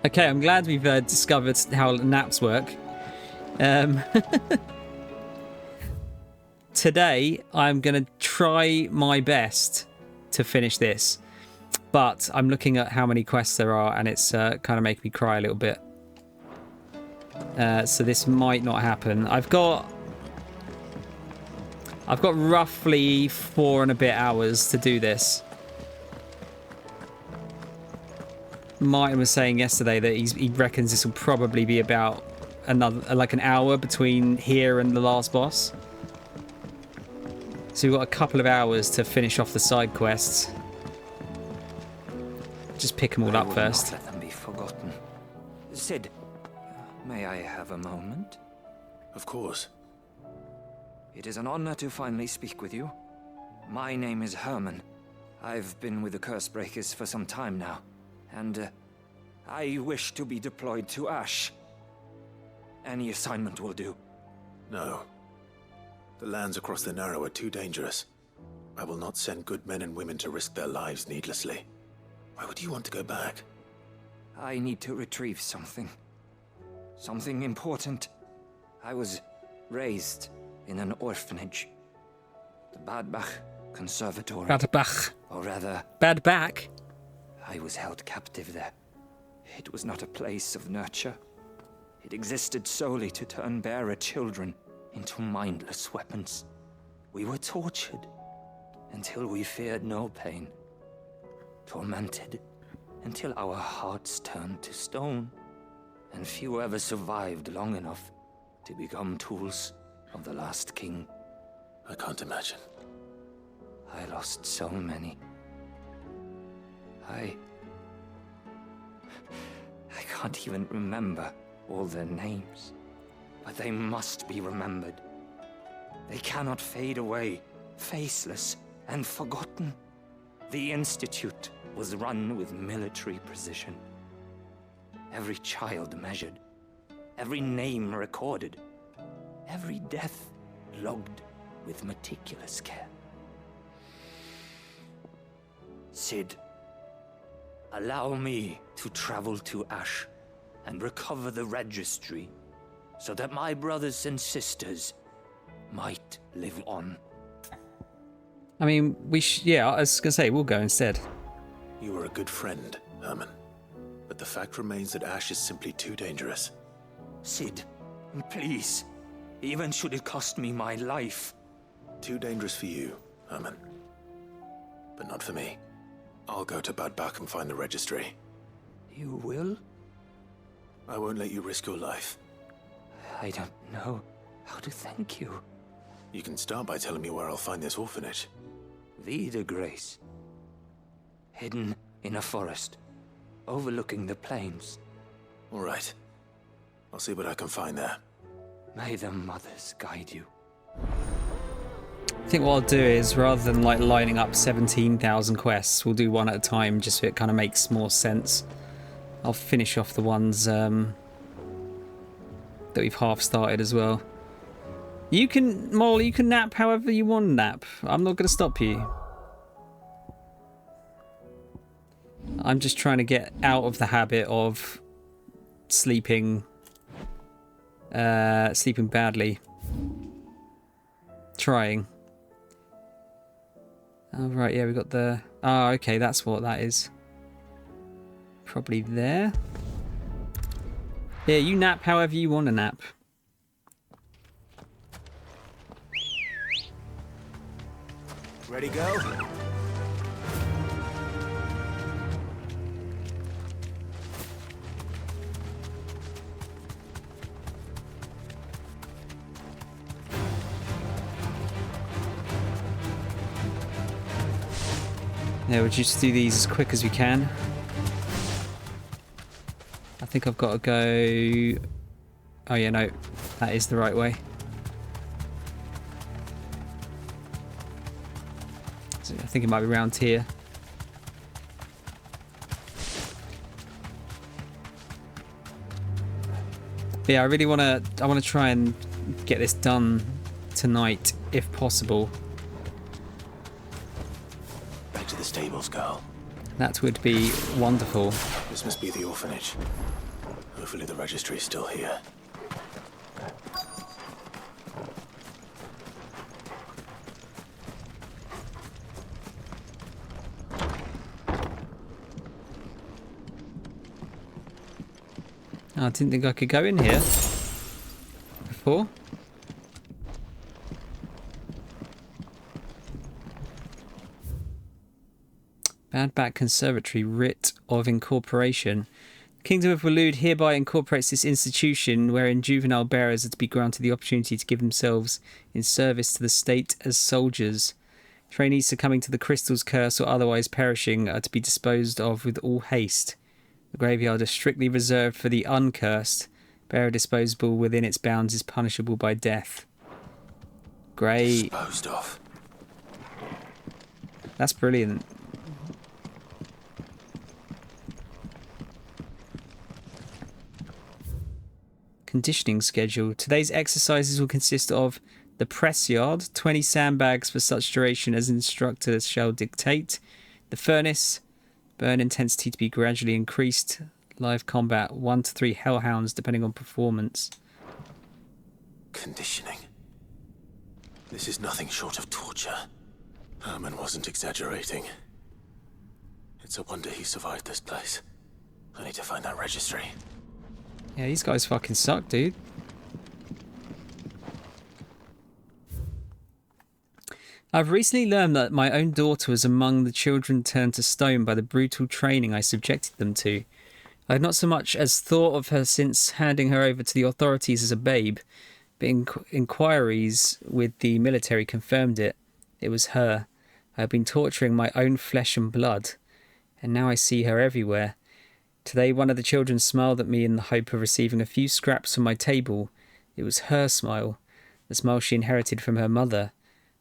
Okay, I'm glad we've discovered how naps work. Today, I'm going to try my best to finish this. But I'm looking at how many quests there are, and it's kind of making me cry a little bit. So this might not happen. I've got roughly 4 and a bit hours to do this. Martin was saying yesterday that he reckons this will probably be about an hour between here and the last boss. So we've got a couple of hours to finish off the side quests. Just pick them all up first. Not let them be forgotten. Sid, may I have a moment? Of course. It is an honor to finally speak with you. My name is Herman. I've been with the Cursebreakers for some time now, and I wish to be deployed to Ash. Any assignment will do. No. The lands across the Narrow are too dangerous. I will not send good men and women to risk their lives needlessly. Why would you want to go back? I need to retrieve something. Something important. I was raised in an orphanage. The Badbach Conservatory. Badbach. Or rather... Badbach? I was held captive there. It was not a place of nurture. It existed solely to turn bearer children into mindless weapons. We were tortured until we feared no pain. Tormented until our hearts turned to stone, and few ever survived long enough to become tools of the last king. I can't imagine. I lost so many. I can't even remember all their names, but they must be remembered. They cannot fade away, faceless and forgotten. The Institute was run with military precision. Every child measured, every name recorded, every death logged with meticulous care. Sid, allow me to travel to Ash and recover the registry so that my brothers and sisters might live on. I mean, yeah, I was going to say, we'll go instead. You were a good friend, Herman. But the fact remains that Ash is simply too dangerous. Sid, please. Even should it cost me my life. Too dangerous for you, Herman. But not for me. I'll go to Badbach and find the registry. You will? I won't let you risk your life. I don't know how to thank you. You can start by telling me where I'll find this orphanage. Vida Grace. Hidden in a forest, overlooking the plains. All right. I'll see what I can find there. May the mothers guide you. I think what I'll do is, rather than like lining up 17,000 quests, we'll do one at a time just so it kind of makes more sense. I'll finish off the ones that we've half started as well. You can, Mole, you can nap however you want to nap. I'm not going to stop you. I'm just trying to get out of the habit of sleeping badly. Trying. Oh, right, yeah, we got the... Oh, okay, that's what that is. Probably there. Yeah, you nap however you want to nap. Ready, go? Yeah, we'll just do these as quick as we can. I think I've got to go... Oh yeah, no, that is the right way. So I think it might be around here. But yeah, I really want to try and get this done tonight, if possible. Back to the stables, girl. That would be wonderful. This This must be the orphanage. Hopefully the registry is still here. I didn't think I could go in here before. Bad Bat Conservatory Writ of Incorporation. The Kingdom of Waloed hereby incorporates this institution wherein juvenile bearers are to be granted the opportunity to give themselves in service to the state as soldiers. Trainees succumbing to the crystal's curse or otherwise perishing are to be disposed of with all haste. The graveyard is strictly reserved for the uncursed. Bearer disposable within its bounds is punishable by death. Great. Disposed of. That's brilliant. Conditioning schedule. Today's exercises will consist of the press yard, 20 sandbags for such duration as instructors shall dictate. The furnace, burn intensity to be gradually increased. Live combat, 1 to 3 hellhounds depending on performance. Conditioning. This is nothing short of torture. Herman wasn't exaggerating. It's a wonder he survived this place. I need to find that registry. Yeah, these guys fucking suck, dude. I've recently learned that my own daughter was among the children turned to stone by the brutal training I subjected them to. I had not so much as thought of her since handing her over to the authorities as a babe, but inquiries with the military confirmed it. It was her. I had been torturing my own flesh and blood, and now I see her everywhere. Today one of the children smiled at me in the hope of receiving a few scraps from my table. It was her smile, the smile she inherited from her mother,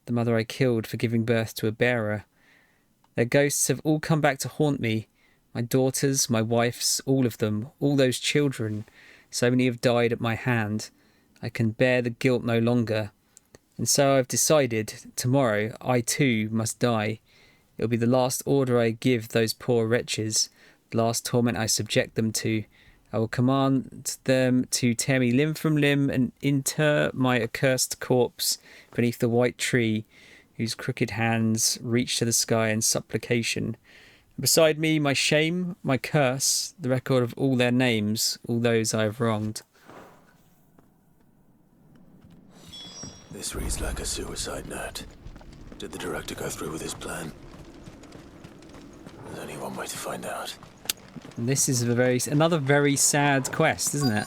the mother I killed for giving birth to a bearer. Their ghosts have all come back to haunt me. My daughters, my wife's, all of them, all those children. So many have died at my hand. I can bear the guilt no longer. And so I've decided, tomorrow I too must die. It will be the last order I give those poor wretches, the last torment I subject them to. I will command them to tear me limb from limb and inter my accursed corpse beneath the white tree, whose crooked hands reach to the sky in supplication. Beside me, my shame, my curse, the record of all their names, all those I have wronged. This reads like a suicide note. Did the director go through with his plan? There's only one way to find out. And this is another very sad quest, isn't it?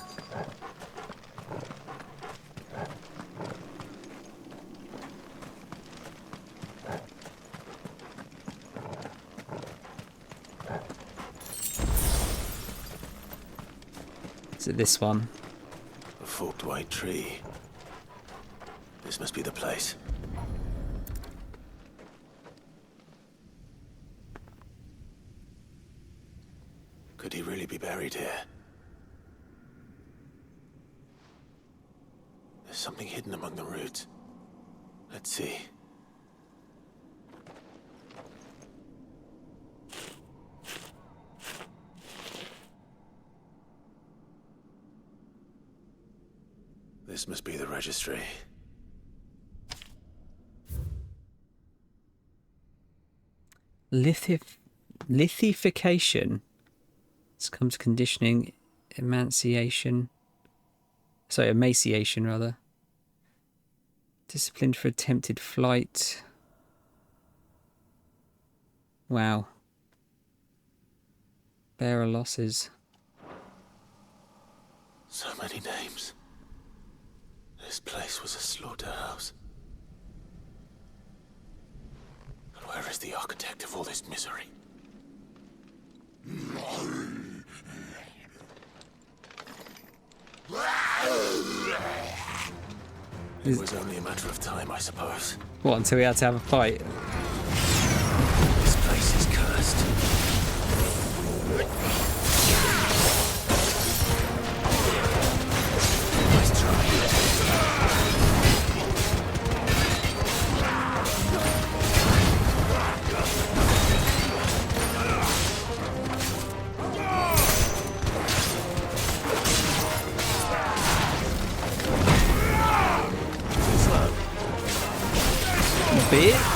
Is it this one? A forked white tree. This must be the place. Could he really be buried here? There's something hidden among the roots. Let's see. This must be the registry. Lithification. This comes to conditioning, emaciation, rather. Disciplined for attempted flight. Wow. Bearer losses. So many names. This place was a slaughterhouse. But where is the architect of all this misery? It was only a matter of time, I suppose. What, until we had to have a fight? This place is cursed. Nice try. bitch.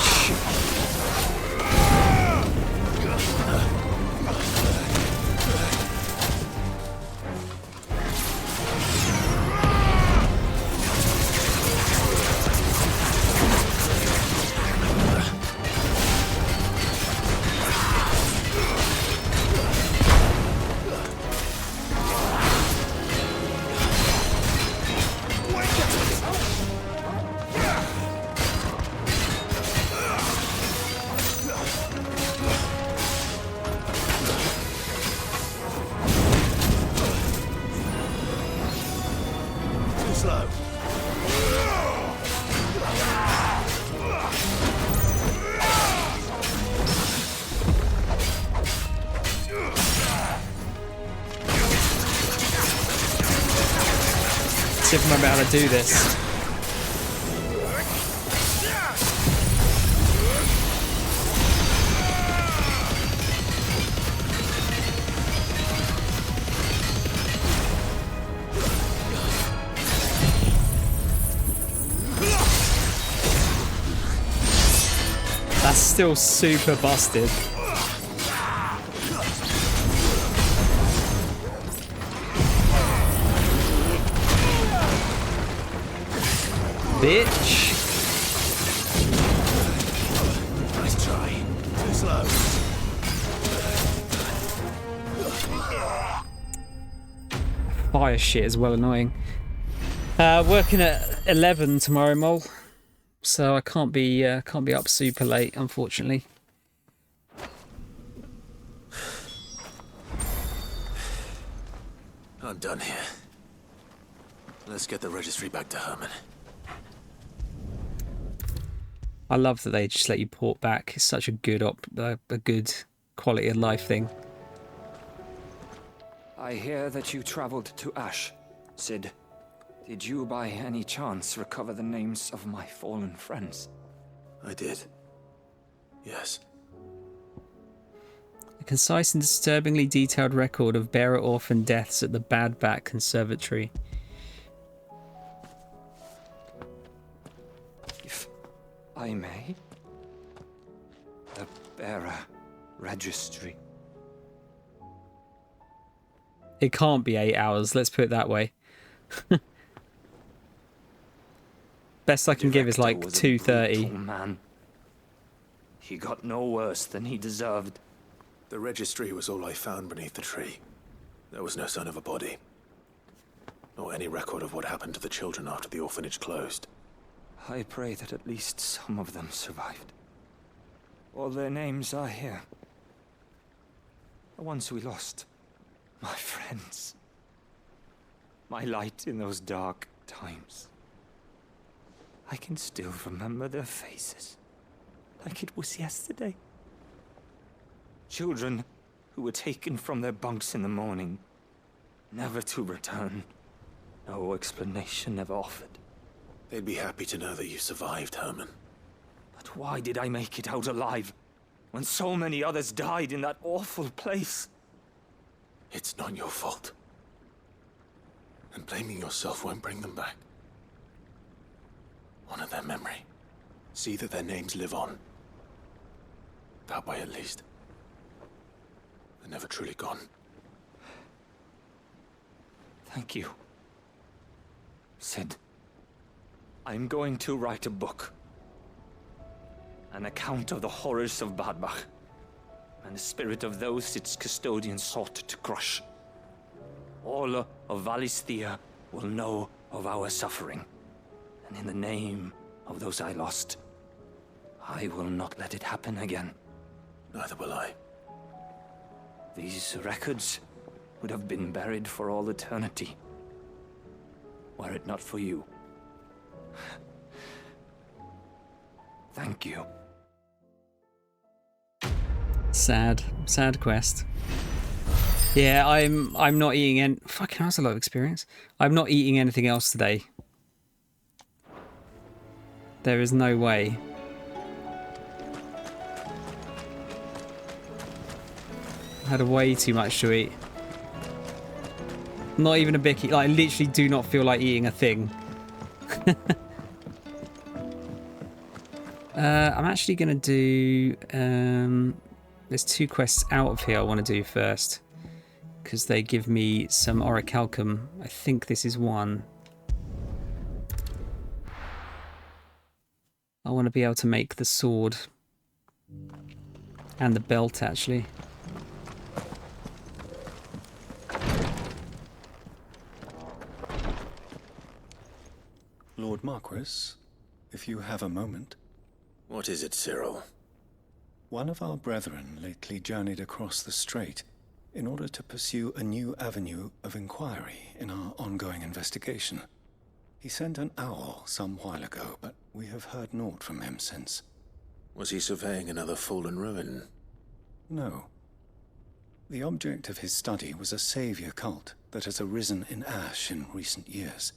See if I remember how to do this. That's still super busted. Bitch. Nice try. Too slow. Fire shit is well annoying. Working at 11 tomorrow, Mole. So I can't be up super late, unfortunately. I'm done here. Let's get the registry back to Herman. I love that they just let you port back. It's such a good a good quality of life thing. I hear that you traveled to Ash, Sid. Did you by any chance recover the names of my fallen friends? I did. Yes. A concise and disturbingly detailed record of bearer orphan deaths at the Bad Bat Conservatory. If I may? The bearer registry. It can't be 8 hours, let's put it that way. Best I can give is like 2:30. Man. He got no worse than he deserved. The registry was all I found beneath the tree. There was no sign of a body. Nor any record of what happened to the children after the orphanage closed. I pray that at least some of them survived. All their names are here. The ones we lost. My friends. My light in those dark times. I can still remember their faces. Like it was yesterday. Children who were taken from their bunks in the morning. Never to return. No explanation ever offered. They'd be happy to know that you survived, Herman. But why did I make it out alive? When so many others died in that awful place? It's not your fault. And blaming yourself won't bring them back. Honor their memory. See that their names live on. That way, at least. They're never truly gone. Thank you. Sid, I'm going to write a book. An account of the horrors of Badbach, and the spirit of those its custodians sought to crush. All of Valisthea will know of our suffering, and in the name of those I lost, I will not let it happen again. Neither will I. These records would have been buried for all eternity, were it not for you. Thank you. Sad quest. Yeah, I'm not eating any. Fucking, that's a lot of experience. I'm not eating anything else today. There is no way. I had way too much to eat. Not even a bicky. Like, I literally do not feel like eating a thing. I'm actually going to do... there's 2 quests out of here I want to do first. Because they give me some orichalcum. I think this is one. I want to be able to make the sword. And the belt, actually. Lord Marquis, if you have a moment. What is it, Cyril? One of our brethren lately journeyed across the strait in order to pursue a new avenue of inquiry in our ongoing investigation. He sent an owl some while ago, but we have heard naught from him since. Was he surveying another fallen ruin? No. The object of his study was a savior cult that has arisen in Ash in recent years.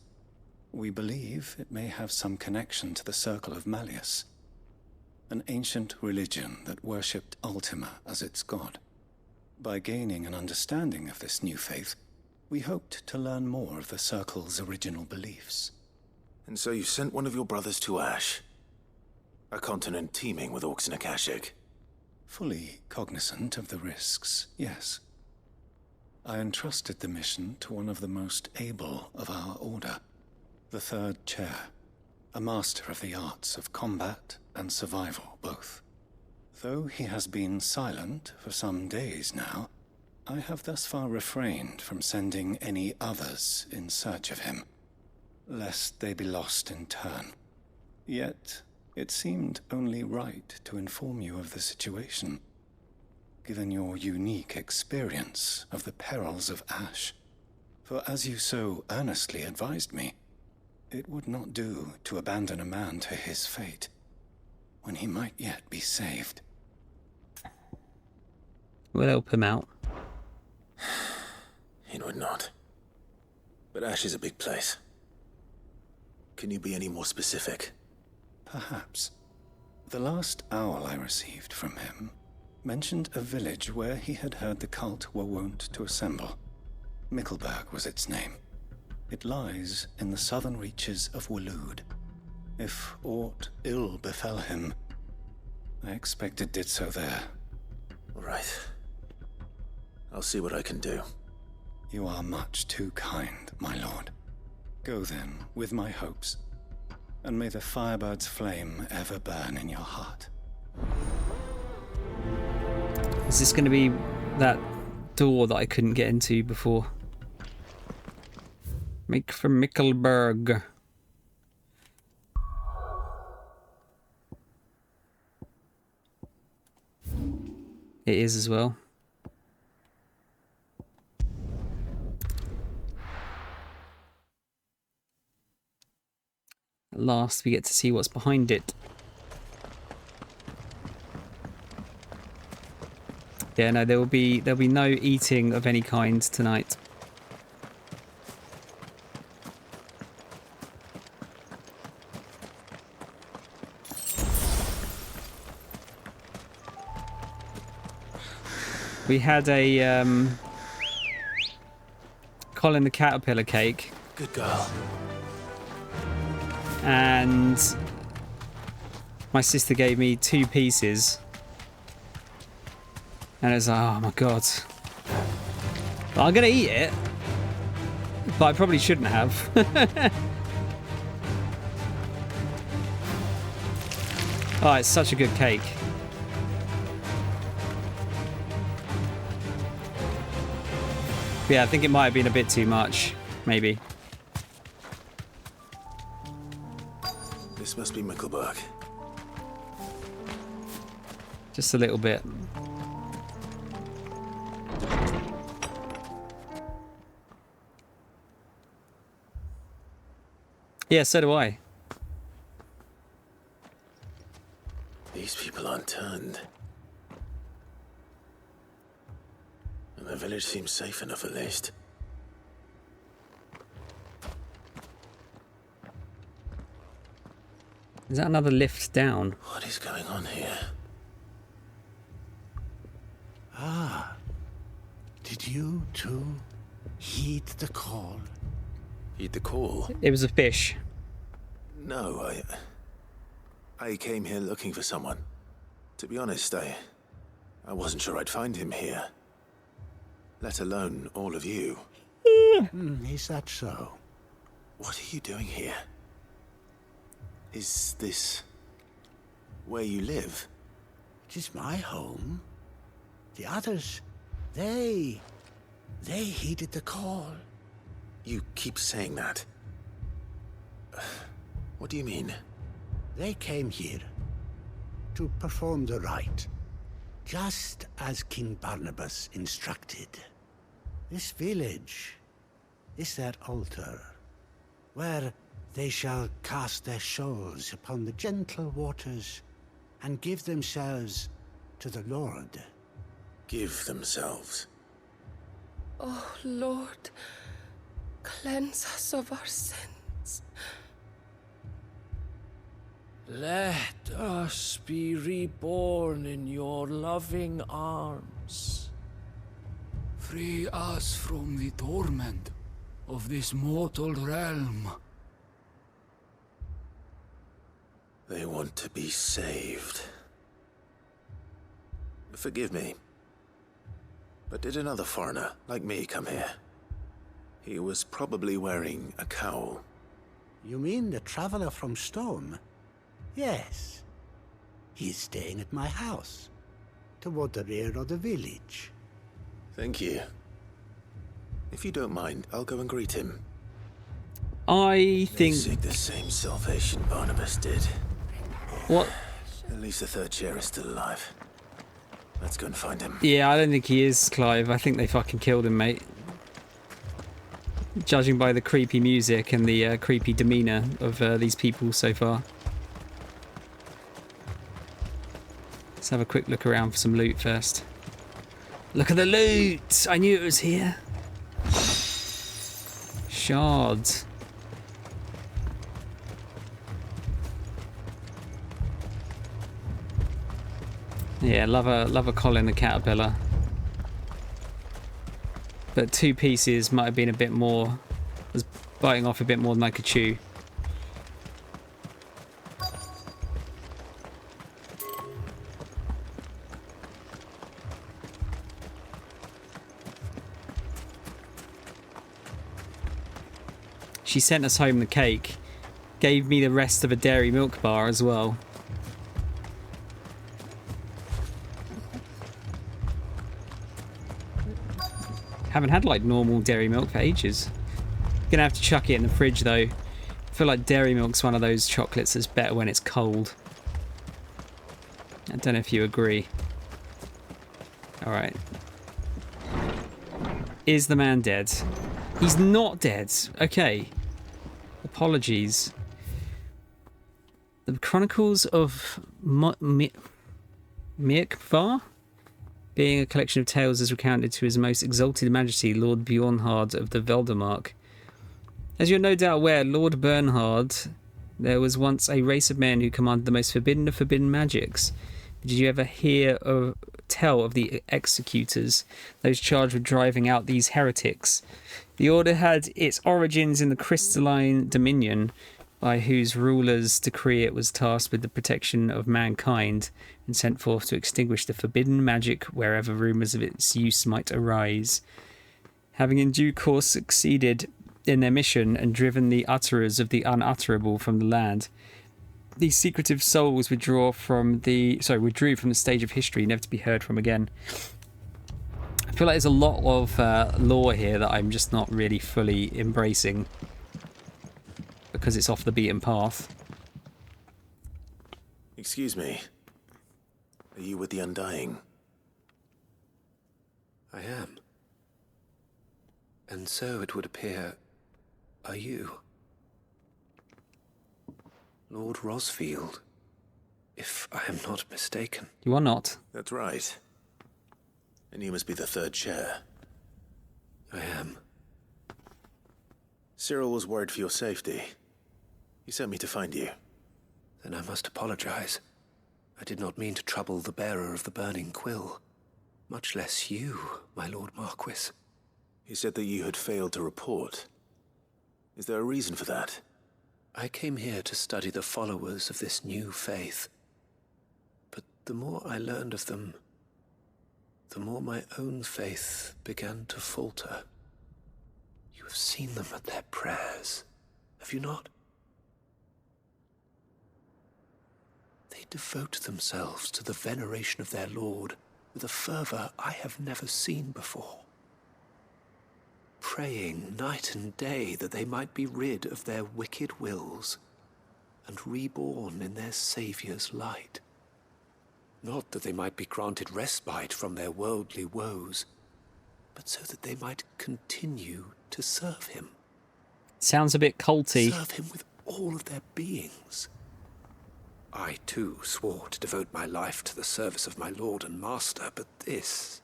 We believe it may have some connection to the Circle of Malleus, an ancient religion that worshipped Ultima as its god. By gaining an understanding of this new faith, we hoped to learn more of the Circle's original beliefs. And so you sent one of your brothers to Ash? A continent teeming with orcs and Akashic? Fully cognizant of the risks, yes. I entrusted the mission to one of the most able of our order, the Third Chair, a master of the arts of combat and survival both. Though he has been silent for some days now, I have thus far refrained from sending any others in search of him, lest they be lost in turn. Yet, it seemed only right to inform you of the situation, given your unique experience of the perils of Ash. For as you so earnestly advised me, it would not do to abandon a man to his fate, when he might yet be saved. We'll help him out. It would not. But Ash is a big place. Can you be any more specific? Perhaps. The last owl I received from him mentioned a village where he had heard the cult were wont to assemble. Mickleburg was its name. It lies in the southern reaches of Waloed. If aught ill befell him, I expect it did so there. Right. I'll see what I can do. You are much too kind, my lord. Go then, with my hopes, and may the Firebird's flame ever burn in your heart. Is this going to be that door that I couldn't get into before? Make for Mickleburg. It is as well. At last we get to see what's behind it. Yeah, no, there'll be no eating of any kind tonight. We had a Colin the Caterpillar cake. Good girl. And my sister gave me 2 pieces. And it's like, oh my god. I'm gonna eat it. But I probably shouldn't have. Oh, it's such a good cake. Yeah, I think it might have been a bit too much, maybe. This must be Mickleburg. Just a little bit. Yeah, so do I. These people aren't turned. And the village seems safe enough at least. Is that another lift down? What is going on here? Ah, did you too heed the call? Heed the call? It was a fish. No, I came here looking for someone. To be honest, I wasn't sure I'd find him here. Let alone all of you. Is that so? What are you doing here? Is this where you live? It is my home. The others, they heeded the call. You keep saying that. What do you mean? They came here to perform the rite, just as King Barnabas instructed. This village is their altar, where they shall cast their souls upon the gentle waters and give themselves to the Lord. Give themselves. Oh, Lord, cleanse us of our sins. Let us be reborn in your loving arms. Free us from the torment of this mortal realm. They want to be saved. Forgive me, but did another foreigner like me come here? He was probably wearing a cowl. You mean the traveler from Stone? Yes. He is staying at my house, toward the rear of the village. Thank you. If you don't mind, I'll go and greet him. I They think... seek the same salvation Barnabas did. What? At least the third chair is still alive. Let's go and find him. Yeah, I don't think he is, Clive. I think they fucking killed him, mate. Judging by the creepy music and the creepy demeanour of these people so far. Let's have a quick look around for some loot first. Look at the loot! I knew it was here. Shards. Yeah, love a Colin the caterpillar. But 2 pieces might have been a bit more. Was biting off a bit more than I could chew. She sent us home the cake. Gave me the rest of a dairy milk bar as well. Haven't had like normal dairy milk for ages. Gonna have to chuck it in the fridge though. I feel like dairy milk's one of those chocolates that's better when it's cold. I don't know if you agree. Alright. Is the man dead? He's not dead. Okay. Apologies. The Chronicles of Mirkvar? Being a collection of tales as recounted to His Most Exalted Majesty, Lord Bjornhard of the Veldermark. As you're no doubt aware, Lord Bernhard, there was once a race of men who commanded the most forbidden of forbidden magics. Did you ever hear or tell of the executors, those charged with driving out these heretics? The order had its origins in the crystalline dominion, by whose rulers' decree it was tasked with the protection of mankind and sent forth to extinguish the forbidden magic wherever rumours of its use might arise. Having in due course succeeded in their mission and driven the utterers of the unutterable from the land, these secretive souls withdrew from the stage of history, never to be heard from again. I feel like there's a lot of lore here that I'm just not really fully embracing because it's off the beaten path. Excuse me. Are you with the Undying? I am. And so it would appear, are you? Lord Rosfield, if I am not mistaken. You are not. That's right. And you must be the third chair. I am. Cyril was worried for your safety. He sent me to find you. Then I must apologize. I did not mean to trouble the bearer of the burning quill. Much less you, my Lord Marquis. He said that you had failed to report. Is there a reason for that? I came here to study the followers of this new faith. But the more I learned of them, the more my own faith began to falter. You have seen them at their prayers, have you not? They devote themselves to the veneration of their Lord with a fervor I have never seen before. Praying night and day that they might be rid of their wicked wills and reborn in their Saviour's light. Not that they might be granted respite from their worldly woes, but so that they might continue to serve him. Sounds a bit culty. Serve him with all of their beings. I too swore to devote my life to the service of my Lord and Master, but this...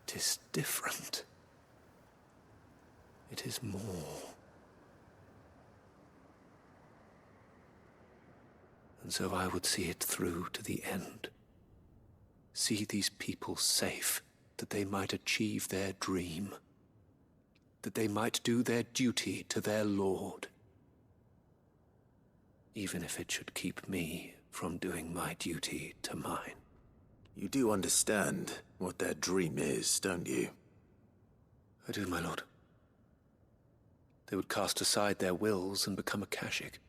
'tis different. It is more. And so I would see it through to the end. See these people safe, that they might achieve their dream. That they might do their duty to their Lord. Even if it should keep me from doing my duty to mine. You do understand what their dream is, don't you? I do, my lord. They would cast aside their wills and become a Kashik.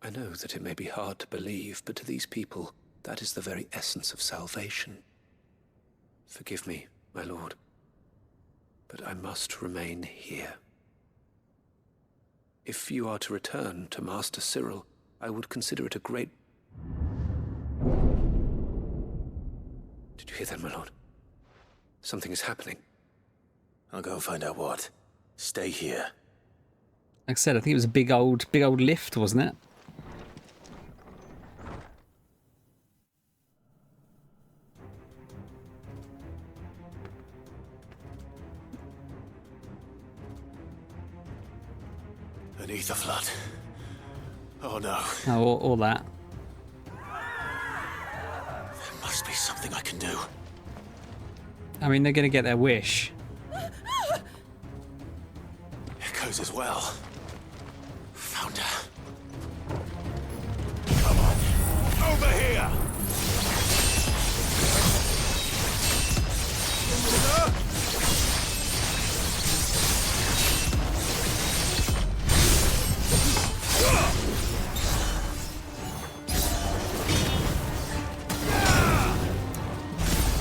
I know that it may be hard to believe, but to these people, that is the very essence of salvation. Forgive me, my lord, but I must remain here. If you are to return to Master Cyril, I would consider it a great... Did you hear that, my lord? Something is happening. I'll go and find out what. Stay here. Like I said, I think it was a big old lift, wasn't it? An ether flood. Oh no. Oh, all that. There must be something I can do. I mean, they're going to get their wish. Echoes as well. Found her. Come on. Over here!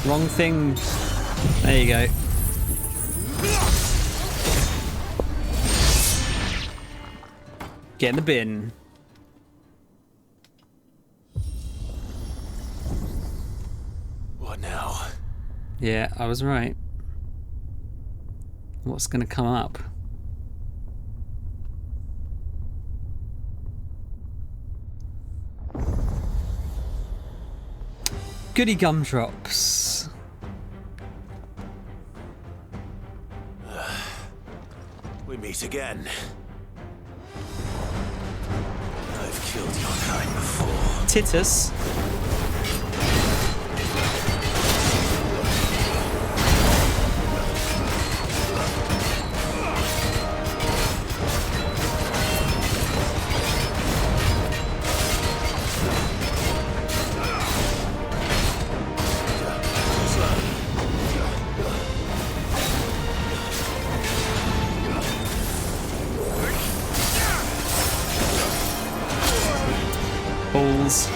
Wrong thing. There you go. Get in the bin. What now? Yeah, I was right. What's going to come up? Goody gumdrops. We meet again. I've killed your kind before. Titus. Balls.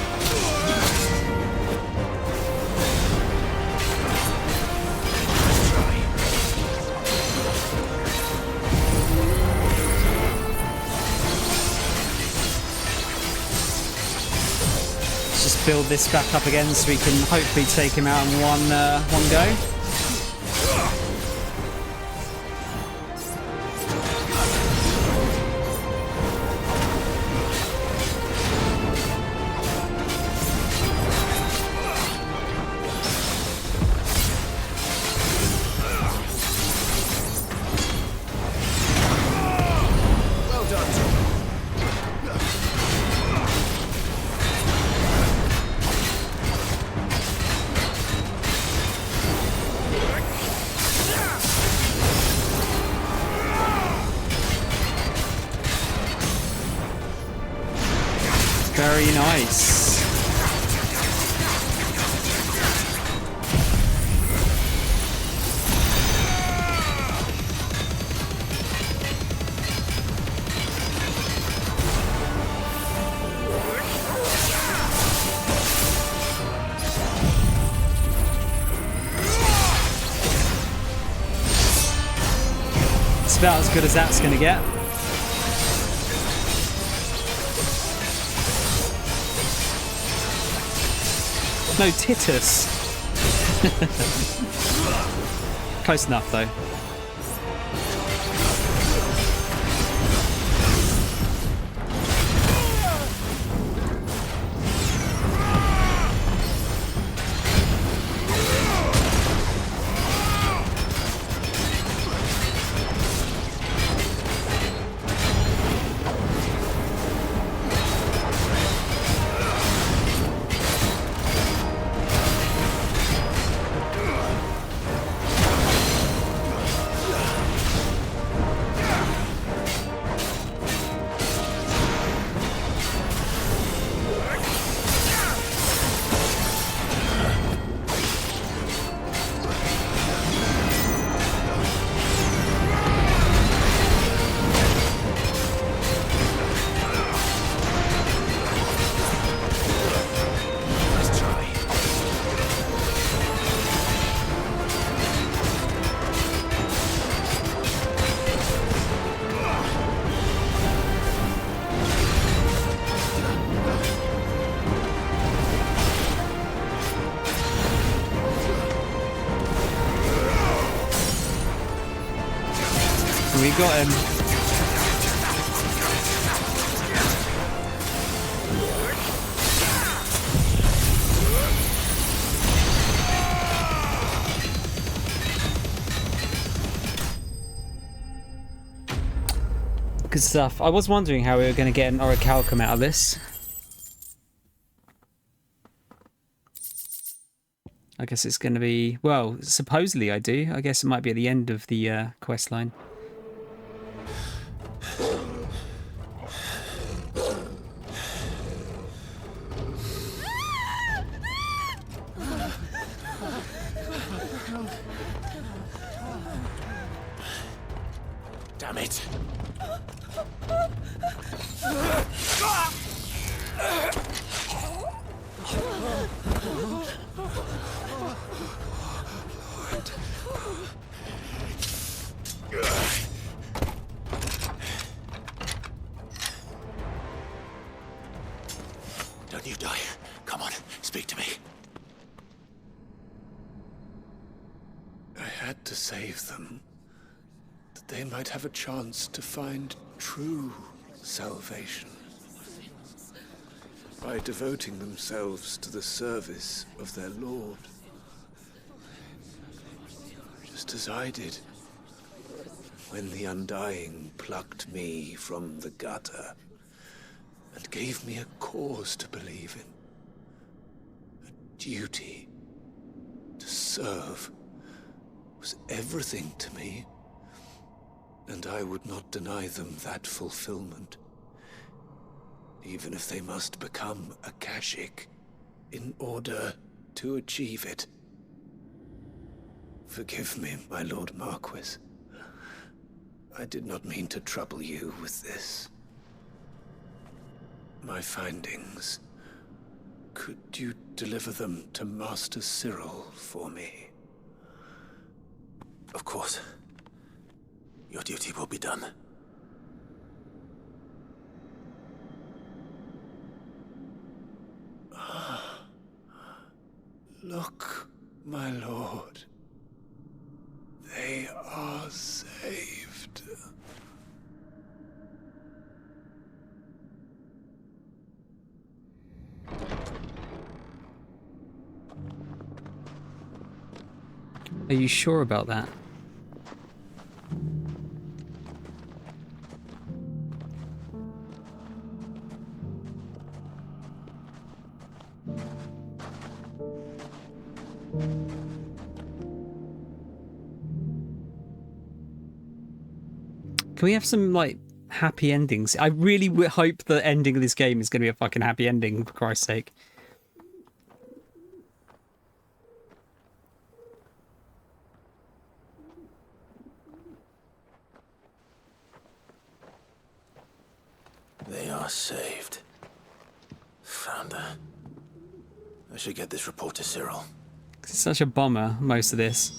Let's just build this back up again so we can hopefully take him out in one go. Very nice. It's about as good as that's going to get. No Titus. Close enough though. We got him. Good stuff. I was wondering how we were going to get an orichalcum out of this. I guess it's going to be, well, supposedly I do. I guess it might be at the end of the quest line. Damn it! Don't you die. Come on, speak to me. I had to save them, that they might have a chance to find true salvation by devoting themselves to the service of their Lord, just as I did when the Undying plucked me from the gutter and gave me a cause to believe in. A duty to serve was everything to me, and I would not deny them that fulfillment, even if they must become a Kashik in order to achieve it. Forgive me, my Lord Marquis. I did not mean to trouble you with this. My findings. Could you deliver them to Master Cyril for me? Of course. Your duty will be done. Look, my lord. They are saved. Are you sure about that? Can we have some, like, happy endings. I really hope the ending of this game is going to be a fucking happy ending, for Christ's sake. They are saved. Founder. I should get this report to Cyril. It's such a bomber, most of this.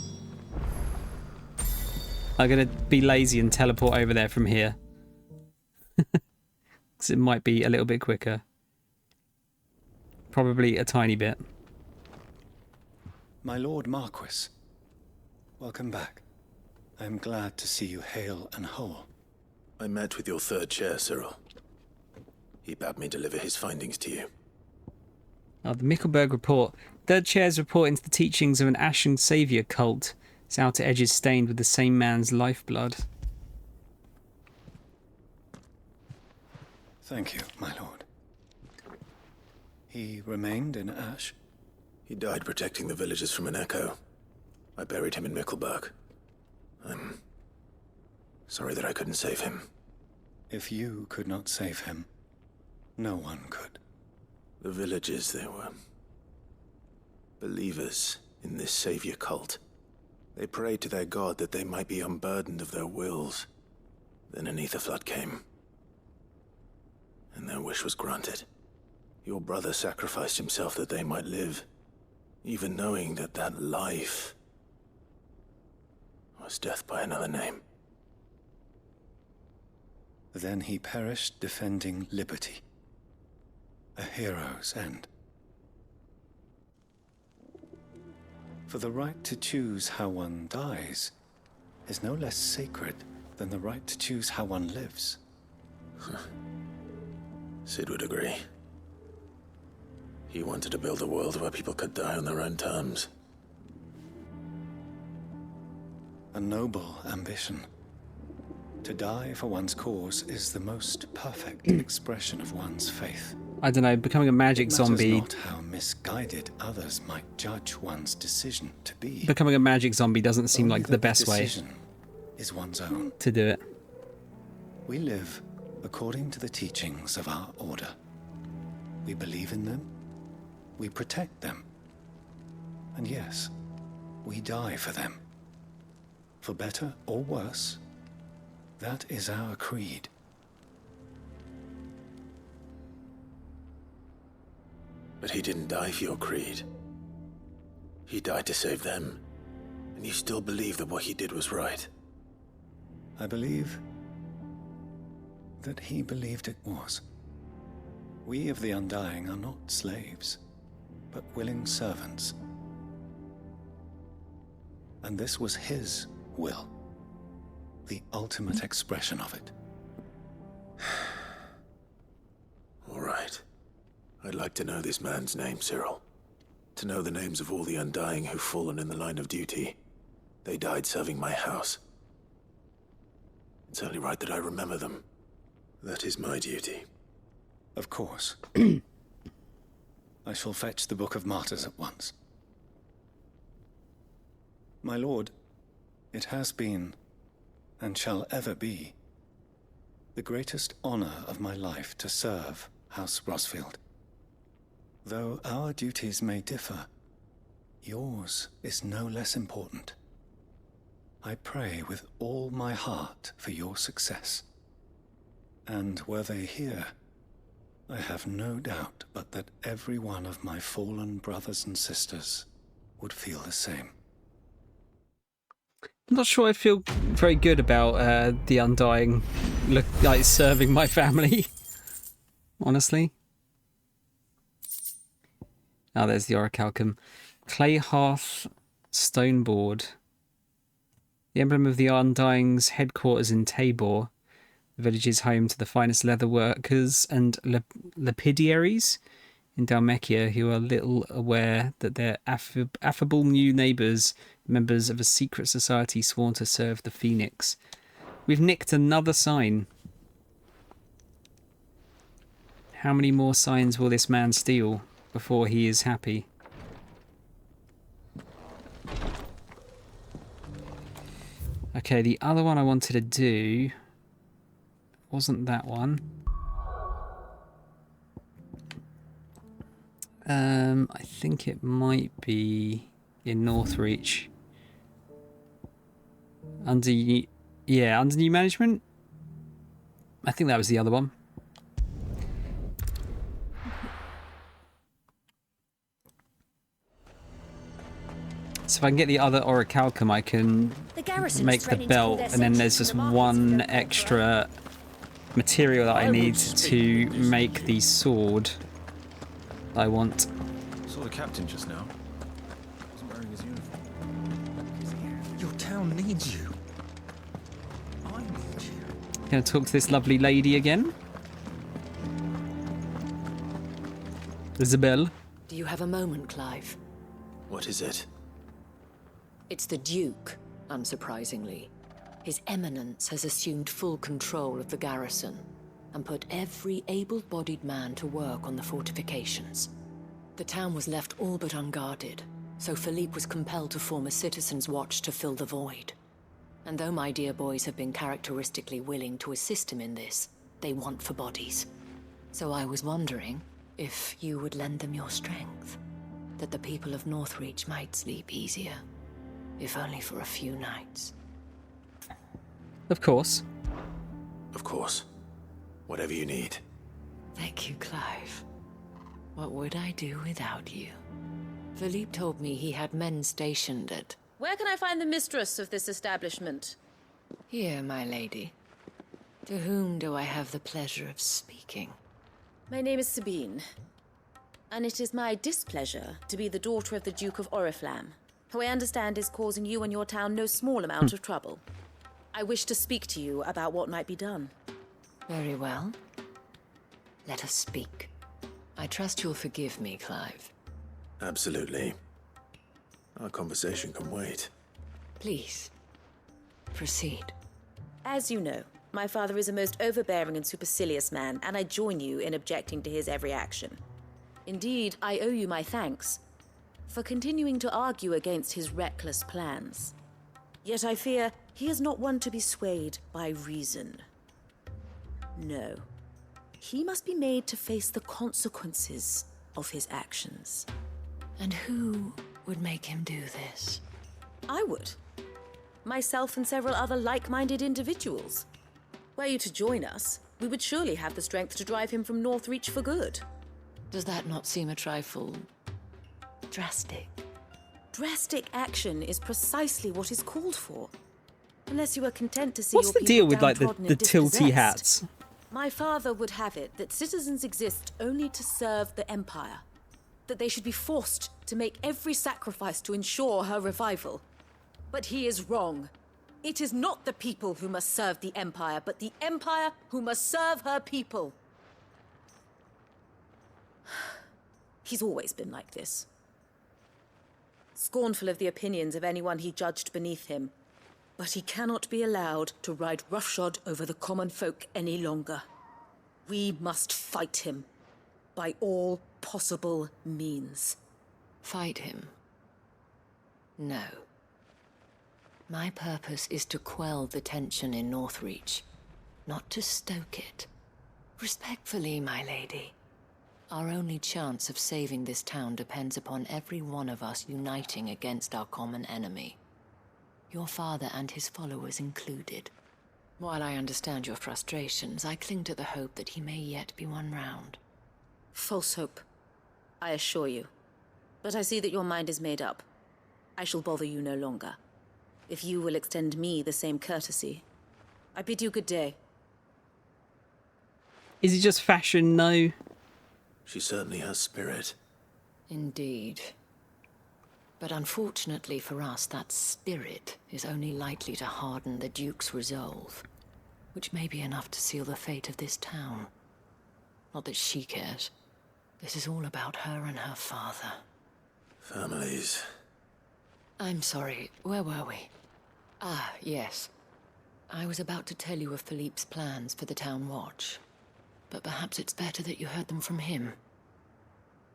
I'm going to be lazy and teleport over there from here. Because it might be a little bit quicker. Probably a tiny bit. My Lord Marquis, welcome back. I am glad to see you hale and whole. I met with your third chair, Cyril. He bade me deliver his findings to you. Oh, the Mickelberg report. Third chair's report into the teachings of an Ashen Saviour cult. Its outer edges stained with the same man's lifeblood. Thank you, my lord. He remained in Ash? He died protecting the villagers from an echo. I buried him in Mickelberg. I'm sorry that I couldn't save him. If you could not save him, no one could. The villagers, they were believers in this savior cult. They prayed to their god that they might be unburdened of their wills. Then an ether flood came, and their wish was granted. Your brother sacrificed himself that they might live, even knowing that that life was death by another name. Then he perished defending liberty. A hero's end. For the right to choose how one dies is no less sacred than the right to choose how one lives. Sid would agree. He wanted to build a world where people could die on their own terms. A noble ambition. To die for one's cause is the most perfect expression of one's faith. I don't know, becoming a magic zombie. It matters not how misguided others might judge one's decision to be. Becoming a magic zombie doesn't seem like the best way decision is one's own. to do it. We live according to the teachings of our order. We believe in them. We protect them. And yes, we die for them. For better or worse, that is our creed. But he didn't die for your creed. He died to save them. And you still believe that what he did was right. I believe that he believed it was. We of the Undying are not slaves, but willing servants. And this was his will, the ultimate expression of it. All right. I'd like to know this man's name, Cyril. To know the names of all the Undying who've fallen in the line of duty. They died serving my house. It's only right that I remember them. That is my duty. Of course. I shall fetch the Book of Martyrs at once. My lord, it has been, and shall ever be, the greatest honor of my life to serve House Rosfield. Though our duties may differ, yours is no less important. I pray with all my heart for your success. And were they here, I have no doubt but that every one of my fallen brothers and sisters would feel the same. I'm not sure I feel very good about the Undying like serving my family. Honestly. Oh, there's the orichalcum. Clay hearth stone board. The emblem of the Undying's headquarters in Tabor. The village is home to the finest leather workers and lapidaries in Dalmacia who are little aware that they're affable new neighbours, members of a secret society sworn to serve the Phoenix. We've nicked another sign. How many more signs will this man steal before he is happy? Okay, the other one I wanted to do wasn't that one. I think it might be in Northreach. Under new management. I think that was the other one. So if I can get the other orichalcum, I can make the belt, and then there's just one extra material that I need to make the sword I want. Saw the captain just now. Wasn't wearing his uniform. Your town needs you. I need you. Gonna talk to this lovely lady again. Isabel. Do you have a moment, Clive? What is it? It's the Duke, unsurprisingly. His Eminence has assumed full control of the garrison and put every able-bodied man to work on the fortifications. The town was left all but unguarded, so Philippe was compelled to form a citizens' watch to fill the void. And though my dear boys have been characteristically willing to assist him in this, they want for bodies. So I was wondering if you would lend them your strength, that the people of Northreach might sleep easier, if only for a few nights. Of course. Of course. Whatever you need. Thank you, Clive. What would I do without you? Philippe told me he had men stationed at... Where can I find the mistress of this establishment? Here, my lady. To whom do I have the pleasure of speaking? My name is Sabine, and it is my displeasure to be the daughter of the Duke of Oriflamme, who I understand is causing you and your town no small amount of trouble. I wish to speak to you about what might be done. Very well. Let us speak. I trust you'll forgive me, Clive. Absolutely. Our conversation can wait. Please, proceed. As you know, my father is a most overbearing and supercilious man, and I join you in objecting to his every action. Indeed, I owe you my thanks for continuing to argue against his reckless plans. Yet I fear he is not one to be swayed by reason. No. He must be made to face the consequences of his actions. And who would make him do this? I would. Myself and several other like-minded individuals. Were you to join us, we would surely have the strength to drive him from Northreach for good. Does that not seem a trifle... drastic? Drastic action is precisely what is called for. Unless you are content to see What's your the people deal with like downtrodden the and tilty dispossessed. hats? My father would have it that citizens exist only to serve the Empire. That they should be forced to make every sacrifice to ensure her revival. But he is wrong. It is not the people who must serve the Empire, but the Empire who must serve her people. He's always been like this. Scornful of the opinions of anyone he judged beneath him. But he cannot be allowed to ride roughshod over the common folk any longer. We must fight him by all possible means. Fight him? No. My purpose is to quell the tension in Northreach, not to stoke it. Respectfully, my lady. Our only chance of saving this town depends upon every one of us uniting against our common enemy. Your father and his followers included. While I understand your frustrations, I cling to the hope that he may yet be won round. False hope, I assure you. But I see that your mind is made up. I shall bother you no longer. If you will extend me the same courtesy, I bid you good day. Is it just fashion? No. She certainly has spirit. Indeed. But unfortunately for us, that spirit is only likely to harden the Duke's resolve, which may be enough to seal the fate of this town. Not that she cares. This is all about her and her father. Families. I'm sorry, where were we? Ah, yes. I was about to tell you of Philippe's plans for the town watch, but perhaps it's better that you heard them from him.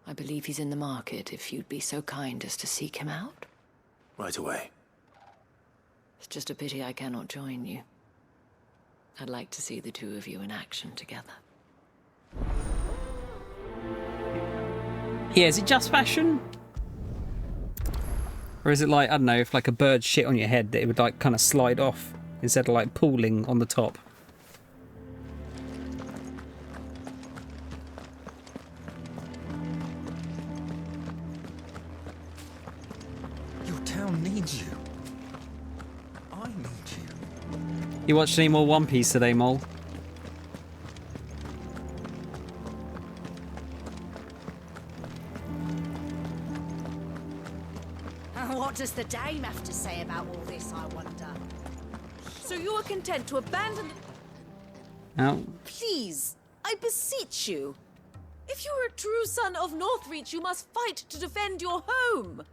I believe he's in the market, if you'd be so kind as to seek him out. Right away. It's just a pity I cannot join you. I'd like to see the two of you in action together. Yeah, is it just fashion? Or is it like, I don't know, if like a bird shit on your head that it would like kind of slide off instead of like pooling on the top? Your town needs you. I need you. You watched any more One Piece today, Mole? What does the dame have to say about all this, I wonder? So you are content to abandon... Oh. Please, I beseech you. If you are a true son of Northreach, you must fight to defend your home.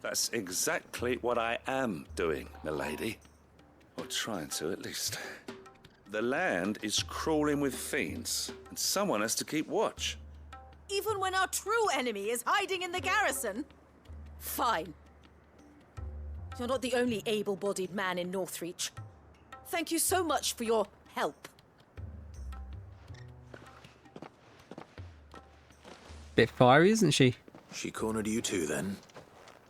That's exactly what I am doing, milady. Or trying to, at least. The land is crawling with fiends, and someone has to keep watch. Even when our true enemy is hiding in the garrison? Fine. You're not the only able-bodied man in Northreach. Thank you so much for your help. Bit fiery, isn't she? She cornered you too, then?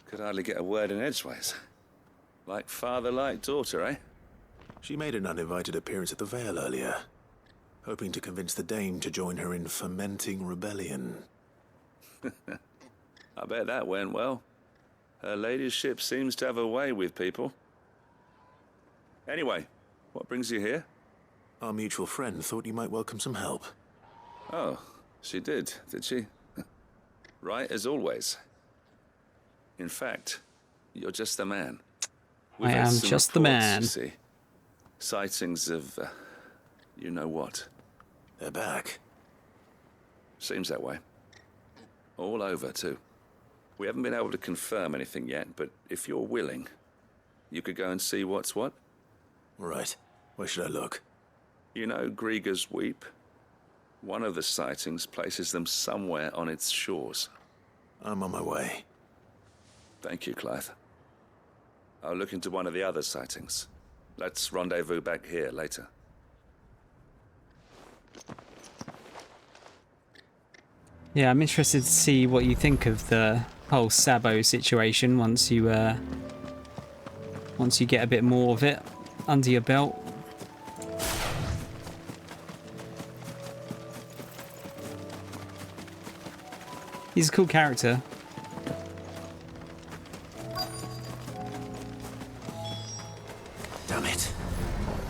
Could hardly get a word in edgeways. Like father, like daughter, eh? She made an uninvited appearance at the Vale earlier, hoping to convince the Dame to join her in fomenting rebellion. I bet that went well. Her ladyship seems to have a way with people. Anyway, what brings you here? Our mutual friend thought you might welcome some help. Oh, she did she? Right as always. In fact, you're just the man. I am just the man. You see. Sightings of, you know what. They're back. Seems that way. All over, too. We haven't been able to confirm anything yet, but if you're willing, you could go and see what's what. Right. Where should I look? You know Grieger's Weep? One of the sightings places them somewhere on its shores. I'm on my way. Thank you, Clive. I'll look into one of the other sightings. Let's rendezvous back here later. Yeah, I'm interested to see what you think of the whole Sabo situation once you get a bit more of it under your belt. He's a cool character. Damn it.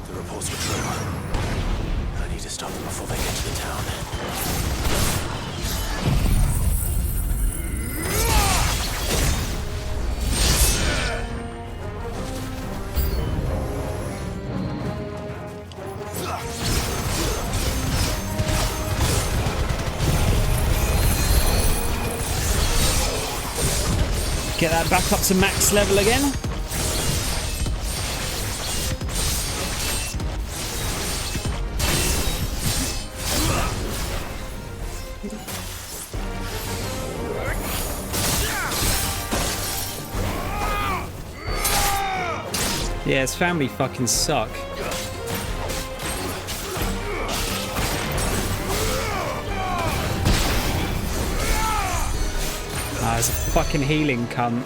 The reports were true. I need to stop them before they get to the town. Get that back up to max level again. Yeah, his family fucking suck. Ah, it's a fucking healing cunt.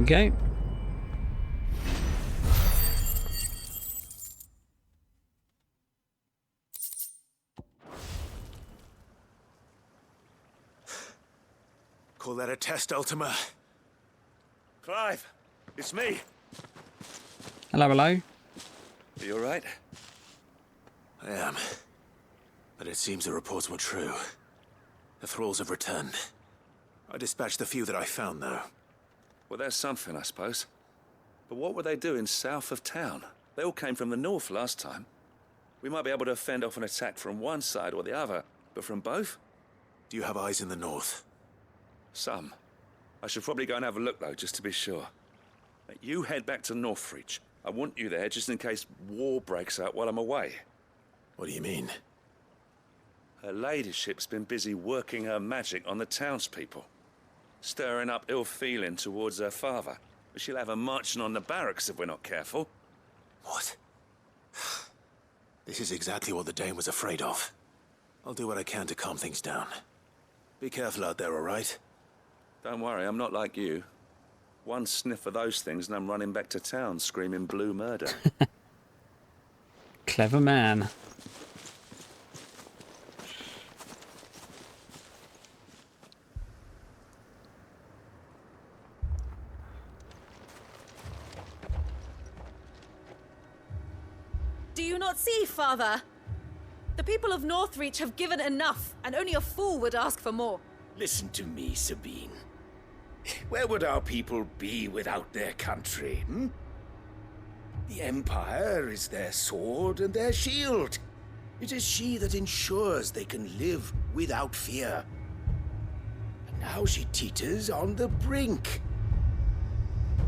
Okay. Call that a test, Ultima? Clive, it's me. Hello, hello. Are you alright? I am. But it seems the reports were true. The thralls have returned. I dispatched the few that I found, though. Well, that's something, I suppose. But what were they doing south of town? They all came from the north last time. We might be able to fend off an attack from one side or the other, but from both? Do you have eyes in the north? Some. I should probably go and have a look, though, just to be sure. You head back to Northreach. I want you there just in case war breaks out while I'm away. What do you mean? Her ladyship's been busy working her magic on the townspeople, stirring up ill feeling towards her father. She'll have her marching on the barracks if we're not careful. What? This is exactly what the Dane was afraid of. I'll do what I can to calm things down. Be careful out there, all right? Don't worry, I'm not like you. One sniff of those things and I'm running back to town screaming blue murder. Clever man. Do you not see, Father? The people of Northreach have given enough, and only a fool would ask for more. Listen to me, Sabine. Where would our people be without their country, hmm? The Empire is their sword and their shield. It is she that ensures they can live without fear. And now she teeters on the brink.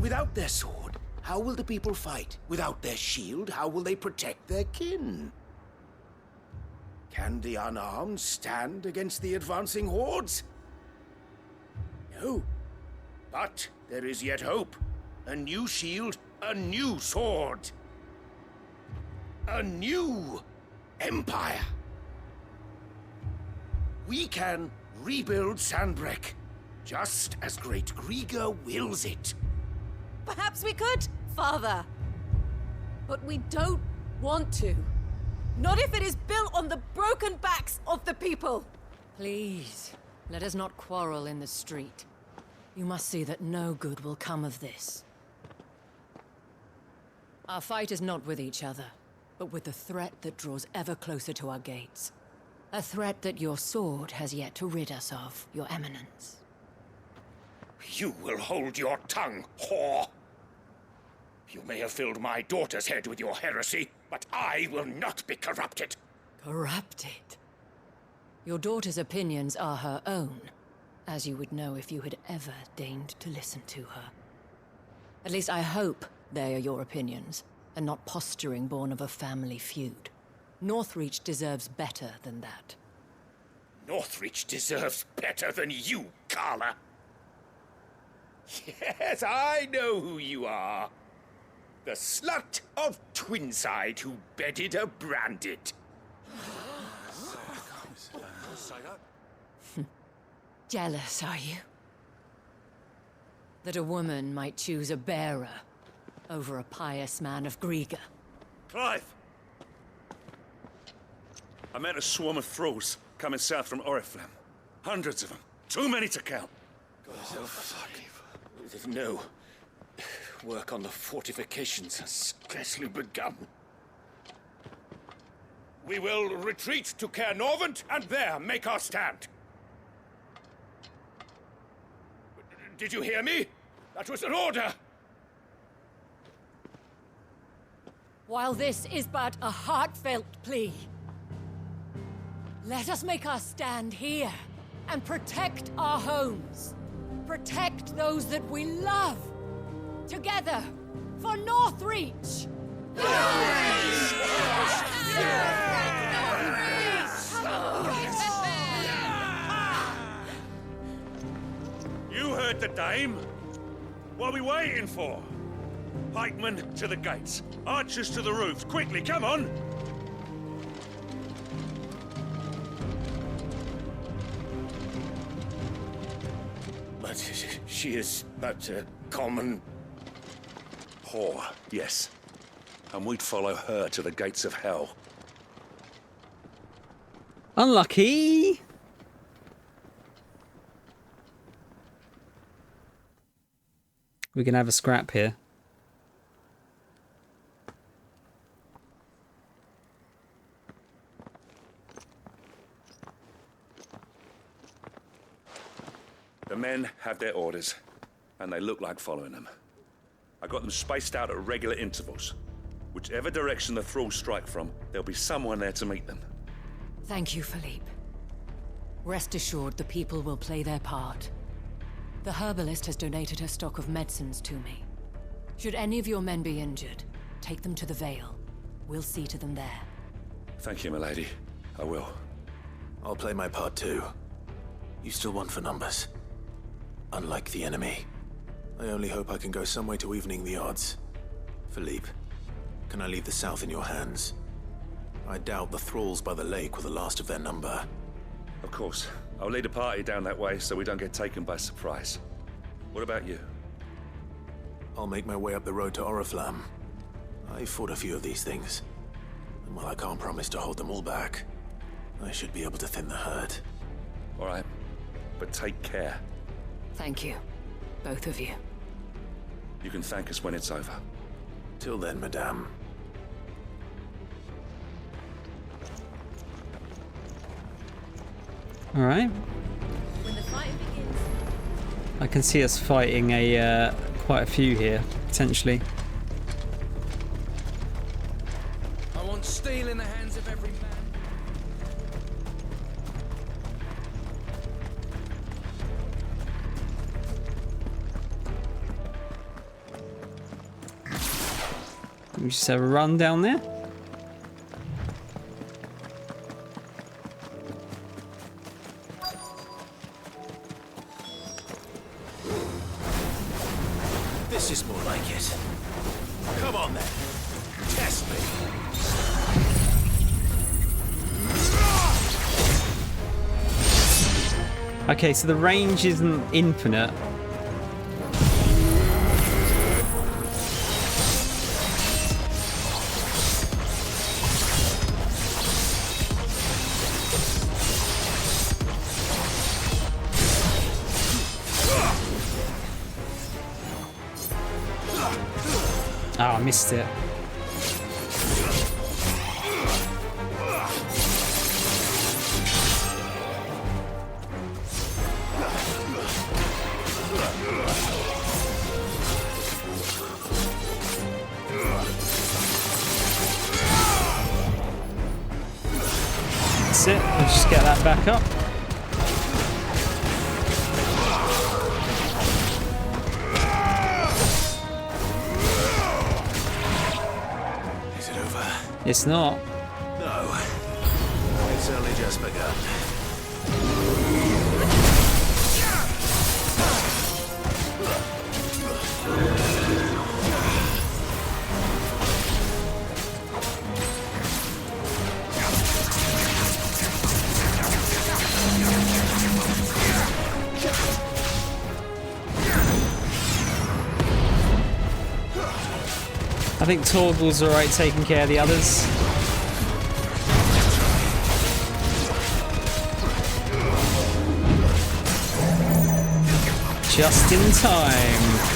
Without their sword, how will the people fight? Without their shield, how will they protect their kin? Can the unarmed stand against the advancing hordes? No. But there is yet hope. A new shield, a new sword. A new empire. We can rebuild Sandbreck, just as Great Grieger wills it. Perhaps we could, Father. But we don't want to. Not if it is built on the broken backs of the people. Please, let us not quarrel in the street. You must see that no good will come of this. Our fight is not with each other, but with the threat that draws ever closer to our gates. A threat that your sword has yet to rid us of, Your Eminence. You will hold your tongue, whore! You may have filled my daughter's head with your heresy, but I will not be corrupted. Corrupted? Your daughter's opinions are her own, as you would know if you had ever deigned to listen to her. At least I hope they are your opinions, and not posturing born of a family feud. Northreach deserves better than that. Northreach deserves better than you, Carla. Yes, I know who you are. The slut of Twinside who bedded a Branded. Jealous, are you? That a woman might choose a bearer over a pious man of Grieger. Clive! I met a swarm of thralls coming south from Oriflamme. Hundreds of them. Too many to count. No. Work on the fortifications has scarcely begun. We will retreat to Caer Norvent and there make our stand. Did you hear me? That was an order! While this is but a heartfelt plea, let us make our stand here and protect our homes. Protect those that we love. Together, for Northreach! You heard the dame. What are we waiting for? Pikemen to the gates. Archers to the roofs. Quickly, come on! But she is but a common... whore, yes. And we'd follow her to the gates of hell. Unlucky. We can have a scrap here. The men have their orders, and they look like following them. I got them spaced out at regular intervals. Whichever direction the thralls strike from, there'll be someone there to meet them. Thank you, Philippe. Rest assured the people will play their part. The herbalist has donated her stock of medicines to me. Should any of your men be injured, take them to the Vale. We'll see to them there. Thank you, milady. I will. I'll play my part too. You still want for numbers. Unlike the enemy. I only hope I can go some way to evening the odds. Philippe, can I leave the south in your hands? I doubt the thralls by the lake were the last of their number. Of course. I'll lead a party down that way so we don't get taken by surprise. What about you? I'll make my way up the road to Oriflamme. I fought a few of these things. And while I can't promise to hold them all back, I should be able to thin the herd. All right. But take care. Thank you. Both of you. You can thank us when it's over. Till then, madame. All right. When the fighting begins. I can see us fighting quite a few here potentially. I want steel in the hands of every man. We just have a run down there. This is more like it. Come on then. Test me. Okay, so the range isn't infinite. Oh, I missed it. That's it. Let's just get that back up. It's not. No. It's only just begun. I think Torgal's alright taking care of the others. Just in time.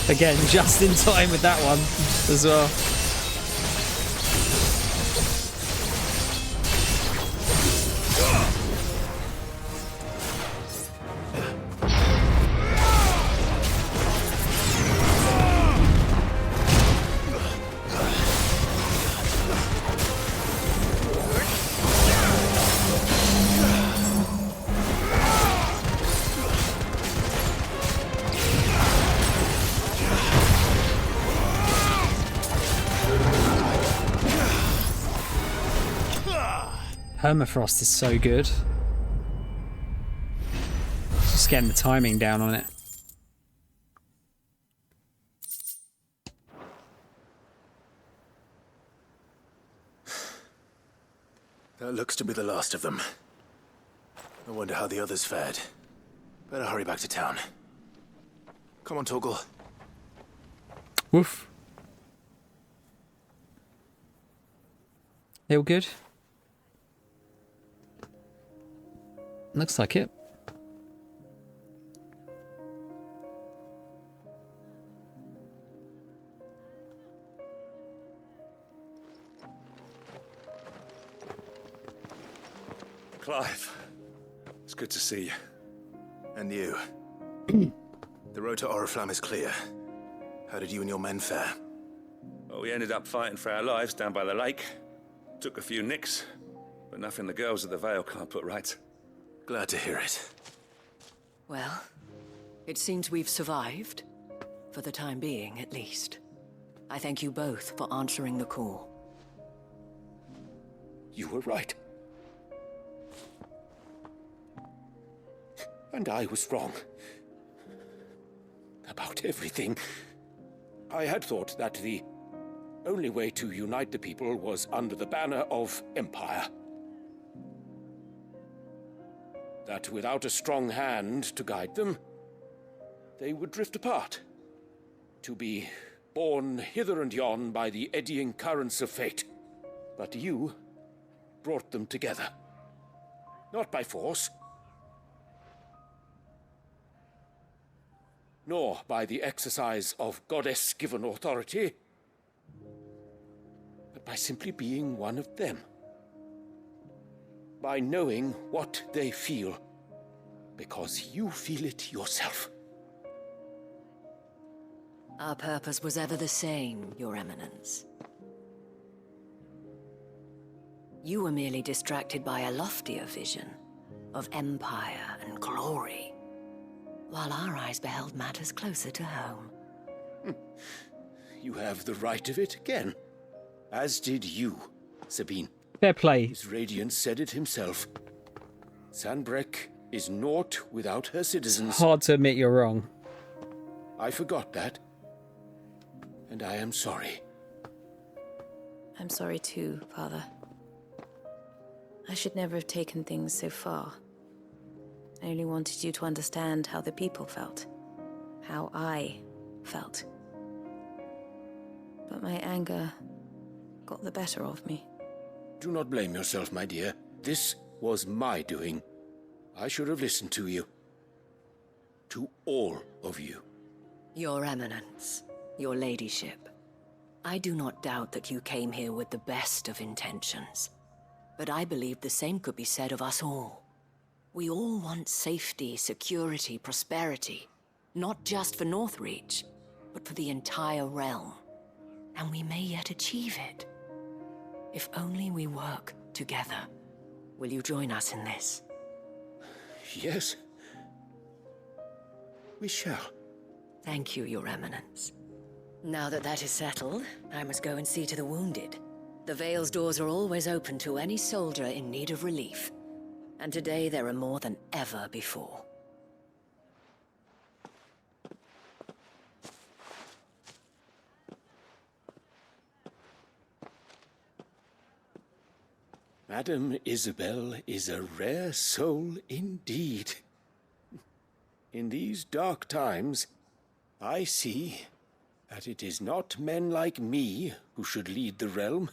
Again, just in time with that one as well. Permafrost is so good. Just getting the timing down on it. That looks to be the last of them. I wonder how the others fared. Better hurry back to town. Come on, Torgal. Woof. They all good? Looks like it. Clive, it's good to see you. And you. The road to Oriflamme is clear. How did you and your men fare? Well, we ended up fighting for our lives down by the lake. Took a few nicks, but nothing the girls of the Vale can't put right. Glad to hear it. Well, it seems we've survived. For the time being, at least. I thank you both for answering the call. You were right. And I was wrong. About everything. I had thought that the only way to unite the people was under the banner of Empire. That without a strong hand to guide them, they would drift apart. To be borne hither and yon by the eddying currents of fate. But you brought them together. Not by force, nor by the exercise of goddess-given authority, but by simply being one of them. By knowing what they feel, because you feel it yourself. Our purpose was ever the same, Your Eminence. You were merely distracted by a loftier vision of empire and glory, while our eyes beheld matters closer to home. You have the right of it again. As did you, Sabine. Fair play. His radiance said it himself. Sanbreque is naught without her citizens. It's hard to admit you're wrong. I forgot that. And I am sorry. I'm sorry too, Father. I should never have taken things so far. I only wanted you to understand how the people felt. How I felt. But my anger got the better of me. Do not blame yourself, my dear. This was my doing. I should have listened to you. To all of you. Your Eminence, your ladyship. I do not doubt that you came here with the best of intentions. But I believe the same could be said of us all. We all want safety, security, prosperity. Not just for Northreach, but for the entire realm. And we may yet achieve it. If only we work together. Will you join us in this? Yes. We shall. Thank you, Your Eminence. Now that that is settled, I must go and see to the wounded. The Vale's doors are always open to any soldier in need of relief. And today there are more than ever before. Madame Isabel is a rare soul indeed. In these dark times, I see that it is not men like me who should lead the realm,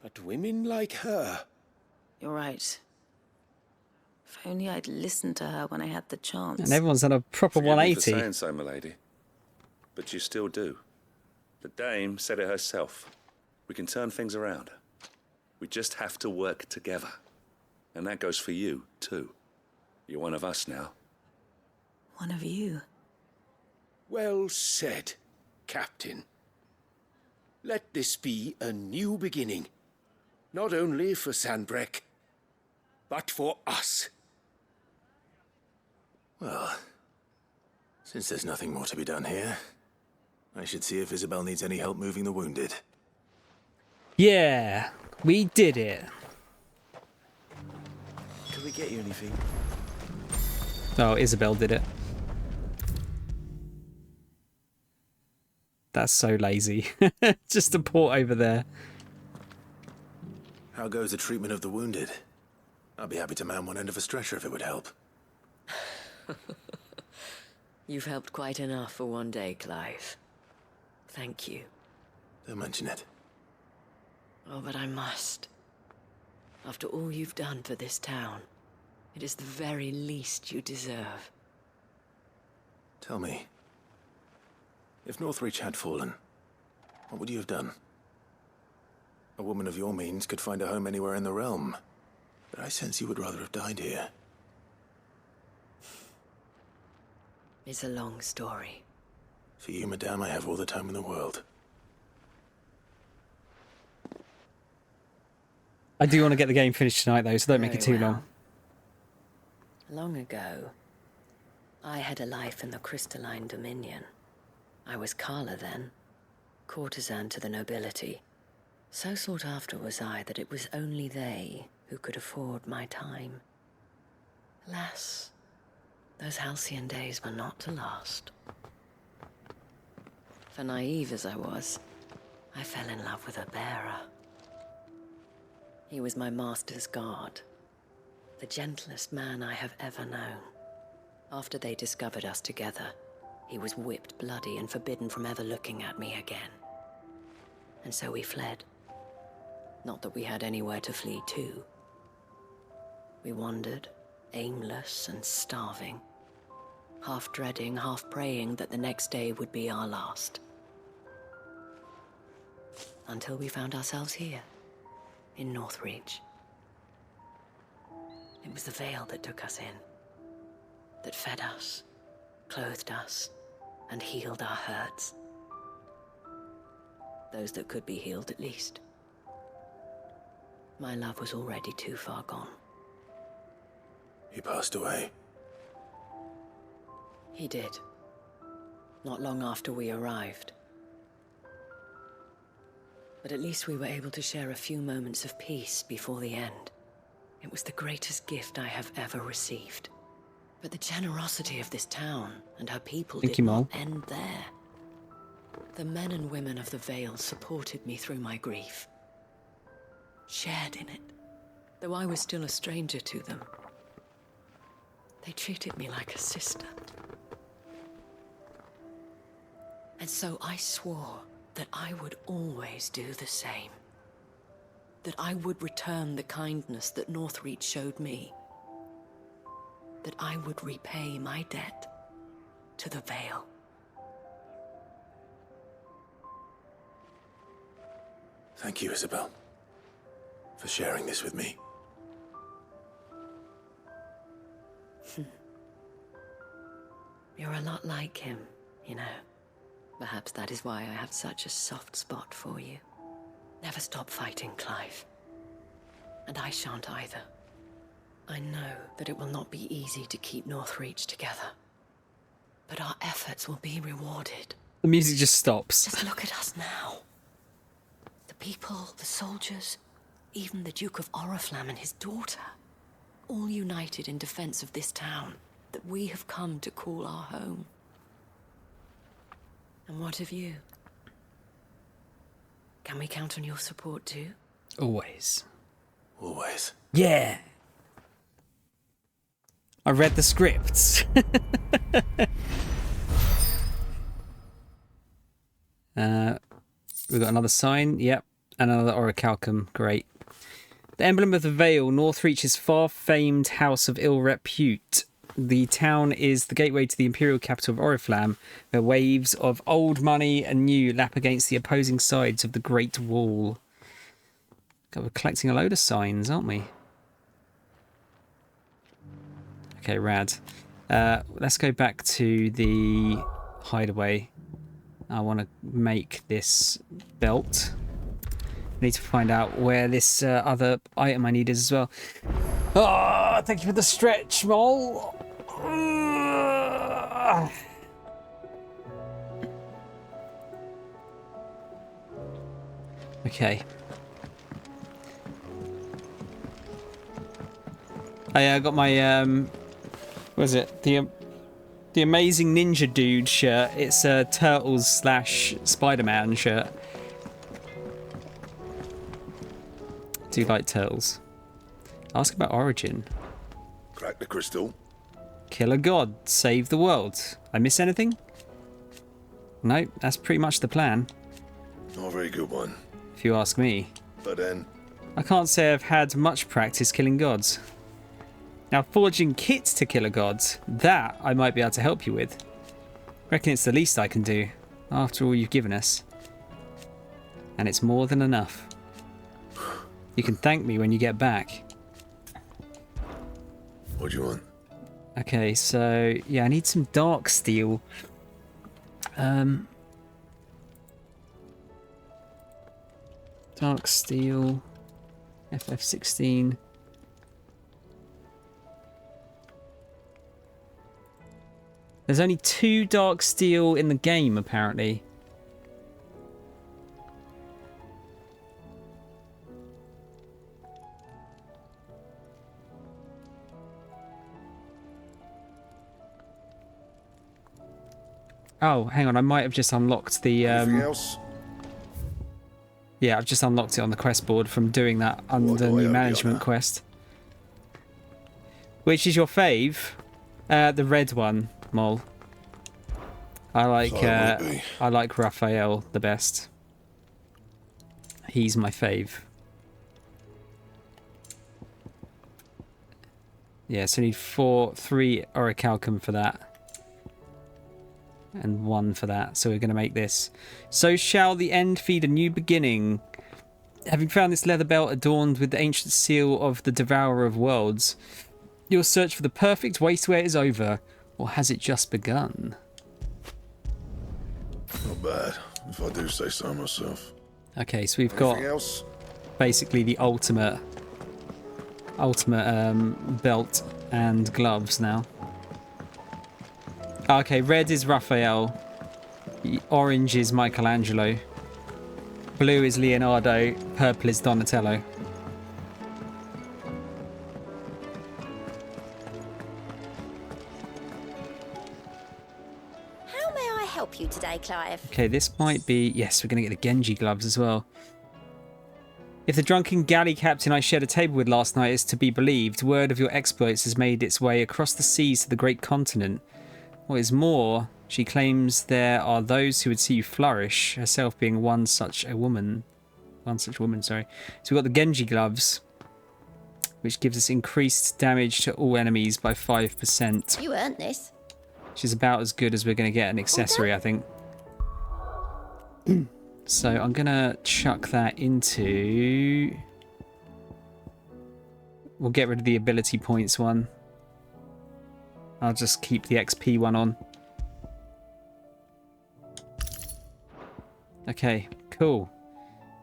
but women like her. You're right. If only I'd listened to her when I had the chance. And everyone's done a proper Forgive me 180. for saying so, milady, but you still do. The dame said it herself. We can turn things around. We just have to work together. And that goes for you, too. You're one of us now. One of you. Well said, Captain. Let this be a new beginning. Not only for Sanbreque, but for us. Well, since there's nothing more to be done here, I should see if Isabel needs any help moving the wounded. Yeah, we did it. Can we get you anything? Oh, Isabel did it. That's so lazy. Just a port over there. How goes the treatment of the wounded? I'd be happy to man one end of a stretcher if it would help. You've helped quite enough for one day, Clive. Thank you. Don't mention it. Oh, but I must. After all you've done for this town, it is the very least you deserve. Tell me, if Northreach had fallen, what would you have done? A woman of your means could find a home anywhere in the realm, but I sense you would rather have died here. It's a long story. For you, madame, I have all the time in the world. I do want to get the game finished tonight, though, so don't make it too long. Long ago, I had a life in the Crystalline Dominion. I was Carla then, courtesan to the nobility. So sought after was I that it was only they who could afford my time. Alas, those halcyon days were not to last. For naive as I was, I fell in love with a bearer. He was my master's guard, the gentlest man I have ever known. After they discovered us together, he was whipped bloody and forbidden from ever looking at me again. And so we fled. Not that we had anywhere to flee to. We wandered, aimless and starving, half dreading, half praying that the next day would be our last. Until we found ourselves here, in Northreach. It was the veil that took us in, that fed us, clothed us, and healed our hurts. Those that could be healed, at least. My love was already too far gone. He passed away. He did. Not long after we arrived. But at least we were able to share a few moments of peace before the end. It was the greatest gift I have ever received. But the generosity of this town and her people did not end there. The men and women of the Vale supported me through my grief. Shared in it, though I was still a stranger to them. They treated me like a sister. And so I swore that I would always do the same. That I would return the kindness that Northreach showed me. That I would repay my debt to the Vale. Thank you, Isabel, for sharing this with me. You're a lot like him, you know. Perhaps that is why I have such a soft spot for you. Never stop fighting, Clive. And I shan't either. I know that it will not be easy to keep Northreach together. But our efforts will be rewarded. The music just stops. Just look at us now. The people, the soldiers, even the Duke of Oriflamme and his daughter. All united in defense of this town that we have come to call our home. And what of you? Can we count on your support too? Always. Always. Yeah. I read the scripts. We've got another sign. Yep. Another orichalcum. Great. The emblem of the Vale, Northreach's far-famed house of ill repute. The town is the gateway to the imperial capital of Oriflamme, where waves of old money and new lap against the opposing sides of the Great Wall. God, we're collecting a load of signs, aren't we? Okay, rad. Let's go back to the hideaway. I want to make this belt. I need to find out where this other item I need is as well. Oh, thank you for the stretch, Mole. Okay. I got my what is it? The Amazing Ninja Dude shirt. It's a Turtles / Spider-Man shirt. Do like turtles. Ask about origin. Crack the crystal. Kill a god. Save the world. I miss anything? No, that's pretty much the plan. Not a very good one. If you ask me. But then... I can't say I've had much practice killing gods. Now, forging kits to kill a god, that I might be able to help you with. Reckon it's the least I can do, after all you've given us. And it's more than enough. You can thank me when you get back. What do you want? Okay, so, yeah, I need some dark steel. Dark steel, FF16. There's only 2 dark steel in the game, apparently. Oh, hang on, I might have just unlocked the... Anything else? Yeah, I've just unlocked it on the quest board from doing that under new management quest. Which is your fave? The red one, Mol. I like Raphael the best. He's my fave. Yeah, so I need 3 orichalcum for that. And 1 for that, so we're going to make this. So shall the end feed a new beginning. Having found this leather belt adorned with the ancient seal of the Devourer of Worlds, your search for the perfect wastewear is over, or has it just begun? Not bad, if I do say so myself. Okay, so we've got else? basically the ultimate belt and gloves now. Okay, red is Raphael, orange is Michelangelo, blue is Leonardo, purple is Donatello. How may I help you today, Clive? Okay, this might be... Yes, we're going to get the Genji gloves as well. If the drunken galley captain I shared a table with last night is to be believed, word of your exploits has made its way across the seas to the great continent. What is more, she claims there are those who would see you flourish, herself being one such woman, sorry. So we've got the Genji gloves, which gives us increased damage to all enemies by 5%. You earned this. Which is about as good as we're going to get an accessory, I think. So I'm going to chuck that into... We'll get rid of the ability points one. I'll just keep the XP one on. Okay, cool.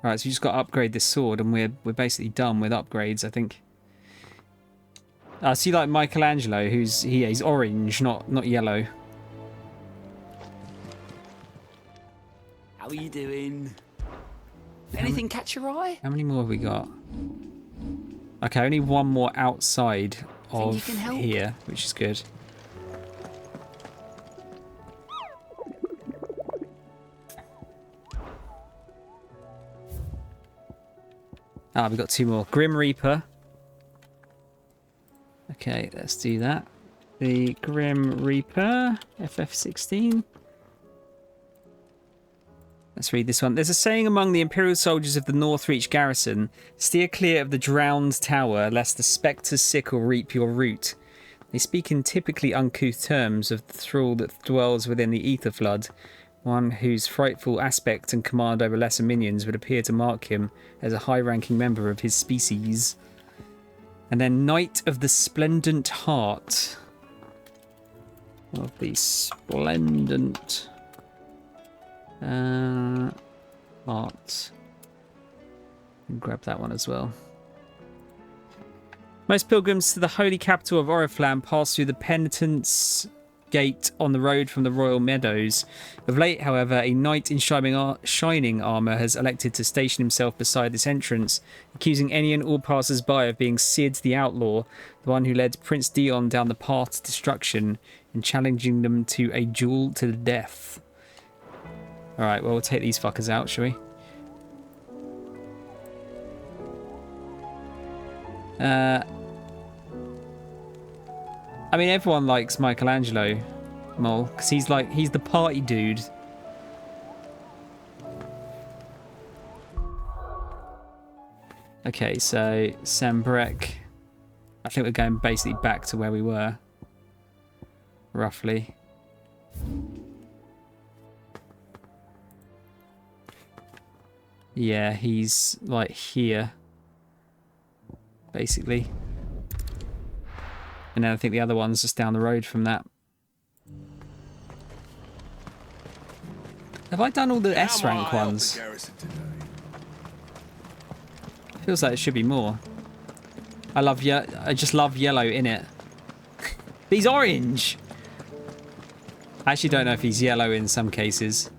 Alright, so we just got to upgrade this sword and we're basically done with upgrades, I think. I see like Michelangelo, he's orange, not yellow. How are you doing? Anything catch your eye? How many more have we got? Okay, only 1 more outside of here, which is good. Ah, we've got 2 more. Grim Reaper. Okay, let's do that. The Grim Reaper, FF16. Let's read this one. There's a saying among the Imperial soldiers of the Northreach garrison, steer clear of the drowned tower, lest the spectre's sickle reap your root. They speak in typically uncouth terms of the thrall that dwells within the ether flood, one whose frightful aspect and command over lesser minions would appear to mark him as a high-ranking member of his species. And then Knight of the Splendent Heart. Of the Splendent Heart. Grab that one as well. Most pilgrims to the holy capital of Oriflamme pass through the Penitence Gate on the road from the Royal Meadows. Of late, however, a knight in shining armour has elected to station himself beside this entrance, accusing any and all passers-by of being Cid the Outlaw, the one who led Prince Dion down the path to destruction, and challenging them to a duel to the death. Alright, well, we'll take these fuckers out, shall we? I mean, everyone likes Michelangelo more because he's the party dude. Okay, so Sambrek. I think we're going basically back to where we were, roughly. Yeah, he's like here, basically. And then I think the other one's just down the road from that. Have I done all the S rank ones? Feels like it should be more. I just love yellow in it. But he's orange. I actually don't know if he's yellow in some cases.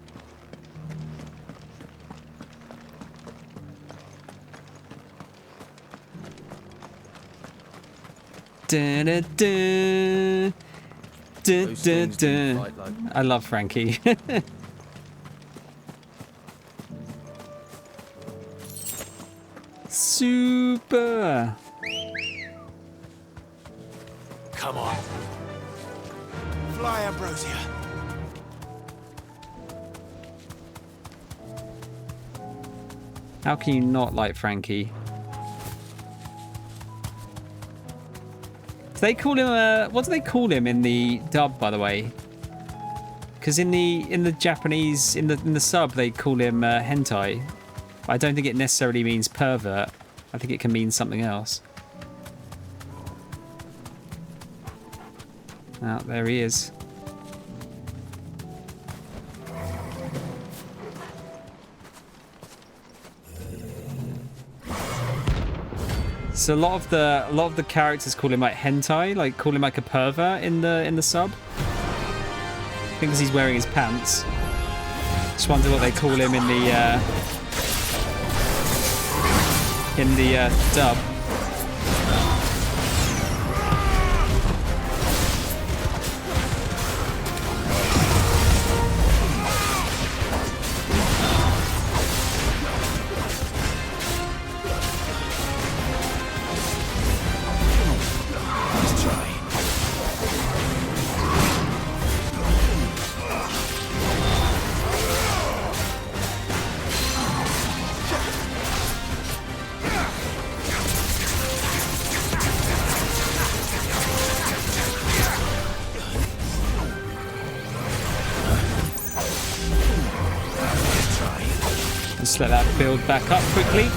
Dun, dun, dun. Dun, dun, dun. I love Frankie. Super. Come on. Fly, Ambrosia. How can you not like Frankie? Do they call him what do they call him in the dub, by the way? Because in the Japanese in the sub they call him hentai. But I don't think it necessarily means pervert. I think it can mean something else. Oh, there he is. So a lot of the characters call him like hentai, like call him like a pervert in the sub. I think because he's wearing his pants. Just wonder what they call him in the dub. Just let that build back up quickly.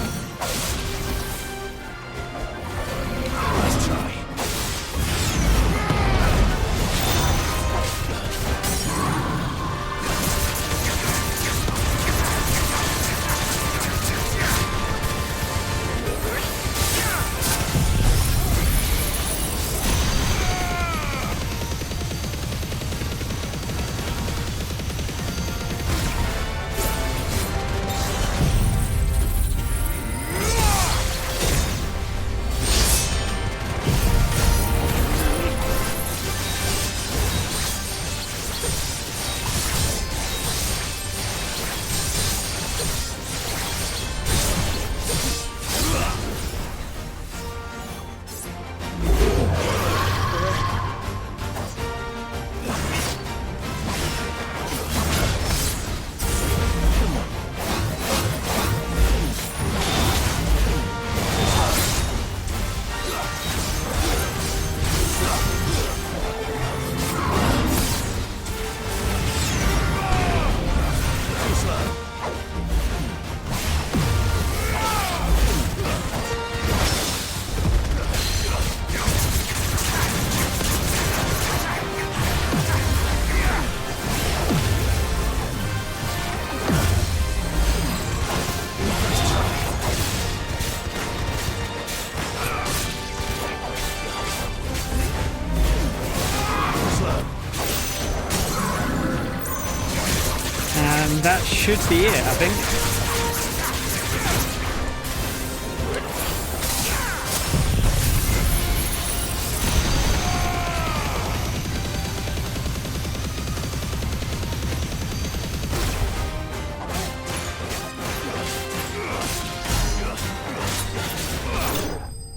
That should be it, I think.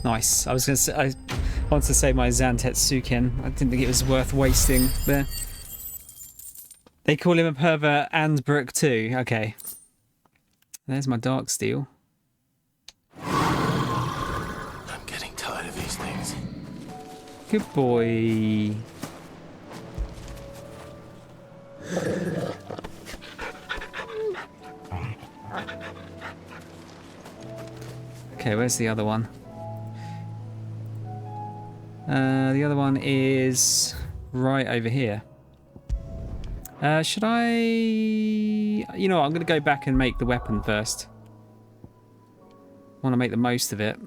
Nice. I was going to say, I wanted to say my Zantetsuken. I didn't think it was worth wasting there. They call him a pervert and Brooke too. Okay. There's my dark steel. I'm getting tired of these things. Good boy. Okay, where's the other one? The other one is right over here. Should I... You know what, I'm going to go back and make the weapon first. Want to make the most of it.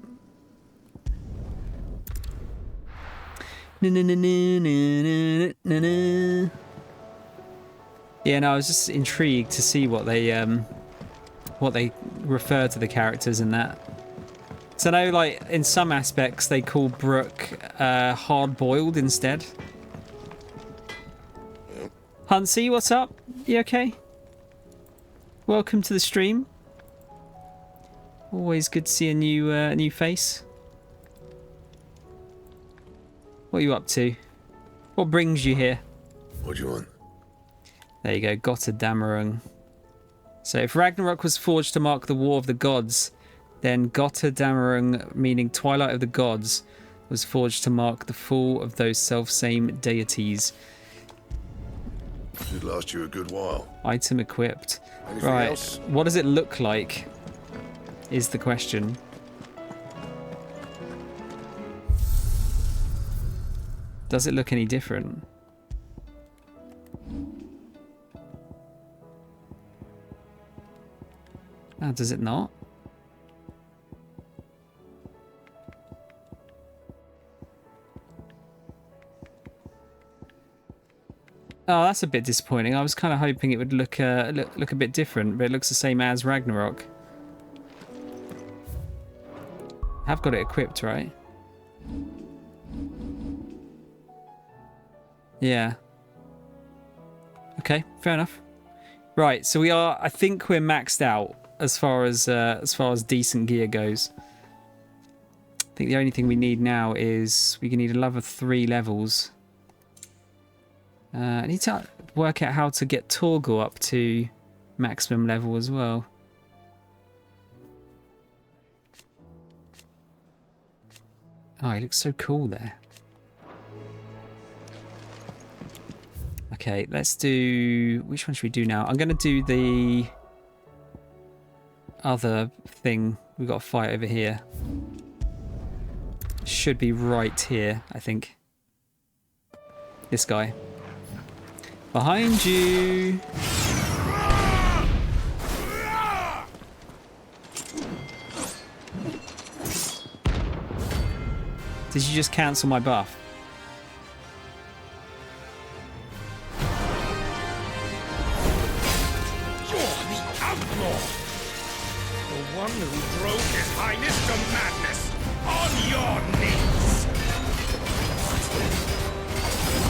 Yeah, no, I was just intrigued to see what they refer to the characters in that. So I know, like, in some aspects they call Brooke hard-boiled instead. Hunsy, what's up? You okay? Welcome to the stream. Always good to see a new face. What are you up to? What brings you here? What do you want? There you go, Gotterdammerung. So if Ragnarok was forged to mark the War of the Gods, then Gotterdammerung, meaning Twilight of the Gods, was forged to mark the fall of those self-same deities. Should last you a good while. Item equipped. Anything Right, else? what does it look like? Is the question. Does it look any different? Oh, does it not? Oh, that's a bit disappointing. I was kind of hoping it would look a bit different, but it looks the same as Ragnarok. I've got it equipped, right? Yeah. Okay, fair enough. Right, so we are. I think we're maxed out as far as decent gear goes. I think the only thing we need now is we can need another 3 levels. I need to work out how to get Torgal up to maximum level as well. Oh, he looks so cool there. Okay, let's do... Which one should we do now? I'm going to do the other thing. We've got a fight over here. Should be right here, I think. This guy. Behind you! Did you just cancel my buff? You're the outlaw! The one who drove His Highness to madness! On your knees!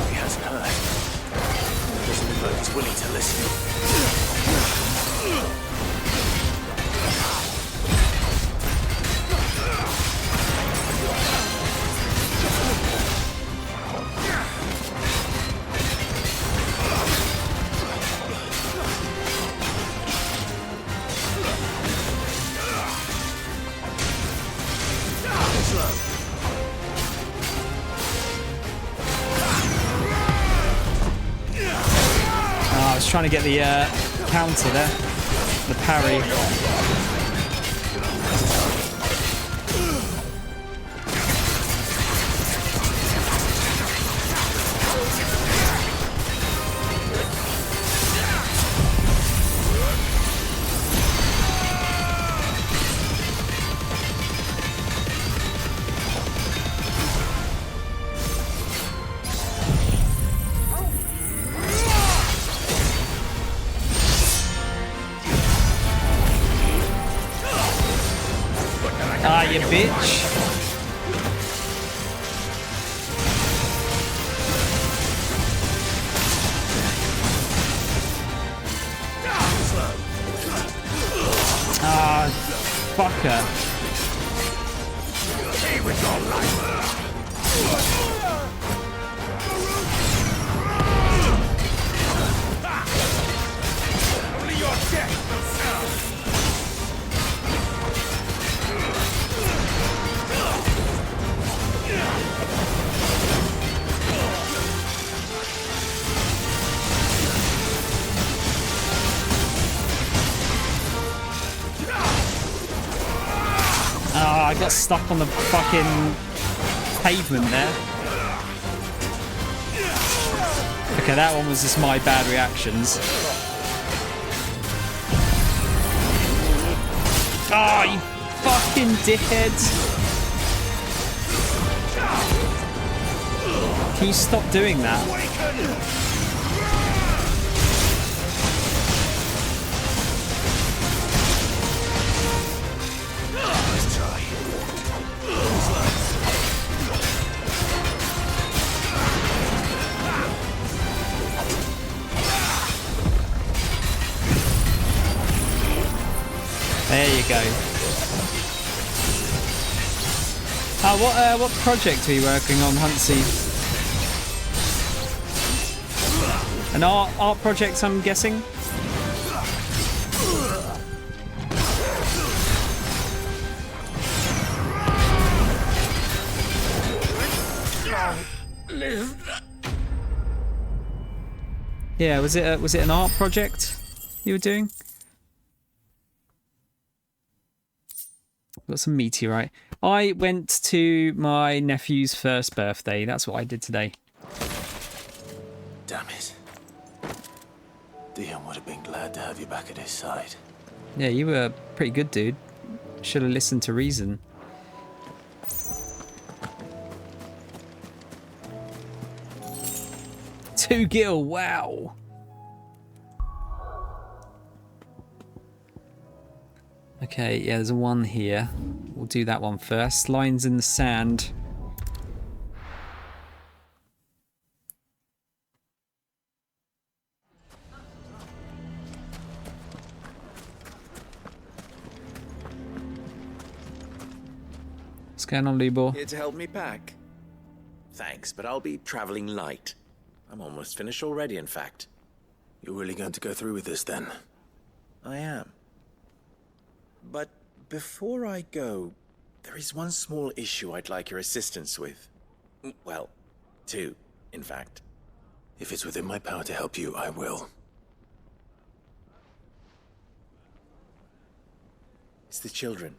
He hasn't heard. Doesn't look like he's willing to listen. I was trying to get the counter there, the parry. Ah, you bitch. Ah, fucker. I got stuck on the fucking pavement there. Okay, that one was just my bad reactions. Oh, you fucking dickheads! Can you stop doing that? There you go. What project are you working on, Hunsy? An art project, I'm guessing? Yeah, was it an art project you were doing? Got some meteorite. I went to my nephew's first birthday. That's what I did today. Damn it. Dion would have been glad to have you back at his side. Yeah, you were pretty good, dude. Should have listened to reason. Two gil, wow. Okay, yeah, there's one here. We'll do that one first. Lines in the sand. What's going on, Libor? Here to help me pack? Thanks, but I'll be traveling light. I'm almost finished already, in fact. You're really going to go through with this, then? I am. But before I go, there is one small issue I'd like your assistance with. Well, two, in fact. If it's within my power to help you, I will. It's the children.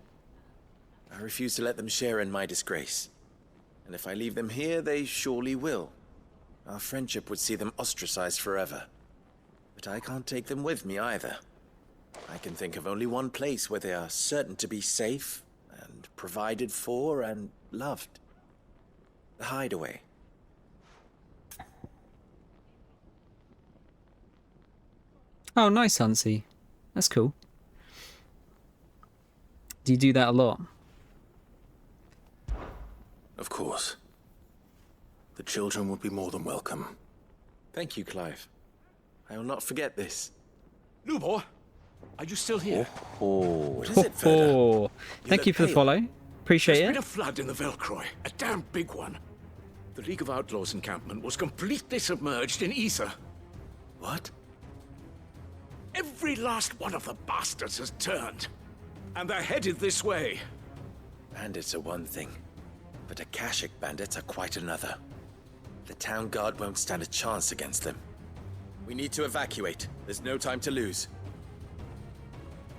I refuse to let them share in my disgrace. And if I leave them here, they surely will. Our friendship would see them ostracized forever. But I can't take them with me either. I can think of only one place where they are certain to be safe and provided for and loved. The hideaway. Oh, nice, Hunsy. That's cool. Do you do that a lot? Of course. The children would be more than welcome. Thank you, Clive. I will not forget this. Lubor, are you still here? What is it, Verda? Thank you for the follow. Appreciate There's it. been a flood in the Velcroy, a damn big one. The League of Outlaws encampment was completely submerged in ether. What? Every last one of the bastards has turned, and they're headed this way. Bandits are one thing, but Akashic bandits are quite another. The town guard won't stand a chance against them. We need to evacuate. There's no time to lose.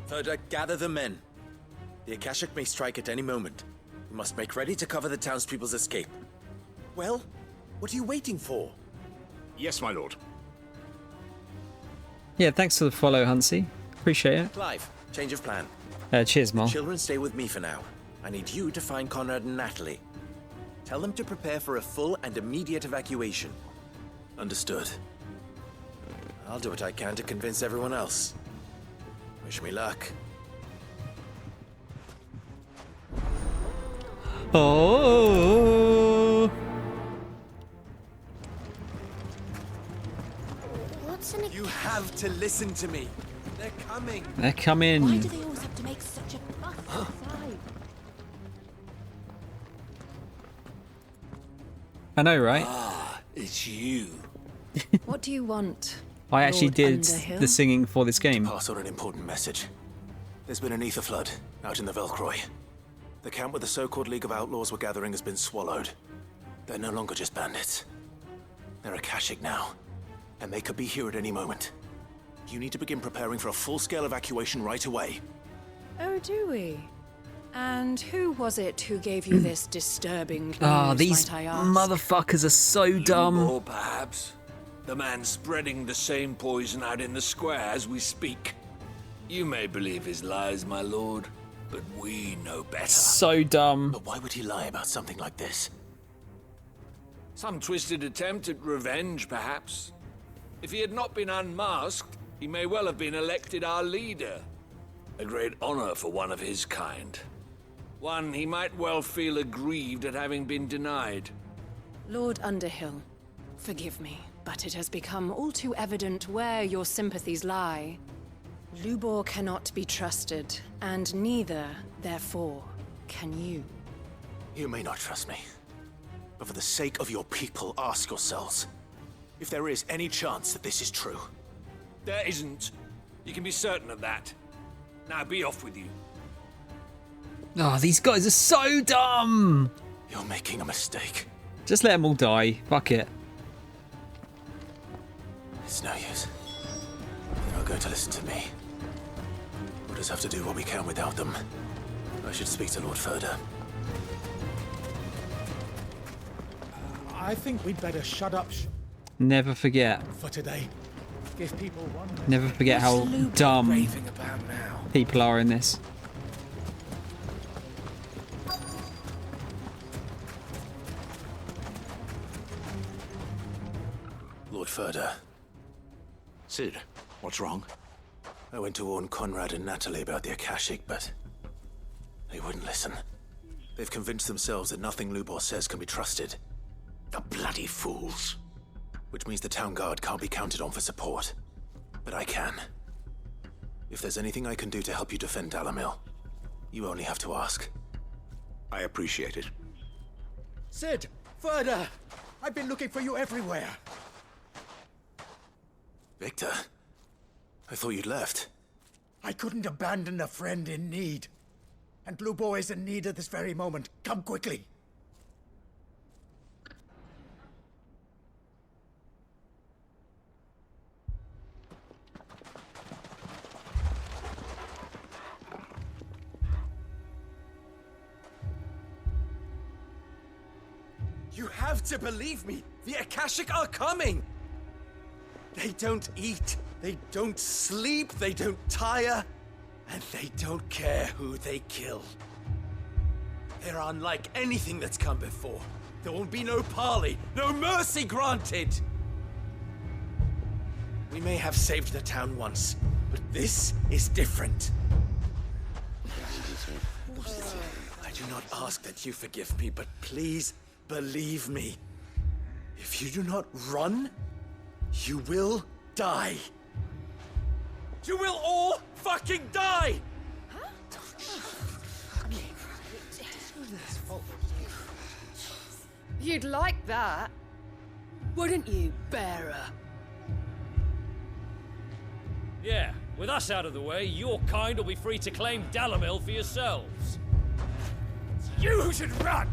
Verda, gather the men. The Akashic may strike at any moment. We must make ready to cover the townspeople's escape. Well, what are you waiting for? Yes, my lord. Yeah, thanks for the follow, Hunsy. Appreciate it. Clive, change of plan. Cheers, Mol. Children, stay with me for now. I need you to find Conrad and Natalie. Tell them to prepare for a full and immediate evacuation. Understood. I'll do what I can to convince everyone else. Wish me luck. Oh. What's in it? You have to listen to me. They're coming. They're coming. Why do they always have to make such a fuss outside? I know, right? Ah, it's you. What do you want? I actually Lord did Underhill? the singing for this game. Pass on an important message. There's been an ether flood out in the Velcroy. The camp where the so-called League of Outlaws were gathering has been swallowed. They're no longer just bandits. They're Akashic now, and they could be here at any moment. You need to begin preparing for a full-scale evacuation right away. Oh, do we? And who was it who gave you this disturbing news, Ah, these might I ask? motherfuckers are so dumb. Or perhaps the man spreading the same poison out in the square as we speak. You may believe his lies, my lord, but we know better. So dumb. But why would he lie about something like this? Some twisted attempt at revenge, perhaps. If he had not been unmasked, he may well have been elected our leader. A great honor for one of his kind. One he might well feel aggrieved at having been denied. Lord Underhill, forgive me, but it has become all too evident where your sympathies lie. Lubor cannot be trusted, and neither, therefore, can you. You may not trust me, but for the sake of your people, ask yourselves if there is any chance that this is true. There isn't. You can be certain of that. Now be off with you. Oh, these guys are so dumb. You're making a mistake. Just let them all die. Fuck it. It's no use. They're not going to listen to me. We'll just have to do what we can without them. I should speak to Lord Furder. I think we'd better shut up Never forget. for today. Give people one. Never forget how dumb Raving about now. people are in this. Lord Furder. Sid, what's wrong? I went to warn Conrad and Natalie about the Akashic, but they wouldn't listen. They've convinced themselves that nothing Lubor says can be trusted. The bloody fools. Which means the town guard can't be counted on for support. But I can. If there's anything I can do to help you defend Dalamil, you only have to ask. I appreciate it. Sid! Further! I've been looking for you everywhere. Victor? I thought you'd left. I couldn't abandon a friend in need. And Lubor is in need at this very moment. Come quickly. You have to believe me! The Akashic are coming! They don't eat, they don't sleep, they don't tire, and they don't care who they kill. They're unlike anything that's come before. There won't be no parley, no mercy granted! We may have saved the town once, but this is different. I do not ask that you forgive me, but please believe me. If you do not run, you will die. You will all fucking die! You'd like that, wouldn't you, bearer? Yeah, with us out of the way, your kind will be free to claim Dalamil for yourselves. You should run!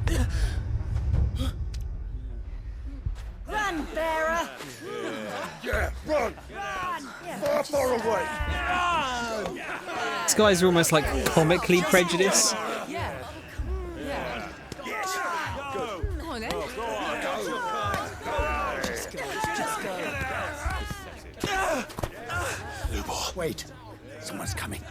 Run, bearer! Yeah, run! Run! Far away! These guys are almost like comically prejudiced. Yeah. Yeah. Go on then. Lubor. Wait. Someone's coming.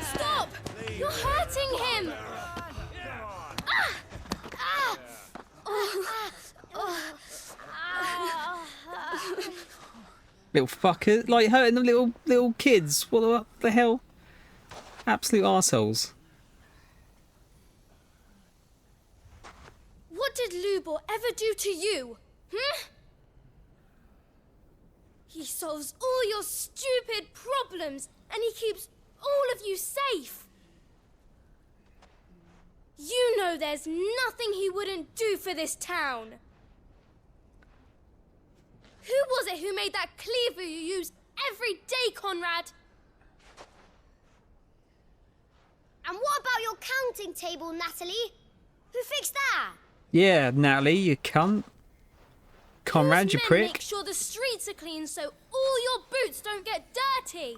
Stop! You're hurting him! Little fucker, like hurting the little kids. What the hell? Absolute arseholes. What did Lubor ever do to you? He solves all your stupid problems and he keeps all of you safe. You know there's nothing he wouldn't do for this town. Who was it who made that cleaver you use every day, Conrad? And what about your counting table, Natalie? Who fixed that? Yeah, Natalie, you cunt. Conrad, you Those men prick. make sure the streets are clean so all your boots don't get dirty.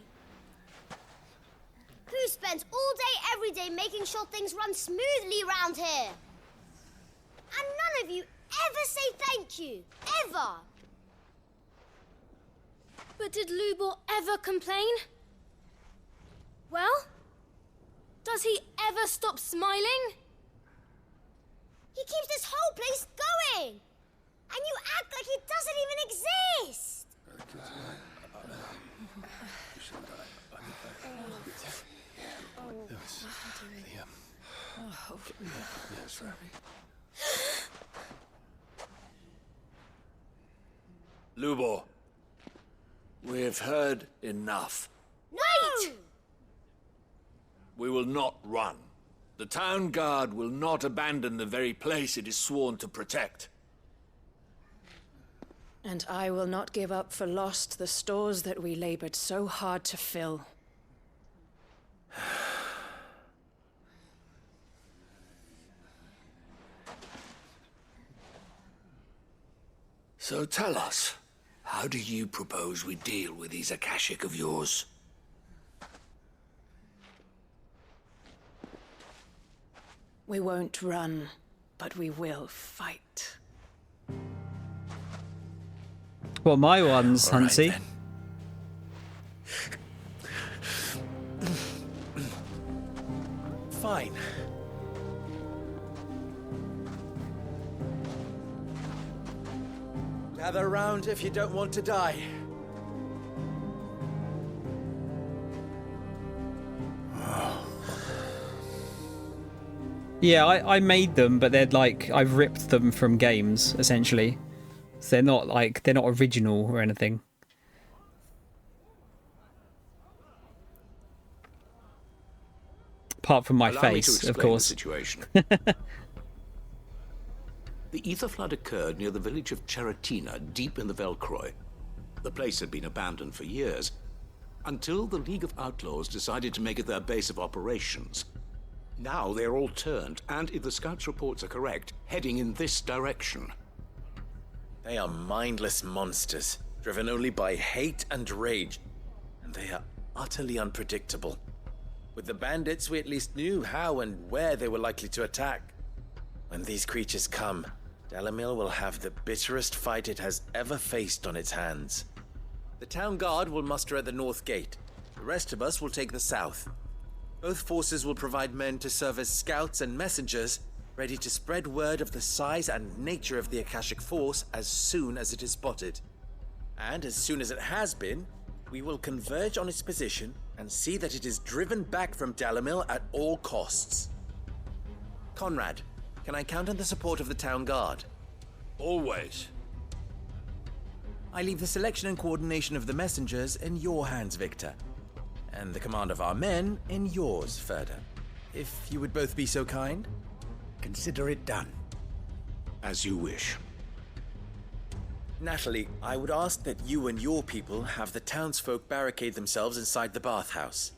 who spends all day, every day making sure things run smoothly round here. And none of you ever say thank you. Ever. But did Lubor ever complain? Well, does he ever stop smiling? He keeps this whole place going. And you act like he doesn't even exist. Lubor, we've heard enough. Wait! We will not run. The town guard will not abandon the very place it is sworn to protect. And I will not give up for lost the stores that we labored so hard to fill. So tell us, how do you propose we deal with these Akashic of yours? We won't run, but we will fight. What, my ones, All right, Hansi? Fine. Gather round if you don't want to die. Yeah, I made them, but they're like, I've ripped them from games, essentially. So they're not like, they're not original or anything. Apart from my Allow me to face, of explain course. The situation. The ether flood occurred near the village of Cheratina, deep in the Velcroy. The place had been abandoned for years, until the League of Outlaws decided to make it their base of operations. Now they're all turned, and if the scouts' reports are correct, heading in this direction. They are mindless monsters, driven only by hate and rage, and they are utterly unpredictable. With the bandits, we at least knew how and where they were likely to attack. When these creatures come, Dalamil will have the bitterest fight it has ever faced on its hands. The town guard will muster at the north gate. The rest of us will take the south. Both forces will provide men to serve as scouts and messengers, ready to spread word of the size and nature of the Akashic force as soon as it is spotted. And as soon as it has been, we will converge on its position and see that it is driven back from Dalamil at all costs. Conrad, can I count on the support of the town guard? Always. I leave the selection and coordination of the messengers in your hands, Victor. And the command of our men in yours, Ferda. If you would both be so kind. Consider it done. As you wish. Natalie, I would ask that you and your people have the townsfolk barricade themselves inside the bathhouse.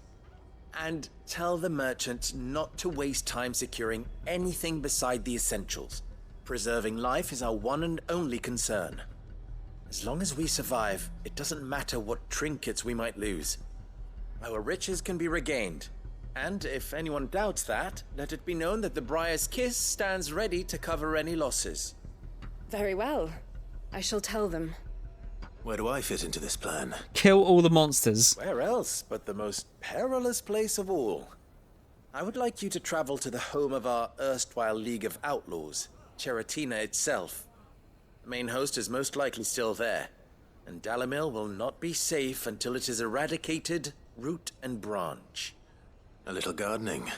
And tell the merchant not to waste time securing anything beside the essentials. Preserving life is our one and only concern. As long as we survive, it doesn't matter what trinkets we might lose. Our riches can be regained. And if anyone doubts that, let it be known that the Briar's Kiss stands ready to cover any losses. Very well. I shall tell them. Where do I fit into this plan? Kill all the monsters. Where else but the most perilous place of all? I would like you to travel to the home of our erstwhile League of Outlaws, Cheratina itself. The main host is most likely still there, and Dalamil will not be safe until it is eradicated, root and branch. A little gardening.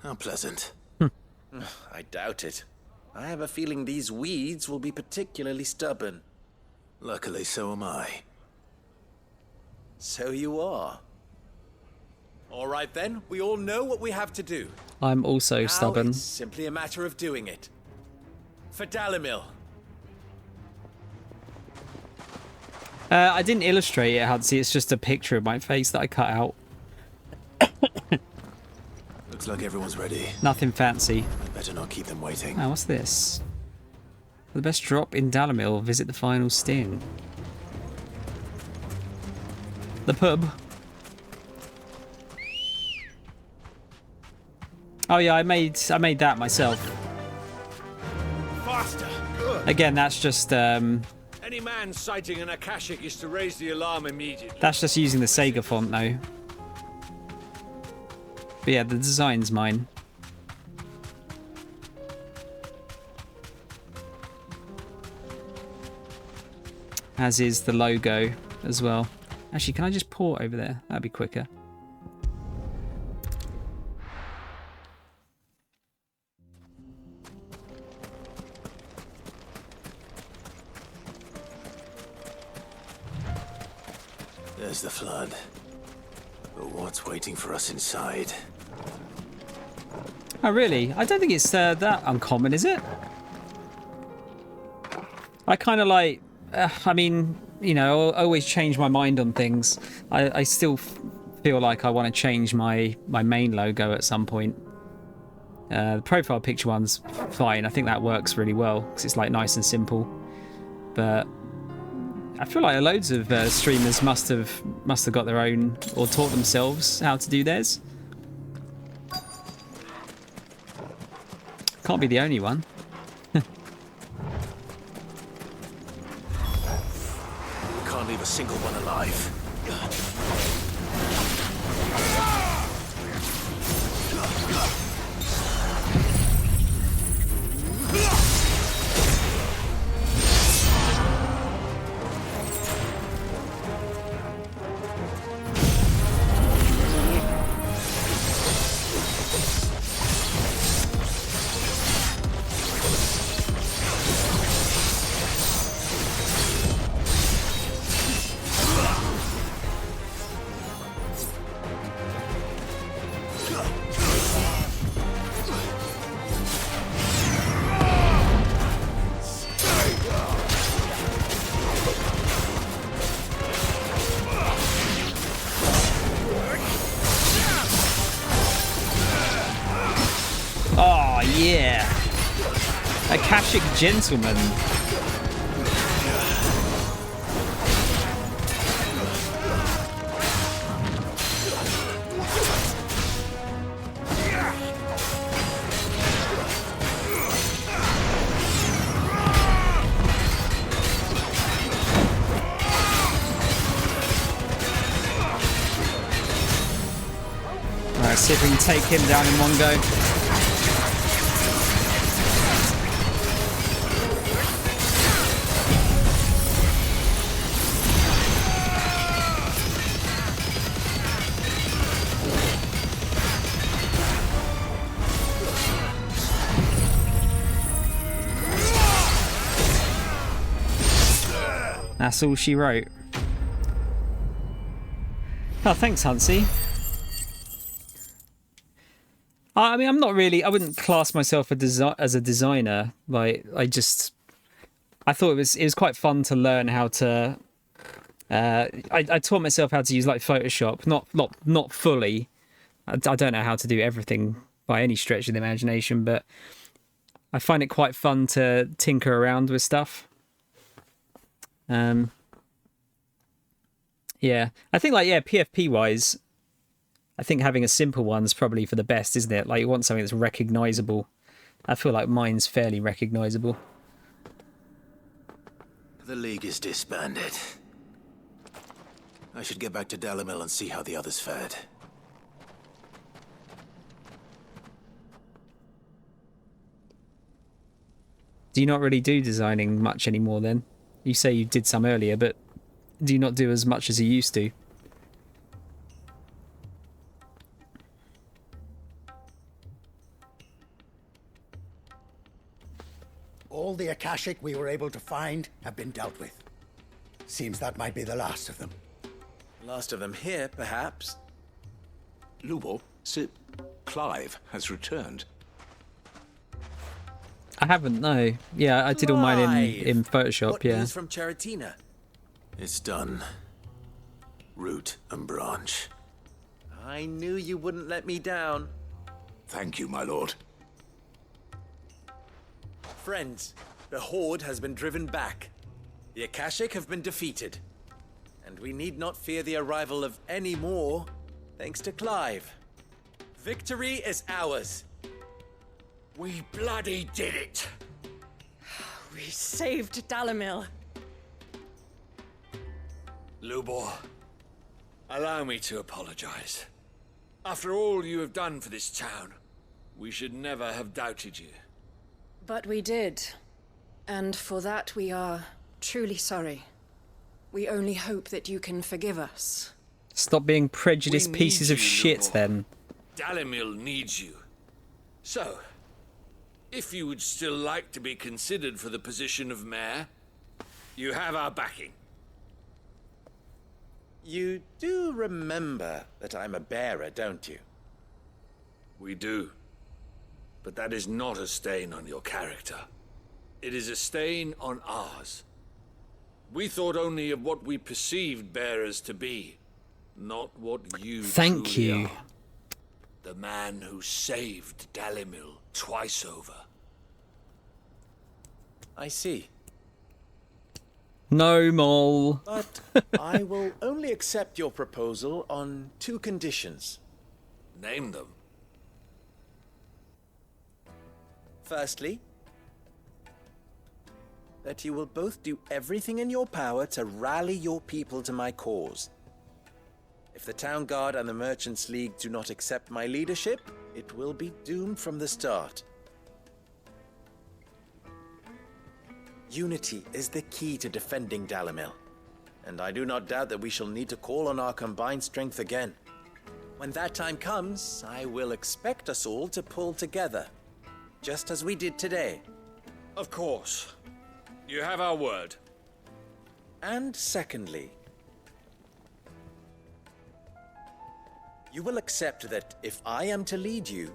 How pleasant. I doubt it. I have a feeling these weeds will be particularly stubborn. Luckily, so am I. So you are. All right then, we all know what we have to do. I'm also Now stubborn. It's simply a matter of doing it. For Dalamil. I didn't illustrate it, Hudson. It's just a picture of my face that I cut out. Looks like everyone's ready. Nothing fancy. Better not keep them waiting. Oh, what's this? For the best drop in Dalamil, visit the final sting. The pub. Oh yeah, I made that myself. Faster! Again, that's just Any man sighting an Akashic is to raise the alarm immediately. that's just using the Sega font though. But yeah, the design's mine. As is the logo as well. Actually, can I just port over there? That'd be quicker. There's the flood. But what's waiting for us inside? Oh, really? I don't think it's that uncommon, is it? I kind of like... I mean, you know, I always change my mind on things. I still feel like I want to change my main logo at some point. The profile picture one's fine. I think that works really well because it's like nice and simple. But I feel like loads of streamers must have got their own or taught themselves how to do theirs. Can't be the only one. Can't leave a single one alive. Oh, yeah. Akashic Gentleman. Alright, see if we can take him down in one go. That's all she wrote. Oh, thanks, Hunsy. I mean, I'm not really... I wouldn't class myself as a designer. Like, I thought it was quite fun to learn how to... I taught myself how to use, like, Photoshop. Not fully. I don't know how to do everything by any stretch of the imagination, but I find it quite fun to tinker around with stuff. Yeah, I think, like, yeah, PFP wise, I think having a simple one's probably for the best, isn't it? Like, you want something that's recognizable. I feel like mine's fairly recognizable. The League is disbanded. I should get back to Dalimil and see how the others fared. Do you not really do designing much anymore then? You say you did some earlier, but do you not do as much as you used to? All the Akashic we were able to find have been dealt with. Seems that might be the last of them. Last of them here, perhaps. Lubo, Sir Clive has returned. I haven't, no. Yeah, I did all mine in Photoshop, What yeah. news from Charatina? It's done. Root and branch. I knew you wouldn't let me down. Thank you, my lord. Friends, the Horde has been driven back. The Akashic have been defeated. And we need not fear the arrival of any more, thanks to Clive. Victory is ours. We bloody did it! We saved Dalimil. Lubor, allow me to apologize. After all you have done for this town, we should never have doubted you. But we did. And for that we are truly sorry. We only hope that you can forgive us. Stop being prejudiced We need pieces of you, shit, Lubor. then. Dalimil needs you. So, if you would still like to be considered for the position of mayor, you have our backing. You do remember that I'm a bearer, don't you? We do. But that is not a stain on your character. It is a stain on ours. We thought only of what we perceived bearers to be, not what you Thank truly you. are. The man who saved Dalimil twice over. I see. No, Mole. But I will only accept your proposal on 2 conditions. Name them. Firstly, that you will both do everything in your power to rally your people to my cause. If the Town Guard and the Merchants League do not accept my leadership, it will be doomed from the start. Unity is the key to defending Dalimil, and I do not doubt that we shall need to call on our combined strength again. When that time comes, I will expect us all to pull together, just as we did today. Of course. You have our word. And secondly, you will accept that if I am to lead you,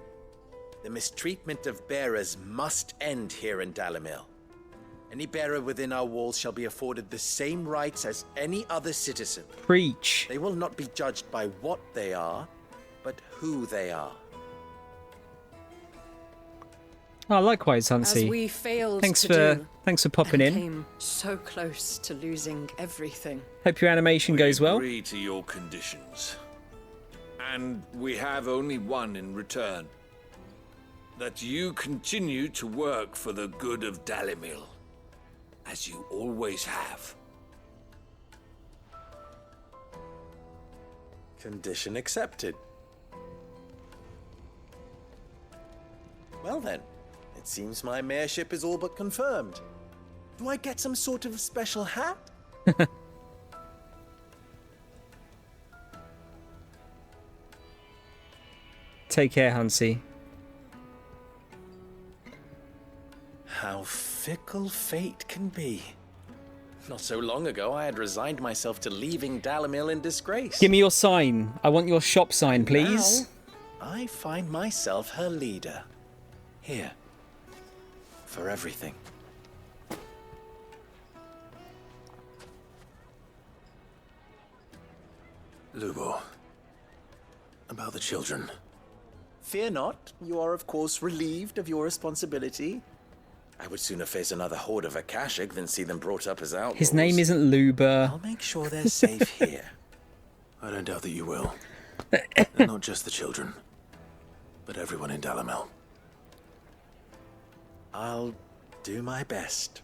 the mistreatment of bearers must end here in Dalimil. Any bearer within our walls shall be afforded the same rights as any other citizen. Preach. They will not be judged by what they are, but who they are. Oh, likewise, Hansi. As we failed Thanks to for do, thanks for popping and in. came so close to losing everything. Hope your animation goes well. Agree to your conditions. And we have only one in return. That you continue to work for the good of Dalimil, as you always have. Condition accepted. Well then, it seems my mayorship is all but confirmed. Do I get some sort of special hat? Take care, Hansi. How fickle fate can be. Not so long ago, I had resigned myself to leaving Dalimil in disgrace. Give me your sign. I want your shop sign, please. Now, I find myself her leader. Here. For everything. Lubor. About the children. Fear not. You are, of course, relieved of your responsibility. I would sooner face another horde of Akashic than see them brought up as outlaws. His name isn't Luber. I'll make sure they're safe here. I don't doubt that you will. And not just the children, but everyone in Dalimil. I'll do my best.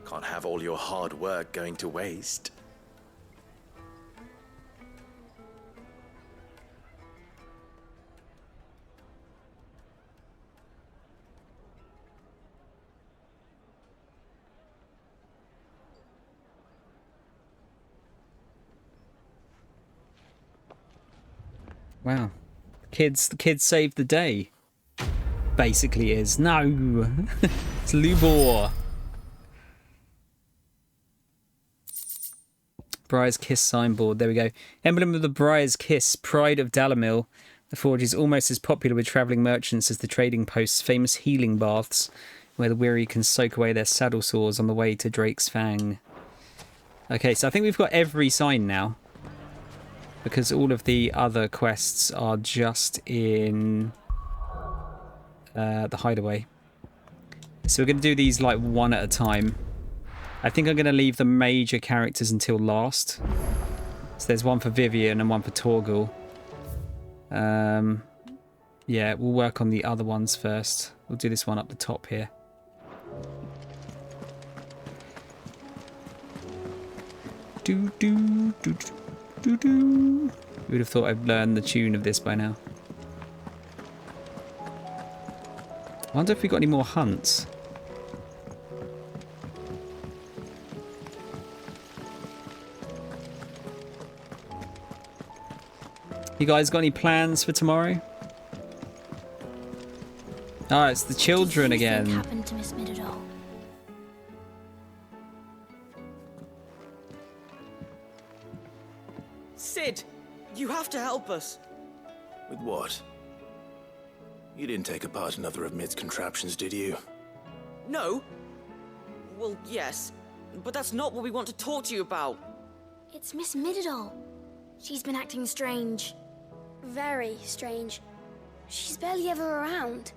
Can't have all your hard work going to waste. Wow. The kids saved the day. Basically is. No. It's Lubor. Briar's Kiss signboard. There we go. Emblem of the Briar's Kiss. Pride of Dalimil. The forge is almost as popular with travelling merchants as the trading post's famous healing baths, where the weary can soak away their saddle sores on the way to Drake's Fang. Okay, so I think we've got every sign now, because all of the other quests are just in the hideaway. So we're going to do these like one at a time. I think I'm going to leave the major characters until last. So there's one for Vivian and one for Torgal. Yeah, we'll work on the other ones first. We'll do this one up the top here. Do do do do do. You would have thought I'd learned the tune of this by now. I wonder if we got any more hunts. You guys got any plans for tomorrow? Oh, it's the children again. What happened to Miss Midadol? Sid, you have to help us. With what? You didn't take apart another of Mid's contraptions, did you? No. Well, yes, but that's not what we want to talk to you about. It's Miss Midadol. She's been acting strange. Very strange. She's barely ever around.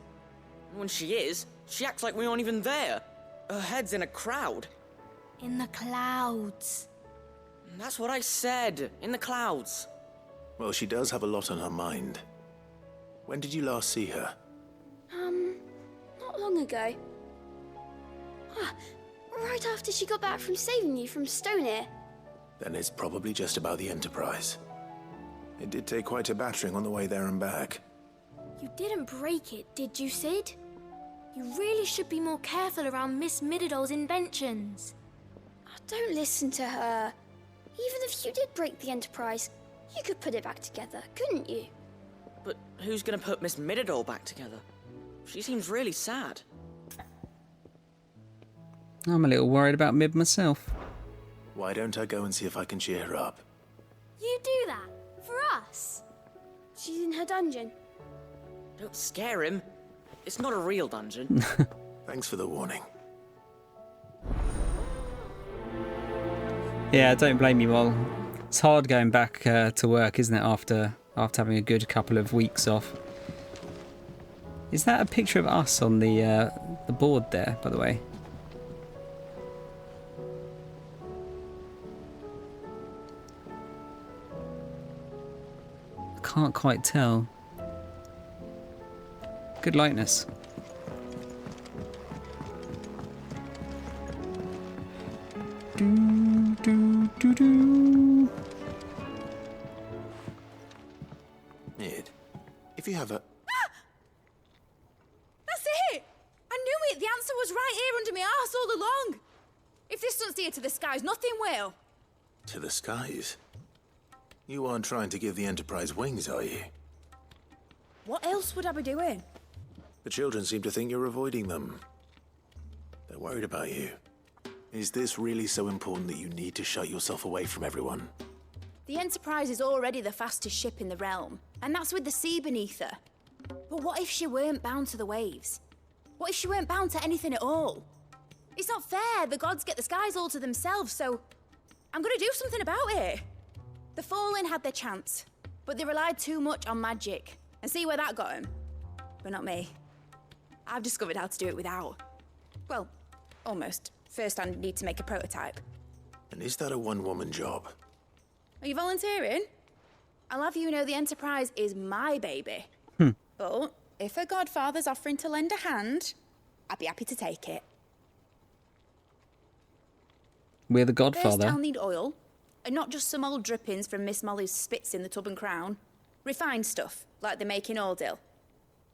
When she is, she acts like we aren't even there. Her head's in a crowd. In the clouds. That's what I said. In the clouds. Well, she does have a lot on her mind. When did you last see her? Not long ago. Right after she got back from saving you from Stoneir. Then it's probably just about the Enterprise. It did take quite a battering on the way there and back. You didn't break it, did you, Sid? You really should be more careful around Miss Midadol's inventions. Don't listen to her. Even if you did break the Enterprise, you could put it back together, couldn't you? But who's gonna put Miss Midadol back together? She seems really sad. I'm a little worried about Mid myself. Why don't I go and see if I can cheer her up? You do that? For us? She's in her dungeon. Don't scare him. It's not a real dungeon. Thanks for the warning. Yeah, don't blame you, Mol. It's hard going back to work, isn't it, after having a good couple of weeks off. Is that a picture of us on the board there, by the way? I can't quite tell. Good likeness. Do, do, do, do. Mid, if you have a... That's it! I knew it! The answer was right here under my arse all along! If this doesn't steer to the skies, nothing will! To the skies? You aren't trying to give the Enterprise wings, are you? What else would I be doing? The children seem to think you're avoiding them. They're worried about you. Is this really so important that you need to shut yourself away from everyone? The Enterprise is already the fastest ship in the realm, and that's with the sea beneath her. But what if she weren't bound to the waves? What if she weren't bound to anything at all? It's not fair. The gods get the skies all to themselves, so I'm gonna do something about it. The Fallen had their chance, but they relied too much on magic. And see where that got them? But not me. I've discovered how to do it without. Well, almost. First I need to make a prototype. And is that a one-woman job? Are you volunteering? I'll have you know the Enterprise is my baby. But if a godfather's offering to lend a hand, I'd be happy to take it. We're the godfather. First I'll need oil, and not just some old drippings from Miss Molly's spits in the tub and crown. Refined stuff, like they make in Ordil.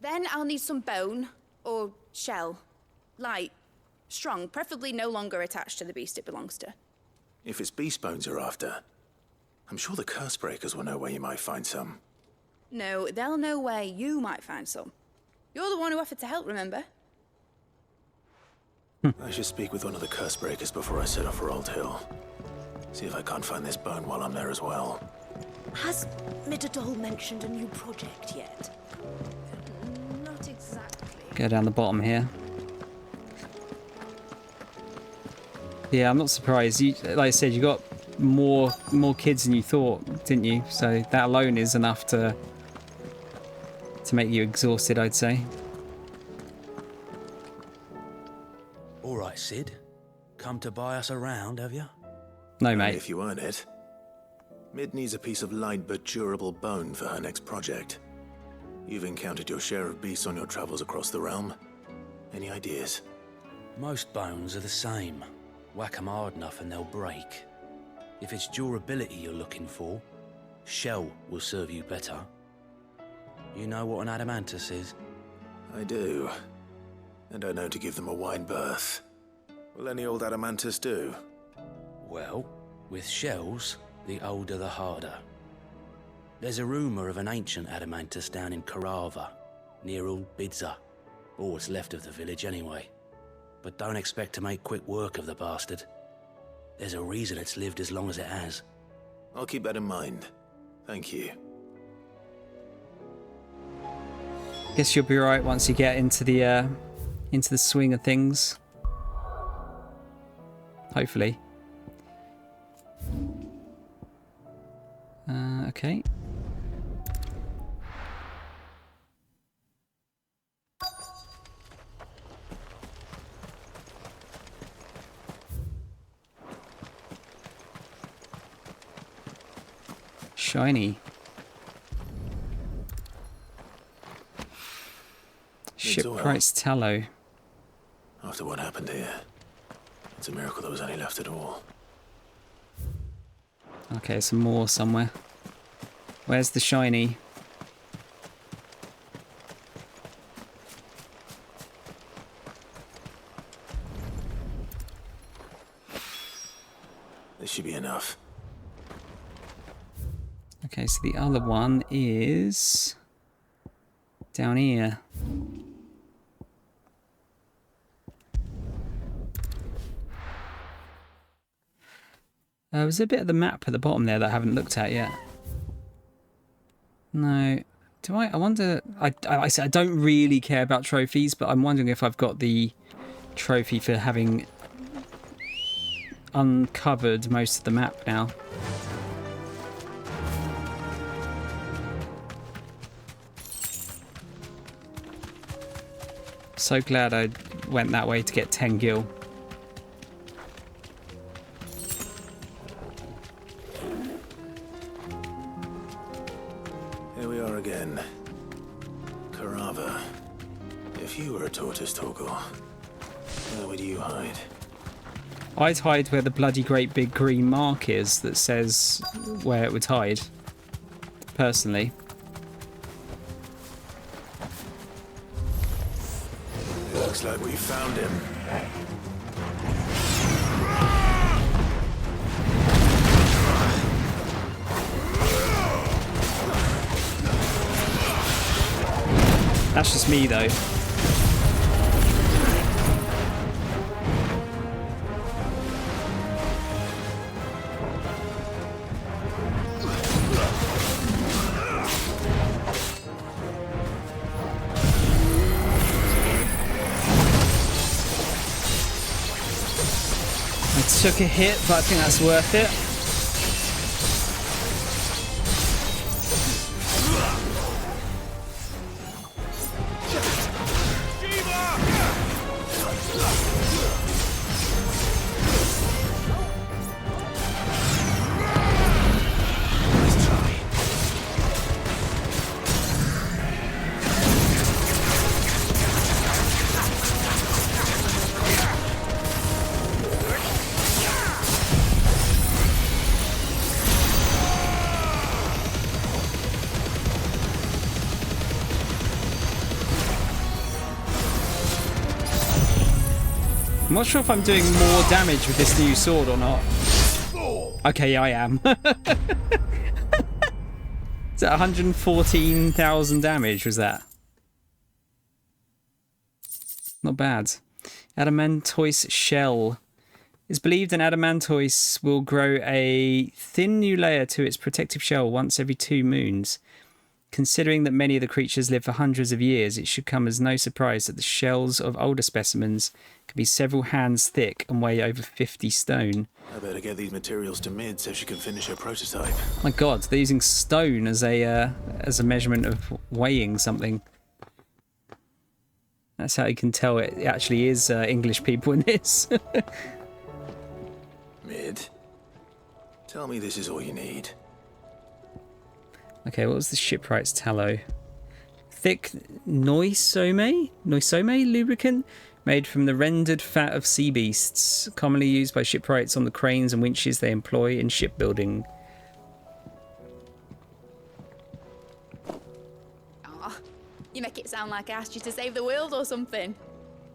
Then I'll need some bone, or shell. Light, strong, preferably no longer attached to the beast it belongs to. If it's beast bones you're after, I'm sure the curse breakers will know where you might find some. No, they'll know where you might find some. You're the one who offered to help, remember? I should speak with one of the curse breakers before I set off for Old Hill. See if I can't find this bone while I'm there as well. Has Midadol mentioned a new project yet? Not exactly. Go down the bottom here. Yeah, I'm not surprised. You, like I said, you got more kids than you thought, didn't you? So that alone is enough to make you exhausted, I'd say. All right, Sid. Come to buy us around, have you? No, mate. If you earn it. Mid needs a piece of light but durable bone for her next project. You've encountered your share of beasts on your travels across the realm. Any ideas? Most bones are the same. Whack 'em hard enough and they'll break. If it's durability you're looking for, shell will serve you better. You know what an adamantus is? I do. And I know to give them a wide berth. Will any old adamantus do? Well, with shells, the older the harder. There's a rumour of an ancient adamantus down in Karava, near Old Bidza. Or what's left of the village anyway. But don't expect to make quick work of the bastard. There's a reason it's lived as long as it has. I'll keep that in mind. Thank you. Guess you'll be right once you get into the swing of things. Hopefully. Okay. Shiny. Shipwright's tallow. After what happened here, it's a miracle there was any left at all. Okay, some more somewhere. Where's the shiny? This should be enough. Okay, so the other one is down here. There's a bit of the map at the bottom there that I haven't looked at yet. No. Do I? I wonder... I don't really care about trophies, but I'm wondering if I've got the trophy for having uncovered most of the map now. So glad I went that way to get 10 gil. Here we are again. Karava. If you were a tortoise, Torgor, where would you hide? I'd hide where the bloody great big green mark is that says where it would hide. Personally. Looks like we found him. That's just me, though. I took a hit, but I think that's worth it. I'm not sure if I'm doing more damage with this new sword or not. Okay, yeah, I am. Is that 114,000 damage, was that? Not bad. Adamantoise shell. It's believed an adamantoise will grow a thin new layer to its protective shell once every 2 moons. Considering that many of the creatures live for hundreds of years, it should come as no surprise that the shells of older specimens can be several hands thick and weigh over 50 stone. I better get these materials to Mid so she can finish her prototype. My God, they're using stone as a measurement of weighing something. That's how you can tell it actually is English people in this. Mid, tell me this is all you need. Okay, what was the shipwright's tallow? thick noisome lubricant made from the rendered fat of sea beasts, commonly used by shipwrights on the cranes and winches they employ in shipbuilding. Aw, you make it sound like I asked you to save the world or something.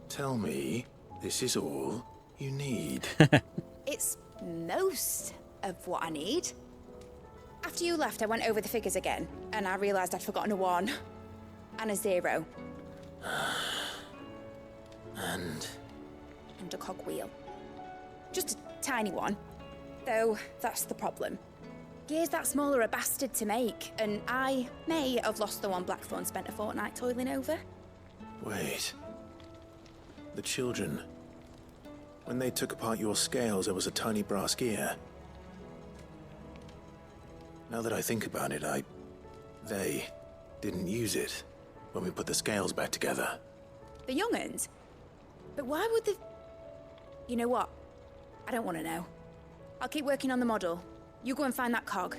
Tell me, this is all you need. It's most of what I need. After you left, I went over the figures again, and I realised I'd forgotten a 1 and a 0. And a cogwheel. Just a tiny one. Though, that's the problem. Gears that small are a bastard to make, and I may have lost the one Blackthorn spent a fortnight toiling over. wait. The children. When they took apart your scales, there was a tiny brass gear. Now that I think about it, they didn't use it when we put the scales back together. The young'uns? But why would the... You know what? I don't want to know. I'll keep working on the model. You go and find that cog.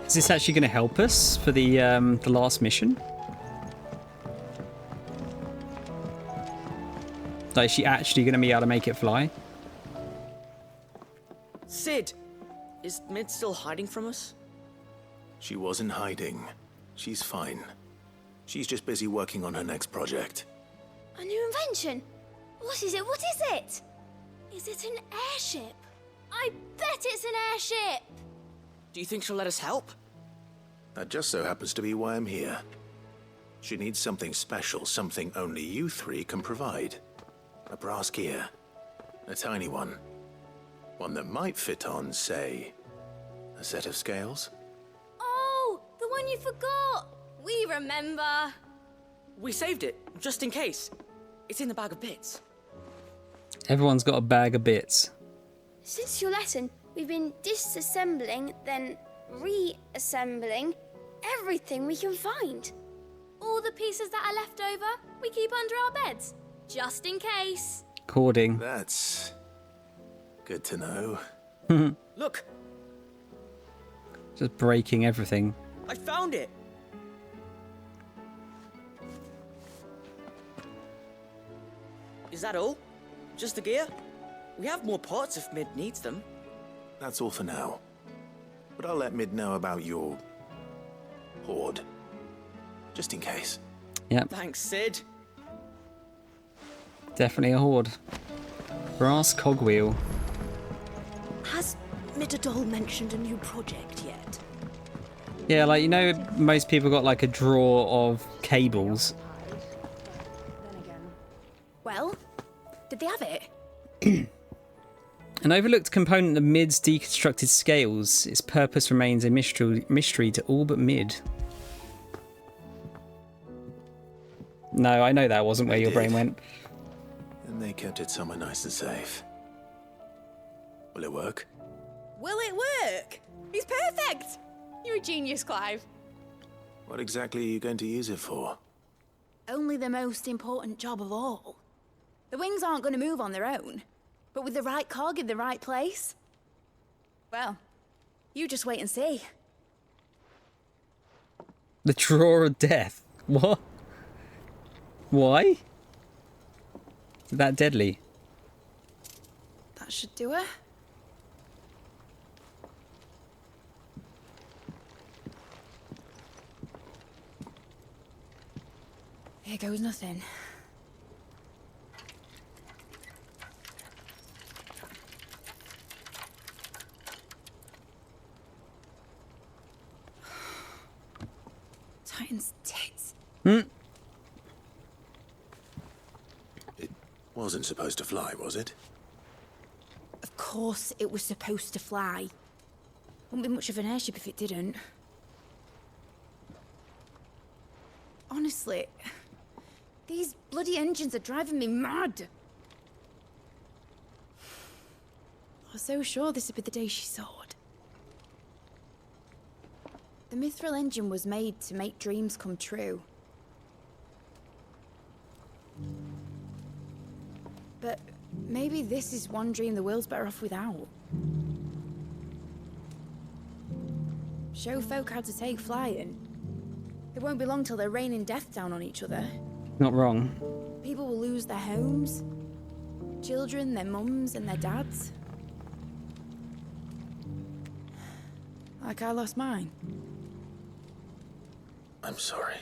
Is this actually going to help us for the last mission? Like, is she actually going to be able to make it fly? Sid! Is Mid still hiding from us? She wasn't hiding. She's fine. She's just busy working on her next project. A new invention? What is it? What is it? Is it an airship? I bet it's an airship! Do you think she'll let us help? That just so happens to be why I'm here. She needs something special, something only you three can provide. A brass gear. A tiny one. One that might fit on, say, a set of scales? Oh, the one you forgot! We remember! We saved it, just in case. It's in the bag of bits. Everyone's got a bag of bits. Since your lesson, we've been disassembling, then reassembling everything we can find. All the pieces that are left over, we keep under our beds, just in case. Cording. That's good to know. Look! Just breaking everything. I found it! Is that all? Just the gear? We have more parts if Mid needs them. That's all for now. But I'll let Mid know about your hoard. Just in case. Yep. Thanks, Sid. Definitely a hoard. Brass cogwheel. Has Midadol mentioned a new project yet? Yeah, like, you know, most people got like a drawer of cables. Well, did they have it? An overlooked component of Mid's deconstructed scales. Its purpose remains a mystery to all but Mid. No, I know that wasn't where your brain went. And they kept it somewhere nice and safe. Will it work? Will it work? He's perfect! You're a genius, Clive. What exactly are you going to use it for? Only the most important job of all. The wings aren't going to move on their own. But with the right cog in the right place... Well, you just wait and see. The drawer of death. What? Why? Is that deadly? That should do it. Here goes nothing. Titan's tits. It wasn't supposed to fly, was it? Of course it was supposed to fly. Wouldn't be much of an airship if it didn't. Honestly, these bloody engines are driving me mad. I was so sure this would be the day she soared. The Mithril engine was made to make dreams come true. But maybe this is one dream the world's better off without. Show folk how to take flying, It won't be long till they're raining death down on each other. Not wrong. People will lose their homes. Children, their mums and their dads. Like I lost mine. I'm sorry.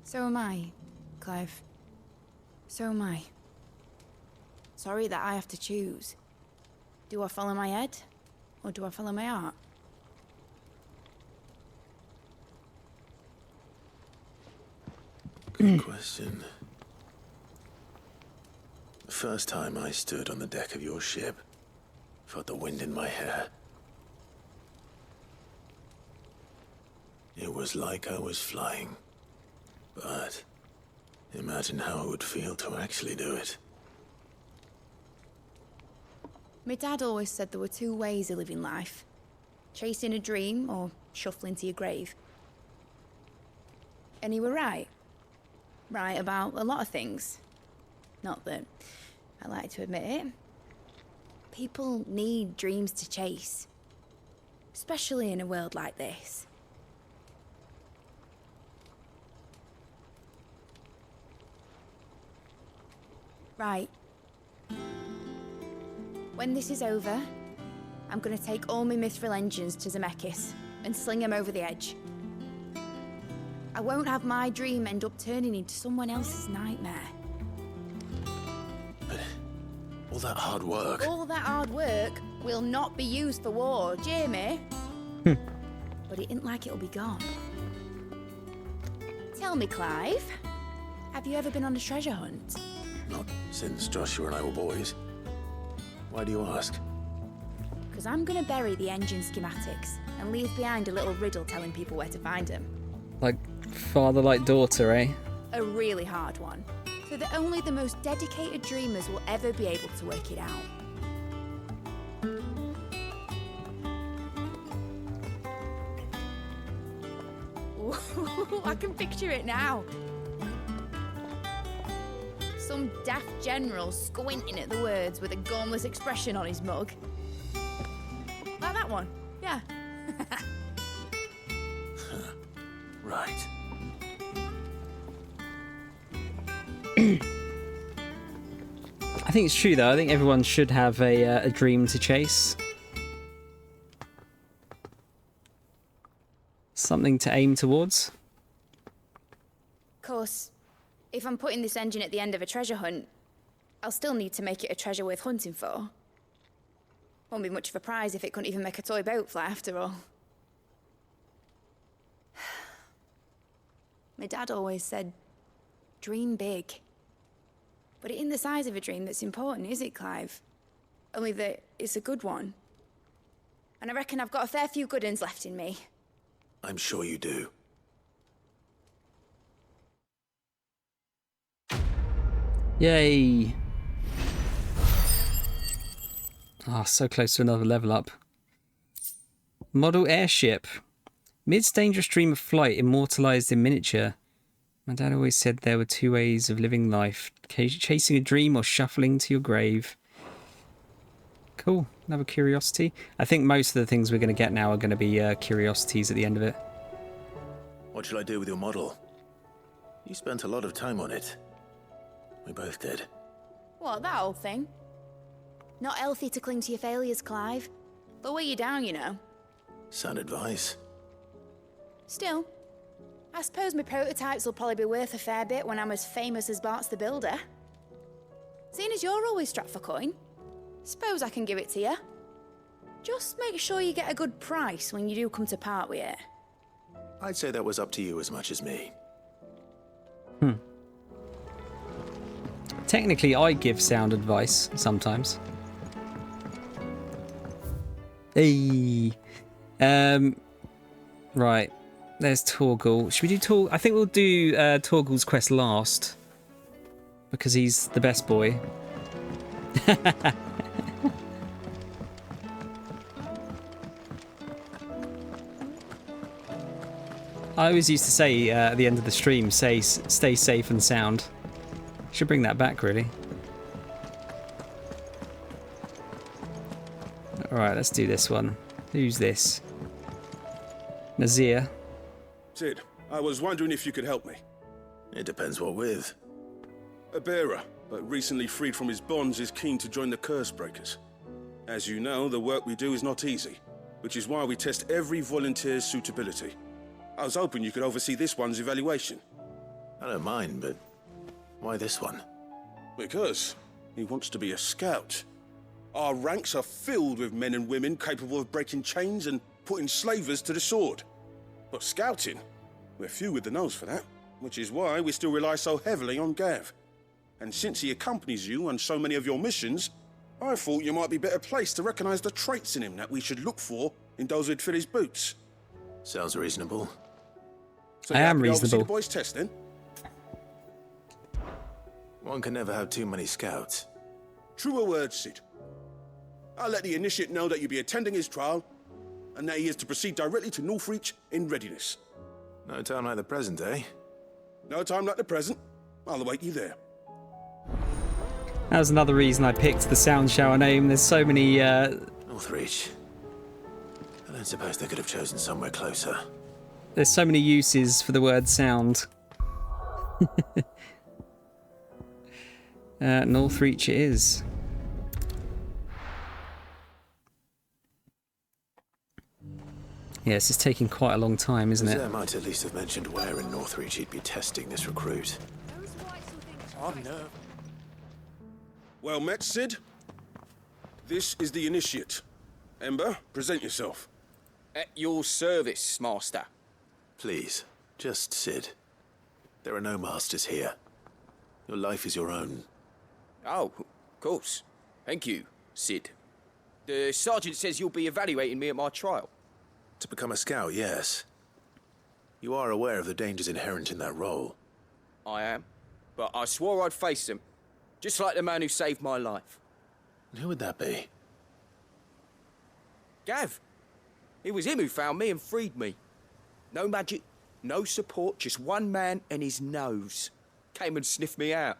So am I, Clive. So am I. Sorry that I have to choose. Do I follow my head, or do I follow my heart? Good question. The first time I stood on the deck of your ship, felt the wind in my hair. It was like I was flying. But imagine how it would feel to actually do it. My dad always said there were two ways of living life. Chasing a dream or shuffling to your grave. And he were right. Right about a lot of things. Not that I like to admit it. People need dreams to chase. Especially in a world like this. Right. When this is over, I'm gonna take all my mithril engines to Zemeckis and sling them over the edge. I won't have my dream end up turning into someone else's nightmare. But all that hard work... All that hard work will not be used for war, Jamie. But it isn't like it'll be gone. Tell me, Clive, have you ever been on a treasure hunt? Not since Joshua and I were boys. Why do you ask? Because I'm gonna bury the engine schematics and leave behind a little riddle telling people where to find them. Like father like daughter, eh? A really hard one. So that only the most dedicated dreamers will ever be able to work it out. Ooh, I can picture it now. Some daft general squinting at the words with a gormless expression on his mug. Like that one, yeah. Right. I think it's true though. I think everyone should have a dream to chase. Something to aim towards. Of course, if I'm putting this engine at the end of a treasure hunt, I'll still need to make it a treasure worth hunting for. Won't be much of a prize if it couldn't even make a toy boat fly after all. My dad always said, dream big. But it isn't the size of a dream that's important, is it, Clive? Only that it's a good one. And I reckon I've got a fair few good uns left in me. I'm sure you do. Yay! Ah, so close to another level up. Model airship. Mid's dangerous dream of flight immortalized in miniature. My dad always said there were two ways of living life. Chasing a dream or shuffling to your grave. Cool. Another curiosity. I think most of the things we're going to get now are going to be curiosities at the end of it. What shall I do with your model? You spent a lot of time on it. We both did. What, that old thing? Not healthy to cling to your failures, Clive. They'll weigh you down, you know. Sound advice. Still, I suppose my prototypes will probably be worth a fair bit when I'm as famous as Bart's the Builder. Seeing as you're always strapped for coin, suppose I can give it to you. Just make sure you get a good price when you do come to part with it. I'd say that was up to you as much as me. Technically, I give sound advice sometimes. Hey. Right. There's Torgal. Should we do Torgal? I think we'll do Torgal's quest last. Because he's the best boy. I always used to say at the end of the stream, stay safe and sound. Should bring that back, really. Alright, let's do this one. Who's this? Nazir. Sid, I was wondering if you could help me. It depends what with. A bearer, but recently freed from his bonds, is keen to join the Curse Breakers. As you know, the work we do is not easy, which is why we test every volunteer's suitability. I was hoping you could oversee this one's evaluation. I don't mind, but why this one? Because he wants to be a scout. Our ranks are filled with men and women capable of breaking chains and putting slavers to the sword. But scouting, we're few with the nose for that, which is why we still rely so heavily on Gav. And since he accompanies you on so many of your missions, I thought you might be better placed to recognize the traits in him that we should look for in those who'd fill his boots. Sounds reasonable. So I am happy to oversee reasonable. the boys' test, then? One can never have too many scouts. Truer words, Sid. I'll let the initiate know that you'll be attending his trial, and that he is to proceed directly to Northreach in readiness. No time like the present, eh? No time like the present. I'll await you there. That was another reason I picked the Soundshower name. There's so many... Northreach. I don't suppose they could have chosen somewhere closer. There's so many uses for the word sound. Northreach it is. Yes, it's taking quite a long time, isn't it? Zare might at least have mentioned where in Northreach he'd be testing this recruit. Oh, no. Well met, Sid. This is the initiate. Ember, present yourself. At your service, Master. Please, just Sid. There are no masters here. Your life is your own. Oh, of course. Thank you, Sid. The sergeant says you'll be evaluating me at my trial. To become a scout, yes. You are aware of the dangers inherent in that role. I am. But I swore I'd face them. Just like the man who saved my life. And who would that be? Gav. It was him who found me and freed me. No magic, no support, just one man and his nose. Came and sniffed me out.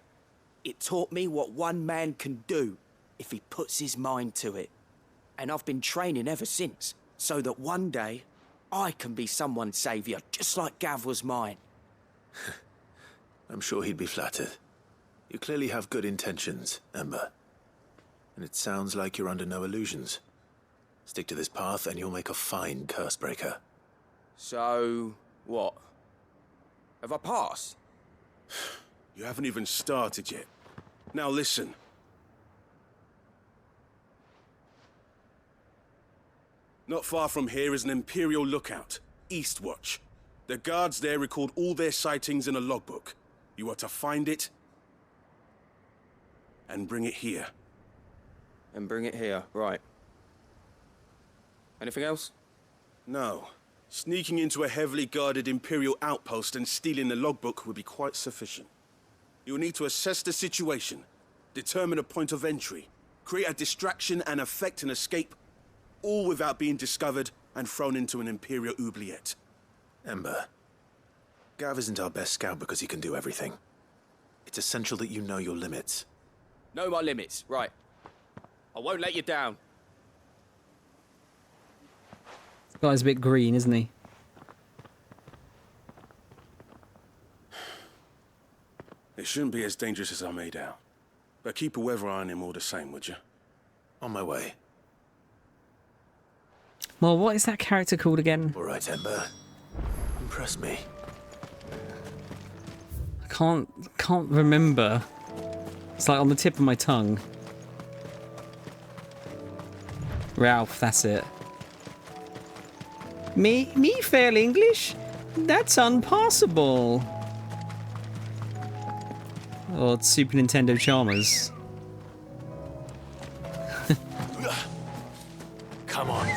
It taught me what one man can do if he puts his mind to it. And I've been training ever since, so that one day I can be someone's saviour, just like Gav was mine. I'm sure he'd be flattered. You clearly have good intentions, Ember. And it sounds like you're under no illusions. Stick to this path and you'll make a fine Cursebreaker. So, what? Have I passed? You haven't even started yet. Now listen. Not far from here is an Imperial lookout, Eastwatch. The guards there record all their sightings in a logbook. You are to find it and bring it here. And bring it here, right. Anything else? No. Sneaking into a heavily guarded Imperial outpost and stealing the logbook would be quite sufficient. You'll need to assess the situation, determine a point of entry, create a distraction and effect an escape, all without being discovered and thrown into an Imperial oubliette. Ember, Gav isn't our best scout because he can do everything. It's essential that you know your limits. Know my limits, right. I won't let you down. This guy's a bit green, isn't he? It shouldn't be as dangerous as I made out. But keep a weather eye on him all the same, would you? On my way. Well, what is that character called again? All right, Ember. Impress me. I can't remember. It's like on the tip of my tongue. Ralph, that's it. Me fail English? That's unpassable. Or Super Nintendo Chalmers. Come on.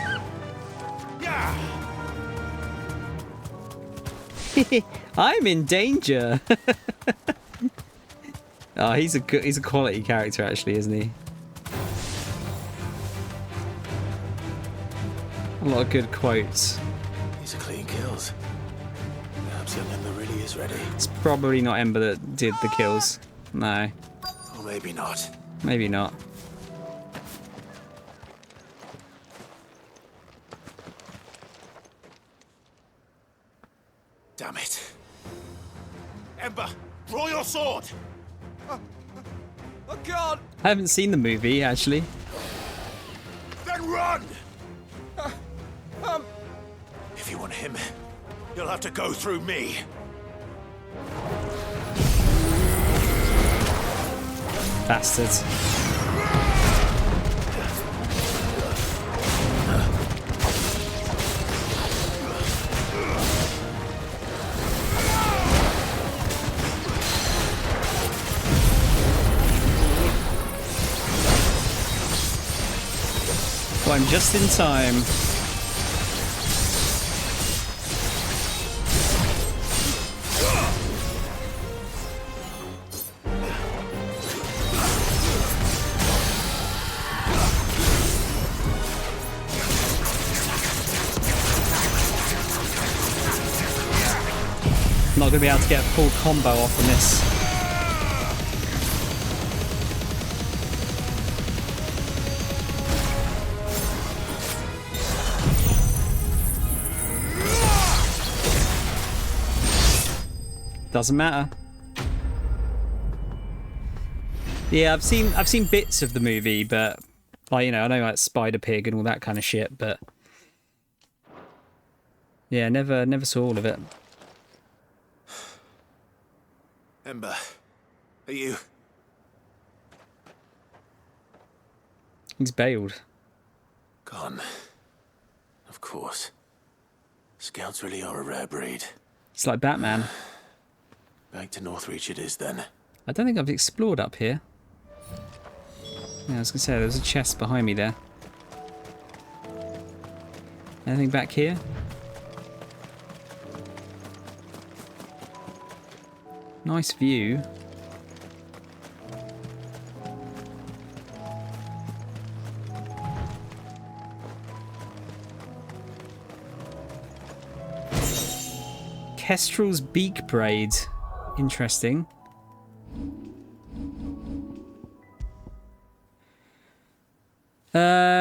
I'm in danger. Oh, he's a quality character actually, isn't he? A lot of good quotes. These are clean kills. Perhaps young Ember really is ready. It's probably not Ember that did the kills. No. Or maybe not. Maybe not. sword! I can't! I haven't seen the movie, actually. Then run! If you want him, you'll have to go through me. Bastards. Well, I'm just in time. Not going to be able to get a full combo off on this. Doesn't matter. Yeah, I've seen bits of the movie, but like, you know, I know like Spider Pig and all that kind of shit, but yeah, never saw all of it. Ember, are you? He's bailed. Gone. Of course. Scouts really are a rare breed. It's like Batman. Back to Northreach it is then. I don't think I've explored up here. Yeah, I was gonna say there's a chest behind me there. Anything back here? Nice view. Kestrel's beak braid. Interesting.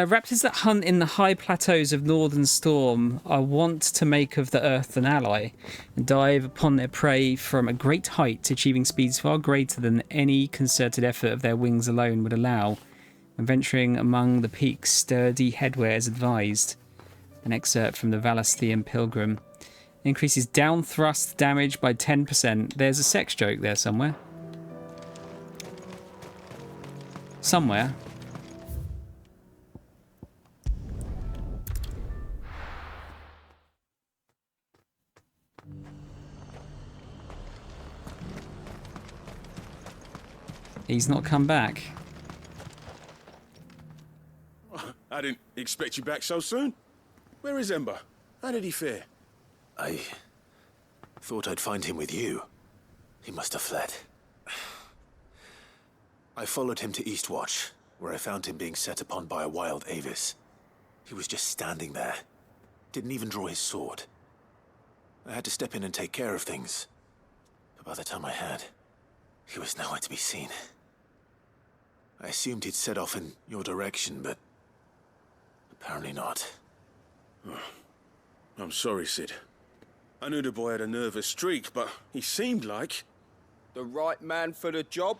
Raptors that hunt in the high plateaus of Northern Storm are wont to make of the earth an ally and dive upon their prey from a great height, achieving speeds far greater than any concerted effort of their wings alone would allow. When venturing among the peaks, sturdy headwear is advised. An excerpt from the Valastian Pilgrim. Increases down thrust damage by 10%. There's a sex joke there somewhere. Somewhere. He's not come back. I didn't expect you back so soon. Where is Ember? How did he fare? I thought I'd find him with you. He must have fled. I followed him to Eastwatch, where I found him being set upon by a wild Avis. He was just standing there. Didn't even draw his sword. I had to step in and take care of things. But by the time I had, he was nowhere to be seen. I assumed he'd set off in your direction, but apparently not. Oh, I'm sorry, Sid. I knew the boy had a nervous streak, but he seemed like... The right man for the job?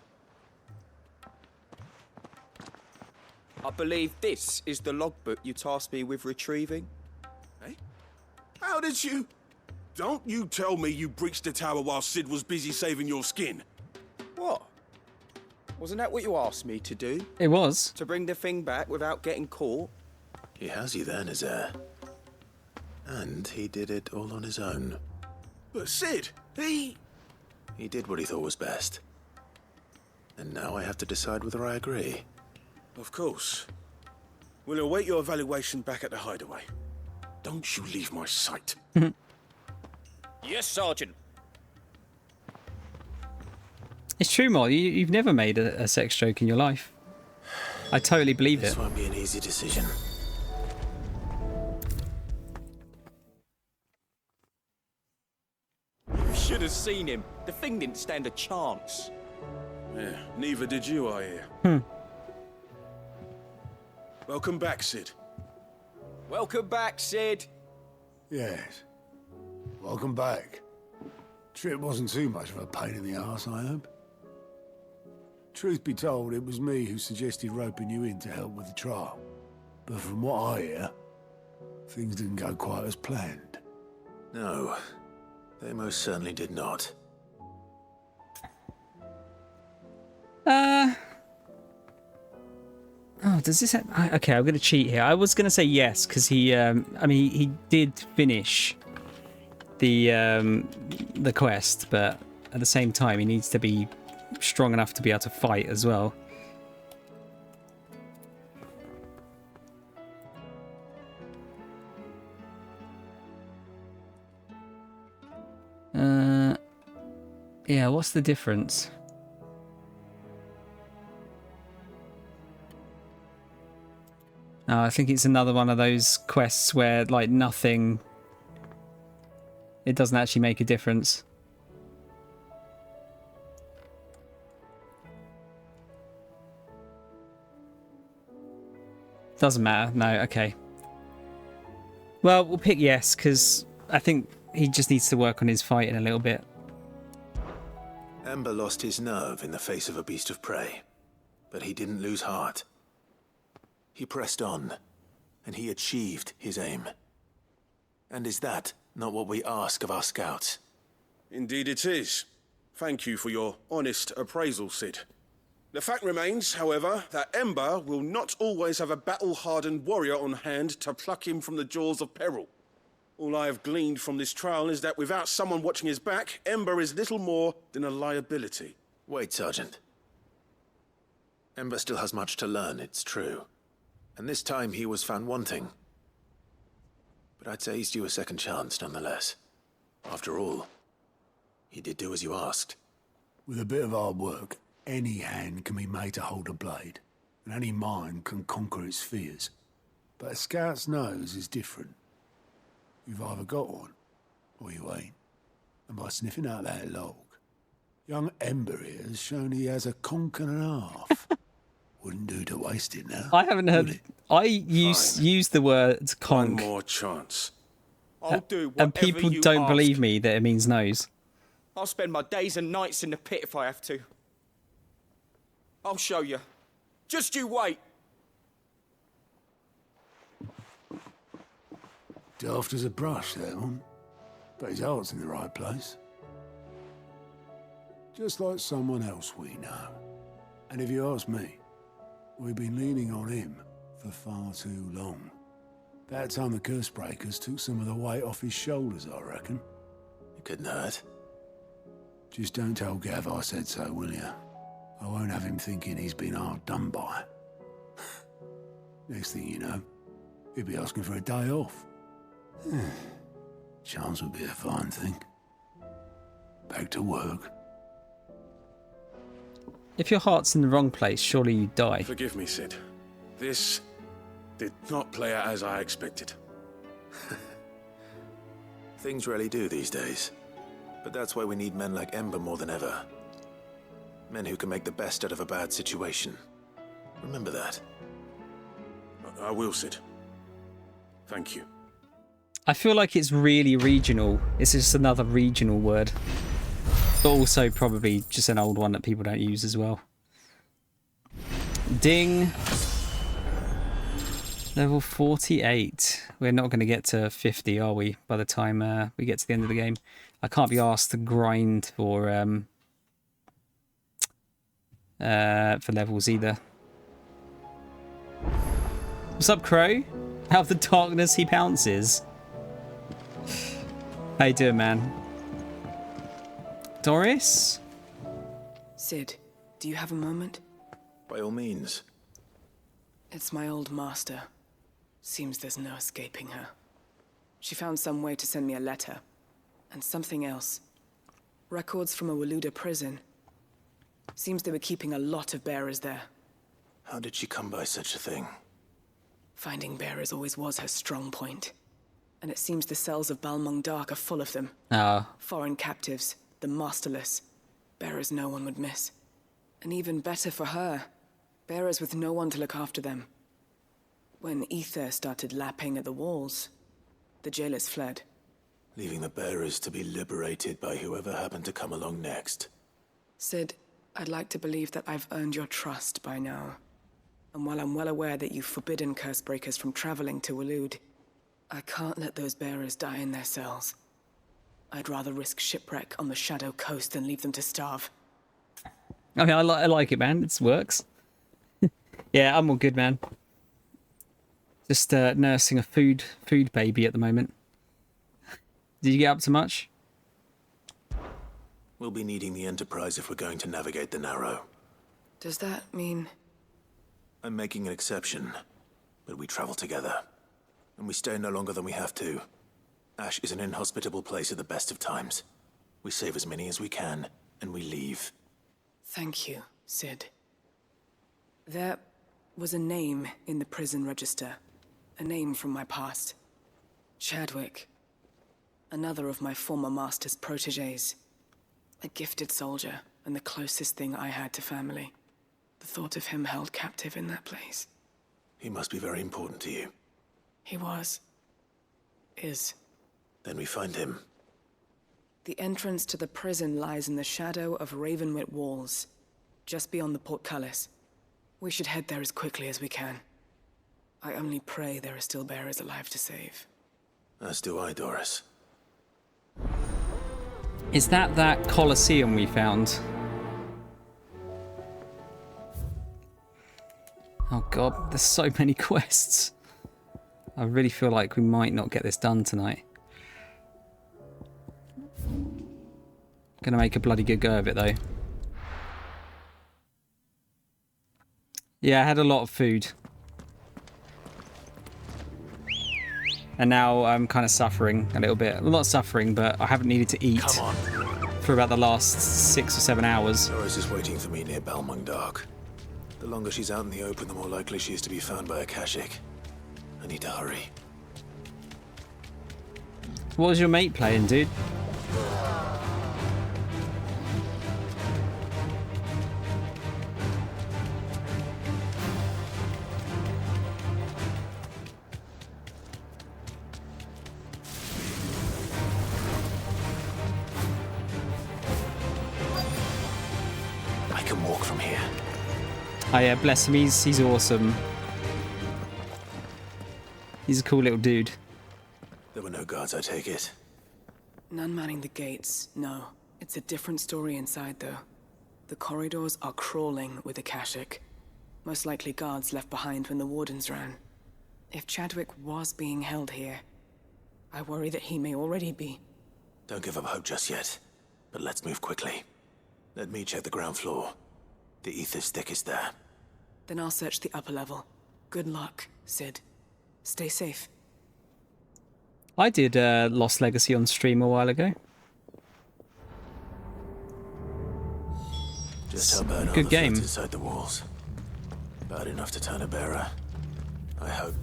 I believe this is the logbook you tasked me with retrieving. Hey? How did you... Don't you tell me you breached the tower while Sid was busy saving your skin. What? Wasn't that what you asked me to do? It was. To bring the thing back without getting caught? He has you there in his heir. And he did it all on his own. But Sid, he did what he thought was best. And now I have to decide whether I agree. Of course. We'll await your evaluation back at the hideaway. Don't you leave my sight. Yes, Sergeant. It's true, Molly. You've never made a sex joke in your life. I totally believe it. This won't be an easy decision. You should have seen him. The thing didn't stand a chance. Yeah, neither did you, I hear. Welcome back, Sid. Welcome back, Sid. Yes. Welcome back. Trip wasn't too much of a pain in the arse, I hope. Truth be told, it was me who suggested roping you in to help with the trial. But from what I hear, things didn't go quite as planned. No, they most certainly did not. Oh, does this have... Okay, I'm going to cheat here. I was going to say yes, because he... I mean, he did finish the quest, but at the same time, he needs to be strong enough to be able to fight as well. Yeah, what's the difference? Oh, I think it's another one of those quests where, like, nothing... It doesn't actually make a difference. Doesn't matter. No, okay. Well, we'll pick yes, because I think he just needs to work on his fighting a little bit. Ember lost his nerve in the face of a beast of prey, but he didn't lose heart. He pressed on, and he achieved his aim. And is that not what we ask of our scouts? Indeed it is. Thank you for your honest appraisal, Sid. The fact remains, however, that Ember will not always have a battle-hardened warrior on hand to pluck him from the jaws of peril. All I have gleaned from this trial is that without someone watching his back, Ember is little more than a liability. Wait, Sergeant. Ember still has much to learn, it's true. And this time he was found wanting. But I'd say he's due a second chance, nonetheless. After all, he did do as you asked. With a bit of hard work, any hand can be made to hold a blade, and any mind can conquer its fears. But a scout's nose is different. You've either got one, or you ain't. And by sniffing out that log, young Ember here has shown he has a conch and a half. Wouldn't do to waste it now. I haven't heard... I use the word conch. One more chance. I'll do whatever and people you don't ask. believe me that it means nose. I'll spend my days and nights in the pit if I have to. I'll show you. Just you wait. Daft as a brush, that one. But his heart's in the right place. Just like someone else we know. And if you ask me, we've been leaning on him for far too long. That time the curse breakers took some of the weight off his shoulders, I reckon. It couldn't hurt. Just don't tell Gav I said so, will you? I won't have him thinking he's been hard done by. Next thing you know, he'll be asking for a day off. Chance would be a fine thing. Back to work. If your heart's in the wrong place, surely you die. Forgive me, Sid. This did not play out as I expected. Things really do these days. But that's why we need men like Ember more than ever. Men who can make the best out of a bad situation. Remember that. I will, Sid. Thank you. I feel like it's really regional. It's just another regional word. But also probably just an old one that people don't use as well. Ding. Level 48. We're not going to get to 50, are we, by the time we get to the end of the game? I can't be asked to grind for levels either. What's up, Crow? Out of the darkness he pounces. How you doing, man? Doris? Sid, do you have a moment? By all means. It's my old master. Seems there's no escaping her. She found some way to send me a letter. And something else. Records from a Waluda prison. Seems they were keeping a lot of bearers there. How did she come by such a thing? Finding bearers always was her strong point. And it seems the cells of Balmung Dark are full of them. Ah. Foreign captives, the masterless. Bearers no one would miss. And even better for her, bearers with no one to look after them. When ether started lapping at the walls, the jailers fled. Leaving the bearers to be liberated by whoever happened to come along next. Sid, I'd like to believe that I've earned your trust by now. And while I'm well aware that you've forbidden Cursebreakers from traveling to Waloed, I can't let those bearers die in their cells. I'd rather risk shipwreck on the Shadow Coast than leave them to starve. I mean, I like it, man. It works. Yeah, I'm all good, man. Just nursing a food baby at the moment. Did you get up to much? We'll be needing the Enterprise if we're going to navigate the Narrow. Does that mean... I'm making an exception, but we travel together. And we stay no longer than we have to. Ash is an inhospitable place at the best of times. We save as many as we can, and we leave. Thank you, Sid. There was a name in the prison register. A name from my past. Chadwick. Another of my former master's protégés. A gifted soldier, and the closest thing I had to family. The thought of him held captive in that place. He must be very important to you. He was. Is. Then we find him. The entrance to the prison lies in the shadow of Ravenwit Walls, just beyond the portcullis. We should head there as quickly as we can. I only pray there are still bearers alive to save. As do I, Doris. Is that Colosseum we found? Oh god, there's so many quests. I really feel like we might not get this done tonight. Gonna make a bloody good go of it though. Yeah, I had a lot of food. And now I'm kind of suffering a little bit. Well, not suffering, but I haven't needed to eat for about the last 6 or 7 hours. Doris is waiting for me near Balmung Dark. The longer she's out in the open, the more likely she is to be found by Akashic. I need to hurry. What was your mate playing, dude? I can walk from here. Oh yeah, bless him, he's awesome. He's a cool little dude. There were no guards, I take it. None manning the gates, no. It's a different story inside, though. The corridors are crawling with Akashic. Most likely guards left behind when the Wardens ran. If Chadwick was being held here, I worry that he may already be. Don't give up hope just yet, but let's move quickly. Let me check the ground floor. The ether's thickest there. Then I'll search the upper level. Good luck, Sid. Stay safe. I did Lost Legacy on stream a while ago. Just how bad are good the game. threats inside the walls? Bad enough to turn a bearer. I hope.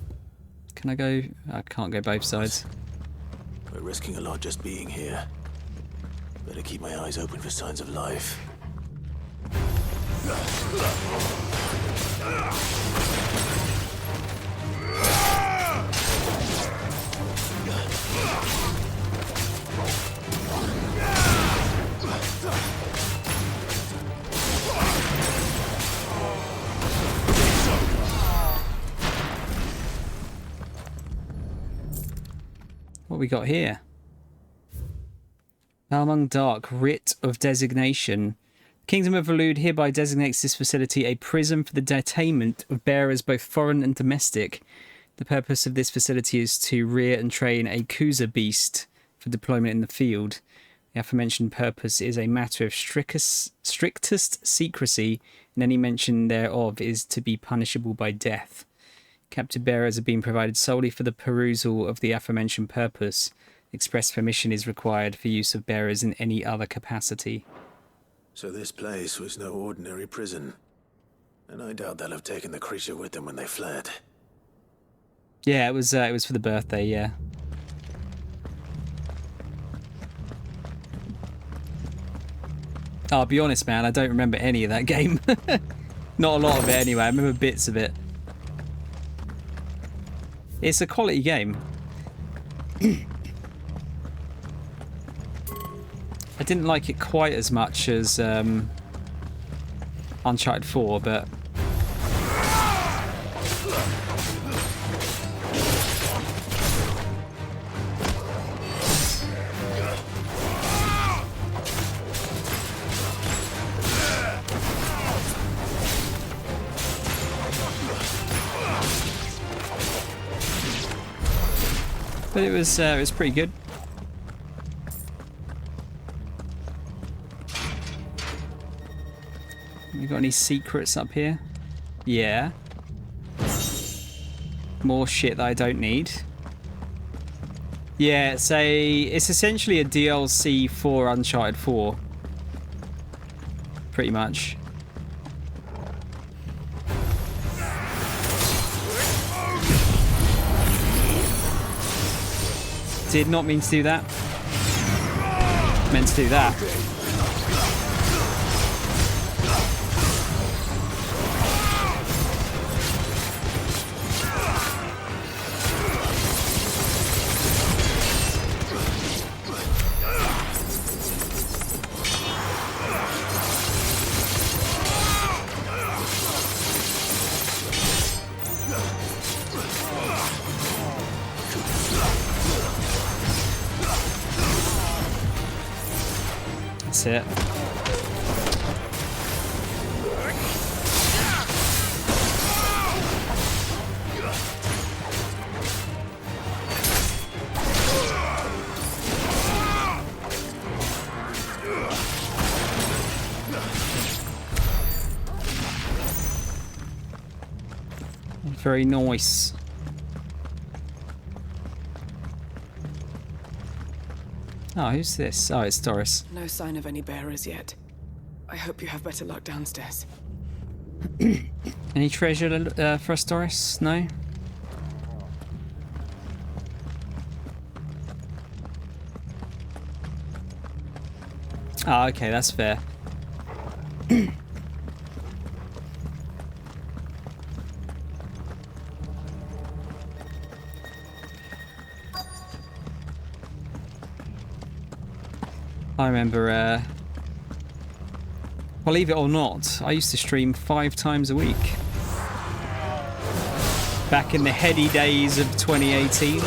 Can I go? I can't go both sides. We're risking a lot just being here. Better keep my eyes open for signs of life. What we got here? Balmung Dark, Writ of Designation. Kingdom of Waloed hereby designates this facility a prison for the detainment of bearers both foreign and domestic. The purpose of this facility is to rear and train a Kuza beast for deployment in the field. The aforementioned purpose is a matter of strictest secrecy, and any mention thereof is to be punishable by death. Captive bearers are being provided solely for the perusal of the aforementioned purpose. Express permission is required for use of bearers in any other capacity. So this place was no ordinary prison. And I doubt they'll have taken the creature with them when they fled. Yeah, it was for the birthday, yeah. I'll be honest, man, I don't remember any of that game. Not a lot of it anyway, I remember bits of it. It's a quality game. I didn't like it quite as much as Uncharted 4, but... But it was pretty good. You got any secrets up here? Yeah. More shit that I don't need. Yeah, it's essentially a DLC for Uncharted 4. Pretty much. Did not mean to do that. Meant to do that. That's it. Very nice. Oh, who's this? Oh, it's Doris. No sign of any bearers yet. I hope you have better luck downstairs. Any treasure for us, Doris? No? Oh, okay, that's fair. I remember, believe it or not, I used to stream 5 times a week. Back in the heady days of 2018.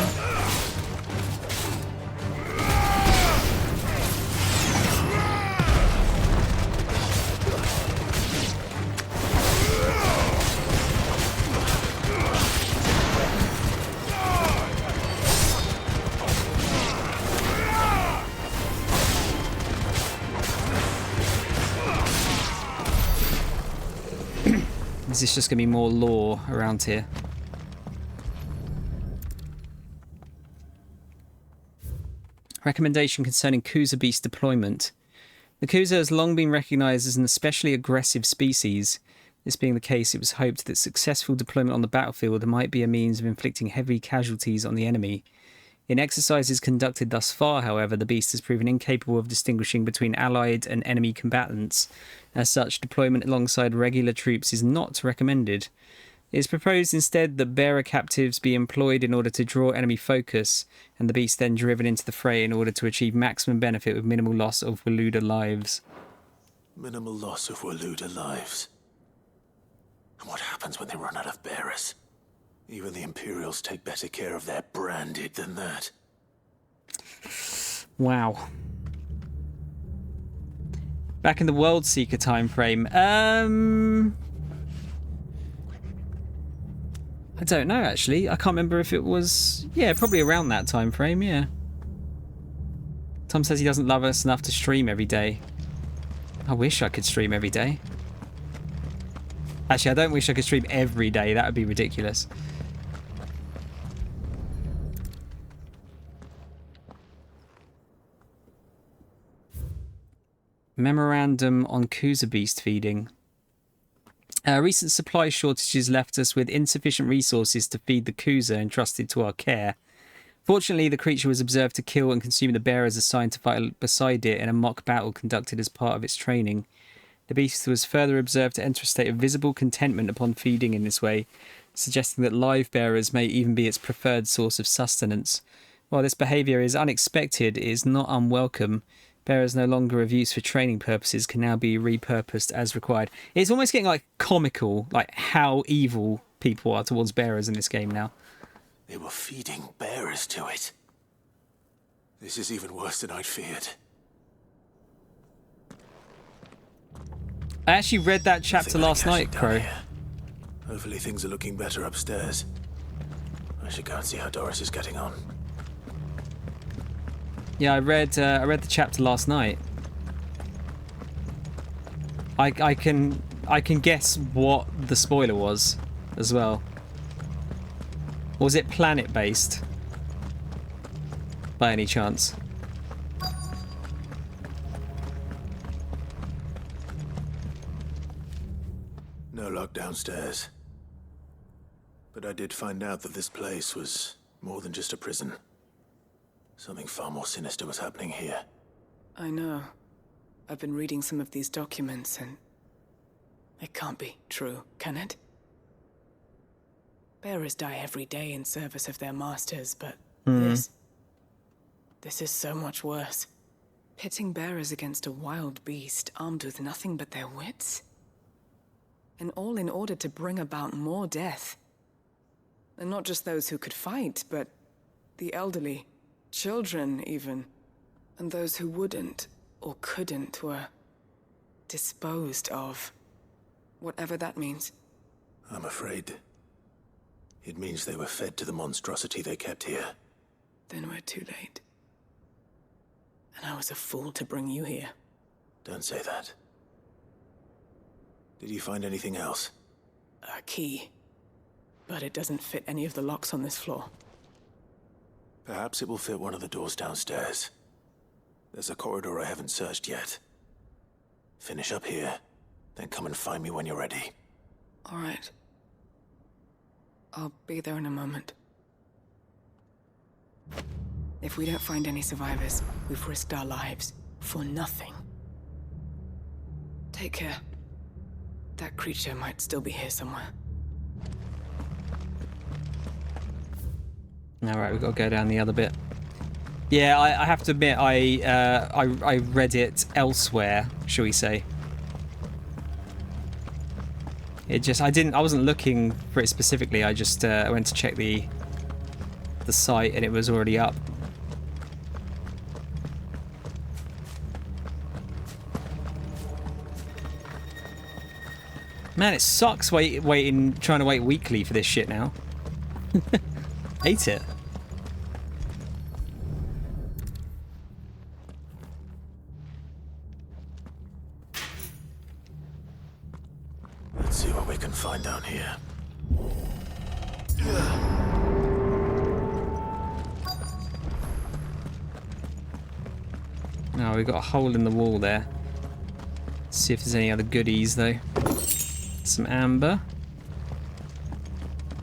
Is this just going to be more lore around here? Recommendation concerning Kuza beast deployment. The Kuza has long been recognised as an especially aggressive species. This being the case, it was hoped that successful deployment on the battlefield might be a means of inflicting heavy casualties on the enemy. In exercises conducted thus far, however, the beast has proven incapable of distinguishing between allied and enemy combatants. As such, deployment alongside regular troops is not recommended. It is proposed instead that bearer captives be employed in order to draw enemy focus, and the beast then driven into the fray in order to achieve maximum benefit with minimal loss of Waluda lives. Minimal loss of Waluda lives. And what happens when they run out of bearers? Even the Imperials take better care of their branded than that. Wow. Back in the World Seeker time frame. I don't know, actually. I can't remember if it was... Yeah, probably around that time frame, yeah. Tom says he doesn't love us enough to stream every day. I wish I could stream every day. Actually, I don't wish I could stream every day. That would be ridiculous. Memorandum on Kuza beast feeding. Recent supply shortages left us with insufficient resources to feed the Kuza entrusted to our care. Fortunately, the creature was observed to kill and consume the bearers assigned to fight beside it in a mock battle conducted as part of its training. The beast was further observed to enter a state of visible contentment upon feeding in this way, suggesting that live bearers may even be its preferred source of sustenance. While this behaviour is unexpected, it is not unwelcome, Bearers no longer of use for training purposes can now be repurposed as required. It's almost getting like comical, like how evil people are towards bearers in this game now. They were feeding bearers to it. This is even worse than I'd feared. I actually read that chapter last night, Crow. Hopefully things are looking better upstairs. I should go and see how Doris is getting on. Yeah, I read the chapter last night. I can guess what the spoiler was as well. Was it planet based? By any chance? No luck downstairs. But I did find out that this place was more than just a prison. Something far more sinister was happening here. I know. I've been reading some of these documents and... it can't be true, can it? Bearers die every day in service of their masters, but this is so much worse. Pitting bearers against a wild beast armed with nothing but their wits? And all in order to bring about more death. And not just those who could fight, but the elderly, children even. And those who wouldn't or couldn't were disposed of. Whatever that means. I'm afraid it means they were fed to the monstrosity they kept here. Then we're too late. And I was a fool to bring you here. Don't say that. Did you find anything else? A key. But it doesn't fit any of the locks on this floor. Perhaps it will fit one of the doors downstairs. There's a corridor I haven't searched yet. Finish up here, then come and find me when you're ready. All right. I'll be there in a moment. If we don't find any survivors, we've risked our lives for nothing. Take care. That creature might still be here somewhere. All right, we've got to go down the other bit. Yeah, I have to admit, I read it elsewhere, shall we say? I wasn't looking for it specifically. I just went to check the site, and it was already up. Man, it sucks trying to wait weekly for this shit now. Hate it. Let's see what we can find down here. Oh, we've got a hole in the wall there. Let's see if there's any other goodies though. Some amber.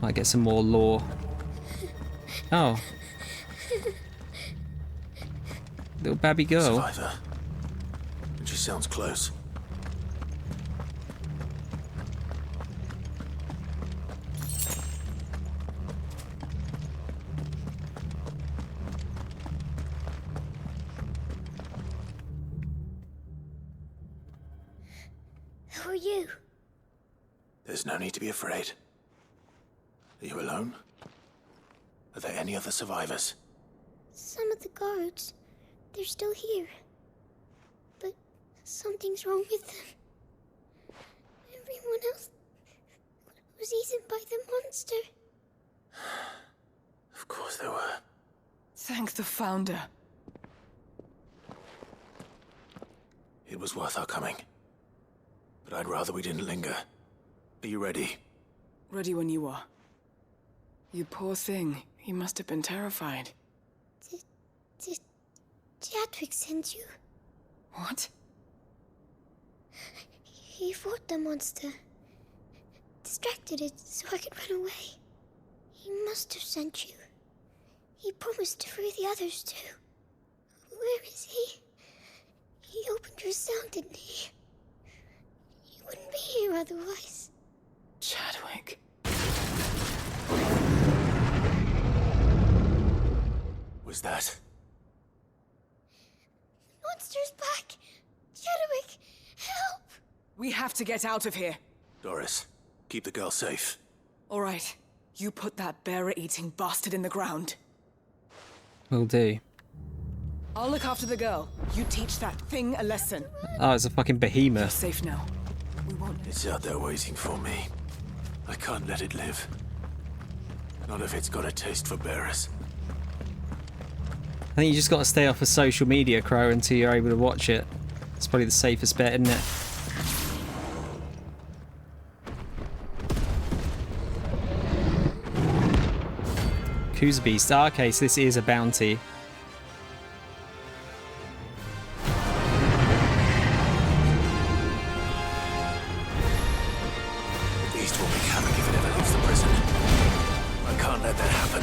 Might get some more lore. Oh. Little babby girl. Survivor. And she sounds close. Who are you? There's no need to be afraid. Are you alone? Are there any other survivors? Some of the guards. They're still here. But something's wrong with them. Everyone else was eaten by the monster. Of course there were. Thank the Founder. It was worth our coming. But I'd rather we didn't linger. Are you ready? Ready when you are. You poor thing. He must have been terrified. Did Chadwick send you? What? He fought the monster. Distracted it so I could run away. He must have sent you. He promised to free the others too. Where is he? He opened your cell, didn't he? He wouldn't be here otherwise. Chadwick. Was that? Monster's We have to get out of here. Doris, keep the girl safe. All right. You put that bearer-eating bastard in the ground. Will do. I'll look after the girl. You teach that thing a lesson. Oh, it's a fucking behemoth. You're safe now. We won't. It's out there waiting for me. I can't let it live. Not if it's got a taste for bearers. I think you just got to stay off of social media, Crow, until you're able to watch it. It's probably the safest bet, isn't it? Who's a beast? Ah, okay, so this is a bounty. The beast will make havoc if it ever leaves the prison. I can't let that happen.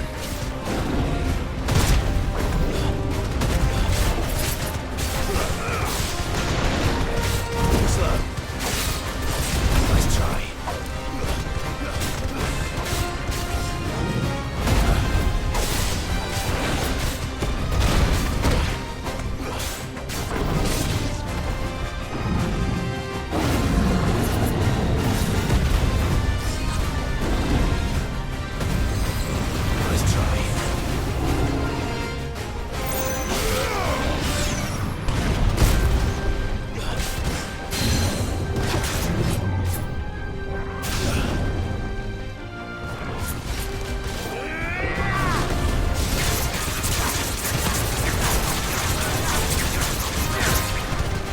Slow. Nice try.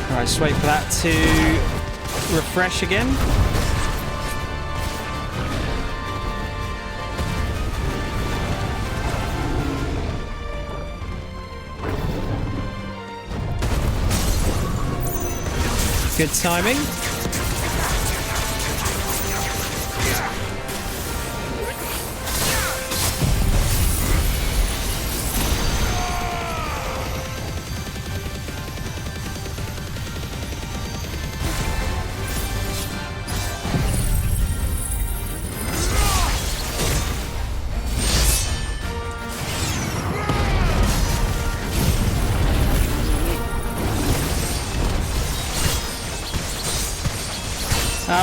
Alright, just wait for that to refresh again. Good timing.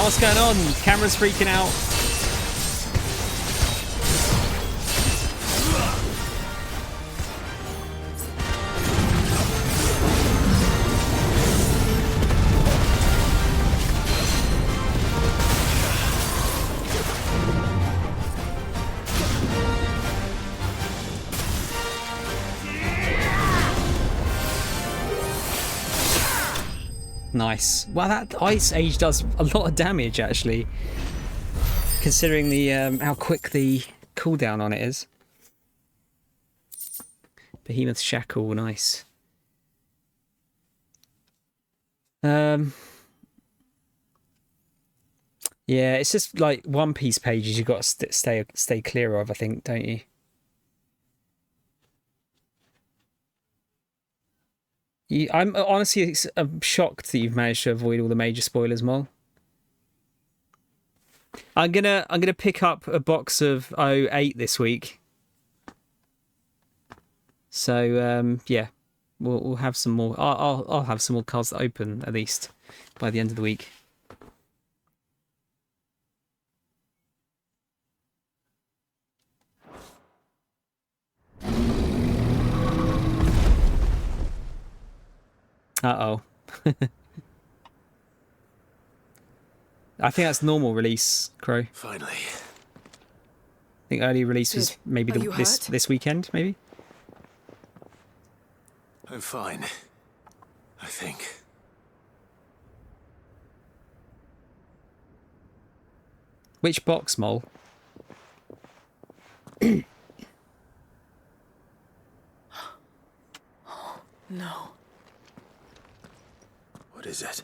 What's going on? Camera's freaking out. Nice. Well, that Ice Age does a lot of damage, actually, considering the how quick the cooldown on it is. Behemoth Shackle, nice. Yeah, it's just like One Piece pages you've got to stay clear of, I think, don't you? I'm honestly shocked that you've managed to avoid all the major spoilers, Mol. I'm gonna pick up a box of 08 this week. So yeah, we'll have some more. I'll have some more cards that open at least by the end of the week. Uh-oh. I think that's normal release, Crow. Finally. I think early release was maybe this weekend, maybe? I'm fine. I think. Which box, Mole? No. What is it?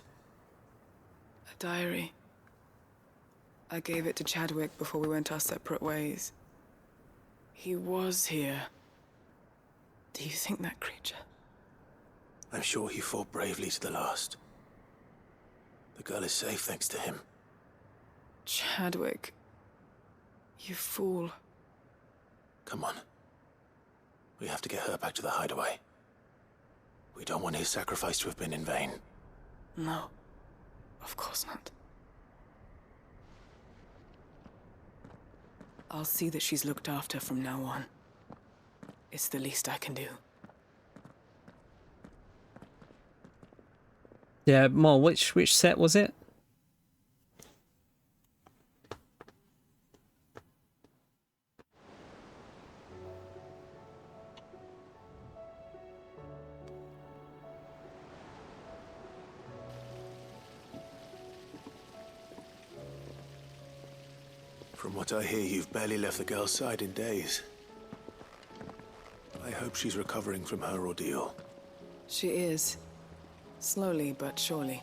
A diary. I gave it to Chadwick before we went our separate ways. He was here. Do you think that creature? I'm sure he fought bravely to the last. The girl is safe thanks to him. Chadwick. You fool. Come on. We have to get her back to the hideaway. We don't want his sacrifice to have been in vain. No. Of course not. I'll see that she's looked after from now on. It's the least I can do. Yeah, Mol, which set was it? From what I hear, you've barely left the girl's side in days. I hope she's recovering from her ordeal. She is. Slowly but surely.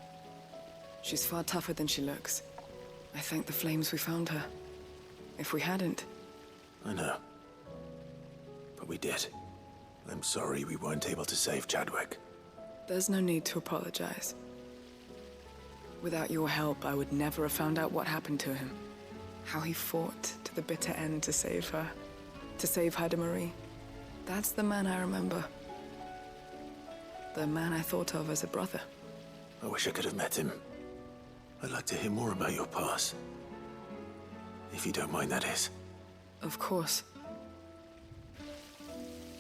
She's far tougher than she looks. I thank the flames we found her. If we hadn't... I know. But we did. I'm sorry we weren't able to save Chadwick. There's no need to apologize. Without your help, I would never have found out what happened to him. How he fought to the bitter end to save her. To save Haida Marie. That's the man I remember. The man I thought of as a brother. I wish I could have met him. I'd like to hear more about your past. If you don't mind, that is. Of course.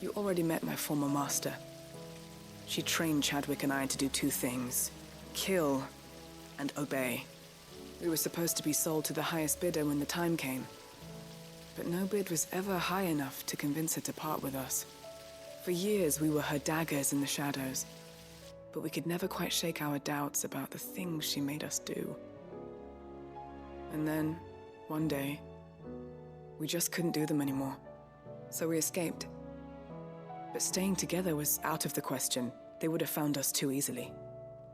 You already met my former master. She trained Chadwick and I to do two things. Kill and obey. We were supposed to be sold to the highest bidder when the time came. But no bid was ever high enough to convince her to part with us. For years, we were her daggers in the shadows. But we could never quite shake our doubts about the things she made us do. And then, one day, we just couldn't do them anymore. So we escaped. But staying together was out of the question. They would have found us too easily.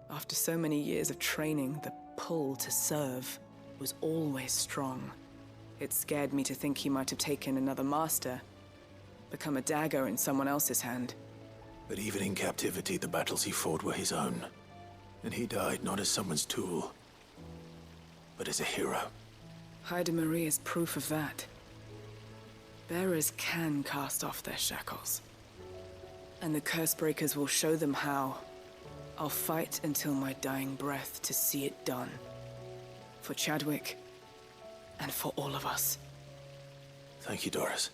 After so many years of training, the pull to serve was always strong. It scared me to think he might have taken another master, become a dagger in someone else's hand. But even in captivity, the battles he fought were his own. And he died not as someone's tool, but as a hero. Haida Marie is proof of that. Bearers can cast off their shackles. And the Cursebreakers will show them how. I'll fight until my dying breath to see it done. For Chadwick, and for all of us. Thank you, Doris.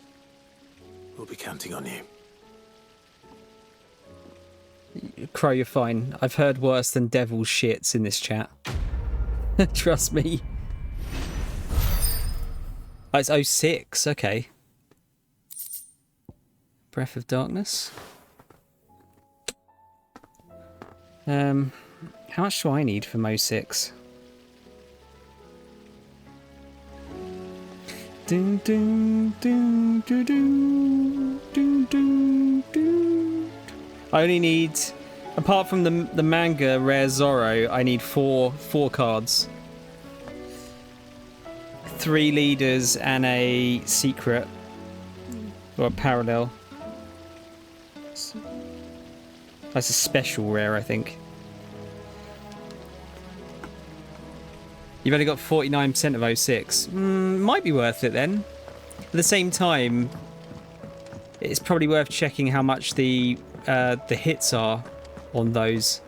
We'll be counting on you. Crow, you're fine. I've heard worse than devil's shits in this chat. Trust me. Oh, it's 06, okay. Breath of Darkness. How much do I need from 06? Dun, dun, dun, dun, dun, dun, dun, dun. I only need, apart from the manga Rare Zorro, I need four cards. 3 leaders and a secret. Or a parallel. That's a special rare, I think. You've only got 49% of 06. Might be worth it then. At the same time, it's probably worth checking how much the hits are on those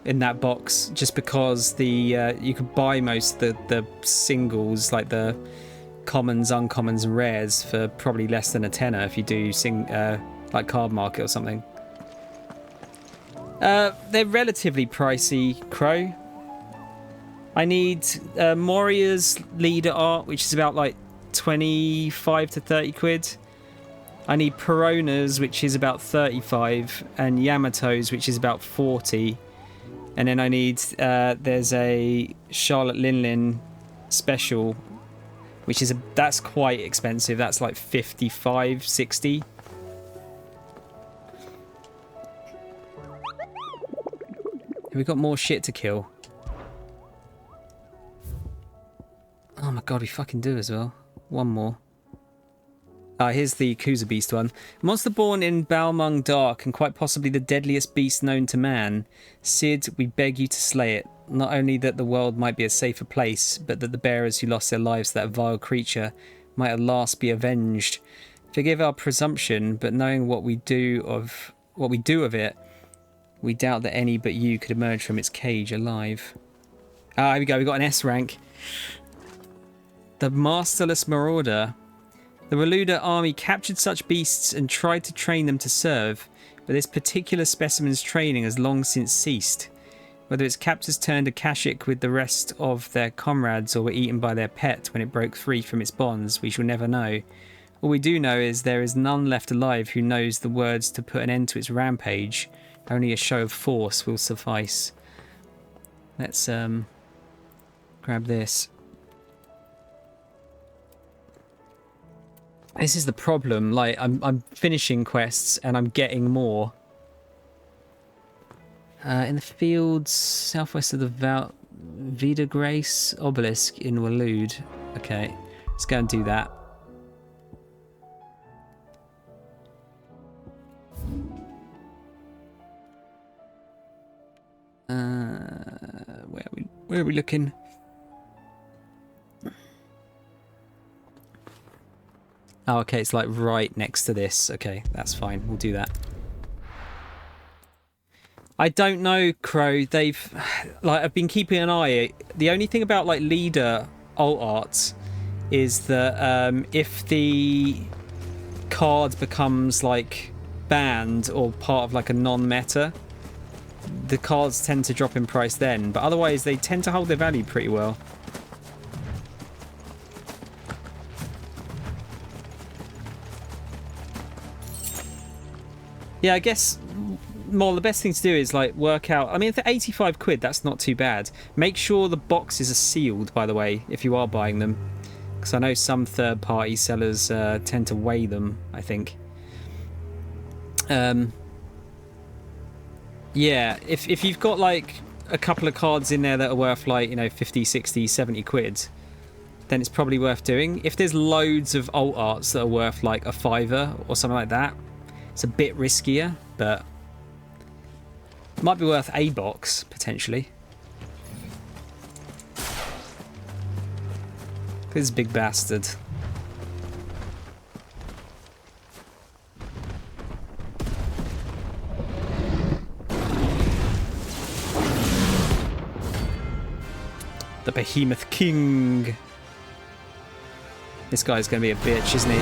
in that box, just because the you could buy most of the singles, like the commons, uncommons and rares, for probably less than a tenner if you do like Card Market or something. They're relatively pricey, Crow. I need Moria's leader art, which is about like 25 to 30 quid. I need Perona's, which is about 35, and Yamato's, which is about 40. And then I need, there's a Charlotte Linlin special, which is that's quite expensive. That's like 55, 60. We've got more shit to kill. Oh my god, we fucking do as well. One more. Here's the Kuza Beast one. Monster born in Balmung Dark and quite possibly the deadliest beast known to man. Cid, we beg you to slay it. Not only that the world might be a safer place, but that the bearers who lost their lives to that vile creature might at last be avenged. Forgive our presumption, but knowing what we do of it, We doubt that any but you could emerge from its cage alive. Ah, here we go. We got an S rank. The Masterless Marauder. The Waluda army captured such beasts and tried to train them to serve, but this particular specimen's training has long since ceased. Whether its captors turned Akashic with the rest of their comrades or were eaten by their pet when it broke free from its bonds, we shall never know. All we do know is there is none left alive who knows the words to put an end to its rampage. Only a show of force will suffice. Let's grab this. This is the problem. Like I'm finishing quests and I'm getting more. In the fields southwest of the Vida Grace obelisk in Walud. Okay, let's go and do that. Where are we looking? Oh, okay, it's like right next to this. Okay, that's fine. We'll do that. I don't know, Crow. I've been keeping an eye. The only thing about like leader alt arts is that if the card becomes like banned or part of like a non-meta, the cards tend to drop in price then. But otherwise, they tend to hold their value pretty well. Yeah, I guess more the best thing to do is like work out. I mean, for 85 quid, that's not too bad. Make sure the boxes are sealed, by the way, if you are buying them, because I know some third-party sellers tend to weigh them, I think. Yeah, if you've got like a couple of cards in there that are worth like, you know, 50, 60, 70 quid, then it's probably worth doing. If there's loads of alt arts that are worth like a fiver or something like that, it's a bit riskier, but it might be worth a box, potentially. This big bastard. The Behemoth King. This guy's going to be a bitch, isn't he?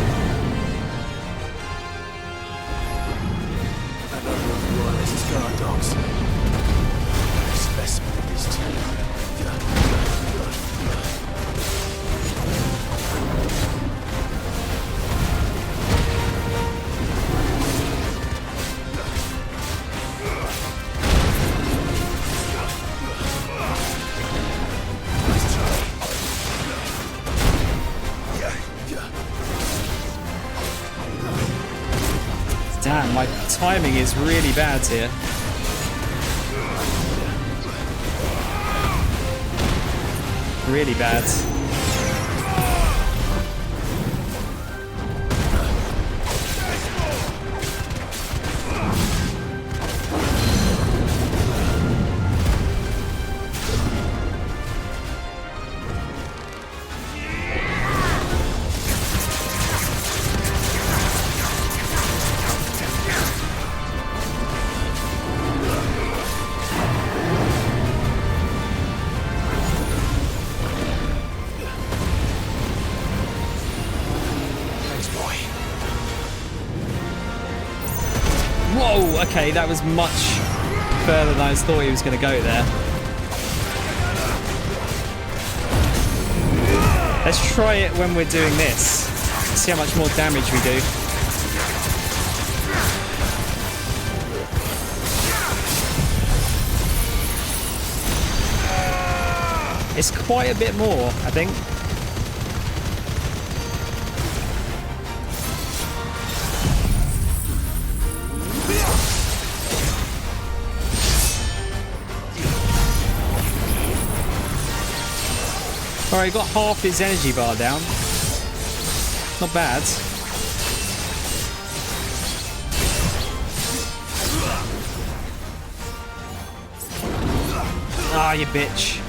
Damn, my timing is really bad here. Really bad. Whoa, okay, that was much further than I thought he was going to go there. Let's try it when we're doing this. See how much more damage we do. It's quite a bit more, I think. Alright, he got half his energy bar down. Not bad. Ah, you bitch.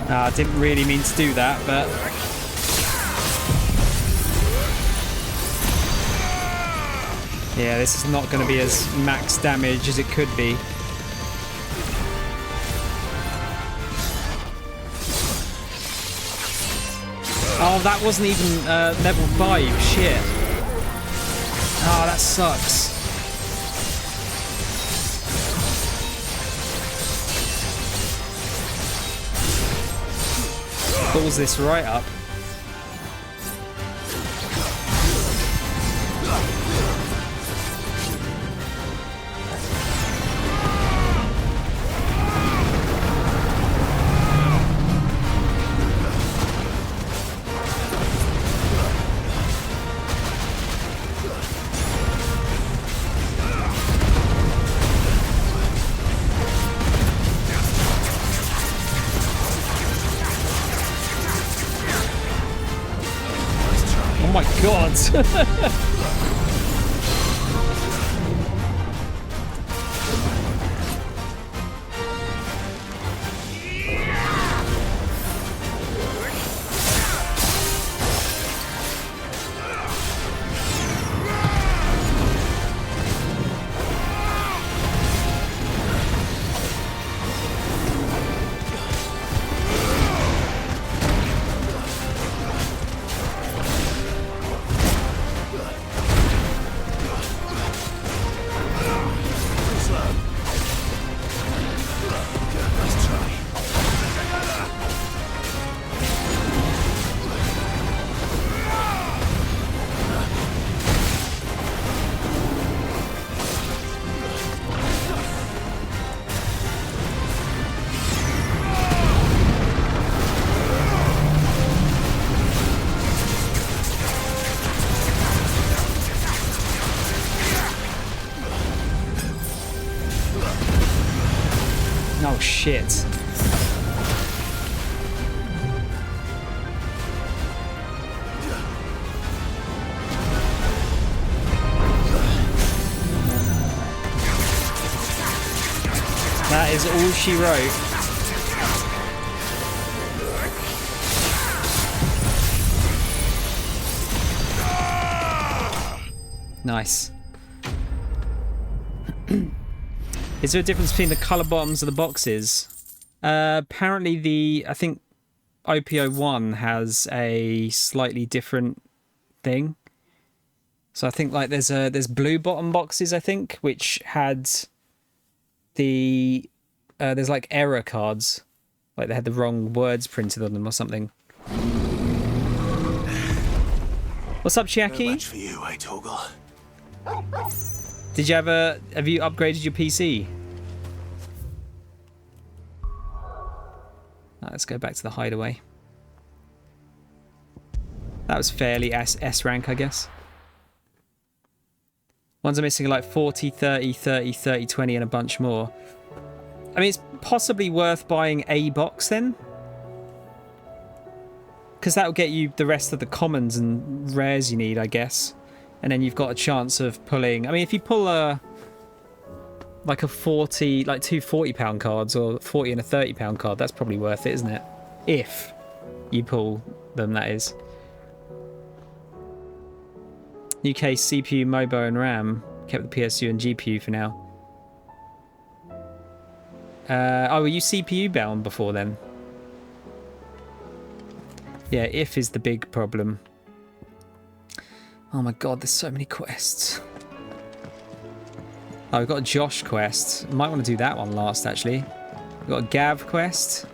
I didn't really mean to do that, but... yeah, this is not going to be as max damage as it could be. Oh, that wasn't even level 5. Shit. Oh, that sucks. Pulls this right up. Oh my god! Oh shit. That is all she wrote. Nice. Is there a difference between the colour bottoms of the boxes? Apparently I think OPO1 has a slightly different thing. So I think like there's blue bottom boxes, I think, which had the there's like error cards, like they had the wrong words printed on them or something. What's up, Chiaki? No match for you, eh, Torgal? Did you have you upgraded your PC? Let's go back to the hideaway. That was fairly S rank, I guess. Ones are missing like 40, 30, 30, 30, 20 and a bunch more. I mean, it's possibly worth buying a box then. Because that'll get you the rest of the commons and rares you need, I guess. And then you've got a chance of pulling... I mean, if you pull like a 40, like two £40 cards or 40 and a £30 card, that's probably worth it, isn't it? If you pull them, that is. UK CPU, MOBO and RAM. Kept the PSU and GPU for now. Oh, were you CPU bound before then? Yeah, if is the big problem. Oh my god, there's so many quests. Oh, we've got a Josh quest. Might want to do that one last, actually. We've got a Gav quest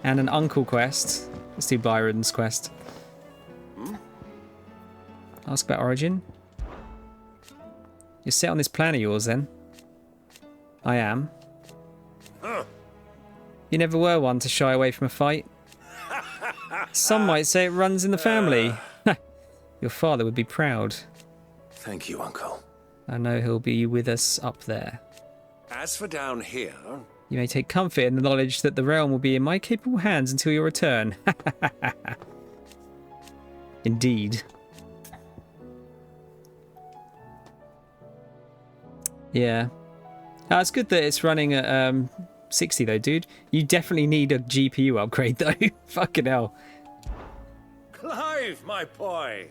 and an Uncle quest. Let's do Byron's quest. Ask about Origin. You're set on this plan of yours, then? I am. You never were one to shy away from a fight. Some might say it runs in the family. Your father would be proud. Thank you, Uncle. I know he'll be with us up there. As for down here... You may take comfort in the knowledge that the realm will be in my capable hands until your return. Indeed. Yeah. It's good that it's running at 60 though, dude. You definitely need a GPU upgrade though. Fucking hell. Clive, my boy!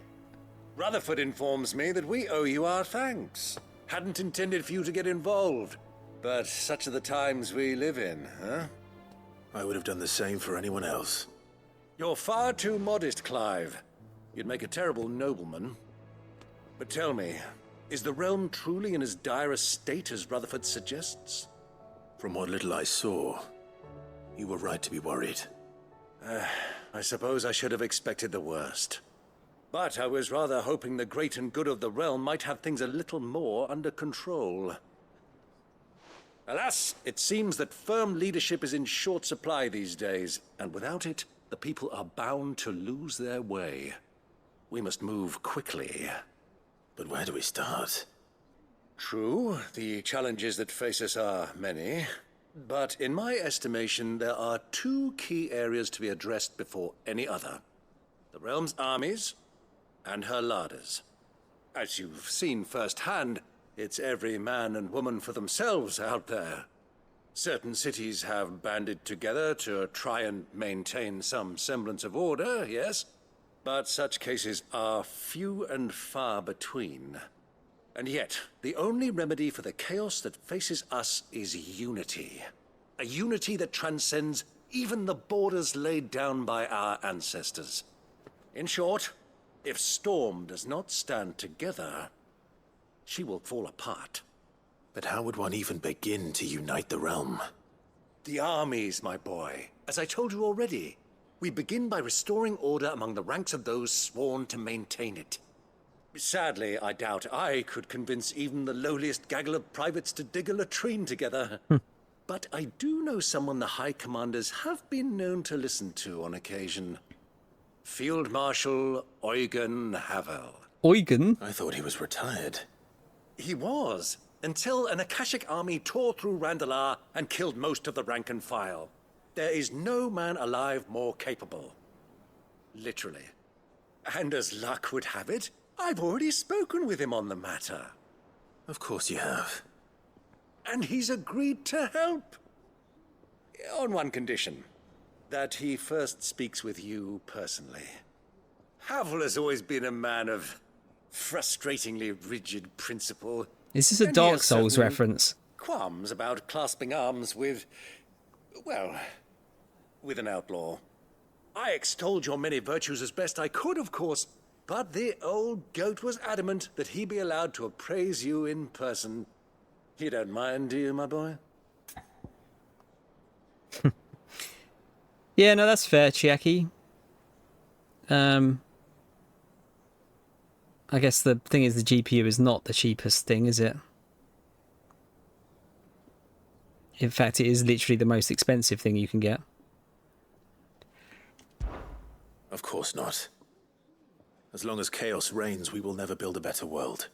Rutherford informs me that we owe you our thanks. Hadn't intended for you to get involved, but such are the times we live in, huh? I would have done the same for anyone else. You're far too modest, Clive. You'd make a terrible nobleman. But tell me, is the realm truly in as dire a state as Rutherford suggests? From what little I saw, you were right to be worried. I suppose I should have expected the worst. But I was rather hoping the great and good of the realm might have things a little more under control. Alas, it seems that firm leadership is in short supply these days, and without it, the people are bound to lose their way. We must move quickly. But where do we start? True, the challenges that face us are many. But in my estimation, there are two key areas to be addressed before any other. The realm's armies and her larders. As you've seen firsthand, it's every man and woman for themselves out there. Certain cities have banded together to try and maintain some semblance of order, yes? But such cases are few and far between. And yet, the only remedy for the chaos that faces us is unity. A unity that transcends even the borders laid down by our ancestors. In short, if Storm does not stand together, she will fall apart. But how would one even begin to unite the realm? The armies, my boy. As I told you already, we begin by restoring order among the ranks of those sworn to maintain it. Sadly, I doubt I could convince even the lowliest gaggle of privates to dig a latrine together. But I do know someone the High Commanders have been known to listen to on occasion. Field Marshal Eugen Havel. Eugen? I thought he was retired. He was, until an Akashic army tore through Randalar and killed most of the rank and file. There is no man alive more capable. Literally. And as luck would have it, I've already spoken with him on the matter. Of course you have. And he's agreed to help. On one condition. That he first speaks with you personally. Havel has always been a man of frustratingly rigid principle. Is this a and he Dark has Souls certain reference? Qualms about clasping arms with, well, with an outlaw. I extolled your many virtues as best I could, of course, but the old goat was adamant that he be allowed to appraise you in person. You don't mind, do you, my boy? Yeah, no, that's fair, Chiaki. I guess the thing is the GPU is not the cheapest thing, is it? In fact, it is literally the most expensive thing you can get. Of course not. As long as chaos reigns, we will never build a better world.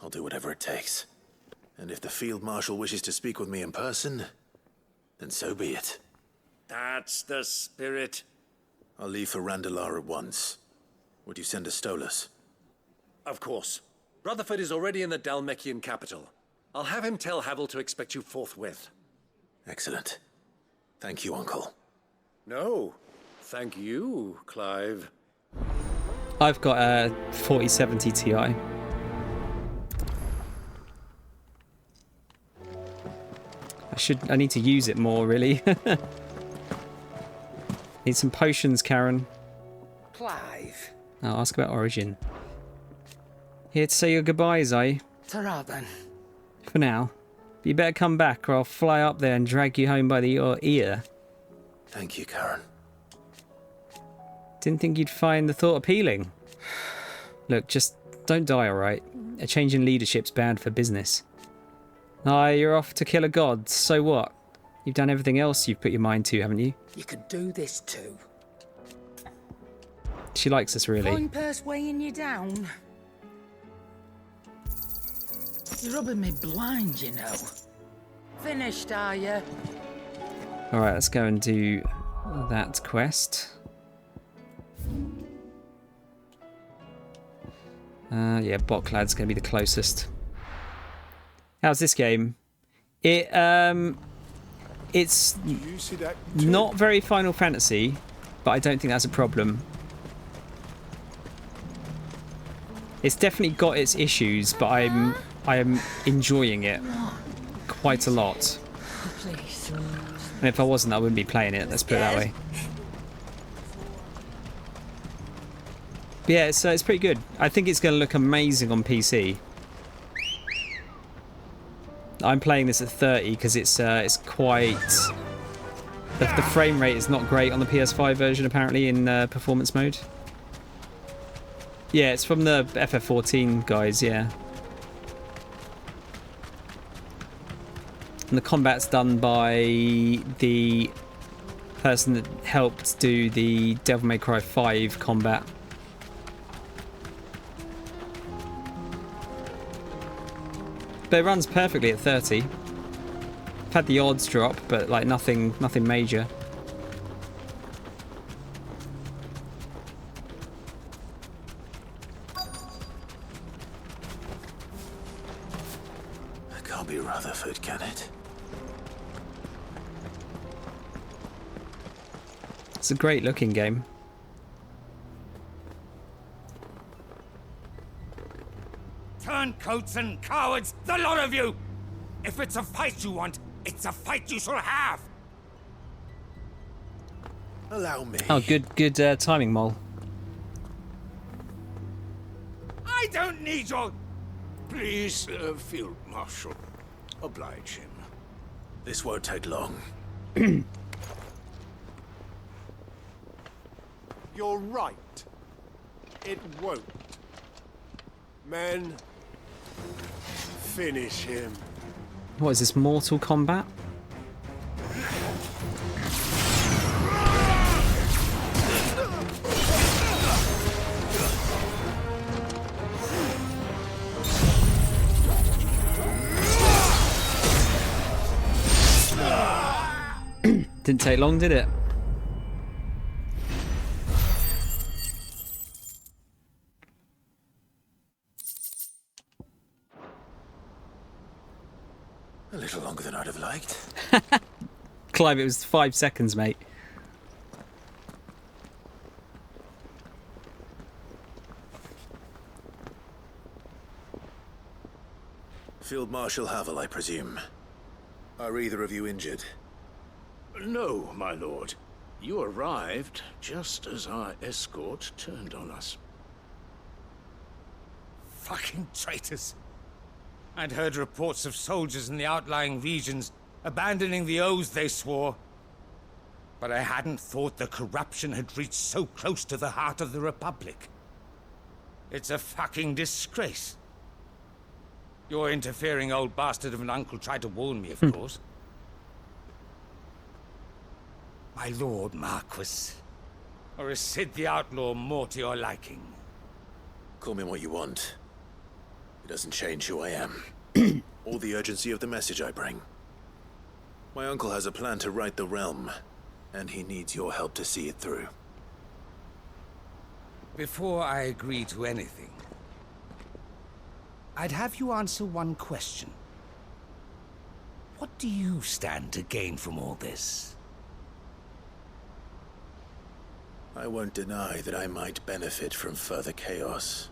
I'll do whatever it takes. And if the Field Marshal wishes to speak with me in person, then so be it. That's the spirit. I'll leave for Randalar at once. Would you send a Stolas? Of course. Rutherford is already in the Dalmekian capital. I'll have him tell Havel to expect you forthwith. Excellent. Thank you, Uncle. No, thank you, Clive. I've got a 4070 Ti. I need to use it more, really. Need some potions, Karen. Clive. I'll ask about Origin. Here to say your goodbyes, eh? Ta-ra then. For now. But you better come back or I'll fly up there and drag you home by your ear. Thank you, Karen. Didn't think you'd find the thought appealing. Look, just don't die, alright? A change in leadership's bad for business. Aye, you're off to kill a god, so what? You've done everything else you've put your mind to, haven't you? You could do this too. She likes us, really. Fine purse weighing you down. You're rubbing me blind, you know. Finished, are you? Alright, let's go and do that quest. Yeah, Botclad's going to be the closest. How's this game? It It's not very Final Fantasy, but I don't think that's a problem. It's definitely got its issues, but I am enjoying it quite a lot. And if I wasn't, I wouldn't be playing it. Let's put it that way. But yeah, it's pretty good. I think it's going to look amazing on PC. I'm playing this at 30 because it's quite. The frame rate is not great on the PS5 version apparently in performance mode. Yeah, it's from the FF14 guys, yeah. And the combat's done by the person that helped do the Devil May Cry 5 combat. But it runs perfectly at 30. I've had the odds drop, but like nothing major. It can't be Rutherford, can it? It's a great looking game. Turncoats and cowards, the lot of you! If it's a fight you want, it's a fight you shall have! Allow me. Oh, good timing, Mole. I don't need your... Please, Field Marshal, oblige him. This won't take long. You're right. It won't. Men, finish him. What is this, Mortal Kombat? Didn't take long, did it? A little longer than I'd have liked. Clive, it was 5 seconds, mate. Field Marshal Havel, I presume. Are either of you injured? No, my lord. You arrived just as our escort turned on us. Fucking traitors. I'd heard reports of soldiers in the outlying regions abandoning the oaths they swore. But I hadn't thought the corruption had reached so close to the heart of the Republic. It's a fucking disgrace. Your interfering old bastard of an uncle tried to warn me, of course. My lord Marquis. Or is Sid the Outlaw more to your liking? Call me what you want. It doesn't change who I am. Or the urgency of the message I bring. My uncle has a plan to right the realm, and he needs your help to see it through. Before I agree to anything, I'd have you answer one question. What do you stand to gain from all this? I won't deny that I might benefit from further chaos.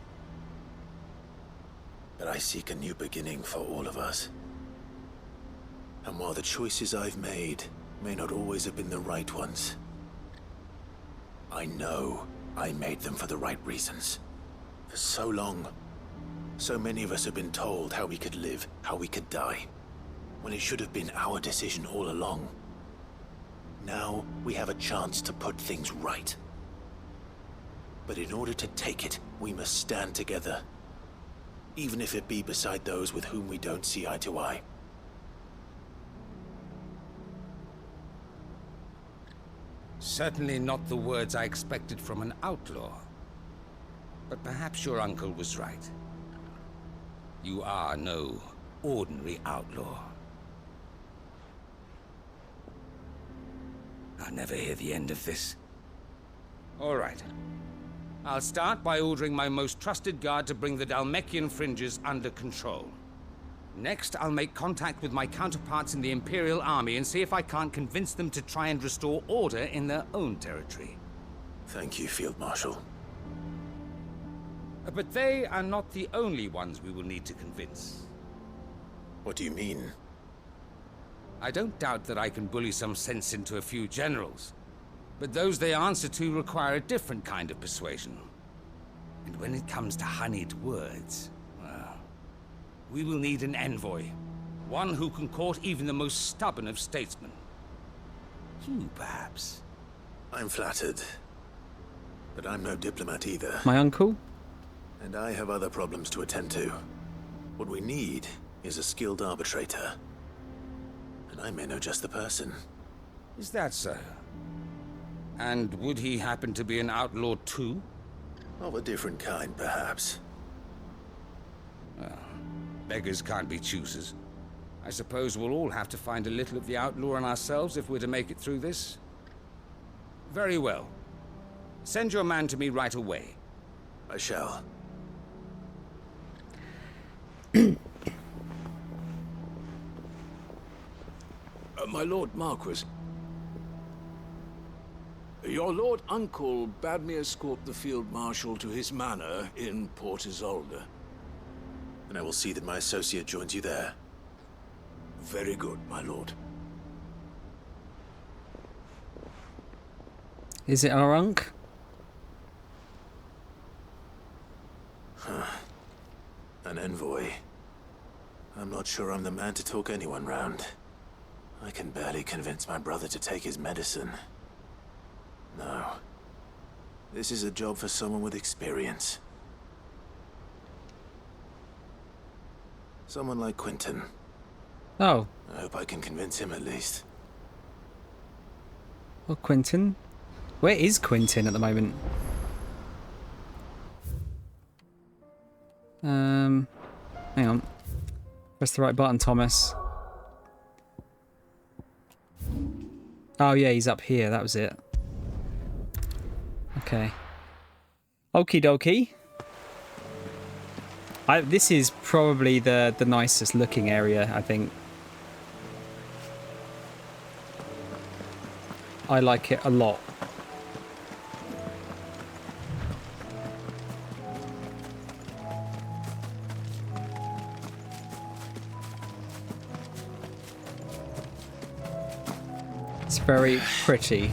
But I seek a new beginning for all of us. And while the choices I've made may not always have been the right ones, I know I made them for the right reasons. For so long, so many of us have been told how we could live, how we could die, when it should have been our decision all along. Now we have a chance to put things right. But in order to take it, we must stand together. Even if it be beside those with whom we don't see eye to eye. Certainly not the words I expected from an outlaw. But perhaps your uncle was right. You are no ordinary outlaw. I'll never hear the end of this. All right. I'll start by ordering my most trusted guard to bring the Dalmekian fringes under control. Next, I'll make contact with my counterparts in the Imperial Army and see if I can't convince them to try and restore order in their own territory. Thank you, Field Marshal. But they are not the only ones we will need to convince. What do you mean? I don't doubt that I can bully some sense into a few generals, but those they answer to require a different kind of persuasion. And when it comes to honeyed words, well, we will need an envoy. One who can court even the most stubborn of statesmen. You, perhaps. I'm flattered. But I'm no diplomat either. My uncle? And I have other problems to attend to. What we need is a skilled arbitrator. And I may know just the person. Is that so? And would he happen to be an outlaw too? Of a different kind, perhaps. Well, beggars can't be choosers. I suppose we'll all have to find a little of the outlaw in ourselves if we're to make it through this. Very well. Send your man to me right away. I shall. My Lord Marquis. Your Lord Uncle bade me escort the Field Marshal to his manor in Port Isolde. And I will see that my associate joins you there. Very good, my lord. Is it our unc? Huh. An envoy. I'm not sure I'm the man to talk anyone round. I can barely convince my brother to take his medicine. No. This is a job for someone with experience. Someone like Quentin. Oh. I hope I can convince him at least. Well, Quentin? Where is Quentin at the moment? Hang on. Press the right button, Thomas. Oh yeah, he's up here. That was it. Okay. Okie dokie. This is probably the nicest looking area, I think. I like it a lot. It's very pretty.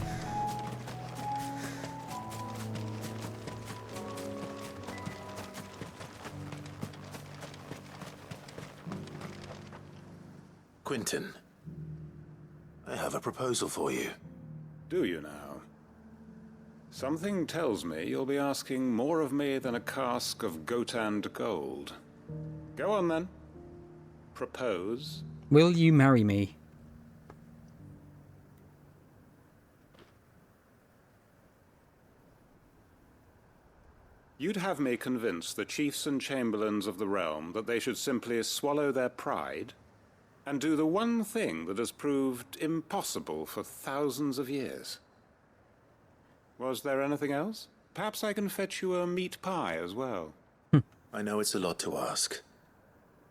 Quentin, I have a proposal for you. Do you now? Something tells me you'll be asking more of me than a cask of Gotand gold. Go on then. Propose. Will you marry me? You'd have me convince the chiefs and chamberlains of the realm that they should simply swallow their pride and do the one thing that has proved impossible for thousands of years. Was there anything else? Perhaps I can fetch you a meat pie as well. I know it's a lot to ask,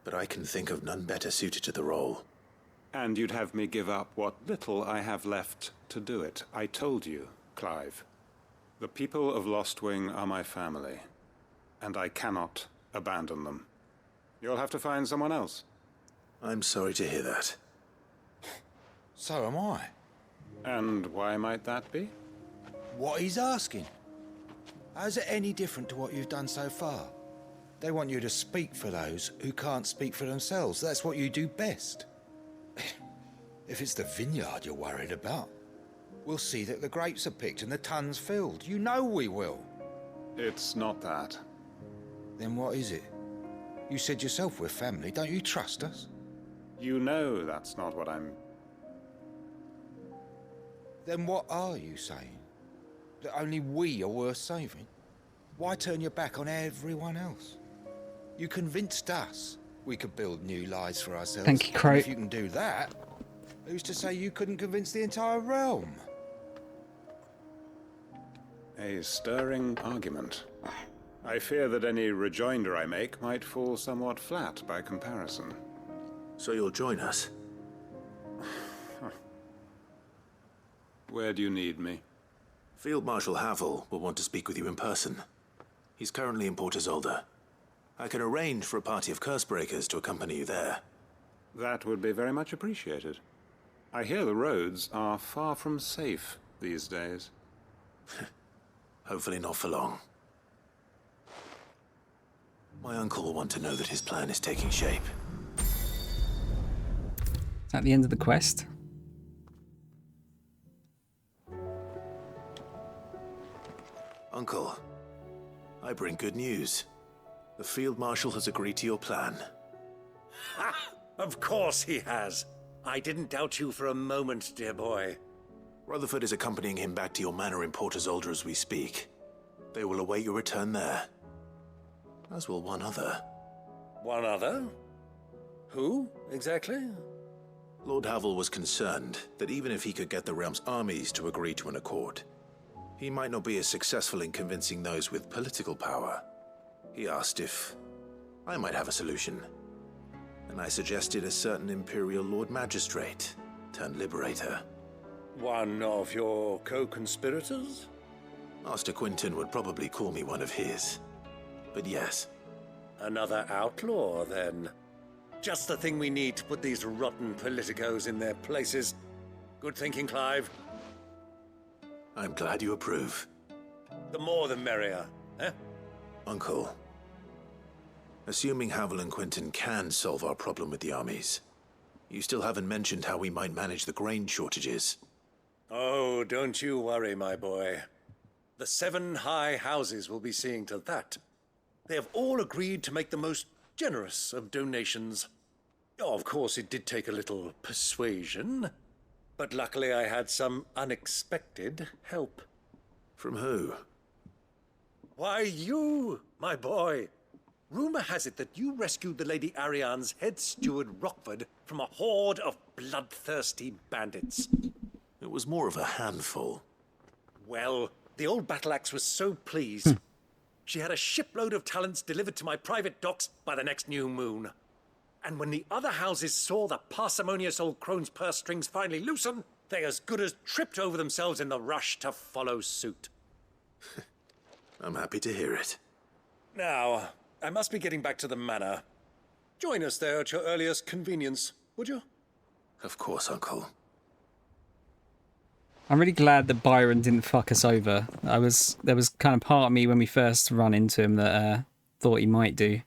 but I can think of none better suited to the role. And you'd have me give up what little I have left to do it. I told you, Clive. The people of Lostwing are my family, and I cannot abandon them. You'll have to find someone else. I'm sorry to hear that. So am I. And why might that be? What he's asking. How's it any different to what you've done so far? They want you to speak for those who can't speak for themselves. That's what you do best. If it's the vineyard you're worried about, we'll see that the grapes are picked and the tons filled. You know we will. It's not that. Then what is it? You said yourself we're family. Don't you trust us? You know that's not what I'm... Then what are you saying? That only we are worth saving? Why turn your back on everyone else? You convinced us we could build new lives for ourselves. Thank you, Crow. If you can do that, who's to say you couldn't convince the entire realm? A stirring argument. I fear that any rejoinder I make might fall somewhat flat by comparison. So you'll join us? Where do you need me? Field Marshal Havel will want to speak with you in person. He's currently in Port Isolde. I can arrange for a party of Cursebreakers to accompany you there. That would be very much appreciated. I hear the roads are far from safe these days. Hopefully not for long. My uncle will want to know that his plan is taking shape. Is that the end of the quest? Uncle, I bring good news. The Field Marshal has agreed to your plan. Ha! Of course he has. I didn't doubt you for a moment, dear boy. Rutherford is accompanying him back to your manor in Port Isolde as we speak. They will await your return there. As will one other. One other? Who, exactly? Lord Havel was concerned that even if he could get the realm's armies to agree to an accord, he might not be as successful in convincing those with political power. He asked if I might have a solution, and I suggested a certain Imperial Lord Magistrate turned Liberator. One of your co-conspirators? Master Quinton would probably call me one of his, but yes. Another outlaw, then. Just the thing we need to put these rotten politicos in their places. Good thinking, Clive. I'm glad you approve. The more the merrier, eh? Uncle, assuming Havel and Quinton can solve our problem with the armies, you still haven't mentioned how we might manage the grain shortages. Oh, don't you worry, my boy. The 7 high houses will be seeing to that. They have all agreed to make the most generous of donations. Oh, of course, it did take a little persuasion, but luckily I had some unexpected help. From who? Why, you, my boy. Rumor has it that you rescued the Lady Ariane's head steward Rockford from a horde of bloodthirsty bandits. It was more of a handful. Well, the old battle axe was so pleased. She had a shipload of talents delivered to my private docks by the next new moon. And when the other houses saw the parsimonious old crone's purse strings finally loosen, they as good as tripped over themselves in the rush to follow suit. I'm happy to hear it. Now, I must be getting back to the manor. Join us there at your earliest convenience, would you? Of course, Uncle. I'm really glad that Byron didn't fuck us over. There was kind of part of me when we first run into him that thought he might do.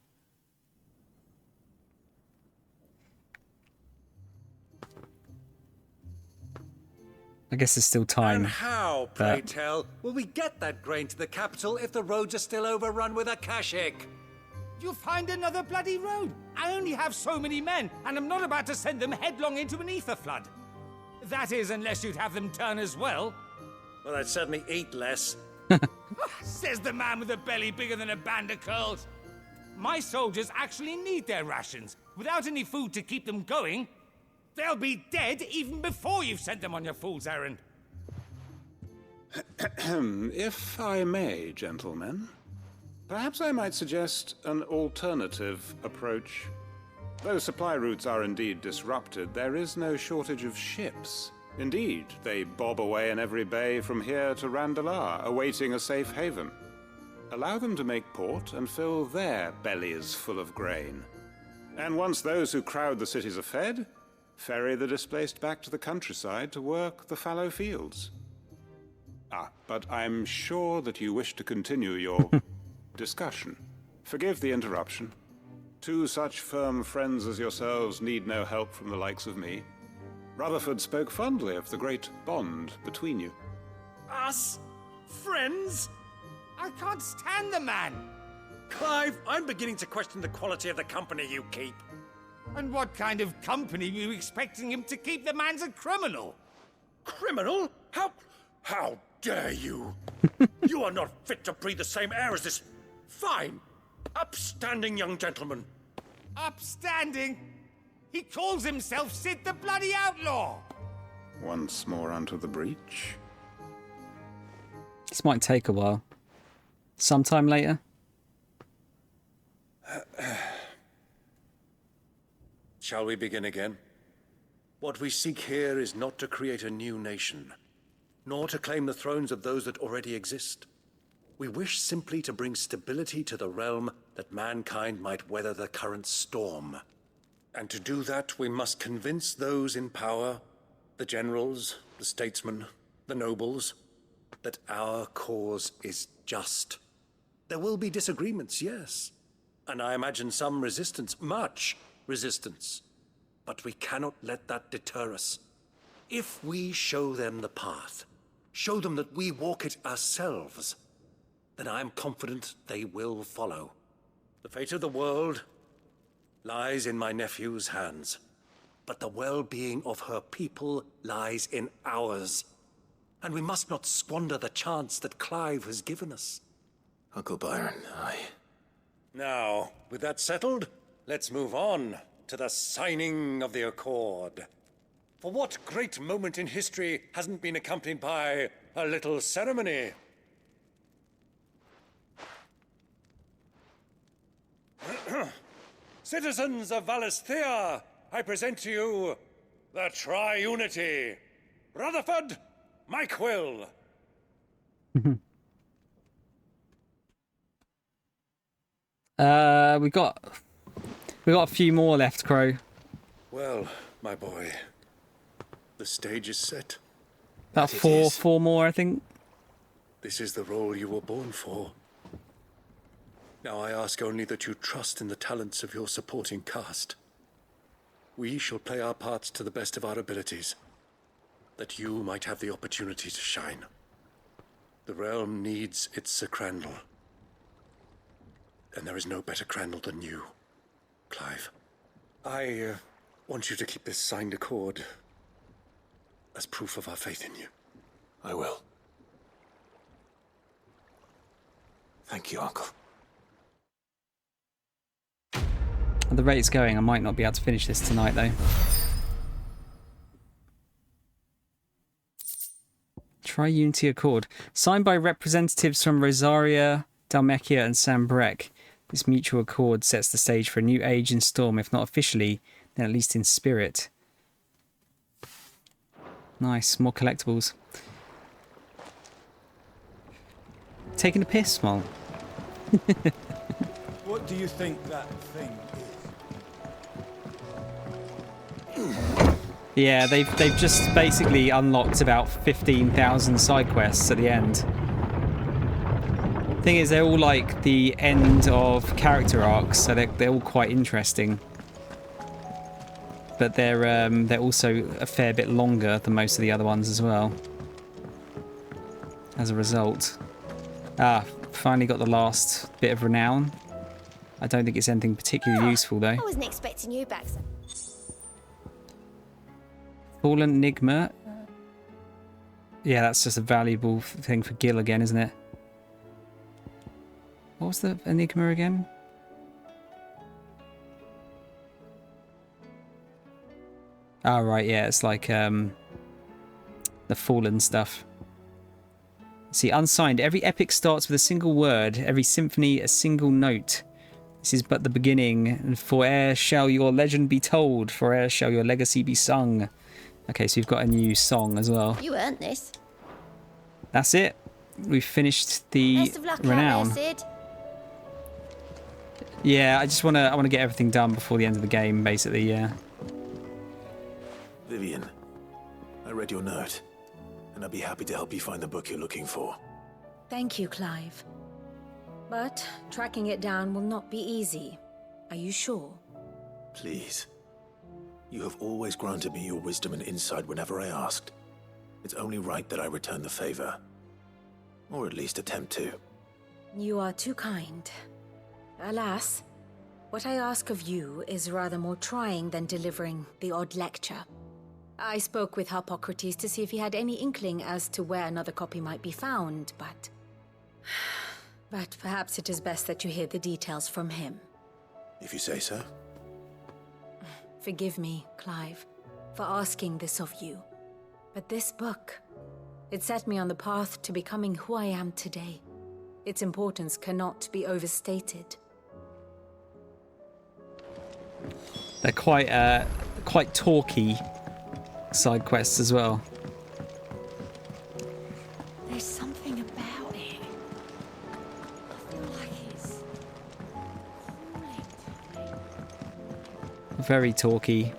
I guess there's still time. And how, pray tell, will we get that grain to the capital if the roads are still overrun with Akashic? You'll find another bloody road. I only have so many men, and I'm not about to send them headlong into an ether flood. That is, unless you'd have them turn as well. Well, I'd certainly eat less. Says the man with a belly bigger than a band of curls. My soldiers actually need their rations. Without any food to keep them going, they'll be dead even before you've sent them on your fool's errand. If I may, gentlemen, perhaps I might suggest an alternative approach. Though supply routes are indeed disrupted, there is no shortage of ships. Indeed, they bob away in every bay from here to Randalar, awaiting a safe haven. Allow them to make port and fill their bellies full of grain. And once those who crowd the cities are fed, ferry the displaced back to the countryside to work the fallow fields. But I'm sure that you wish to continue your discussion. Forgive the interruption. 2 such firm friends as yourselves need no help from the likes of me. Rutherford spoke fondly of the great bond between you. Us? Friends? I can't stand the man! Clive, I'm beginning to question the quality of the company you keep. And what kind of company were you expecting him to keep? The man's a criminal! Criminal? How dare you? You are not fit to breathe the same air as this fine, upstanding young gentleman. Upstanding? He calls himself Sid the bloody outlaw! Once more onto the breach. This might take a while. Sometime later. Shall we begin again? What we seek here is not to create a new nation, nor to claim the thrones of those that already exist. We wish simply to bring stability to the realm that mankind might weather the current storm. And to do that, we must convince those in power, the generals, the statesmen, the nobles, that our cause is just. There will be disagreements, yes. And I imagine some resistance, much resistance. But we cannot let that deter us. If we show them the path, show them that we walk it ourselves, then I am confident they will follow. The fate of the world lies in my nephew's hands, but the well-being of her people lies in ours. And we must not squander the chance that Clive has given us. Uncle Byron, Now, with that settled, let's move on to the signing of the Accord. For what great moment in history hasn't been accompanied by a little ceremony? Citizens of Valisthea, I present to you the Triunity. Rutherford, Mike Will. We got a few more left, Crow. Well, my boy, the stage is set. About four more, I think. This is the role you were born for. Now I ask only that you trust in the talents of your supporting cast. We shall play our parts to the best of our abilities, that you might have the opportunity to shine. The realm needs its Sir Crandall. And there is no better Crandall than you, Clive. I want you to keep this signed accord as proof of our faith in you. I will. Thank you, Uncle. At the rate it's going, I might not be able to finish this tonight, though. Triunity Accord. Signed by representatives from Rosaria, Dalmekia, and Sambrek. This mutual accord sets the stage for a new age in Storm, if not officially, then at least in spirit. Nice, more collectibles. Taking a piss, Small. What do you think that thing is? Yeah, they've just basically unlocked about 15,000 side quests at the end. Thing is, they're all like the end of character arcs, so they're all quite interesting. But they're also a fair bit longer than most of the other ones as well. As a result, finally got the last bit of renown. I don't think it's anything particularly useful though. I wasn't expecting you back. Fallen Enigma. Yeah, that's just a valuable thing for Gil again, isn't it? What was the Enigma again? Oh, right, yeah, it's like the Fallen stuff. See, unsigned. Every epic starts with a single word, every symphony a single note. This is but the beginning, and fore'er shall your legend be told, fore'er shall your legacy be sung. Okay, so we've got a new song as well. You earned this. That's it. We've finished the Best of luck renown. out there, Sid. Yeah, I want to get everything done before the end of the game, basically. Yeah. Vivian, I read your note, and I'd be happy to help you find the book you're looking for. Thank you, Clive. But tracking it down will not be easy. Are you sure? Please. You have always granted me your wisdom and insight whenever I asked. It's only right that I return the favor. Or at least attempt to. You are too kind. Alas, what I ask of you is rather more trying than delivering the odd lecture. I spoke with Harpocrates to see if he had any inkling as to where another copy might be found, but perhaps it is best that you hear the details from him. If you say so. Forgive me, Clive, for asking this of you. But this book, it set me on the path to becoming who I am today. Its importance cannot be overstated. They're quite talky side quests as well. There's something about it. I feel like it's Very talky.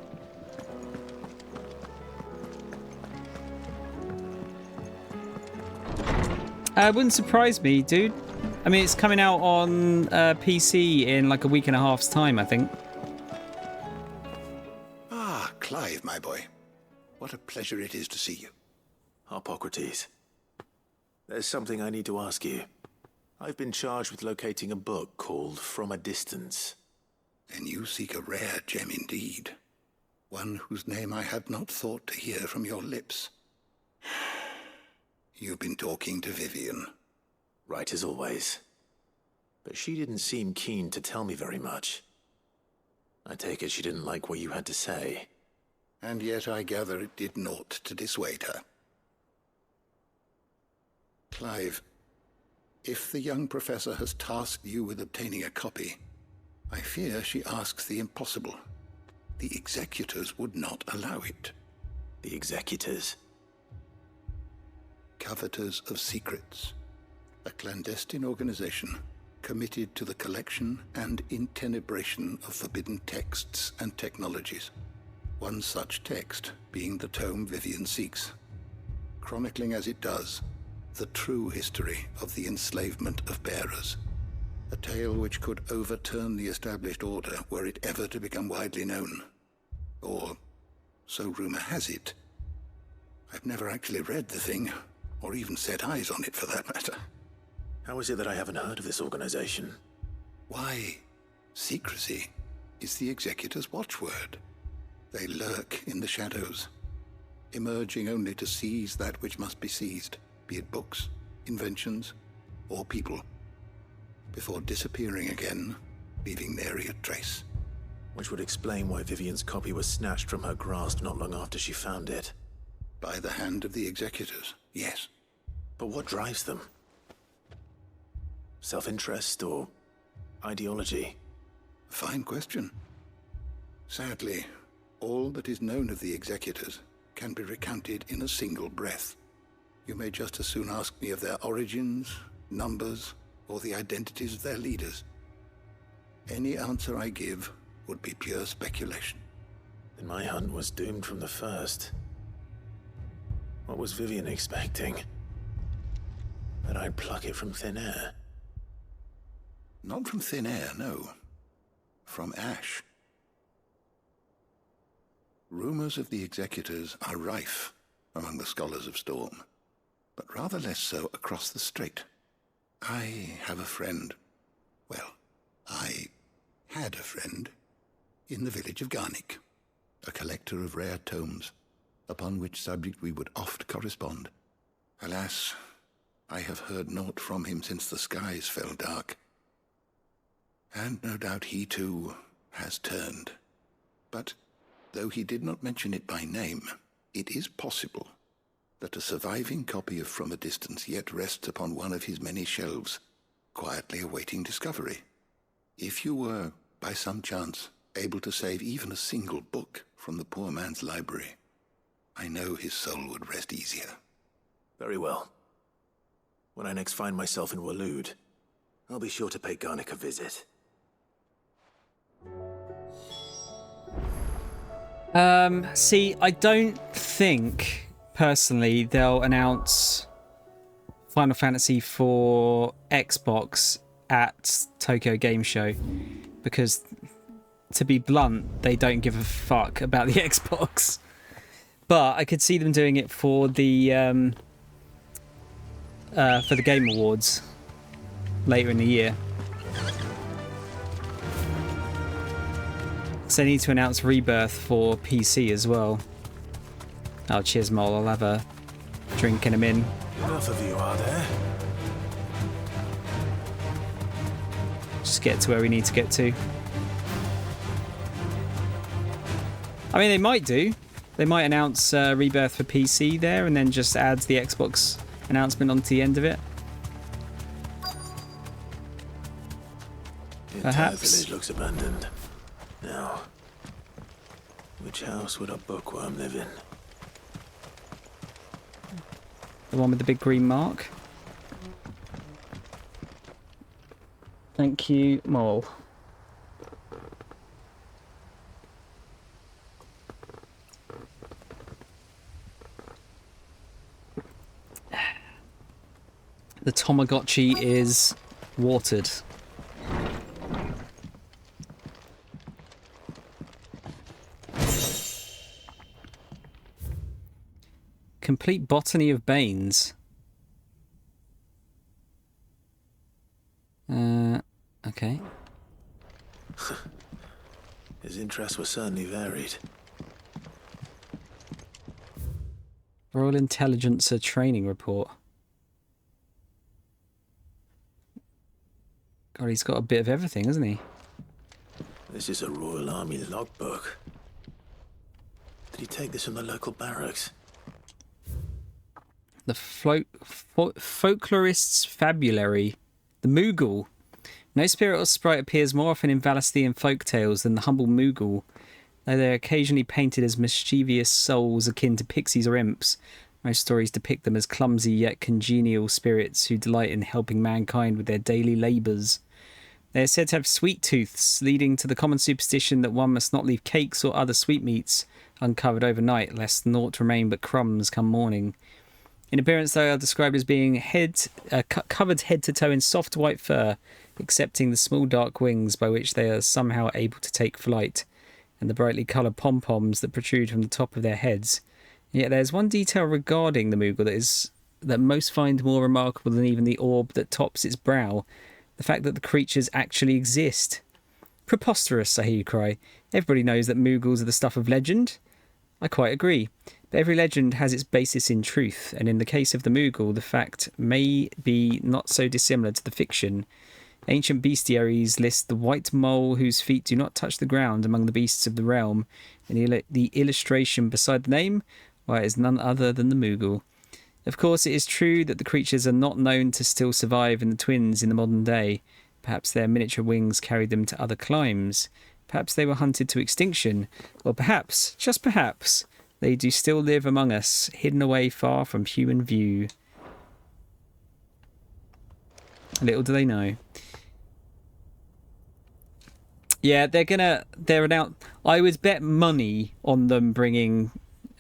It wouldn't surprise me, dude. I mean, it's coming out on PC in like a week and a half's time, I think. Ah, Clive, my boy. What a pleasure it is to see you. Hippocrates. There's something I need to ask you. I've been charged with locating a book called From a Distance. Then you seek a rare gem indeed. One whose name I had not thought to hear from your lips. You've been talking to Vivian. Right as always. But she didn't seem keen to tell me very much. I take it she didn't like what you had to say. And yet I gather it did naught to dissuade her. Clive, if the young professor has tasked you with obtaining a copy, I fear she asks the impossible. The executors would not allow it. The executors? Coveters of Secrets. A clandestine organization committed to the collection and intenebration of forbidden texts and technologies. One such text being the tome Vivian seeks, chronicling as it does the true history of the enslavement of bearers. A tale which could overturn the established order were it ever to become widely known. Or, so rumor has it. I've never actually read the thing, or even set eyes on it for that matter. How is it that I haven't heard of this organization? Why, secrecy is the executor's watchword. They lurk in the shadows, emerging only to seize that which must be seized, be it books, inventions, or people, before disappearing again, leaving nary a trace. Which would explain why Vivian's copy was snatched from her grasp not long after she found it. By the hand of the executors, yes. But what drives them? Self-interest or ideology? Fine question. Sadly, all that is known of the executors can be recounted in a single breath. You may just as soon ask me of their origins, numbers, or the identities of their leaders. Any answer I give would be pure speculation. Then my hunt was doomed from the first. What was Vivian expecting? That I'd pluck it from thin air? Not from thin air, no. From ash. Rumors of the executors are rife among the scholars of Storm, but rather less so across the strait. I have a friend. Well, I had a friend in the village of Garnick, a collector of rare tomes, upon which subject we would oft correspond. Alas, I have heard naught from him since the skies fell dark. And no doubt he too has turned. But though he did not mention it by name, it is possible that a surviving copy of From a Distance yet rests upon one of his many shelves, quietly awaiting discovery. If you were, by some chance, able to save even a single book from the poor man's library, I know his soul would rest easier. Very well. When I next find myself in Waloed, I'll be sure to pay Garnick a visit. See, I don't think, personally, they'll announce Final Fantasy for Xbox at Tokyo Game Show, because, to be blunt, they don't give a fuck about the Xbox. But I could see them doing it for the Game Awards later in the year. So they need to announce Rebirth for PC as well. Oh, cheers, Mole. I'll have a drink in a min. Enough of you, are there? Just get to where we need to get to. I mean, they might do. They might announce Rebirth for PC there and then just add the Xbox announcement onto the end of it. The Perhaps. entire village looks abandoned. Now, Which house would a bookworm live in? The one with the big green mark. Thank you, Mole. The Tamagotchi is watered. Complete Botany of Banes. Okay. His interests were certainly varied. Royal Intelligencer Training Report. God, he's got a bit of everything, hasn't he? This is a Royal Army logbook. Did he take this from the local barracks? The Folklorist's Fabulary. The Moogle. No spirit or sprite appears more often in Valastian folk tales than the humble Moogle. Though they are occasionally painted as mischievous souls akin to pixies or imps, most stories depict them as clumsy yet congenial spirits who delight in helping mankind with their daily labours. They are said to have sweet tooths, leading to the common superstition that one must not leave cakes or other sweetmeats uncovered overnight, lest naught remain but crumbs come morning. In appearance, they are described as being covered head to toe in soft white fur, excepting the small dark wings by which they are somehow able to take flight, and the brightly coloured pom-poms that protrude from the top of their heads. And yet there's one detail regarding the Moogle that most find more remarkable than even the orb that tops its brow: the fact that the creatures actually exist. Preposterous, I hear you cry. Everybody knows that Moogles are the stuff of legend. I quite agree. But every legend has its basis in truth, and in the case of the Moogle, the fact may be not so dissimilar to the fiction. Ancient bestiaries list the white mole whose feet do not touch the ground among the beasts of the realm, and the illustration beside the name, why, it is none other than the Moogle. Of course, it is true that the creatures are not known to still survive in the twins in the modern day. Perhaps their miniature wings carried them to other climes. Perhaps they were hunted to extinction. Or perhaps, just perhaps, they do still live among us, hidden away far from human view. Little do they know. Yeah, they're out. I would bet money on them bringing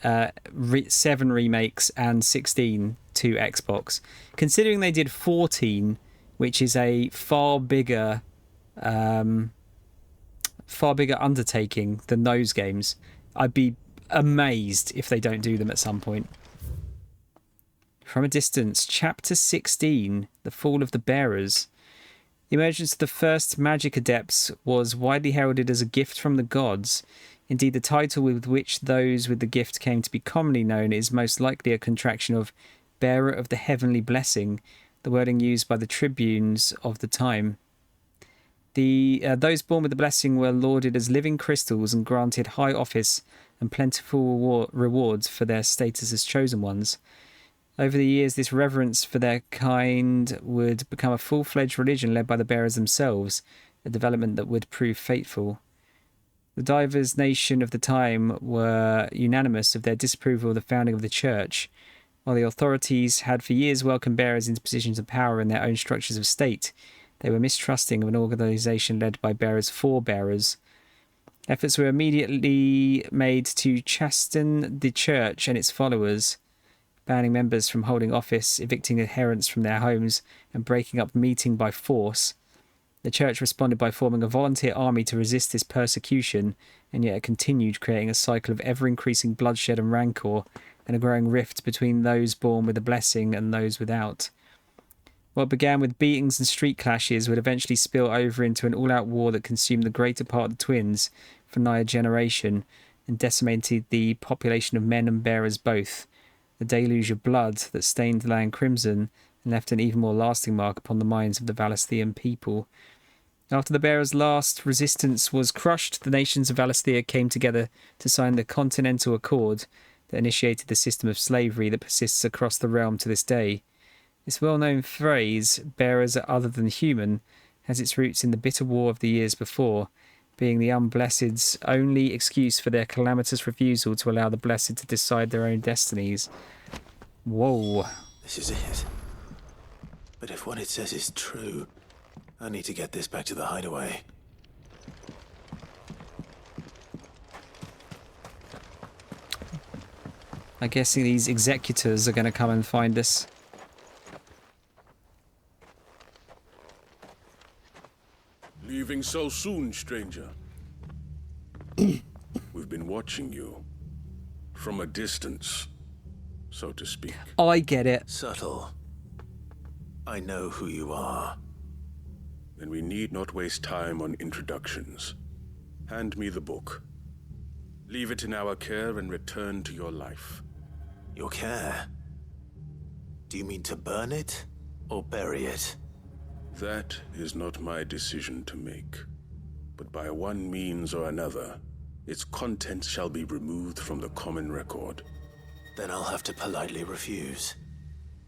7 remakes and 16 to Xbox. Considering they did 14, which is a far bigger undertaking than those games, I'd be amazed if they don't do them at some point. From a distance, Chapter 16, The Fall of the Bearers. The emergence of the first magic adepts was widely heralded as a gift from the gods. Indeed, the title with which those with the gift came to be commonly known is most likely a contraction of Bearer of the Heavenly Blessing, the wording used by the tribunes of the time. Those born with the blessing were lauded as living crystals and granted high office and plentiful rewards for their status as chosen ones. Over the years, this reverence for their kind would become a full-fledged religion led by the bearers themselves, a development that would prove fateful. The divers nation of the time were unanimous of their disapproval of the founding of the church. While the authorities had for years welcomed bearers into positions of power in their own structures of state, they were mistrusting of an organisation led by bearers for bearers. Efforts were immediately made to chasten the church and its followers, banning members from holding office, evicting adherents from their homes, and breaking up meeting by force. The church responded by forming a volunteer army to resist this persecution, and yet it continued, creating a cycle of ever-increasing bloodshed and rancour, and a growing rift between those born with a blessing and those without. What began with beatings and street clashes would eventually spill over into an all-out war that consumed the greater part of the twins for nigh a generation, and decimated the population of men and bearers both. The deluge of blood that stained the land crimson and left an even more lasting mark upon the minds of the Valastian people. After the bearers' last resistance was crushed, the nations of Valastia came together to sign the Continental Accord that initiated the system of slavery that persists across the realm to this day. This well-known phrase, bearers are other than human, has its roots in the bitter war of the years before, being the unblessed's only excuse for their calamitous refusal to allow the blessed to decide their own destinies. Whoa. This is it. But if what it says is true, I need to get this back to the hideaway. I guess these executors are going to come and find us. Leaving so soon, stranger? We've been watching you. From a distance, so to speak. I get it. Subtle. I know who you are. Then we need not waste time on introductions. Hand me the book. Leave it in our care and return to your life. Your care? Do you mean to burn it or bury it? That is not my decision to make. But by one means or another, its contents shall be removed from the common record. Then I'll have to politely refuse.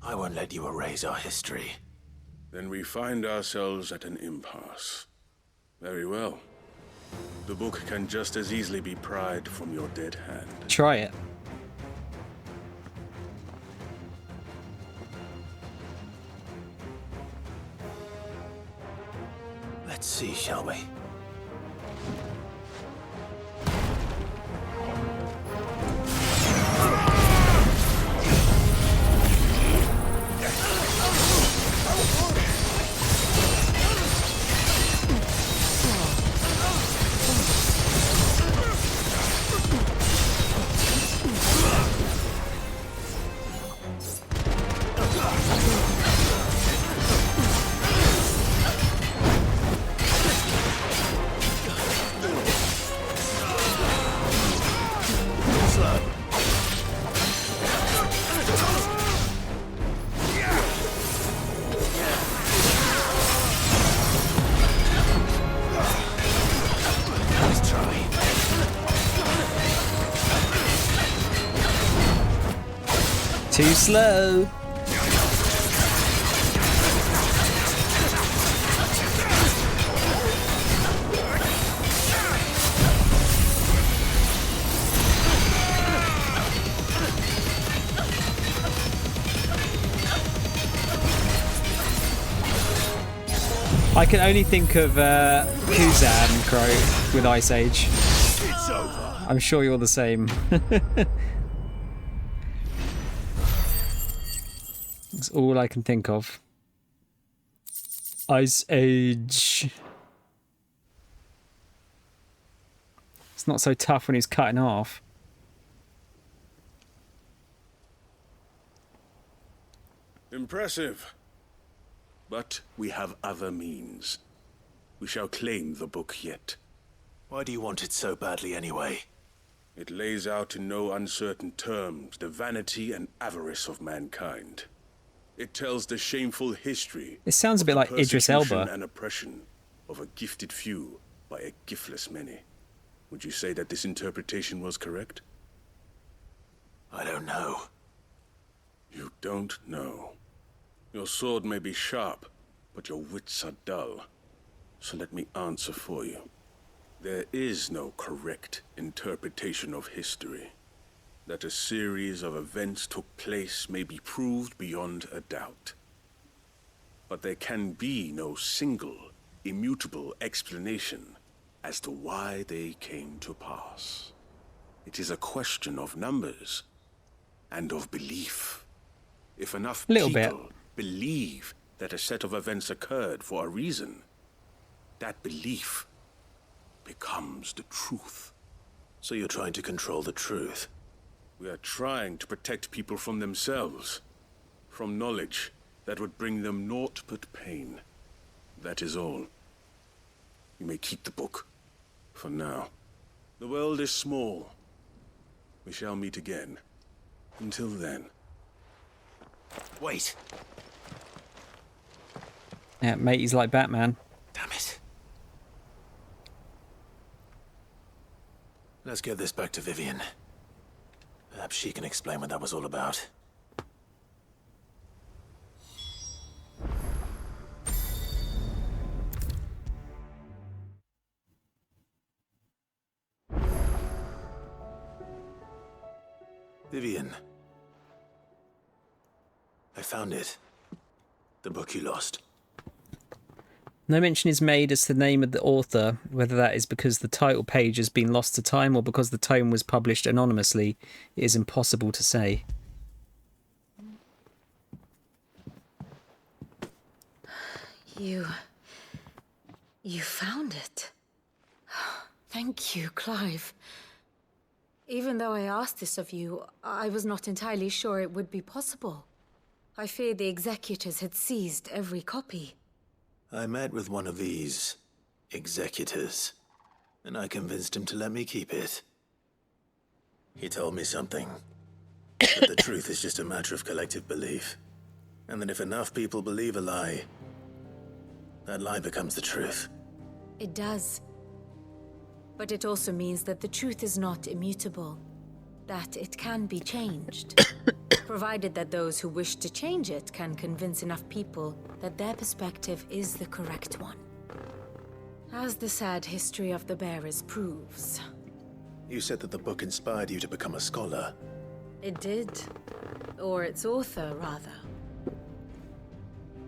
I won't let you erase our history. Then we find ourselves at an impasse. Very well. The book can just as easily be pried from your dead hand. Try it. Let's see, shall we? Too slow. I can only think of Kuzan Crow with Ice Age. It's over. I'm sure you're the same. That's all I can think of. Ice Age. It's not so tough when he's cut in half. Impressive. But we have other means. We shall claim the book yet. Why do you want it so badly anyway? It lays out in no uncertain terms the vanity and avarice of mankind. It tells the shameful history. It sounds a bit like Idris Elba. And oppression of a gifted few by a giftless many. Would you say that this interpretation was correct? I don't know. You don't know. Your sword may be sharp, but your wits are dull. So let me answer for you. There is no correct interpretation of history. That a series of events took place may be proved beyond a doubt. But there can be no single, immutable explanation as to why they came to pass. It is a question of numbers and of belief. If enough people believe that a set of events occurred for a reason, that belief becomes the truth. So you're trying to control the truth? We are trying to protect people from themselves, from knowledge that would bring them naught but pain. That is all. You may keep the book, for now. The world is small. We shall meet again. Until then. Wait. Yeah, mate, he's like Batman. Damn it. Let's get this back to Vivian. Perhaps she can explain what that was all about. Vivian. I found it. The book you lost. No mention is made as to the name of the author, whether that is because the title page has been lost to time or because the tome was published anonymously. It is impossible to say. You found it. Thank you, Clive. Even though I asked this of you, I was not entirely sure it would be possible. I feared the executors had seized every copy. I met with one of these executors, and I convinced him to let me keep it. He told me something. That the truth is just a matter of collective belief. And that if enough people believe a lie, that lie becomes the truth. It does. But it also means that the truth is not immutable. That it can be changed. Provided that those who wish to change it can convince enough people that their perspective is the correct one. As the sad history of the bearers proves. You said that the book inspired you to become a scholar. It did. Or its author, rather.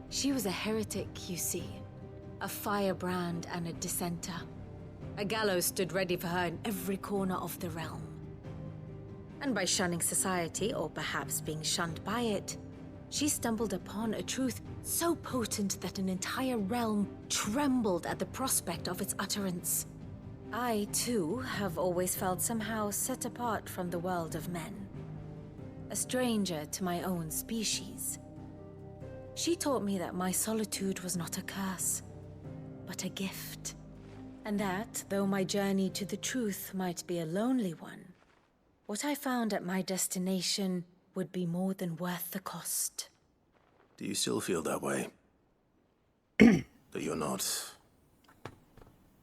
She was a heretic, you see. A firebrand and a dissenter. A gallows stood ready for her in every corner of the realm. And by shunning society, or perhaps being shunned by it, she stumbled upon a truth so potent that an entire realm trembled at the prospect of its utterance. I, too, have always felt somehow set apart from the world of men. A stranger to my own species. She taught me that my solitude was not a curse, but a gift. And that, though my journey to the truth might be a lonely one, what I found at my destination would be more than worth the cost. Do you still feel that way? That you're not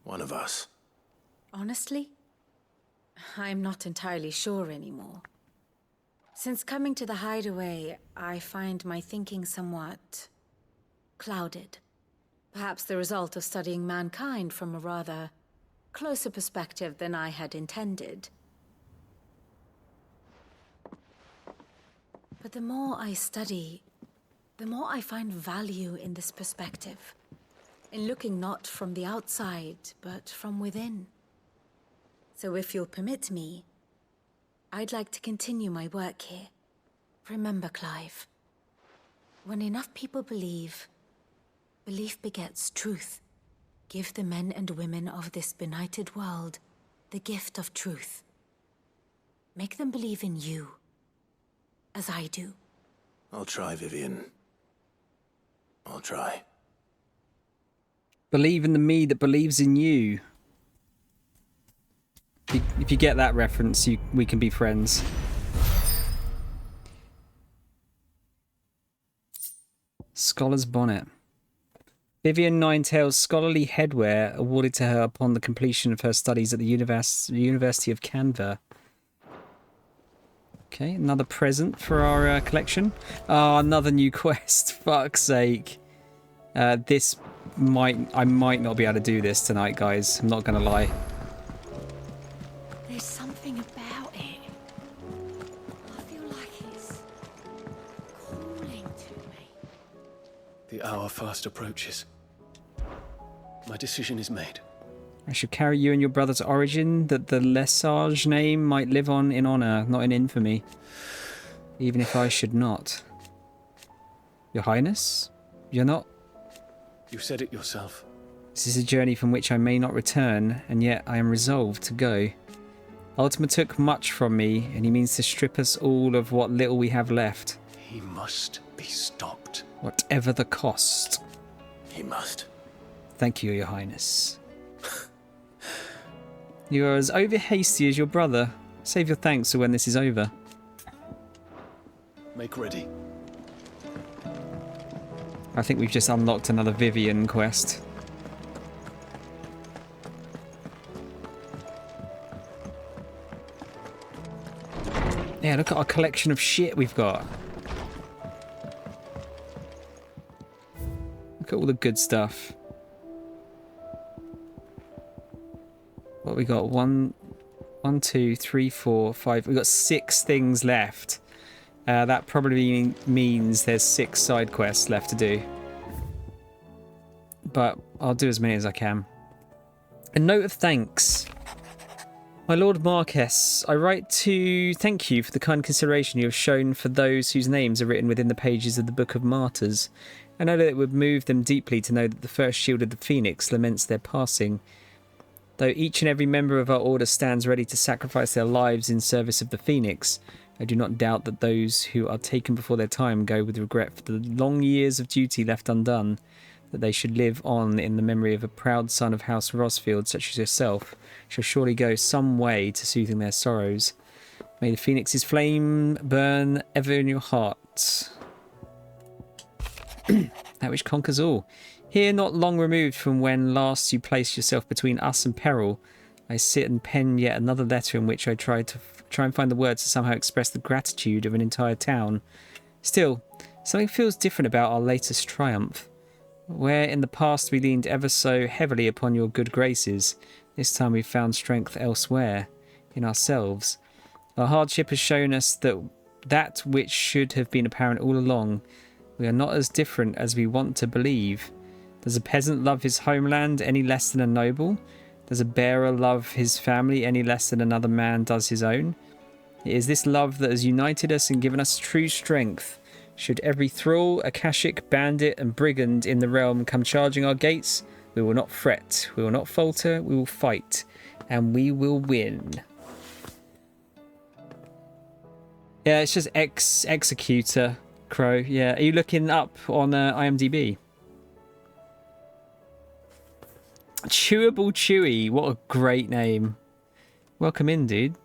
one of us? Honestly, I'm not entirely sure anymore. Since coming to the hideaway, I find my thinking somewhat clouded. Perhaps the result of studying mankind from a rather closer perspective than I had intended. But the more I study, the more I find value in this perspective. In looking not from the outside, but from within. So if you'll permit me, I'd like to continue my work here. Remember, Clive, when enough people believe, belief begets truth. Give the men and women of this benighted world the gift of truth. Make them believe in you, as I do. I'll try, Vivian. I'll try. Believe in the me that believes in you. If you get that reference, we can be friends. Scholar's Bonnet. Vivian Ninetail's scholarly headwear awarded to her upon the completion of her studies at the University of Canberra. Okay, another present for our collection. Oh, another new quest. Fuck's sake. I might not be able to do this tonight, guys. I'm not gonna lie. There's something about it. I feel like it's calling to me. The hour fast approaches. My decision is made. I should carry you and your brother's origin, that the Lesage name might live on in honour, not in infamy. Even if I should not. Your Highness? You're not? You said it yourself. This is a journey from which I may not return, and yet I am resolved to go. Ultima took much from me, and he means to strip us all of what little we have left. He must be stopped. Whatever the cost. He must. Thank you, Your Highness. You are as over-hasty as your brother. Save your thanks for when this is over. Make ready. I think we've just unlocked another Vivian quest. Yeah, look at our collection of shit we've got. Look at all the good stuff. What we got? One 1, 2, 3, 4, 5. We've got 6 things left. That probably means there's 6 side quests left to do. But I'll do as many as I can. A note of thanks. My Lord Marquess, I write to thank you for the kind consideration you have shown for those whose names are written within the pages of the Book of Martyrs. I know that it would move them deeply to know that the first shield of the Phoenix laments their passing. Though each and every member of our order stands ready to sacrifice their lives in service of the Phoenix, I do not doubt that those who are taken before their time go with regret for the long years of duty left undone, that they should live on in the memory of a proud son of House Rosfield such as yourself, shall surely go some way to soothing their sorrows. May the Phoenix's flame burn ever in your heart. That which conquers all. Here, not long removed from when last you placed yourself between us and peril, I sit and pen yet another letter in which I try and find the words to somehow express the gratitude of an entire town. Still, something feels different about our latest triumph. Where in the past we leaned ever so heavily upon your good graces, this time we've found strength elsewhere, in ourselves. Our hardship has shown us that which should have been apparent all along. We are not as different as we want to believe. Does a peasant love his homeland any less than a noble? Does a bearer love his family any less than another man does his own? It is this love that has united us and given us true strength. Should every thrall, Akashic, bandit and brigand in the realm come charging our gates, we will not fret, we will not falter, we will fight, and we will win. Yeah, it's just Executor, Crow. Yeah, are you looking up on IMDb? Chewable Chewy, what a great name. Welcome in, dude.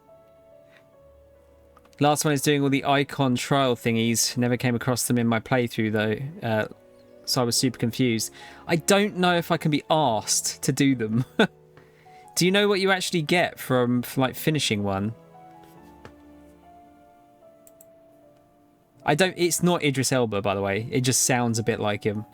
Last one is doing all the icon trial thingies. Never came across them in my playthrough though, so I was super confused. I don't know if I can be asked to do them. Do you know what you actually get from like finishing one? I don't. It's not Idris Elba, by the way. It just sounds a bit like him.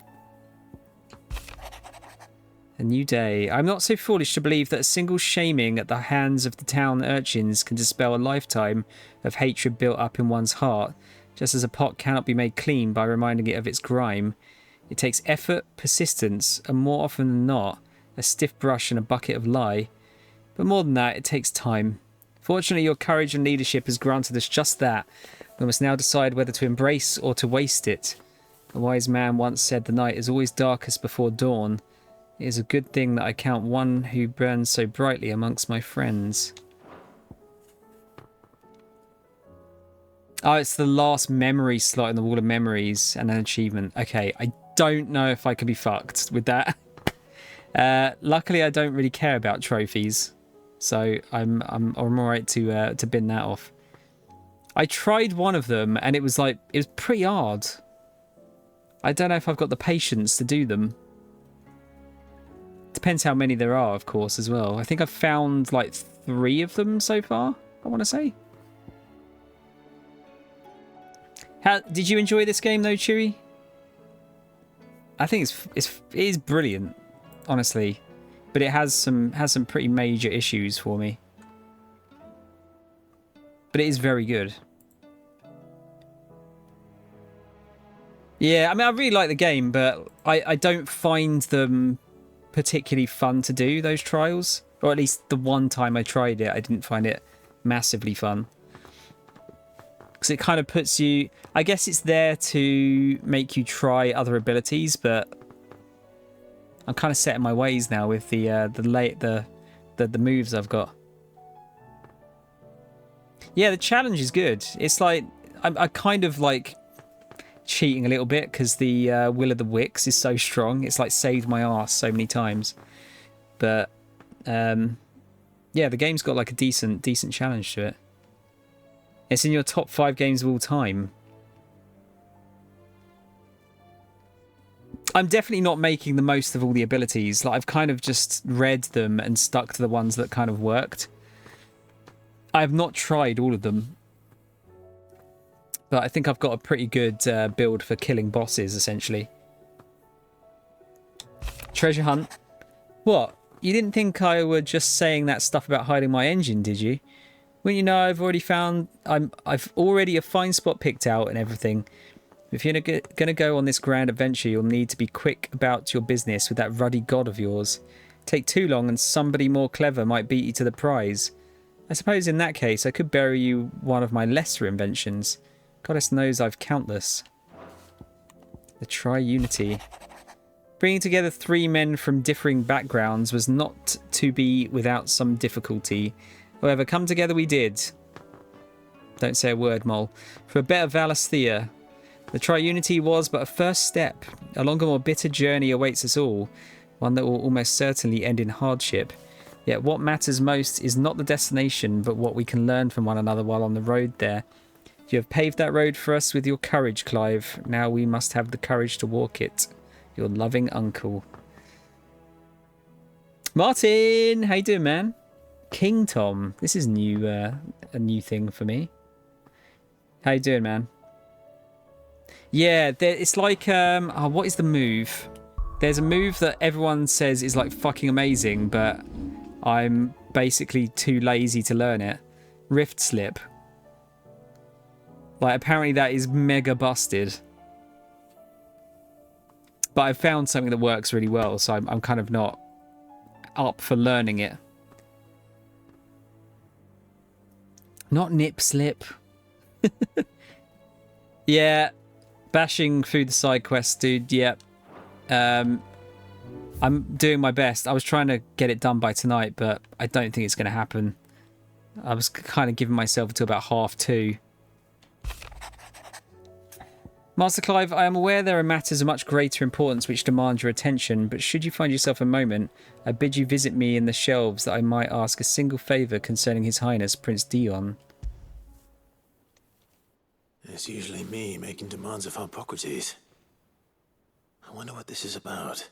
A new day. I'm not so foolish to believe that a single shaming at the hands of the town urchins can dispel a lifetime of hatred built up in one's heart, just as a pot cannot be made clean by reminding it of its grime. It takes effort, persistence, and more often than not, a stiff brush and a bucket of lye. But more than that, it takes time. Fortunately, your courage and leadership has granted us just that. We must now decide whether to embrace or to waste it. A wise man once said the night is always darkest before dawn. It is a good thing that I count one who burns so brightly amongst my friends. Oh, it's the last memory slot in the Wall of Memories and an achievement. Okay, I don't know if I could be fucked with that. Luckily, I don't really care about trophies, so I'm alright to bin that off. I tried one of them and it was pretty hard. I don't know if I've got the patience to do them. Depends how many there are, of course, as well. I think I've found like 3 of them so far, I want to say. Did you enjoy this game though, Chewy? I think it is brilliant, honestly, but it has some pretty major issues for me. But it is very good. Yeah, I mean, I really like the game, but I don't find them particularly fun to do, those trials. Or at least the one time I tried it, I didn't find it massively fun. Because it kind of puts you... I guess it's there to make you try other abilities, but I'm kind of set in my ways now with the moves I've got. Yeah, the challenge is good. It's like... I kind of like cheating a little bit because the Will of the Wicks is so strong. It's like saved my ass so many times. But yeah, the game's got like a decent challenge to it. It's in your top 5 games of all time. I'm definitely not making the most of all the abilities. Like, I've kind of just read them and stuck to the ones that kind of worked. I have not tried all of them. But I think I've got a pretty good build for killing bosses, essentially. Treasure hunt. What? You didn't think I were just saying that stuff about hiding my engine, did you? Well, you know, I've already a fine spot picked out and everything. If you're gonna go on this grand adventure, you'll need to be quick about your business with that ruddy god of yours. Take too long and somebody more clever might beat you to the prize. I suppose in that case, I could borrow you one of my lesser inventions. Goddess knows I've countless. The Tri-Unity. Bringing together 3 men from differing backgrounds was not to be without some difficulty. However, come together we did. Don't say a word, Mole. For a better Valisthea. The Tri-Unity was but a first step. A longer, more bitter journey awaits us all. One that will almost certainly end in hardship. Yet what matters most is not the destination, but what we can learn from one another while on the road there. You have paved that road for us with your courage, Clive. Now we must have the courage to walk it. Your loving uncle. Martin! How you doing, man? King Tom. This is new, a new thing for me. How you doing, man? Yeah, it's like, what is the move? There's a move that everyone says is like fucking amazing, but I'm basically too lazy to learn it. Rift Slip. Like, apparently that is mega busted. But I've found something that works really well, so I'm kind of not up for learning it. Not Nip Slip. Yeah, bashing through the side quests, dude. Yep. I'm doing my best. I was trying to get it done by tonight, but I don't think it's going to happen. I was kind of giving myself until about 2:30. Master Clive, I am aware there are matters of much greater importance which demand your attention, but should you find yourself a moment, I bid you visit me in the shelves that I might ask a single favour concerning His Highness Prince Dion. It's usually me making demands of Hippocrates. I wonder what this is about.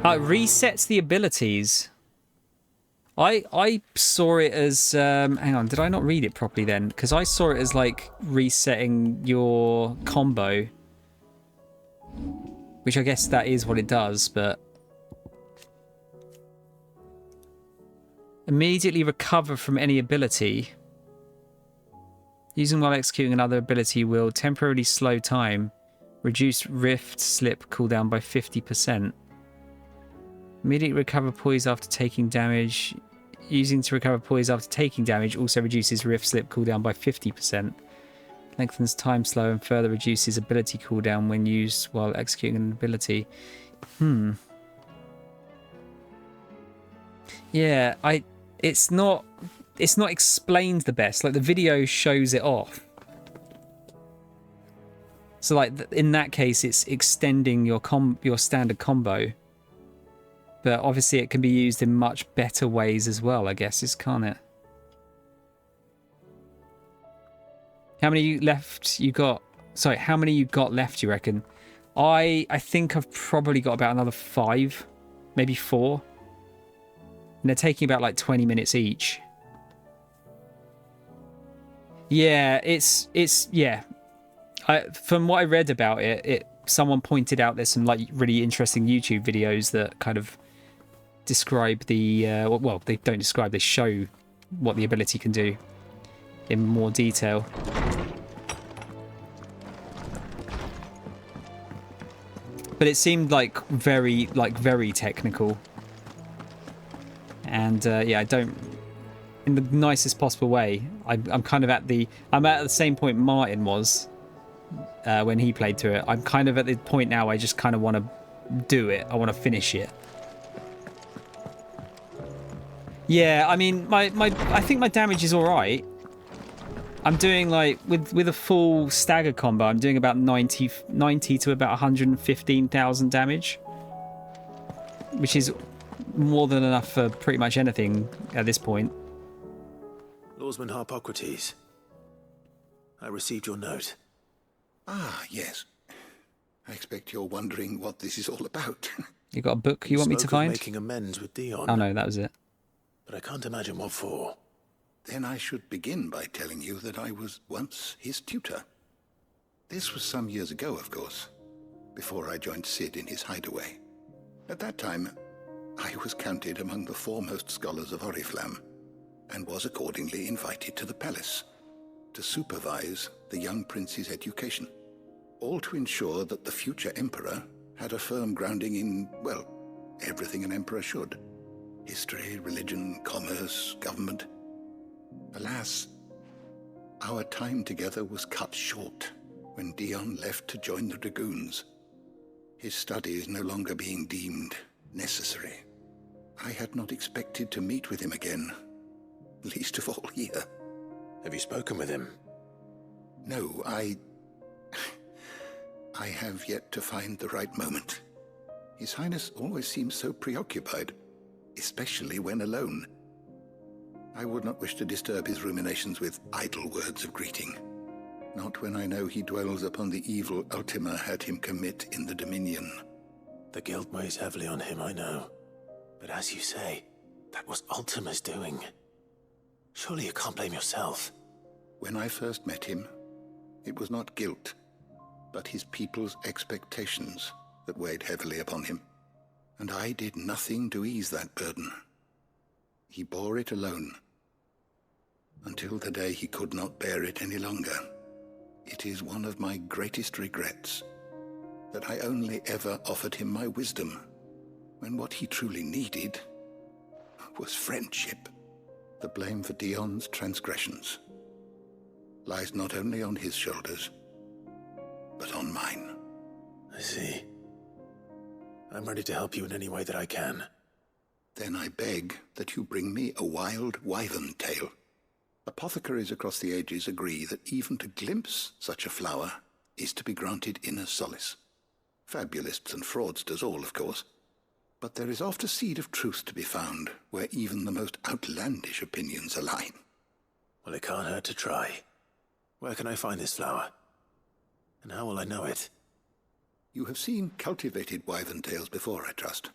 It resets the abilities. I saw it as hang on, did I not read it properly then? Because I saw it as like resetting your combo, which I guess that is what it does, but immediately recover from any ability. Using while executing another ability will temporarily slow time, reduce Rift Slip cooldown by 50%. Immediately recover poise after taking damage. Using to recover poise after taking damage also reduces Rift Slip cooldown by 50%. Lengthens time slow and further reduces ability cooldown when used while executing an ability. Yeah, it's not explained the best. Like, the video shows it off. So like in that case it's extending your standard combo. But obviously it can be used in much better ways as well, I guess, can't it? How many left you got? Sorry, how many you got left, you reckon? I think I've probably got about another 5, maybe 4. And they're taking about like 20 minutes each. Yeah, it's yeah. From what I read about it, someone pointed out there's some like really interesting YouTube videos that kind of describe the well, they don't describe, they show what the ability can do in more detail. But it seemed like very technical, and yeah, I don't, in the nicest possible way. I'm kind of at the same point Martin was when he played through it. I'm kind of at the point now I just kind of want to do it. I want to finish it. Yeah, I mean, I think my damage is all right. I'm doing like with a full stagger combo, I'm doing about 90 to about 115,000 damage, which is more than enough for pretty much anything at this point. Lawsman Hippocrates, I received your note. Ah, yes. I expect you're wondering what this is all about. You got a book you want me to find? Making amends with Dion. Oh no, that was it. But I can't imagine what for. Then I should begin by telling you that I was once his tutor. This was some years ago, of course, before I joined Sid in his hideaway. At that time, I was counted among the foremost scholars of Oriflamme, and was accordingly invited to the palace to supervise the young prince's education, all to ensure that the future emperor had a firm grounding in, well, everything an emperor should. History, religion, commerce, government. Alas, our time together was cut short when Dion left to join the Dragoons, his studies no longer being deemed necessary. I had not expected to meet with him again, least of all here. Have you spoken with him? No, I have yet to find the right moment. His Highness always seems so preoccupied, especially when alone. I would not wish to disturb his ruminations with idle words of greeting, not when I know he dwells upon the evil Ultima had him commit in the Dominion. The guilt weighs heavily on him, I know. But as you say, that was Ultima's doing. Surely you can't blame yourself. When I first met him, it was not guilt, but his people's expectations that weighed heavily upon him. And I did nothing to ease that burden. He bore it alone, until the day he could not bear it any longer. It is one of my greatest regrets that I only ever offered him my wisdom, when what he truly needed was friendship. The blame for Dion's transgressions lies not only on his shoulders, but on mine. I see. I'm ready to help you in any way that I can. Then I beg that you bring me a wild wyvern tail. Apothecaries across the ages agree that even to glimpse such a flower is to be granted inner solace. Fabulists and fraudsters all, of course. But there is oft a seed of truth to be found where even the most outlandish opinions align. Well, it can't hurt to try. Where can I find this flower? And how will I know it? You have seen cultivated wyvern tails before, I trust.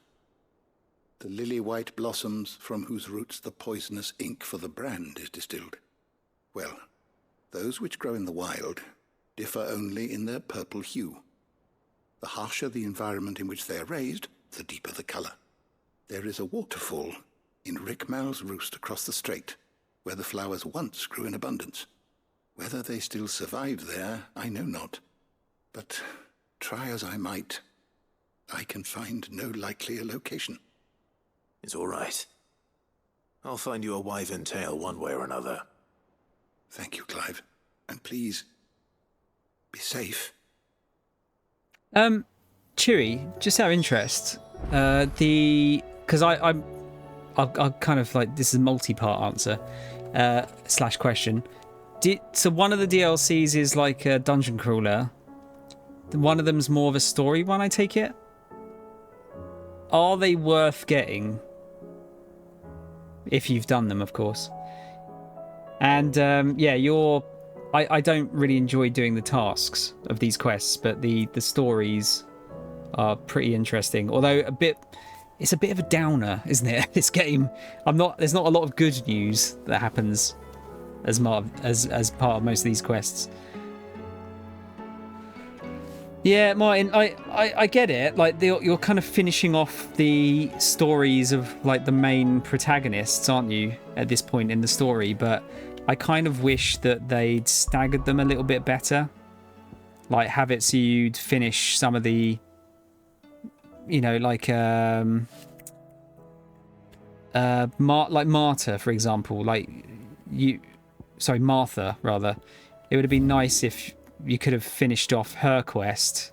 The lily-white blossoms from whose roots the poisonous ink for the brand is distilled. Well, those which grow in the wild differ only in their purple hue. The harsher the environment in which they are raised, the deeper the color. There is a waterfall in Rickmal's roost across the strait, where the flowers once grew in abundance. Whether they still survive there, I know not. But try as I might, I can find no likelier location. It's all right. I'll find you a wyvern tail one way or another. Thank you, Clive. And please, be safe. Cheery, just out of interest, because I'll kind of like, this is a multi-part answer / question. So one of the DLCs is like a dungeon crawler. One of them's more of a story one, I take it. Are they worth getting? If you've done them, of course. And yeah, I don't really enjoy doing the tasks of these quests, but the stories are pretty interesting. Although it's a bit of a downer, isn't it? This game. There's not a lot of good news that happens as part of most of these quests. Yeah, Martin, I get it. Like you're kind of finishing off the stories of like the main protagonists, aren't you, at this point in the story? But I kind of wish that they'd staggered them a little bit better. Like have it so you'd finish some of the, you know, like Martha, for example. Martha, rather. It would have been nice if you could have finished off her quest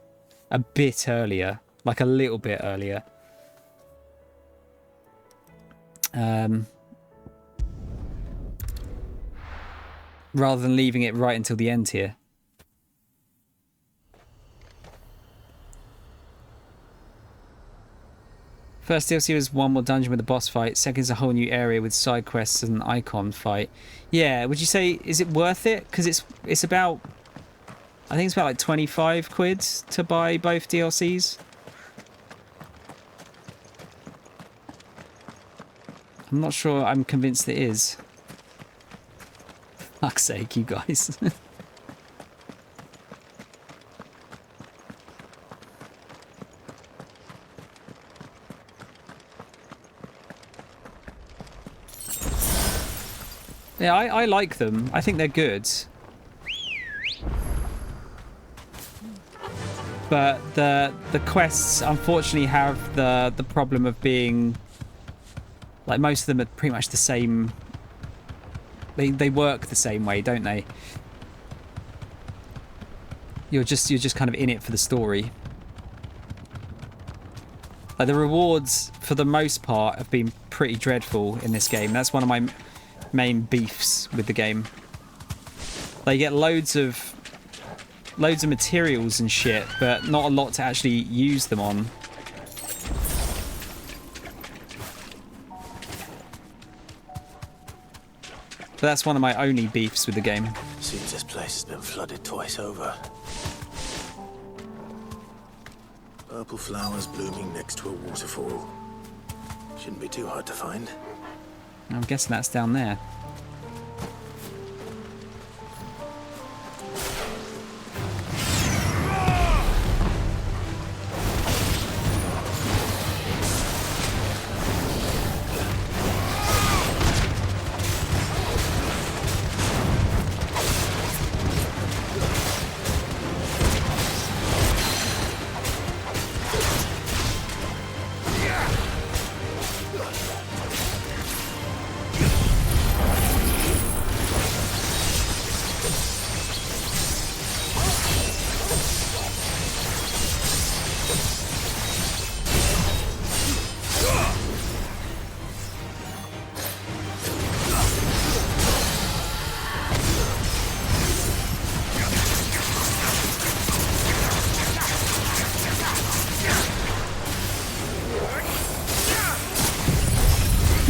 a bit earlier, like a little bit earlier. Rather than leaving it right until the end here. First DLC was one more dungeon with a boss fight. Second is a whole new area with side quests and an icon fight. Yeah, would you say, is it worth it? Because it's about, I think it's about like 25 quid to buy both DLCs. I'm not sure I'm convinced it is. For fuck's sake, you guys. Yeah, I like them. I think they're good. But the quests unfortunately have the problem of being like most of them are pretty much the same. They work the same way, don't they? You're just kind of in it for the story. Like the rewards for the most part have been pretty dreadful in this game. That's one of my main beefs with the game. Like you get loads of materials and shit, but not a lot to actually use them on. But that's one of my only beefs with the game. Seems this place has been flooded twice over. Purple flowers blooming next to a waterfall. Shouldn't be too hard to find. I'm guessing that's down there.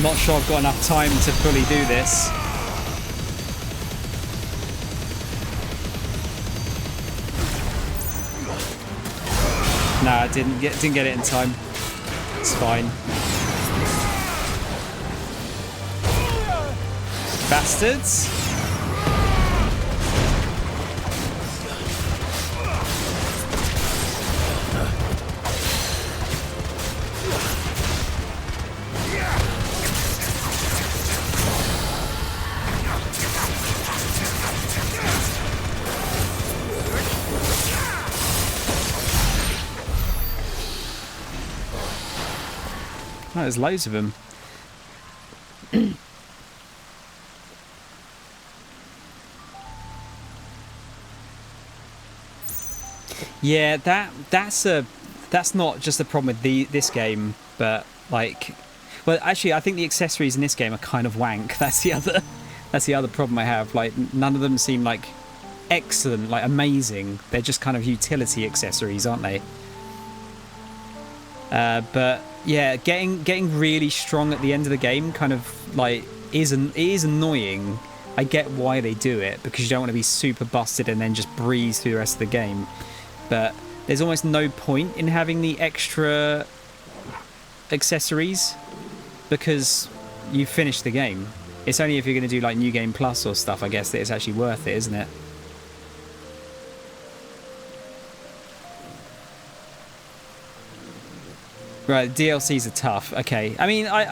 Not sure I've got enough time to fully do this. Nah, I didn't get it in time. It's fine. Bastards. Oh, there's loads of them. Yeah, that's not just a problem with this game, but like, well, actually, I think the accessories in this game are kind of wank. That's the other problem I have. Like, none of them seem like excellent, like amazing. They're just kind of utility accessories, aren't they? But yeah, getting really strong at the end of the game kind of like is annoying. I get why they do it, because you don't want to be super busted and then just breeze through the rest of the game. But there's almost no point in having the extra accessories because you finish the game. It's only if you're going to do like New Game Plus or stuff, I guess, that it's actually worth it, isn't it? Right, DLCs are tough. Okay, I mean, I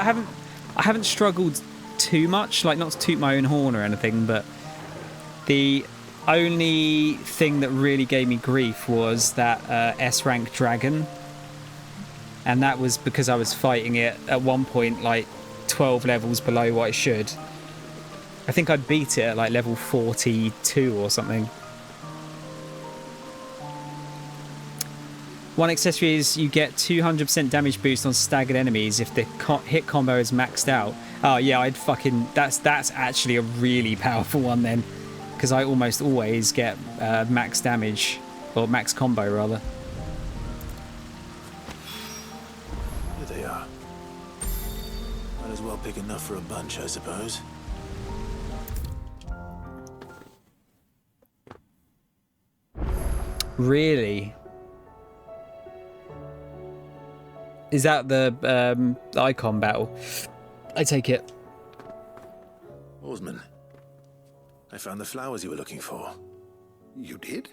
haven't struggled too much, like not to toot my own horn or anything, but the only thing that really gave me grief was that S-rank dragon, and that was because I was fighting it at one point like 12 levels below what I should. I think I beat it at like level 42 or something. One accessory is you get 200% damage boost on staggered enemies if the hit combo is maxed out. Oh yeah, that's actually a really powerful one then, because I almost always get max damage, or max combo rather. Here they are. Might as well pick enough for a bunch, I suppose. Really? Is that the icon battle? I take it. Oarsman, I found the flowers you were looking for. You did?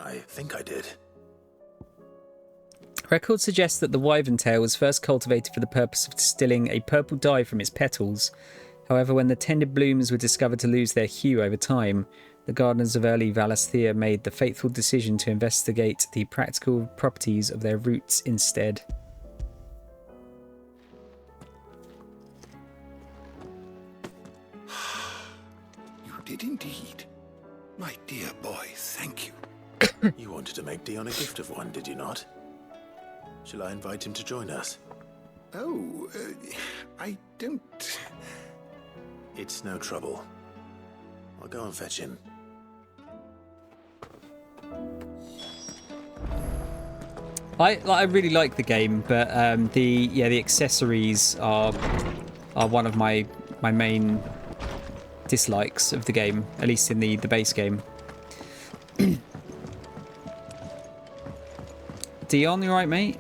I think I did. Records suggest that the wyvern tail was first cultivated for the purpose of distilling a purple dye from its petals, However, when the tender blooms were discovered to lose their hue over time, the gardeners of early Valisthea made the fateful decision to investigate the practical properties of their roots instead. You did indeed. My dear boy, thank you. You wanted to make Dion a gift of one, did you not? Shall I invite him to join us? Oh, I don't... It's no trouble. I'll go and fetch him. I really like the game, but the accessories are one of my main dislikes of the game, at least in the base game. Dion, you right, mate?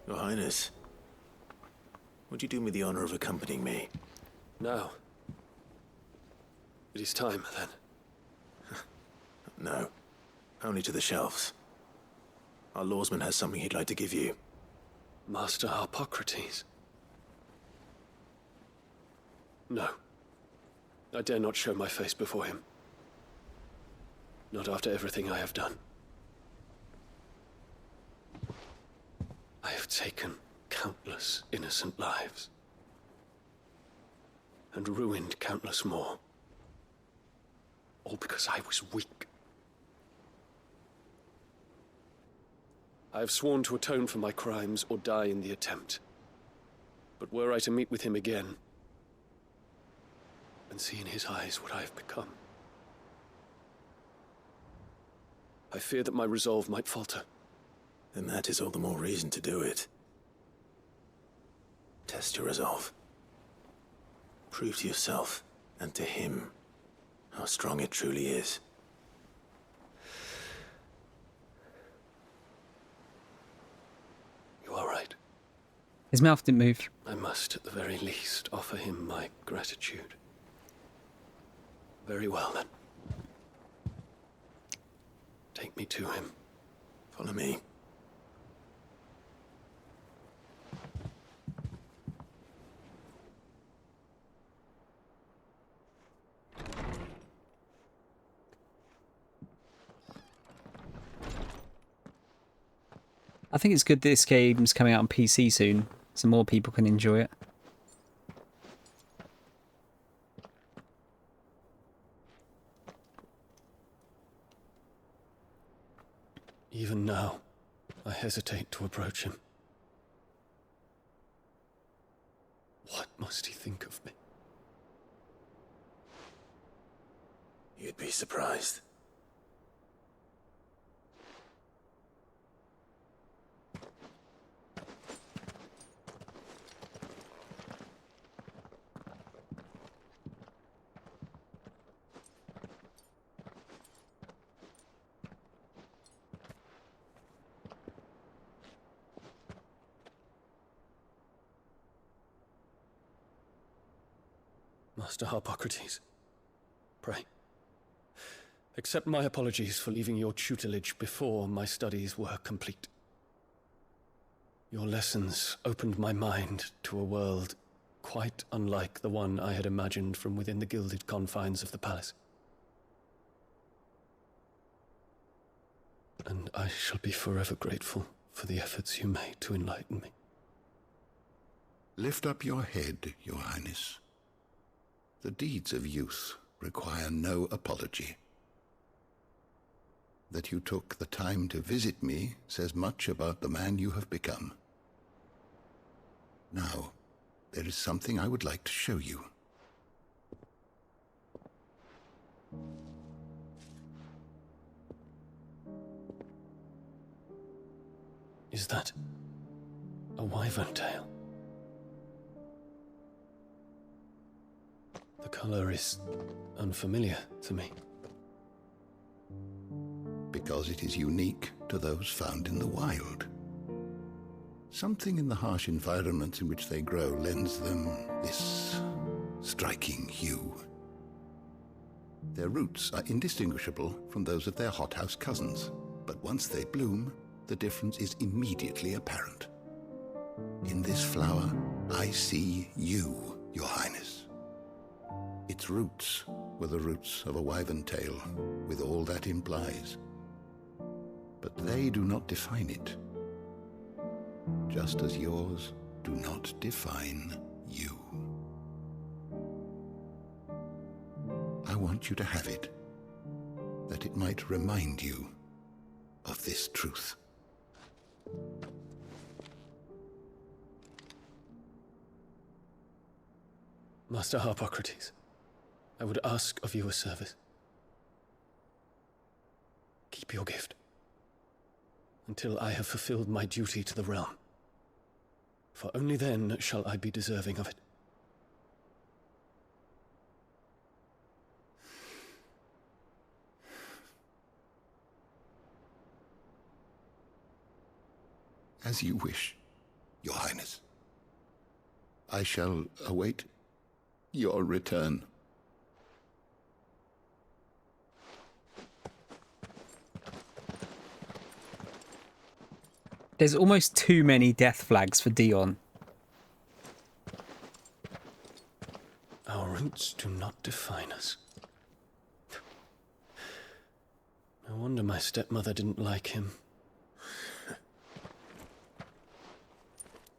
Your Highness, would you do me the honor of accompanying me? Now. It is time, then. No. Only to the shelves. Our lawsman has something he'd like to give you. Master Harpocrates. No. I dare not show my face before him. Not after everything I have done. I have taken countless innocent lives. And ruined countless more. All because I was weak. I have sworn to atone for my crimes or die in the attempt. But were I to meet with him again, and see in his eyes what I have become, I fear that my resolve might falter. Then that is all the more reason to do it. Test your resolve. Prove to yourself, and to him, how strong it truly is. You are right. His mouth didn't move. I must, at the very least, offer him my gratitude. Very well, then. Take me to him. Follow me. I think it's good this game's coming out on PC soon, so more people can enjoy it. Even now, I hesitate to approach him. What must he think of me? You'd be surprised. Master Harpocrates, pray, accept my apologies for leaving your tutelage before my studies were complete. Your lessons opened my mind to a world quite unlike the one I had imagined from within the gilded confines of the palace. And I shall be forever grateful for the efforts you made to enlighten me. Lift up your head, Your Highness. The deeds of youth require no apology. That you took the time to visit me says much about the man you have become. Now, there is something I would like to show you. Is that a wyvern tail? The color is unfamiliar to me. Because it is unique to those found in the wild. Something in the harsh environments in which they grow lends them this striking hue. Their roots are indistinguishable from those of their hothouse cousins, but once they bloom, the difference is immediately apparent. In this flower, I see you, Your Highness. Its roots were the roots of a wyvern tail, with all that implies. But they do not define it, just as yours do not define you. I want you to have it, that it might remind you of this truth. Master Harpocrates, I would ask of you a service. Keep your gift until I have fulfilled my duty to the realm, for only then shall I be deserving of it. As you wish, Your Highness. I shall await your return. There's almost too many death flags for Dion. Our roots do not define us. No wonder my stepmother didn't like him.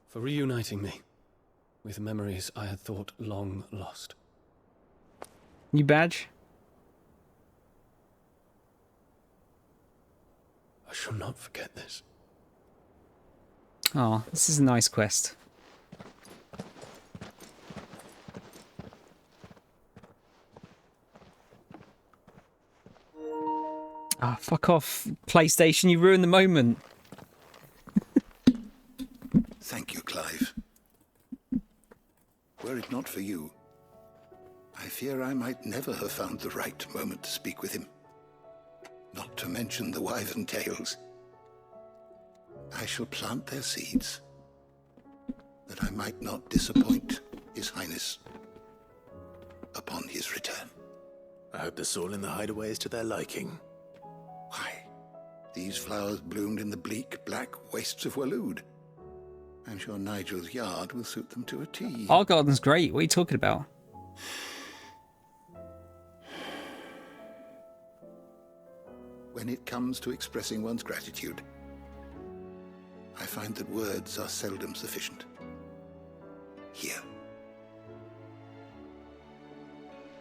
For reuniting me with memories I had thought long lost. New badge? I shall not forget this. Oh, this is a nice quest. Ah, fuck off, PlayStation, you ruined the moment. Thank you, Clive. Were it not for you, I fear I might never have found the right moment to speak with him. Not to mention the wyvern tales. I shall plant their seeds, that I might not disappoint His Highness upon his return. I hope the soil in the hideaway is to their liking. Why, these flowers bloomed in the bleak, black wastes of Waloed. I'm sure Nigel's yard will suit them to a T. Our garden's great. What are you talking about? When it comes to expressing one's gratitude, I find that words are seldom sufficient. Here.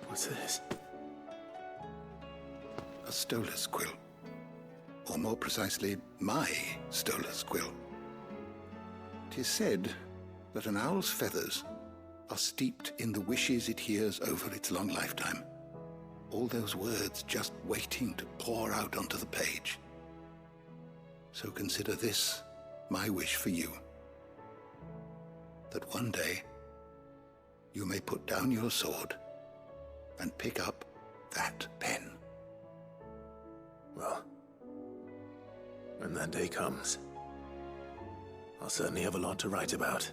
What's this? A stolas quill. Or more precisely, my stolas quill. 'Tis said that an owl's feathers are steeped in the wishes it hears over its long lifetime. All those words just waiting to pour out onto the page. So consider this my wish for you. That one day you may put down your sword and pick up that pen. Well, when that day comes, I'll certainly have a lot to write about.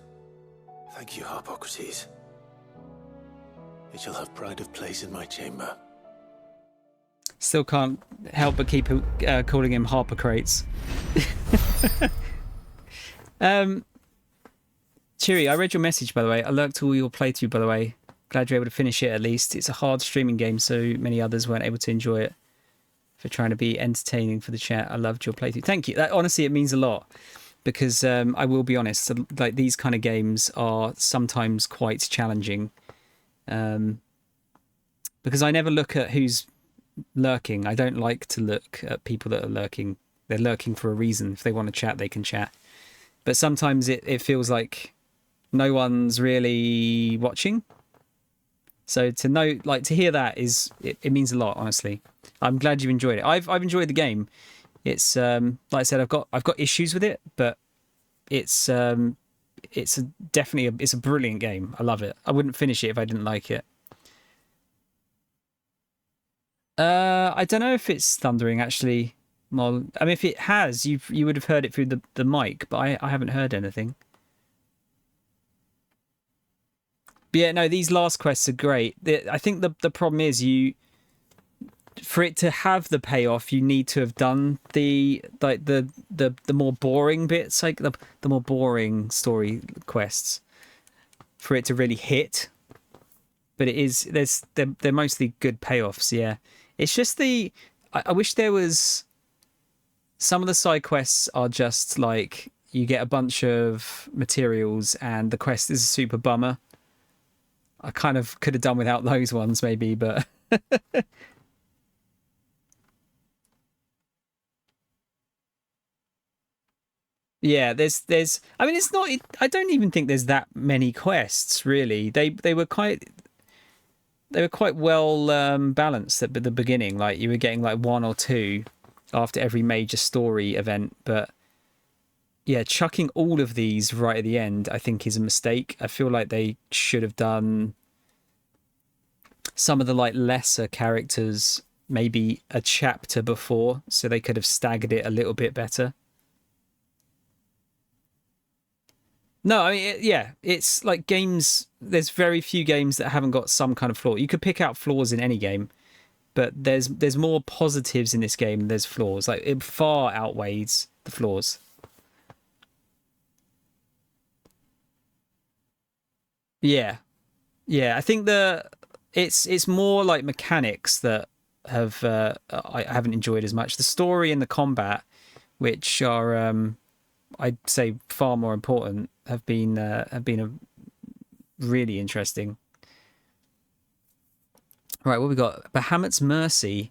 Thank you, Harpocrates. It shall have pride of place in my chamber. Still can't help but keep calling him Harpocrates. Cheery, I read your message, by the way. I lurked all your playthrough, by the way. Glad you're able to finish it, at least. It's a hard streaming game, so many others weren't able to enjoy it. For trying to be entertaining for the chat. I loved your playthrough. Thank you. That, honestly, it means a lot. Because I will be honest, like these kind of games are sometimes quite challenging. Because I never look at who's lurking. I don't like to look at people that are lurking. They're lurking for a reason. If they want to chat, they can chat. But sometimes it feels like no one's really watching. So to know, like, to hear that is, it means a lot, honestly. I'm glad you enjoyed it. I've enjoyed the game. It's like I said, I've got issues with it, but it's definitely a brilliant game. I love it. I wouldn't finish it if I didn't like it. I don't know if it's thundering actually, Mol. I mean, if it has, you would have heard it through the mic, but I haven't heard anything. But yeah, no, these last quests are great. I think the problem is for it to have the payoff, you need to have done the more boring bits, like the more boring story quests. for it to really hit. But it is they're mostly good payoffs. Yeah, it's just I wish there was some of the side quests are just like you get a bunch of materials and the quest is a super bummer. I kind of could have done without those ones maybe, but yeah, there's I mean it's not I don't even think there's that many quests really. They were quite well balanced at the beginning. Like you were getting like one or two after every major story event, but yeah, chucking all of these right at the end I think is a mistake. I feel like they should have done some of the like lesser characters maybe a chapter before, so they could have staggered it a little bit better. No, I mean, yeah, it's like games. There's very few games that haven't got some kind of flaw. You could pick out flaws in any game, but there's more positives in this game than there's flaws. Like it far outweighs the flaws. Yeah, yeah. I think it's more like mechanics that I haven't enjoyed as much. The story and the combat, which are I'd say far more important, have been really interesting. Right, what we got? Bahamut's Mercy,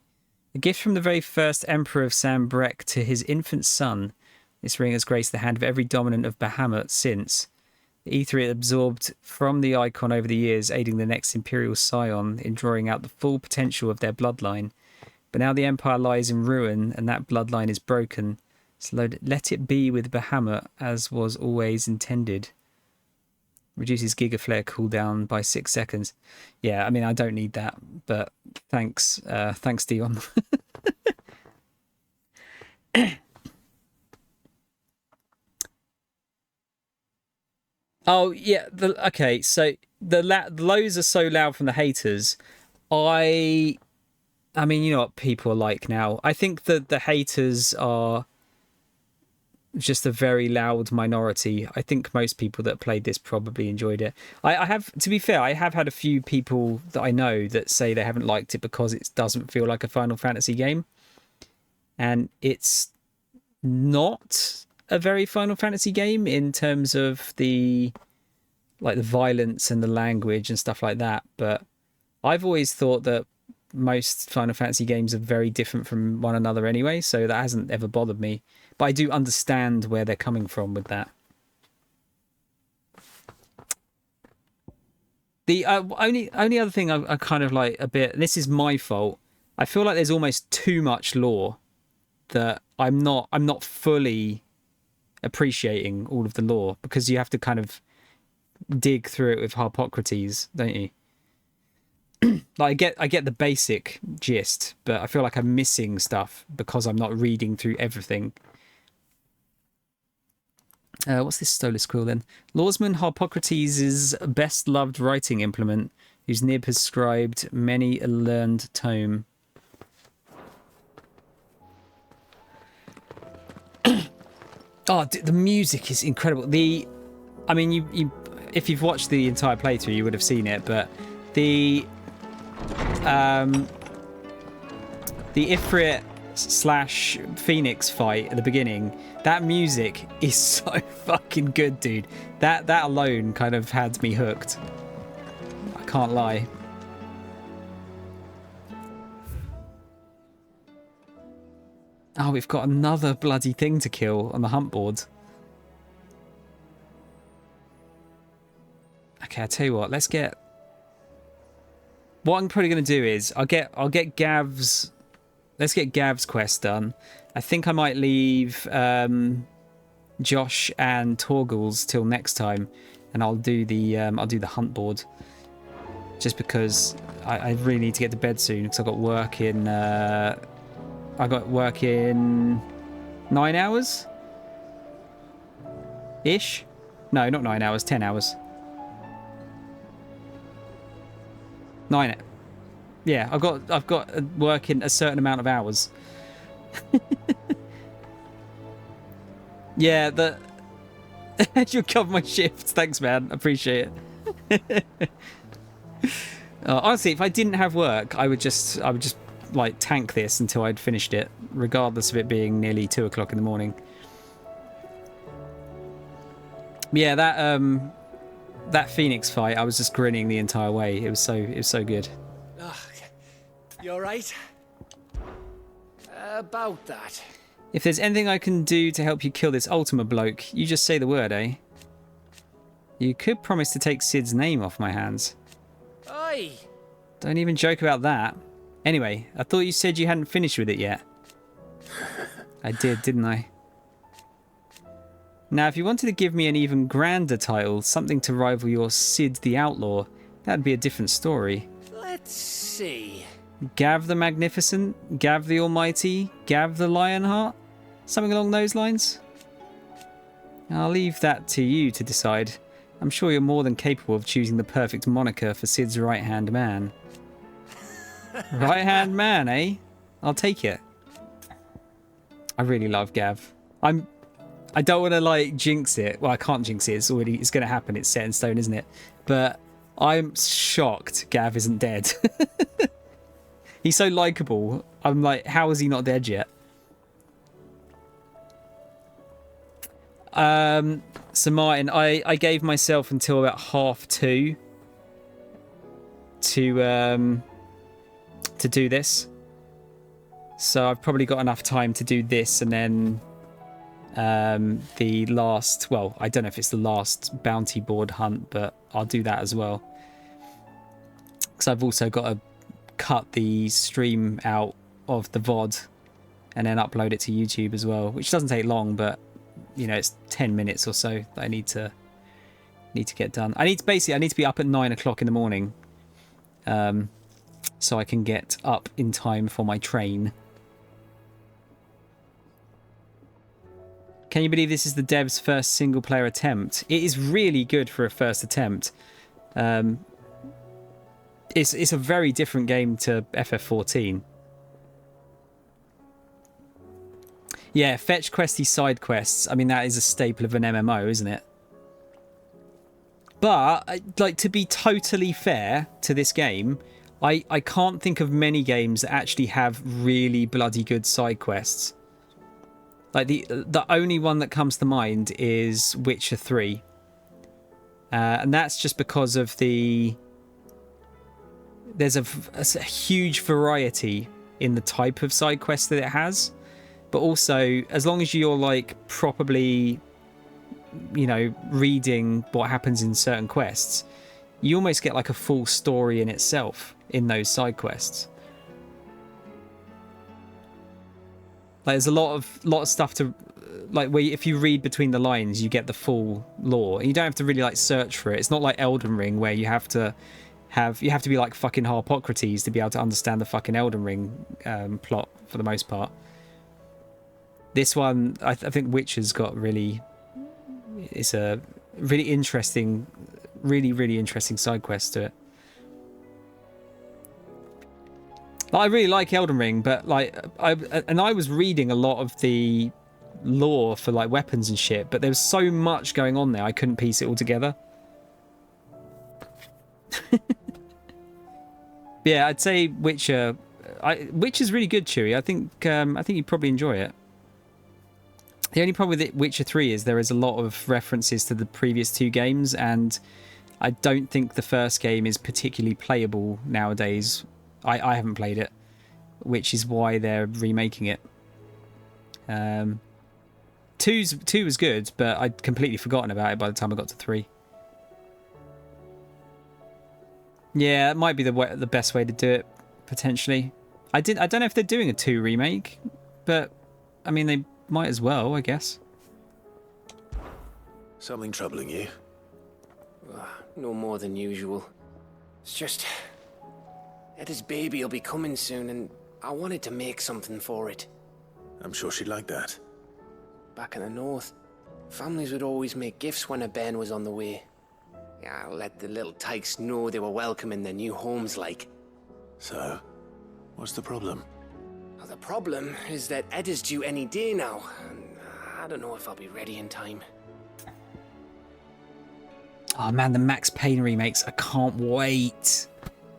a gift from the very first Emperor of Sanbreque to his infant son. This ring has graced the hand of every dominant of Bahamut since. The ether it absorbed from the icon over the years, aiding the next Imperial Scion in drawing out the full potential of their bloodline. But now the Empire lies in ruin, and that bloodline is broken. So let it be with Bahamut, as was always intended. Reduces Giga Flare cooldown by 6 seconds. Yeah, I mean, I don't need that, but thanks, Dion. Oh yeah, okay. So the lows are so loud from the haters. I mean, you know what people are like now. I think that the haters are just a very loud minority. I think most people that played this probably enjoyed it. I have, to be fair, I have had a few people that I know that say they haven't liked it because it doesn't feel like a Final Fantasy game, and it's not a very Final Fantasy game in terms of the violence and the language and stuff like that. But I've always thought that most Final Fantasy games are very different from one another anyway, so that hasn't ever bothered me. But I do understand where they're coming from with that. The only other thing I kind of like a bit, and this is my fault, I feel like there's almost too much lore that I'm not fully appreciating all of the lore, because you have to kind of dig through it with Harpocrates, don't you? Like I get the basic gist, but I feel like I'm missing stuff because I'm not reading through everything. What's this Stolas Quill then? Lawsman Harpocrates' best loved writing implement, whose nib has scribed many a learned tome. Oh, the music is incredible. I mean, you if you've watched the entire playthrough, you would have seen it, but the Ifrit / Phoenix fight at the beginning, that music is so fucking good, dude. That alone kind of had me hooked. I can't lie. Oh, we've got another bloody thing to kill on the hunt board. Okay, I tell you what, let's get... What I'm probably going to do is I'll get Gav's... Let's get Gav's quest done. I think I might leave Josh and Torgul's till next time, and I'll do the hunt board. Just because I really need to get to bed soon, because I've got work in... I got work in 9 hours? Ish? No, not 9 hours, 10 hours. 9. Yeah, I've got work in a certain amount of hours. Yeah, you'll cover my shifts. Thanks, man. Appreciate it. Honestly, if I didn't have work, I would just like tank this until I'd finished it, regardless of it being nearly 2 o'clock in the morning. Yeah, that Phoenix fight, I was just grinning the entire way. It was so good. You alright? About that. If there's anything I can do to help you kill this Ultima bloke, you just say the word, eh? You could promise to take Sid's name off my hands. Oi! Don't even joke about that. Anyway, I thought you said you hadn't finished with it yet. I did, didn't I? Now, if you wanted to give me an even grander title, something to rival your Sid the Outlaw, that'd be a different story. Let's see. Gav the Magnificent? Gav the Almighty? Gav the Lionheart? Something along those lines? I'll leave that to you to decide. I'm sure you're more than capable of choosing the perfect moniker for Sid's right-hand man. Right-hand man, eh? I'll take it. I really love Gav. I don't want to like jinx it. Well, I can't jinx it. It's going to happen. It's set in stone, isn't it? But I'm shocked Gav isn't dead. He's so likable. I'm like, how is he not dead yet? So Martin, I gave myself until about 2:30 to do this. So I've probably got enough time to do this and then the last, well, I don't know if it's the last bounty board hunt, but I'll do that as well. Because I've also got to cut the stream out of the VOD and then upload it to YouTube as well, which doesn't take long, but you know, it's 10 minutes or so that I need to get done. I need to be up at 9 o'clock in the morning, so I can get up in time for my train. Can you believe this is the dev's first single player attempt? It is really good for a first attempt. It's a very different game to FF14. Yeah, fetch questy side quests. I mean, that is a staple of an MMO, isn't it? But, like, to be totally fair to this game, I can't think of many games that actually have really bloody good side quests. Like, the only one that comes to mind is Witcher 3. And that's just because of there's a huge variety in the type of side quest that it has. But also, as long as you're like properly, you know, reading what happens in certain quests, you almost get like a full story in itself in those side quests. Like, there's a lot of stuff to, like, where if you read between the lines, you get the full lore. And you don't have to really like search for it. It's not like Elden Ring where you have to be like fucking Harpocrates to be able to understand the fucking Elden Ring plot for the most part. This one, I think Witcher's got it's a really interesting, really interesting side quest to it. Like, I really like Elden Ring, but like I was reading a lot of the lore for like weapons and shit, but there was so much going on there I couldn't piece it all together. Yeah, I'd say Witcher. Witcher's really good, Chewy. I think you'd probably enjoy it. The only problem with Witcher 3 is there is a lot of references to the previous two games, and I don't think the first game is particularly playable nowadays. I haven't played it, which is why they're remaking it. 2 was good, but I'd completely forgotten about it by the time I got to 3. Yeah, it might be the best way to do it, potentially. I don't know if they're doing a 2 remake, but I mean, they might as well, I guess. Something troubling you? No more than usual. It's just... Eda's baby will be coming soon, and I wanted to make something for it. I'm sure she'd like that. Back in the north, families would always make gifts when a bairn was on the way. Yeah, I'll let the little tykes know they were welcome in their new homes, like. So, what's the problem? Well, the problem is that Eda's due any day now, and I don't know if I'll be ready in time. Oh man, the Max Payne remakes. I can't wait.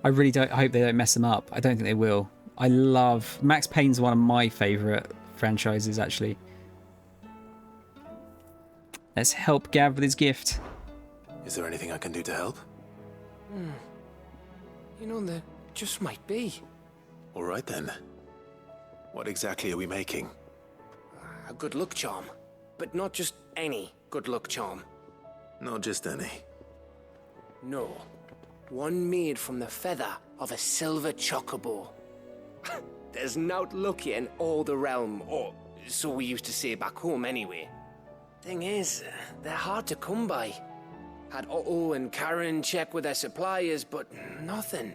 I really don't. I hope they don't mess them up. I don't think they will. I love... Max Payne's one of my favourite franchises, actually. Let's help Gav with his gift. Is there anything I can do to help? You know, there just might be. All right then. What exactly are we making? A good luck charm. But not just any good luck charm. Not just any. No. One made from the feather of a silver chocobo. There's naught lucky in all the realm, or so we used to say back home anyway. Thing is, they're hard to come by. Had Otto and Karen check with their suppliers, but nothing.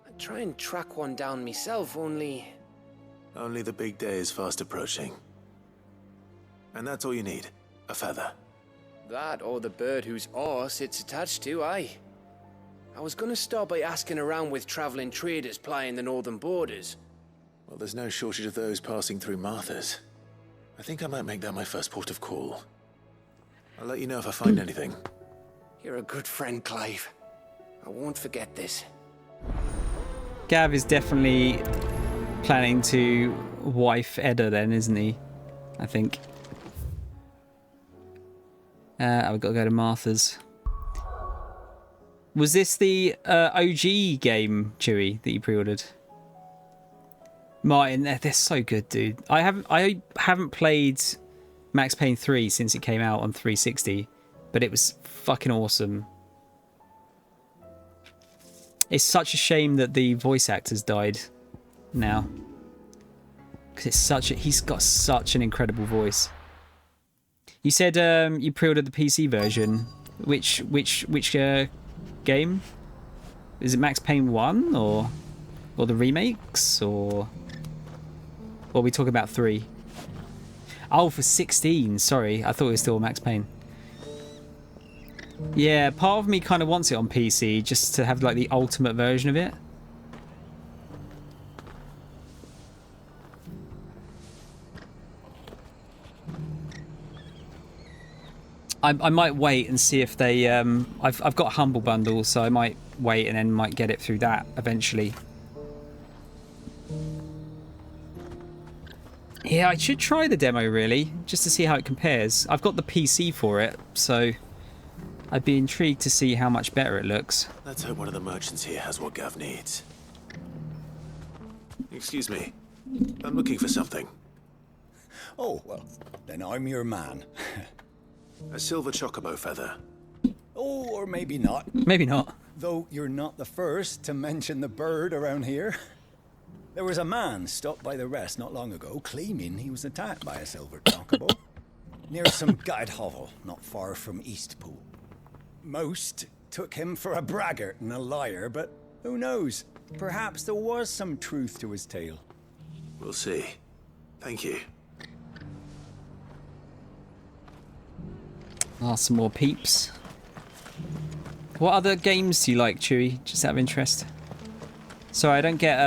I'd try and track one down myself, only... Only the big day is fast approaching. And that's all you need, a feather. That or the bird whose horse it's attached to, aye. I was gonna start by asking around with traveling traders plying the northern borders. Well, there's no shortage of those passing through Martha's. I think I might make that my first port of call. I'll let you know if I find anything. You're a good friend, Clive. I won't forget this. Gav is definitely planning to wife Edda then, isn't he? I think. I've got to go to Martha's. Was this the OG game, Chewie, that you pre-ordered? Martin, they're so good, dude. I haven't played Max Payne 3 since it came out on 360, but it was fucking awesome. It's such a shame that the voice actor's died now, because he's got such an incredible voice. You said you pre-ordered the PC version. Which game? Is it Max Payne 1 or the remakes, or are we talking about 3? Oh, for 16. Sorry, I thought it was still Max Payne. Yeah, part of me kind of wants it on PC just to have like the ultimate version of it. I might wait and see if they... I've got a Humble Bundle, so I might wait and then might get it through that eventually. Yeah, I should try the demo, really, just to see how it compares. I've got the PC for it, so I'd be intrigued to see how much better it looks. Let's hope one of the merchants here has what Gav needs. Excuse me. I'm looking for something. Oh, well, then I'm your man. A silver chocobo feather. Oh, or maybe not. Maybe not. Though you're not the first to mention the bird around here. There was a man stopped by the rest not long ago claiming he was attacked by a silver chocobo near some gutted hovel not far from Eastpool. Most took him for a braggart and a liar, but who knows? Perhaps there was some truth to his tale. We'll see. Thank you. Ah, some more peeps. What other games do you like, Chewie? Just out of interest. Sorry, I don't get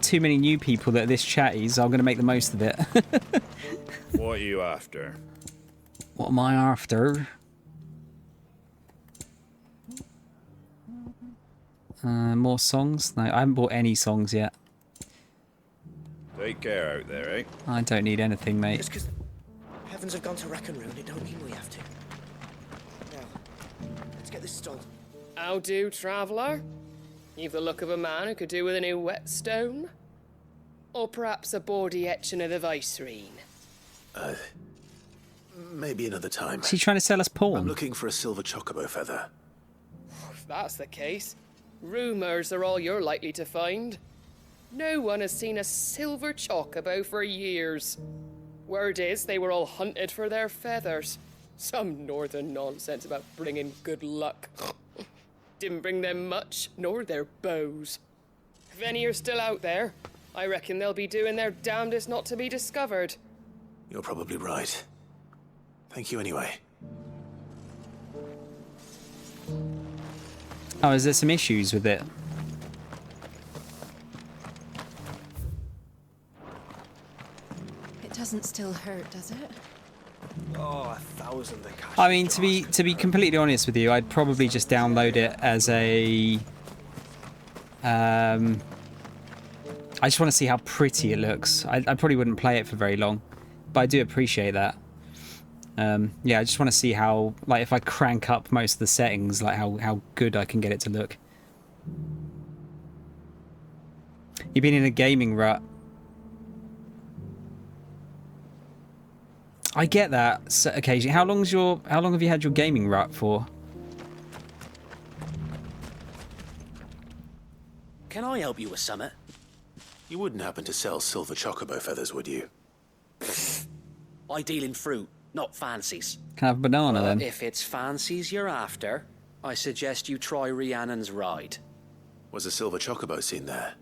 too many new people that are this chatty, so I'm going to make the most of it. What are you after? What am I after? More songs? No, I haven't bought any songs yet. Take care out there, eh? I don't need anything, mate. Just because heavens have gone to Rackenroon, it don't mean we have to. Now, let's get this stalled. How do, traveller? You've the look of a man who could do with a new whetstone. Or perhaps a bawdy etching of the Vicerine. Maybe another time. Is he trying to sell us porn? I'm looking for a silver chocobo feather. If that's the case, rumours are all you're likely to find. No one has seen a silver chocobo for years. Word is they were all hunted for their feathers. Some northern nonsense about bringing good luck. Didn't bring them much, nor their bows. If any are still out there, I reckon they'll be doing their damnedest not to be discovered. You're probably right. Thank you anyway. Oh, is there some issues with it? It doesn't still hurt, does it? Oh, 1,000 the cash. I mean, to be completely honest with you, I'd probably just download it as a. I just want to see how pretty it looks. I probably wouldn't play it for very long, but I do appreciate that. Yeah, I just want to see how, like, if I crank up most of the settings, like how good I can get it to look. You've been in a gaming rut. I get that occasionally. How long have you had your gaming rut for? Can I help you with something? You wouldn't happen to sell silver chocobo feathers, would you? I deal in fruit, not fancies. Can I have a banana then? If it's fancies you're after, I suggest you try Rhiannon's ride. Was a silver chocobo seen there?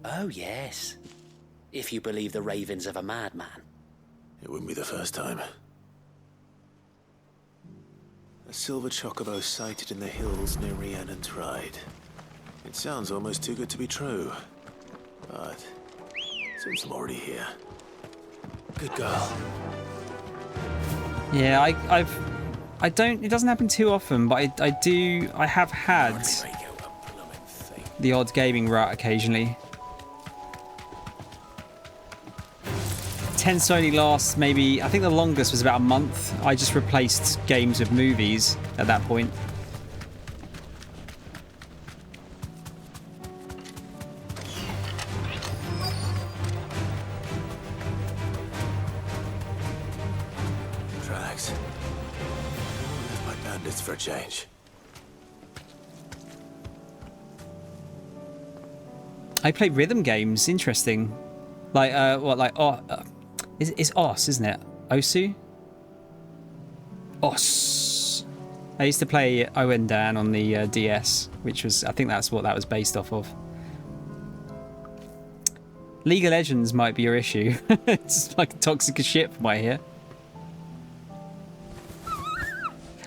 Oh, yes. If you believe the ravings of a madman. It wouldn't be the first time. A silver chocobo sighted in the hills near Rhiannon's Ride. It sounds almost too good to be true. But since I'm already here, good girl. Yeah, I don't. It doesn't happen too often, but I have had the odd gaming rut occasionally. Tends to only last maybe, I think the longest was about a month. I just replaced games with movies at that point. Tracks. Left my bandits for a change. I play rhythm games. Interesting. Like what? Like it's Os, isn't it? Osu? Os. I used to play Owen Dan on the DS, which was, I think that's what that was based off of. League of Legends might be your issue. It's like toxic as shit from what I hear.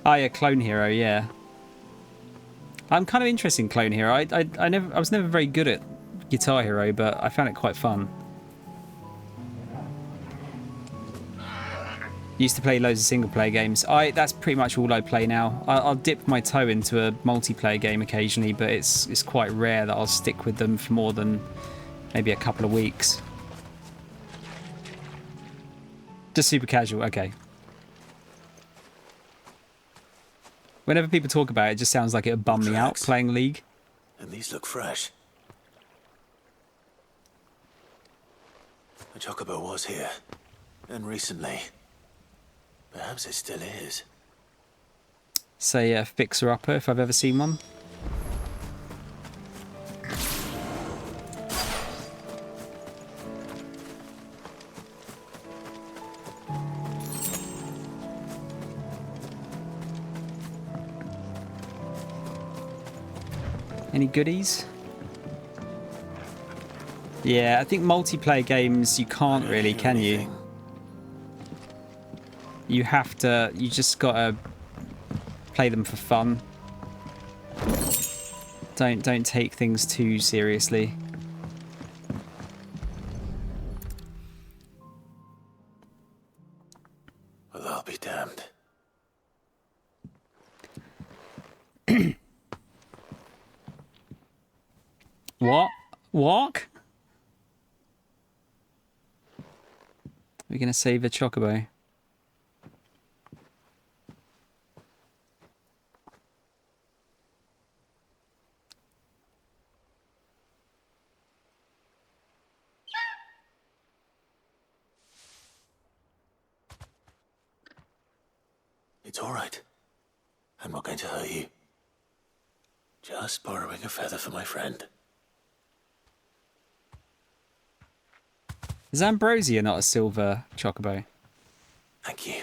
Oh yeah, Clone Hero, yeah. I'm kind of interested in Clone Hero. I was never very good at Guitar Hero, but I found it quite fun. Used to play loads of single-player games. That's pretty much all I play now. I'll dip my toe into a multiplayer game occasionally, but it's quite rare that I'll stick with them for more than maybe a couple of weeks. Just super casual, okay. Whenever people talk about it, it just sounds like it would bum me out playing League. And these look fresh. A chocobo was here. And recently. Perhaps it still is. Say a fixer-upper if I've ever seen one. Any goodies? Yeah, I think multiplayer games you can't really, can you? You have to, you just gotta play them for fun. Don't take things too seriously. Well, I'll be damned. What? Walk? We're gonna save a chocobo. It's all right. I'm not going to hurt you. Just borrowing a feather for my friend. Is Ambrosia not a silver chocobo? Thank you.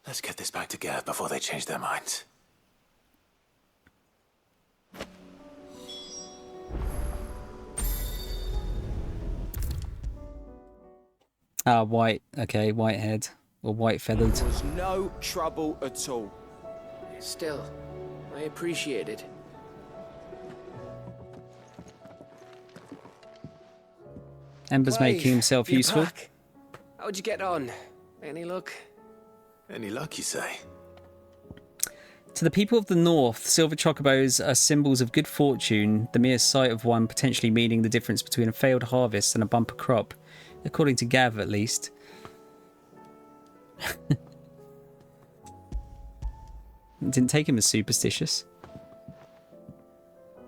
Let's get this back to Gav before they change their minds. Ah, white. Okay, white head. Or white feathered. There was no trouble at all. Still, I appreciate it. Ember's making himself you're useful. back. How'd you get on? Any luck? Any luck, you say? To the people of the north, silver chocobos are symbols of good fortune, the mere sight of one potentially meaning the difference between a failed harvest and a bumper crop, according to Gav at least. It didn't take him as superstitious.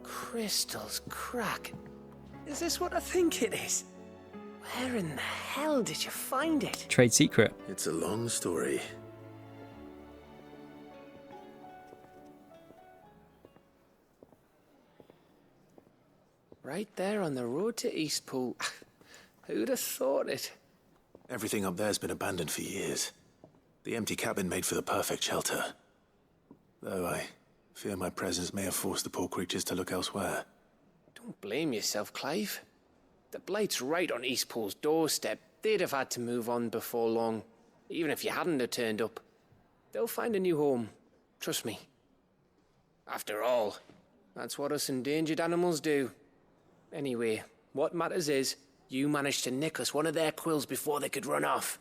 Crystal's crack. Is this what I think it is? Where in the hell did you find it? Trade secret. It's a long story. Right there on the road to Eastpool. Who'd have thought it? Everything up there's been abandoned for years. The empty cabin made for the perfect shelter. Though I fear my presence may have forced the poor creatures to look elsewhere. Don't blame yourself, Clive. The Blight's right on Eastpool's doorstep. They'd have had to move on before long, even if you hadn't have turned up. They'll find a new home. Trust me. After all, that's what us endangered animals do. Anyway, what matters is, you managed to nick us one of their quills before they could run off.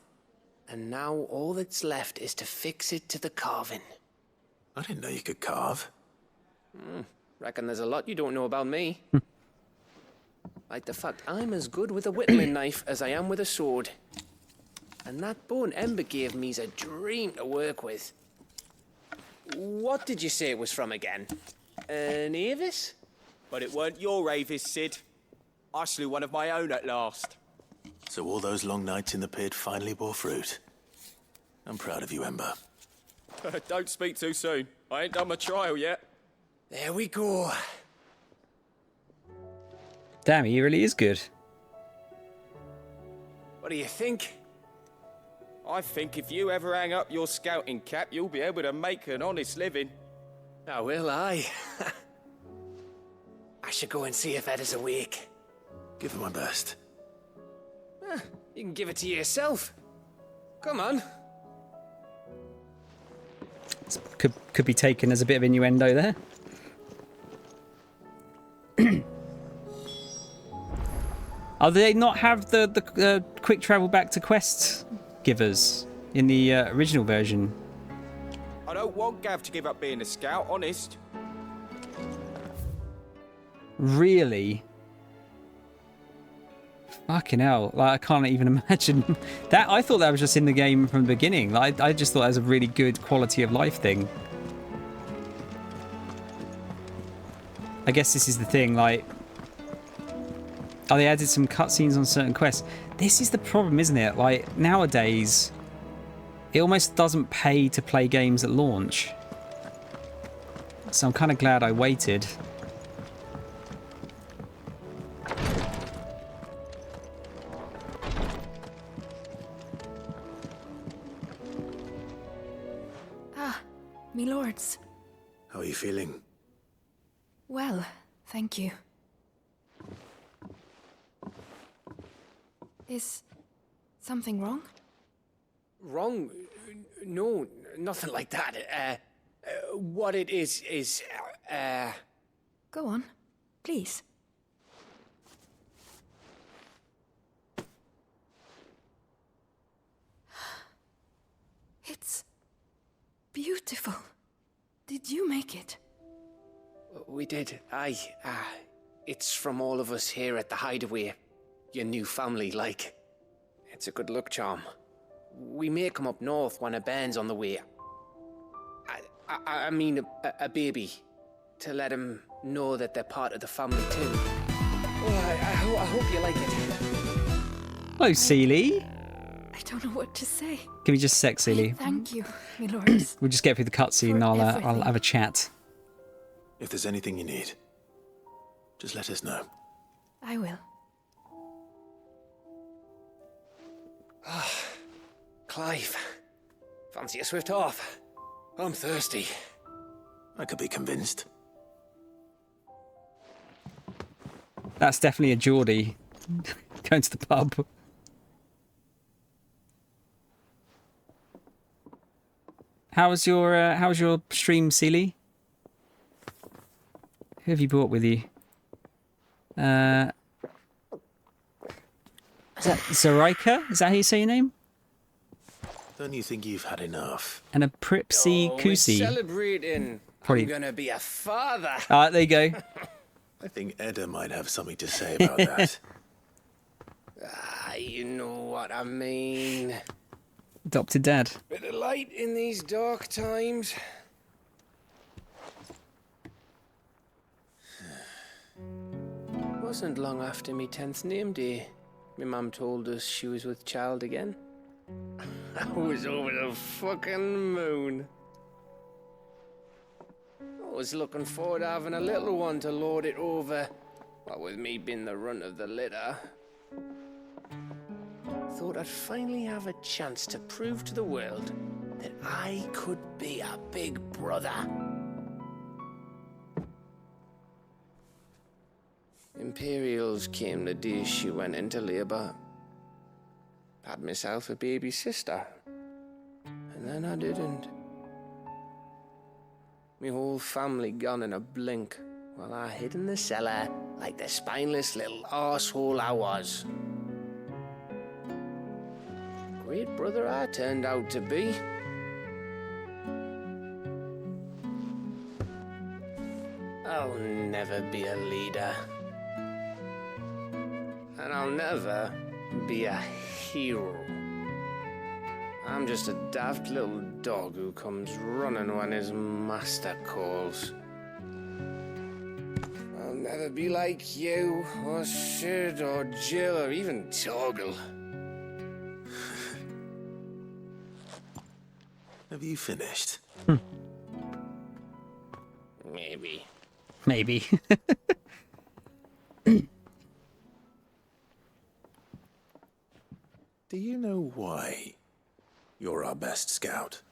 And now all that's left is to fix it to the carving. I didn't know you could carve. Reckon there's a lot you don't know about me. Like the fact I'm as good with a whittling knife as I am with a sword. And that bone Ember gave me's a dream to work with. What did you say it was from again? An Avis? But it weren't your Avis, Sid. I slew one of my own at last. So all those long nights in the pit finally bore fruit. I'm proud of you, Ember. Don't speak too soon. I ain't done my trial yet. There we go. Damn, he really is good. What do you think? I think if you ever hang up your scouting cap, you'll be able to make an honest living. Now will I? I should go and see if Ed is awake. Give it my best. You can give it to yourself. Come on. Could be taken as a bit of innuendo there. Oh, do they not have the quick travel back to quest givers in the original version? I don't want Gav to give up being a scout, honest. Really? Fucking hell. Like, I can't even imagine that. I thought that was just in the game from the beginning. Like, I just thought that was a really good quality of life thing. I guess this is the thing, like... Oh, they added some cutscenes on certain quests. This is the problem, isn't it? Like, nowadays, it almost doesn't pay to play games at launch. So I'm kind of glad I waited. Me lords. How are you feeling? Well, thank you. Is something wrong? Wrong? No, nothing like that. What it is... Go on, please. It's beautiful. Did you make it? We did. Aye. It's from all of us here at the Hideaway. Your new family, like. It's a good luck charm. We may come up north when a band's on the way. I mean a baby. To let him know that they're part of the family too. Oh, I hope you like it. Hello, Seely. I don't know what to say. Give me just a sec, Seely. Thank you, me lords. We'll just get through the cutscene and I'll have a chat. If there's anything you need, just let us know. I will. Clive, fancy a swift off? I'm thirsty. I could be convinced. That's definitely a Geordie going to the pub. How was your stream, Seely? Who have you brought with you? Is that Zoraika? Is that how you say your name? Don't you think you've had enough? And a Pripsy We're Kusi. celebrating. Probably- I'm gonna be a father. There you go. I think Edda might have something to say about that. You know what I mean. Adopted dad. Bit of light in these dark times. Wasn't long after me 10th name day. My mum told us she was with child again. I was over the fucking moon. I was looking forward to having a little one to lord it over, what with me being the runt of the litter. Thought I'd finally have a chance to prove to the world that I could be a big brother. Imperials came the day she went into labour. Had myself a baby sister. And then I didn't. Me whole family gone in a blink, while I hid in the cellar like the spineless little arsehole I was. Great brother I turned out to be. I'll never be a leader. And I'll never be a hero. I'm just a daft little dog who comes running when his master calls. I'll never be like you, or Sid, or Jill, or even Torgal. Have you finished? Maybe. Maybe. Do you know why you're our best scout?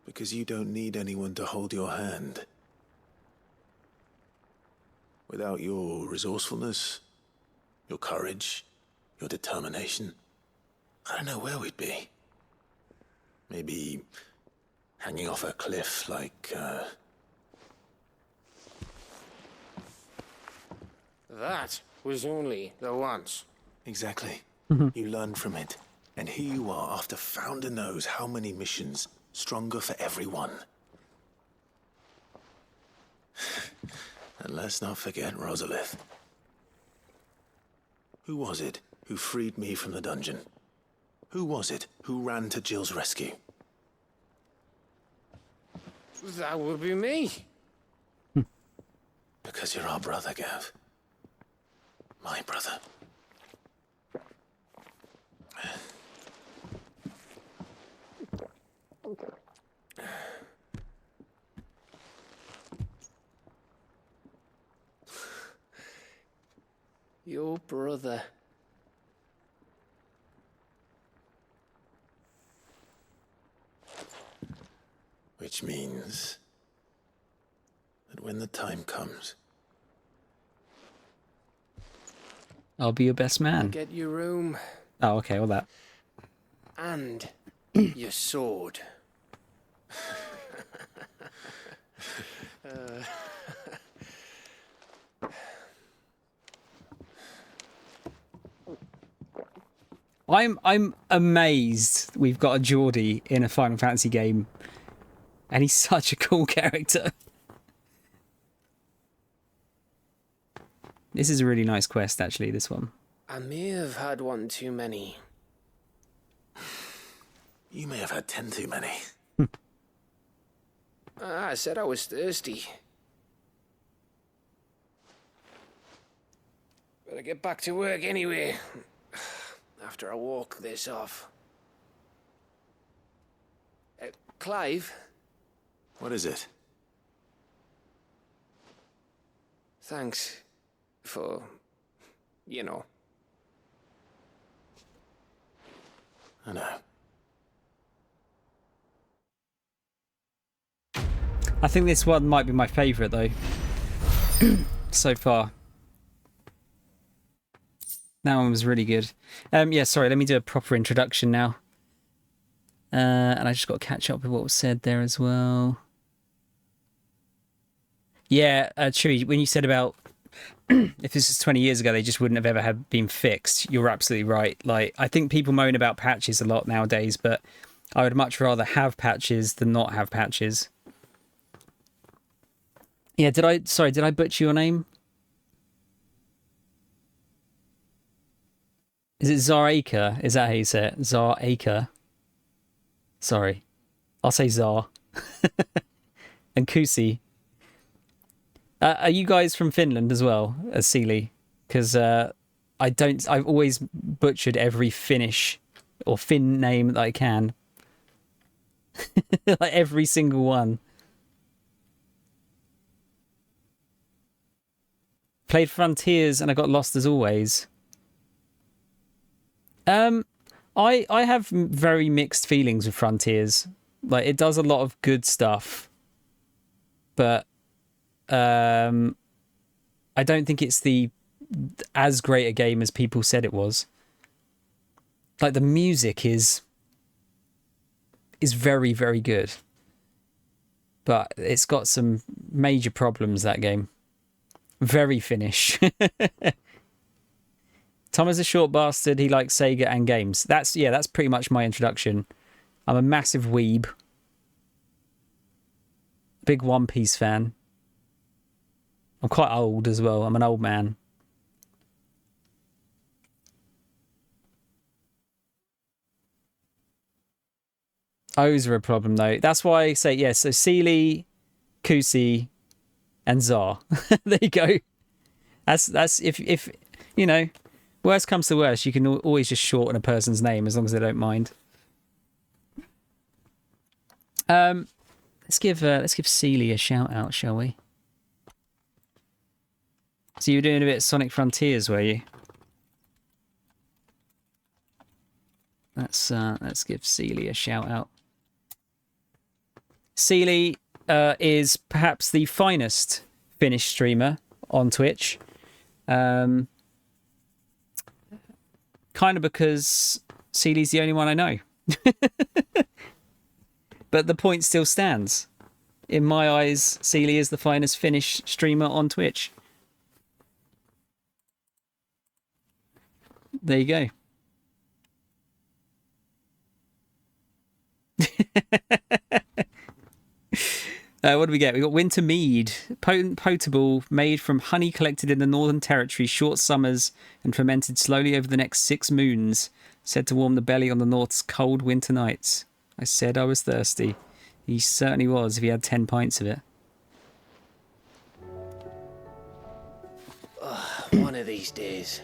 Because you don't need anyone to hold your hand. Without your resourcefulness, your courage, your determination, I don't know where we'd be. Maybe hanging off a cliff like, That was only the once. Exactly. You learn from it. And here you are, after Founder knows how many missions, stronger for everyone. And let's not forget Rosalith. Who was it who freed me from the dungeon? Who was it who ran to Jill's rescue? That would be me. Because you're our brother, Gav. My brother. Your brother. Which means that when the time comes, I'll be your best man. Get your room. Oh, okay, all that. And your sword. I'm amazed we've got a Geordie in a Final Fantasy game, and he's such a cool character. This is a really nice quest, actually, this one. I may have had one too many. you may have had 10 too many. I said I was thirsty. Better get back to work anyway. After I walk this off. Clive? What is it? Thanks for, you know. I know. I think this one might be my favourite, though, so far. That one was really good. Yeah, sorry, let me do a proper introduction now. And I just got to catch up with what was said there as well. Yeah, Chewie, when you said about if this is 20 years ago, they just wouldn't have ever have been fixed. You're absolutely right. Like, I think people moan about patches a lot nowadays, but I would much rather have patches than not have patches. Yeah, did I butcher your name? Is it Zaracre? Is that how you say it? Zaracre? Sorry. I'll say Zar. And Kusi. Are you guys from Finland as well as Sealy? Because I've always butchered every Finnish or Finn name that I can. Like every single one. Played Frontiers and I got lost as always. I have very mixed feelings with Frontiers. Like, it does a lot of good stuff, but I don't think it's as great a game as people said it was. Like, the music is very, very good, but it's got some major problems, that game. Very Finnish. Tom is a short bastard. He likes Sega and games. That's pretty much my introduction. I'm a massive weeb. Big One Piece fan. I'm quite old as well. I'm an old man. O's are a problem though. That's why I say yes. So Sealy, Kusi, and Zar. There you go. That's if you know, worst comes to worst, you can always just shorten a person's name as long as they don't mind. Let's give Sealy a shout out, shall we? So you were doing a bit of Sonic Frontiers, were you? Let's give Sealy a shout out. Sealy is perhaps the finest Finnish streamer on Twitch. Kind of because Sealy's the only one I know. But the point still stands. In my eyes, Sealy is the finest Finnish streamer on Twitch. There you go. What do we get? We got Winter Mead, potent potable, made from honey collected in the Northern Territory, short summers, and fermented slowly over the next 6 moons, said to warm the belly on the North's cold winter nights. I said I was thirsty. He certainly was if he had 10 pints of it. One of these days.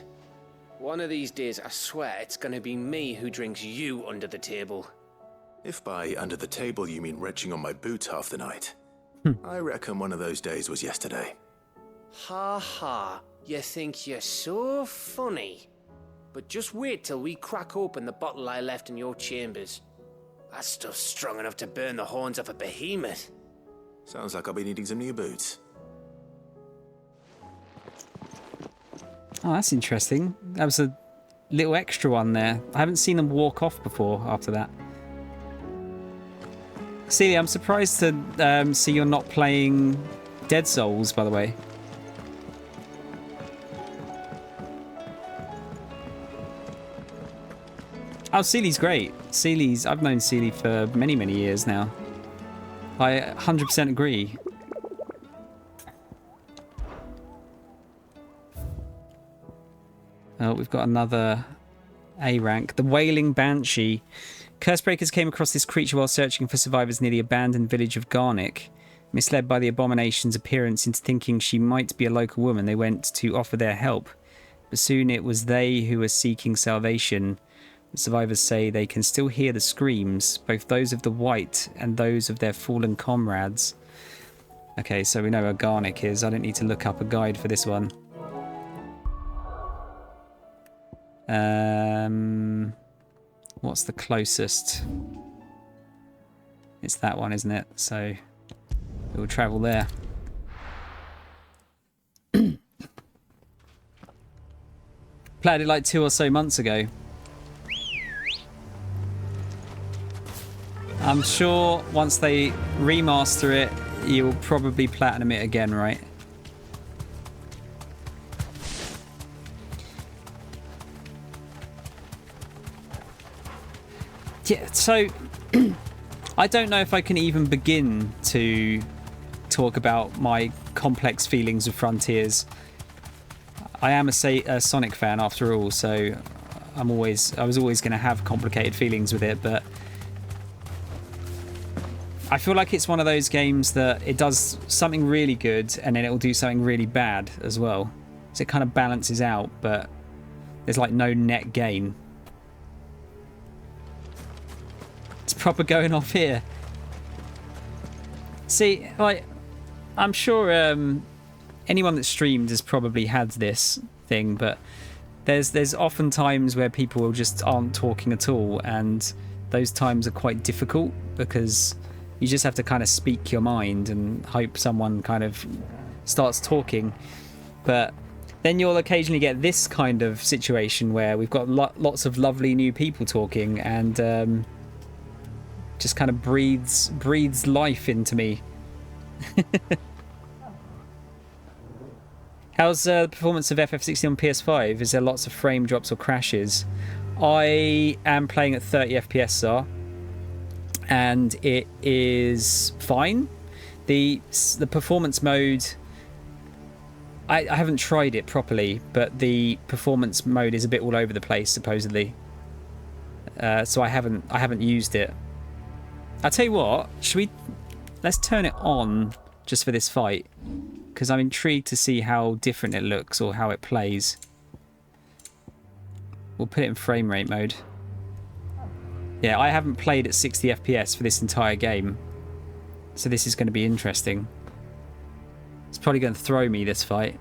One of these days, I swear it's gonna be me who drinks you under the table. If by under the table you mean retching on my boots half the night, I reckon one of those days was yesterday. Ha ha, you think you're so funny. But just wait till we crack open the bottle I left in your chambers. That stuff's strong enough to burn the horns off a behemoth. Sounds like I'll be needing some new boots. Oh, that's interesting. That was a little extra one there. I haven't seen them walk off before after that. Celia, I'm surprised to see you're not playing Dead Souls, by the way. Oh, Sealy's great. I've known Sealy for many, many years now. I 100% agree. Oh, we've got another A rank. The Wailing Banshee. Cursebreakers came across this creature while searching for survivors near the abandoned village of Garnick. Misled by the abomination's appearance into thinking she might be a local woman, they went to offer their help. But soon it was they who were seeking salvation. The survivors say they can still hear the screams, both those of the White and those of their fallen comrades. Okay, so we know where Garnick is. I don't need to look up a guide for this one. What's the closest? It's that one, isn't it? So we'll travel there. Played it like 2 or so months ago. I'm sure once they remaster it, you'll probably platinum it again, right? Yeah, so I don't know if I can even begin to talk about my complex feelings of Frontiers. I am a Sonic fan after all, so I was always going to have complicated feelings with it, but I feel like it's one of those games that it does something really good and then it will do something really bad as well. So it kind of balances out, but there's like no net gain. It's proper going off here. See, like, I'm sure anyone that streamed has probably had this thing, but there's often times where people just aren't talking at all, and those times are quite difficult because you just have to kind of speak your mind and hope someone kind of starts talking. But then you'll occasionally get this kind of situation where we've got lots of lovely new people talking, and just kind of breathes life into me. How's the performance of FF16 on PS5? Is there lots of frame drops or crashes? I am playing at 30 FPS, sir, and it is fine. The performance mode, I haven't tried it properly, but the performance mode is a bit all over the place supposedly. So I haven't used it. I'll tell you what, let's turn it on just for this fight, because I'm intrigued to see how different it looks or how it plays. We'll put it in frame rate mode. Yeah, I haven't played at 60 FPS for this entire game, so this is going to be interesting. It's probably going to throw me, this fight.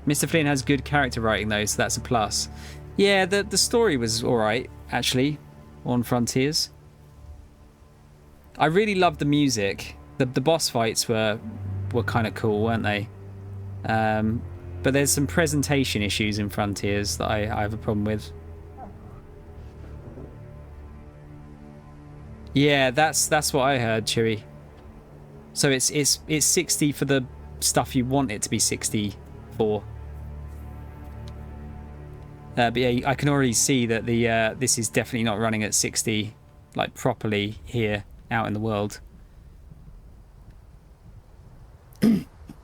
Mr. Flynn has good character writing though, so that's a plus. Yeah, the story was alright, actually, on Frontiers. I really loved the music. The boss fights were kind of cool, weren't they? But there's some presentation issues in Frontiers that I have a problem with. Yeah, that's what I heard, Chewy. So it's 60 for the stuff you want it to be 60 for. But yeah, I can already see that this is definitely not running at 60 like properly here out in the world.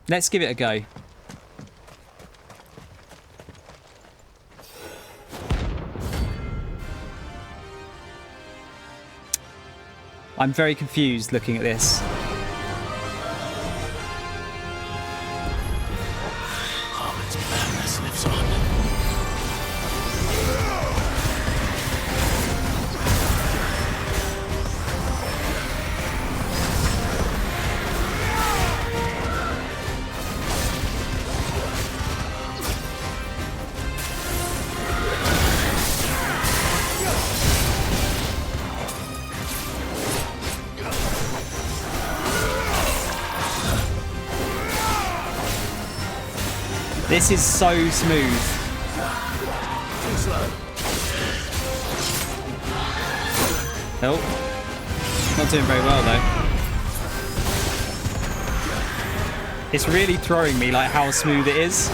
Let's give it a go. I'm very confused looking at this. Harmon's madness lives on. This is so smooth. Too slow. Oh, not doing very well though. It's really throwing me like how smooth it is.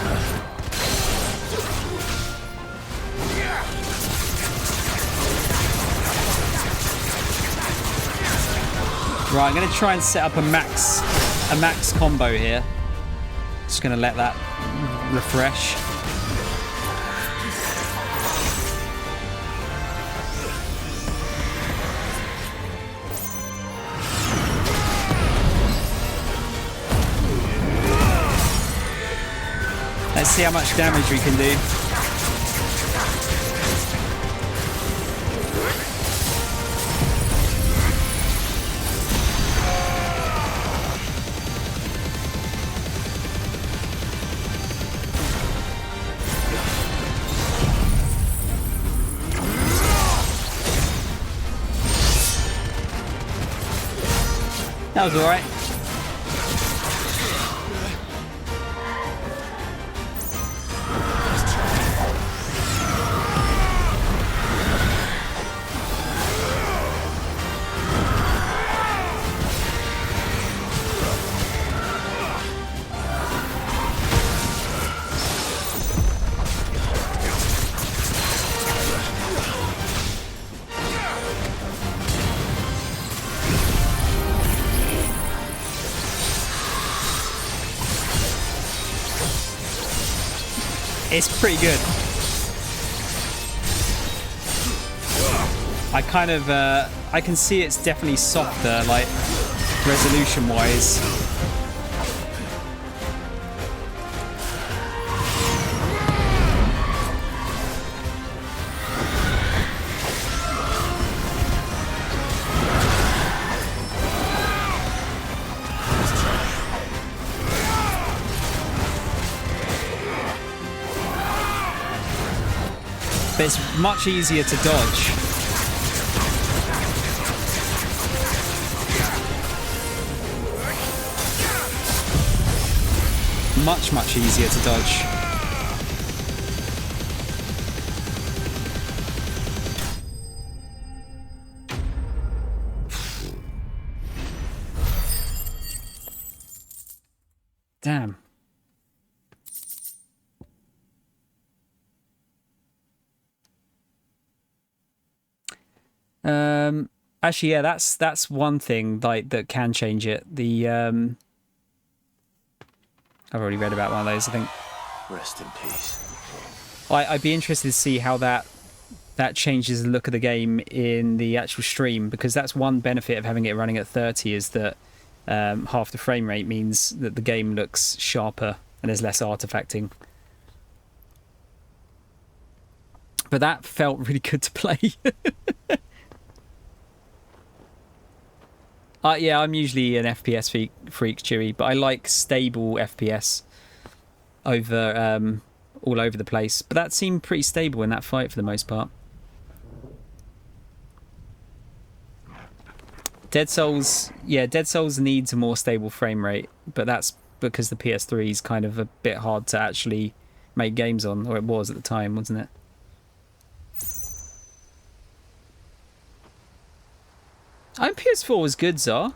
Right, I'm going to try and set up a max combo here. Just going to let that refresh. Let's see how much damage we can do. That was alright. It's pretty good. I kind of, I can see it's definitely softer, like, resolution-wise. But it's much easier to dodge. Much easier to dodge. Damn. Actually, yeah, that's one thing like that can change it. The I've already read about one of those, I think. Rest in peace. I'd be interested to see how that changes the look of the game in the actual stream, because that's one benefit of having it running at 30 is that half the frame rate means that the game looks sharper and there's less artifacting. But that felt really good to play. Yeah, I'm usually an FPS freak, Chewy, but I like stable FPS over all over the place. But that seemed pretty stable in that fight for the most part. Dead Souls needs a more stable frame rate, but that's because the PS3 is kind of a bit hard to actually make games on, or it was at the time, wasn't it? I mean, PS4 was good, Zar.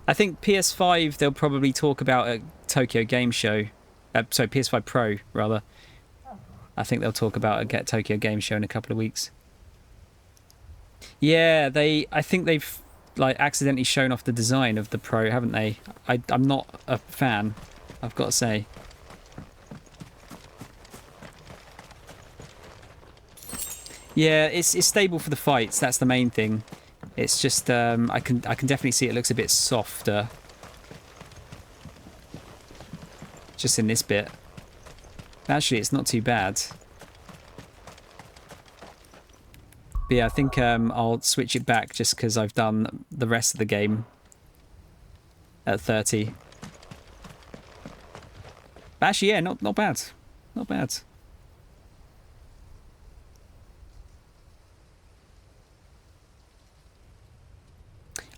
I think PS5 they'll probably talk about at Tokyo Game Show. Sorry, PS5 Pro, rather. I think they'll talk about at Tokyo Game Show in a couple of weeks. Yeah, I think they've like accidentally shown off the design of the Pro, haven't they? I'm not a fan, I've got to say. Yeah, it's stable for the fights. That's the main thing. It's just I can definitely see it looks a bit softer. Just in this bit. Actually, it's not too bad. But yeah, I think I'll switch it back just because I've done the rest of the game at 30. But actually, yeah, not bad. Not bad.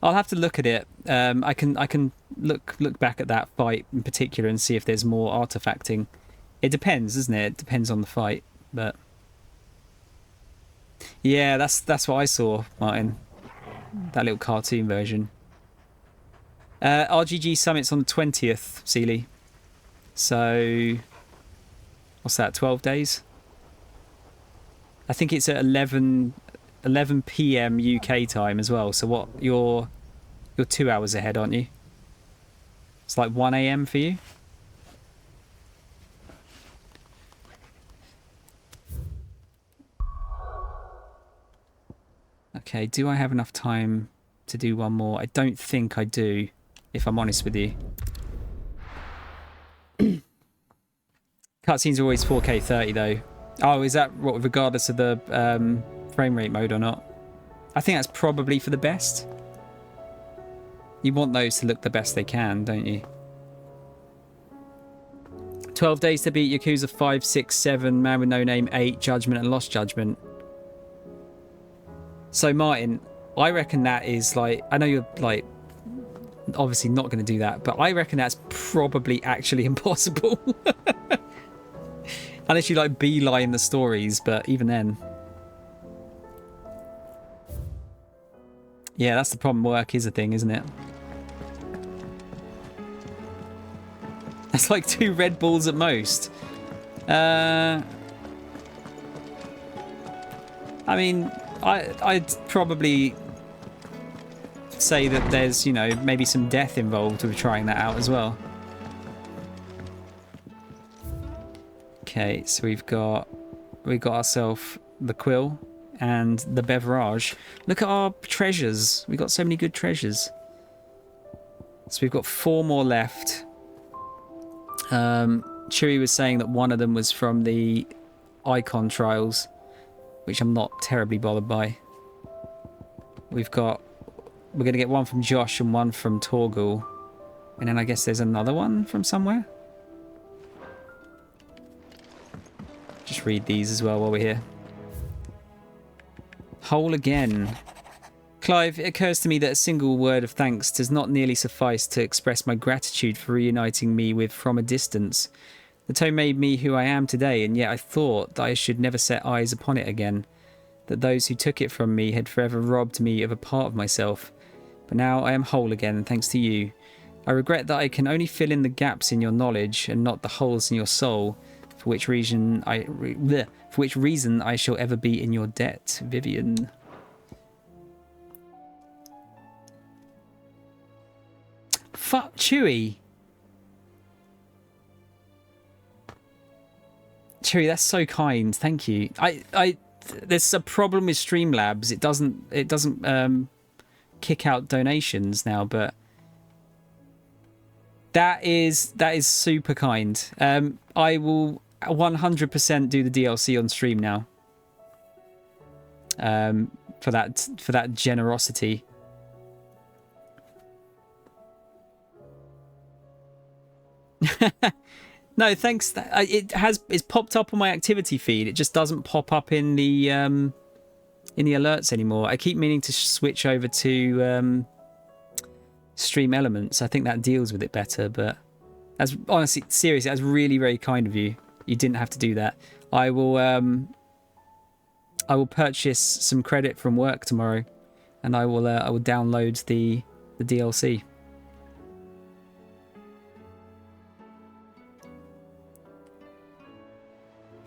I'll have to look at it. I can look back at that fight in particular and see if there's more artifacting. It depends, doesn't it? It depends on the fight, but yeah, that's what I saw, Martin. That little cartoon version. RGG Summit's on the 20th, Seeley. So what's that? 12 days. I think it's at 11 p.m. UK time as well. So what? You're 2 hours ahead, aren't you? It's like 1 a.m. for you. Okay, do I have enough time to do one more? I don't think I do, if I'm honest with you. Cutscenes are always 4K 30 though. Oh, is that what, regardless of the frame rate mode or not? I think that's probably for the best. You want those to look the best they can, don't you? 12 days to beat Yakuza 5, 6, 7, Man with No Name 8, Judgment and Lost Judgment. So Martin, I reckon that is like, I know you're like obviously not going to do that, but I reckon that's probably actually impossible. Unless you like beeline the stories, but even then. Yeah, that's the problem. Work is a thing, isn't it? That's like 2 Red Bulls at most. I mean, I'd probably say that there's, you know, maybe some death involved with trying that out as well. Okay, so we got ourselves the quill and the beverage. Look at our treasures. We got so many good treasures. So we've got 4 more left. Chewie was saying that one of them was from the icon trials, which I'm not terribly bothered by. We're going to get one from Josh and one from Torgal. And then I guess there's another one from somewhere. Just read these as well while we're here. Whole again. Clive, it occurs to me that a single word of thanks does not nearly suffice to express my gratitude for reuniting me with From a Distance. The tome made me who I am today, and yet I thought that I should never set eyes upon it again, that those who took it from me had forever robbed me of a part of myself. But now I am whole again, thanks to you. I regret that I can only fill in the gaps in your knowledge and not the holes in your soul, for which reason I shall ever be in your debt, Vivian. Fuck Chewie. Chewie, that's so kind. Thank you. There's a problem with Streamlabs. It doesn't kick out donations now, but that is super kind. I will 100% do the DLC on stream now. For that generosity. No, thanks. It's popped up on my activity feed. It just doesn't pop up in the alerts anymore. I keep meaning to switch over to Stream Elements. I think that deals with it better. But that's honestly, seriously, that's really very kind of you. You didn't have to do that. I will purchase some credit from work tomorrow, and I will download the DLC.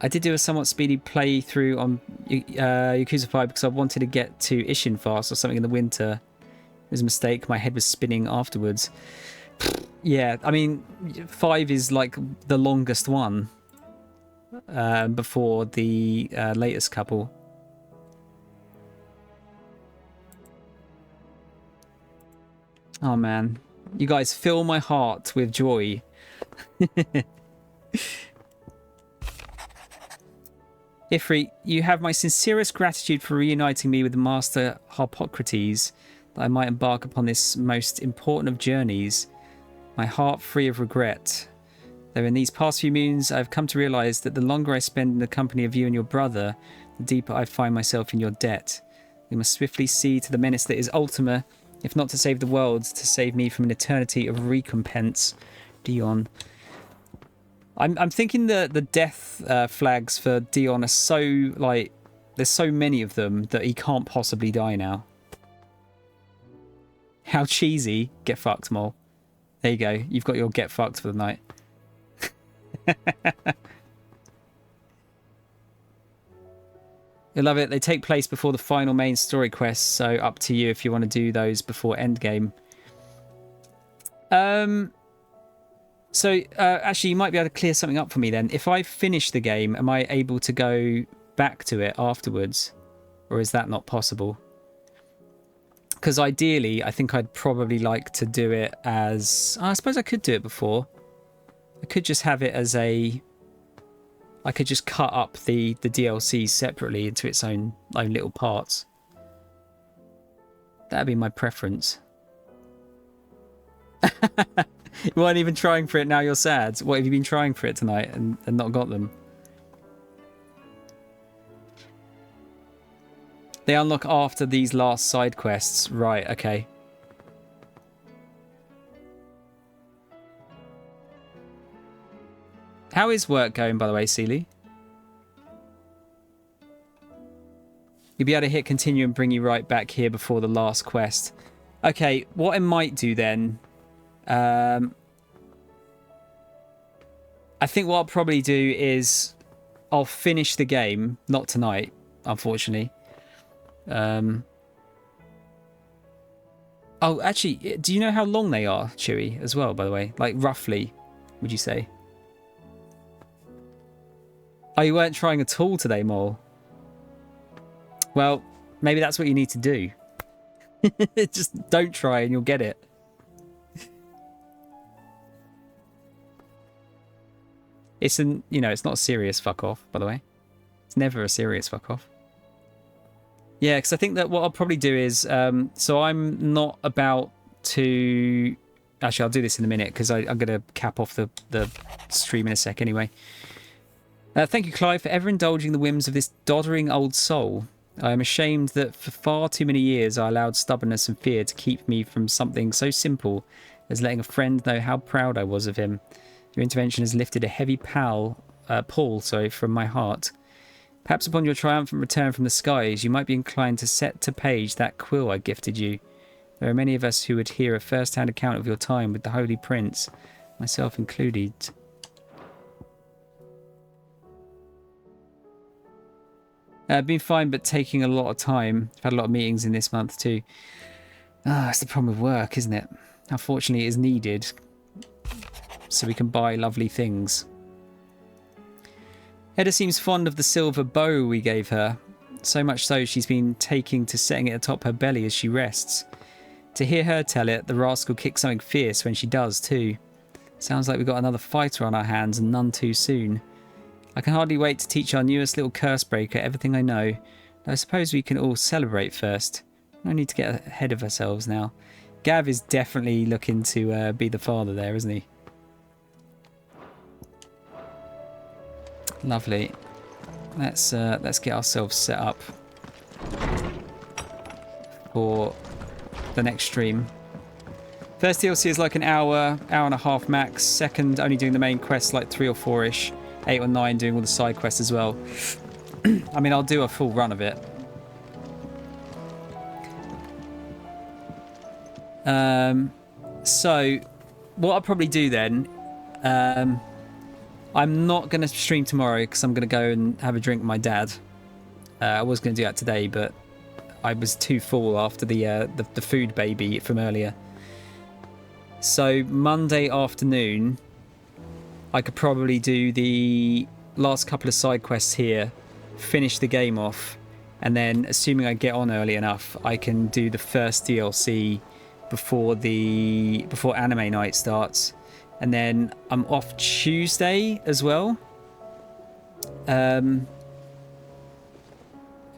I did do a somewhat speedy playthrough on Yakuza 5 because I wanted to get to Ishin fast or something in the winter. It was a mistake. My head was spinning afterwards. Yeah, I mean, 5 is like the longest one before the latest couple. Oh man, you guys fill my heart with joy. Ifrit, you have my sincerest gratitude for reuniting me with the Master Harpocrates, that I might embark upon this most important of journeys, my heart free of regret. Though in these past few moons I have come to realise that the longer I spend in the company of you and your brother, the deeper I find myself in your debt. We must swiftly see to the menace that is Ultima, if not to save the world, to save me from an eternity of recompense. Dion. I'm thinking the death flags for Dion are so, like, there's so many of them that he can't possibly die now. How cheesy. Get fucked, Mole. There you go. You've got your get fucked for the night. You'll love it. They take place before the final main story quests, so up to you if you want to do those before endgame. So, actually, you might be able to clear something up for me then. If I finish the game, am I able to go back to it afterwards? Or is that not possible? Because ideally, I think I'd probably like to do it as... I suppose I could do it before. I could just have it as a... I could just cut up the DLC separately into its own little parts. That'd be my preference. You weren't even trying for it, now you're sad. What, have you been trying for it tonight and not got them? They unlock after these last side quests. Right, okay. How is work going, by the way, Seeley? You'll be able to hit continue and bring you right back here before the last quest. Okay, what I might do then... I think what I'll probably do is I'll finish the game, not tonight, unfortunately. Oh, actually, do you know how long they are, Chewie, as well, by the way? Like, roughly, would you say? Oh, you weren't trying at all today, Mole? Well, maybe that's what you need to do. Just don't try and you'll get it. It's it's not a serious fuck off, by the way. It's never a serious fuck off. Yeah, because I think that what I'll probably do is, so I'm not about to... Actually, I'll do this in a minute because I'm going to cap off the stream in a sec anyway. Thank you, Clive, for ever indulging the whims of this doddering old soul. I am ashamed that for far too many years I allowed stubbornness and fear to keep me from something so simple as letting a friend know how proud I was of him. Your intervention has lifted a heavy pall from my heart. Perhaps upon your triumphant return from the skies, you might be inclined to set to page that quill I gifted you. There are many of us who would hear a first-hand account of your time with the Holy Prince, myself included. Been fine, but taking a lot of time. I've had a lot of meetings in this month too. That's the problem with work, isn't it? Unfortunately, it is needed so we can buy lovely things. Hedda seems fond of the silver bow we gave her. So much so she's been taking to setting it atop her belly as she rests. To hear her tell it, the rascal kicks something fierce when she does too. Sounds like we've got another fighter on our hands and none too soon. I can hardly wait to teach our newest little curse breaker everything I know. I suppose we can all celebrate first. No need to get ahead of ourselves now. Gav is definitely looking to be the father there, isn't he? Lovely. Let's get ourselves set up for the next stream. First DLC is like an hour and a half max. Second, only doing the main quests like 3 or 4-ish. 8 or 9 doing all the side quests as well. I mean, I'll do a full run of it. So, what I'll probably do then... I'm not going to stream tomorrow because I'm going to go and have a drink with my dad. I was going to do that today, but I was too full after the food baby from earlier. So Monday afternoon, I could probably do the last couple of side quests here, finish the game off, and then, assuming I get on early enough, I can do the first DLC before anime night starts. And then I'm off Tuesday as well.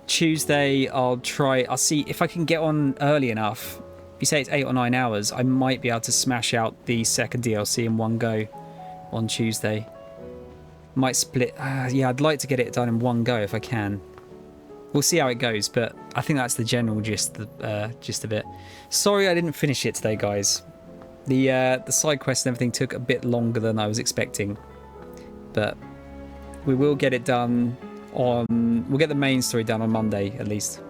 Tuesday I'll see if I can get on early enough. If you say it's 8 or 9 hours, I might be able to smash out the second DLC in one go on Tuesday. Might split. Yeah, I'd like to get it done in one go if I can. We'll see how it goes, but I think that's the general gist of it. Sorry I didn't finish it today, guys. The side quests and everything took a bit longer than I was expecting, but we will get it done we'll get the main story done on Monday at least.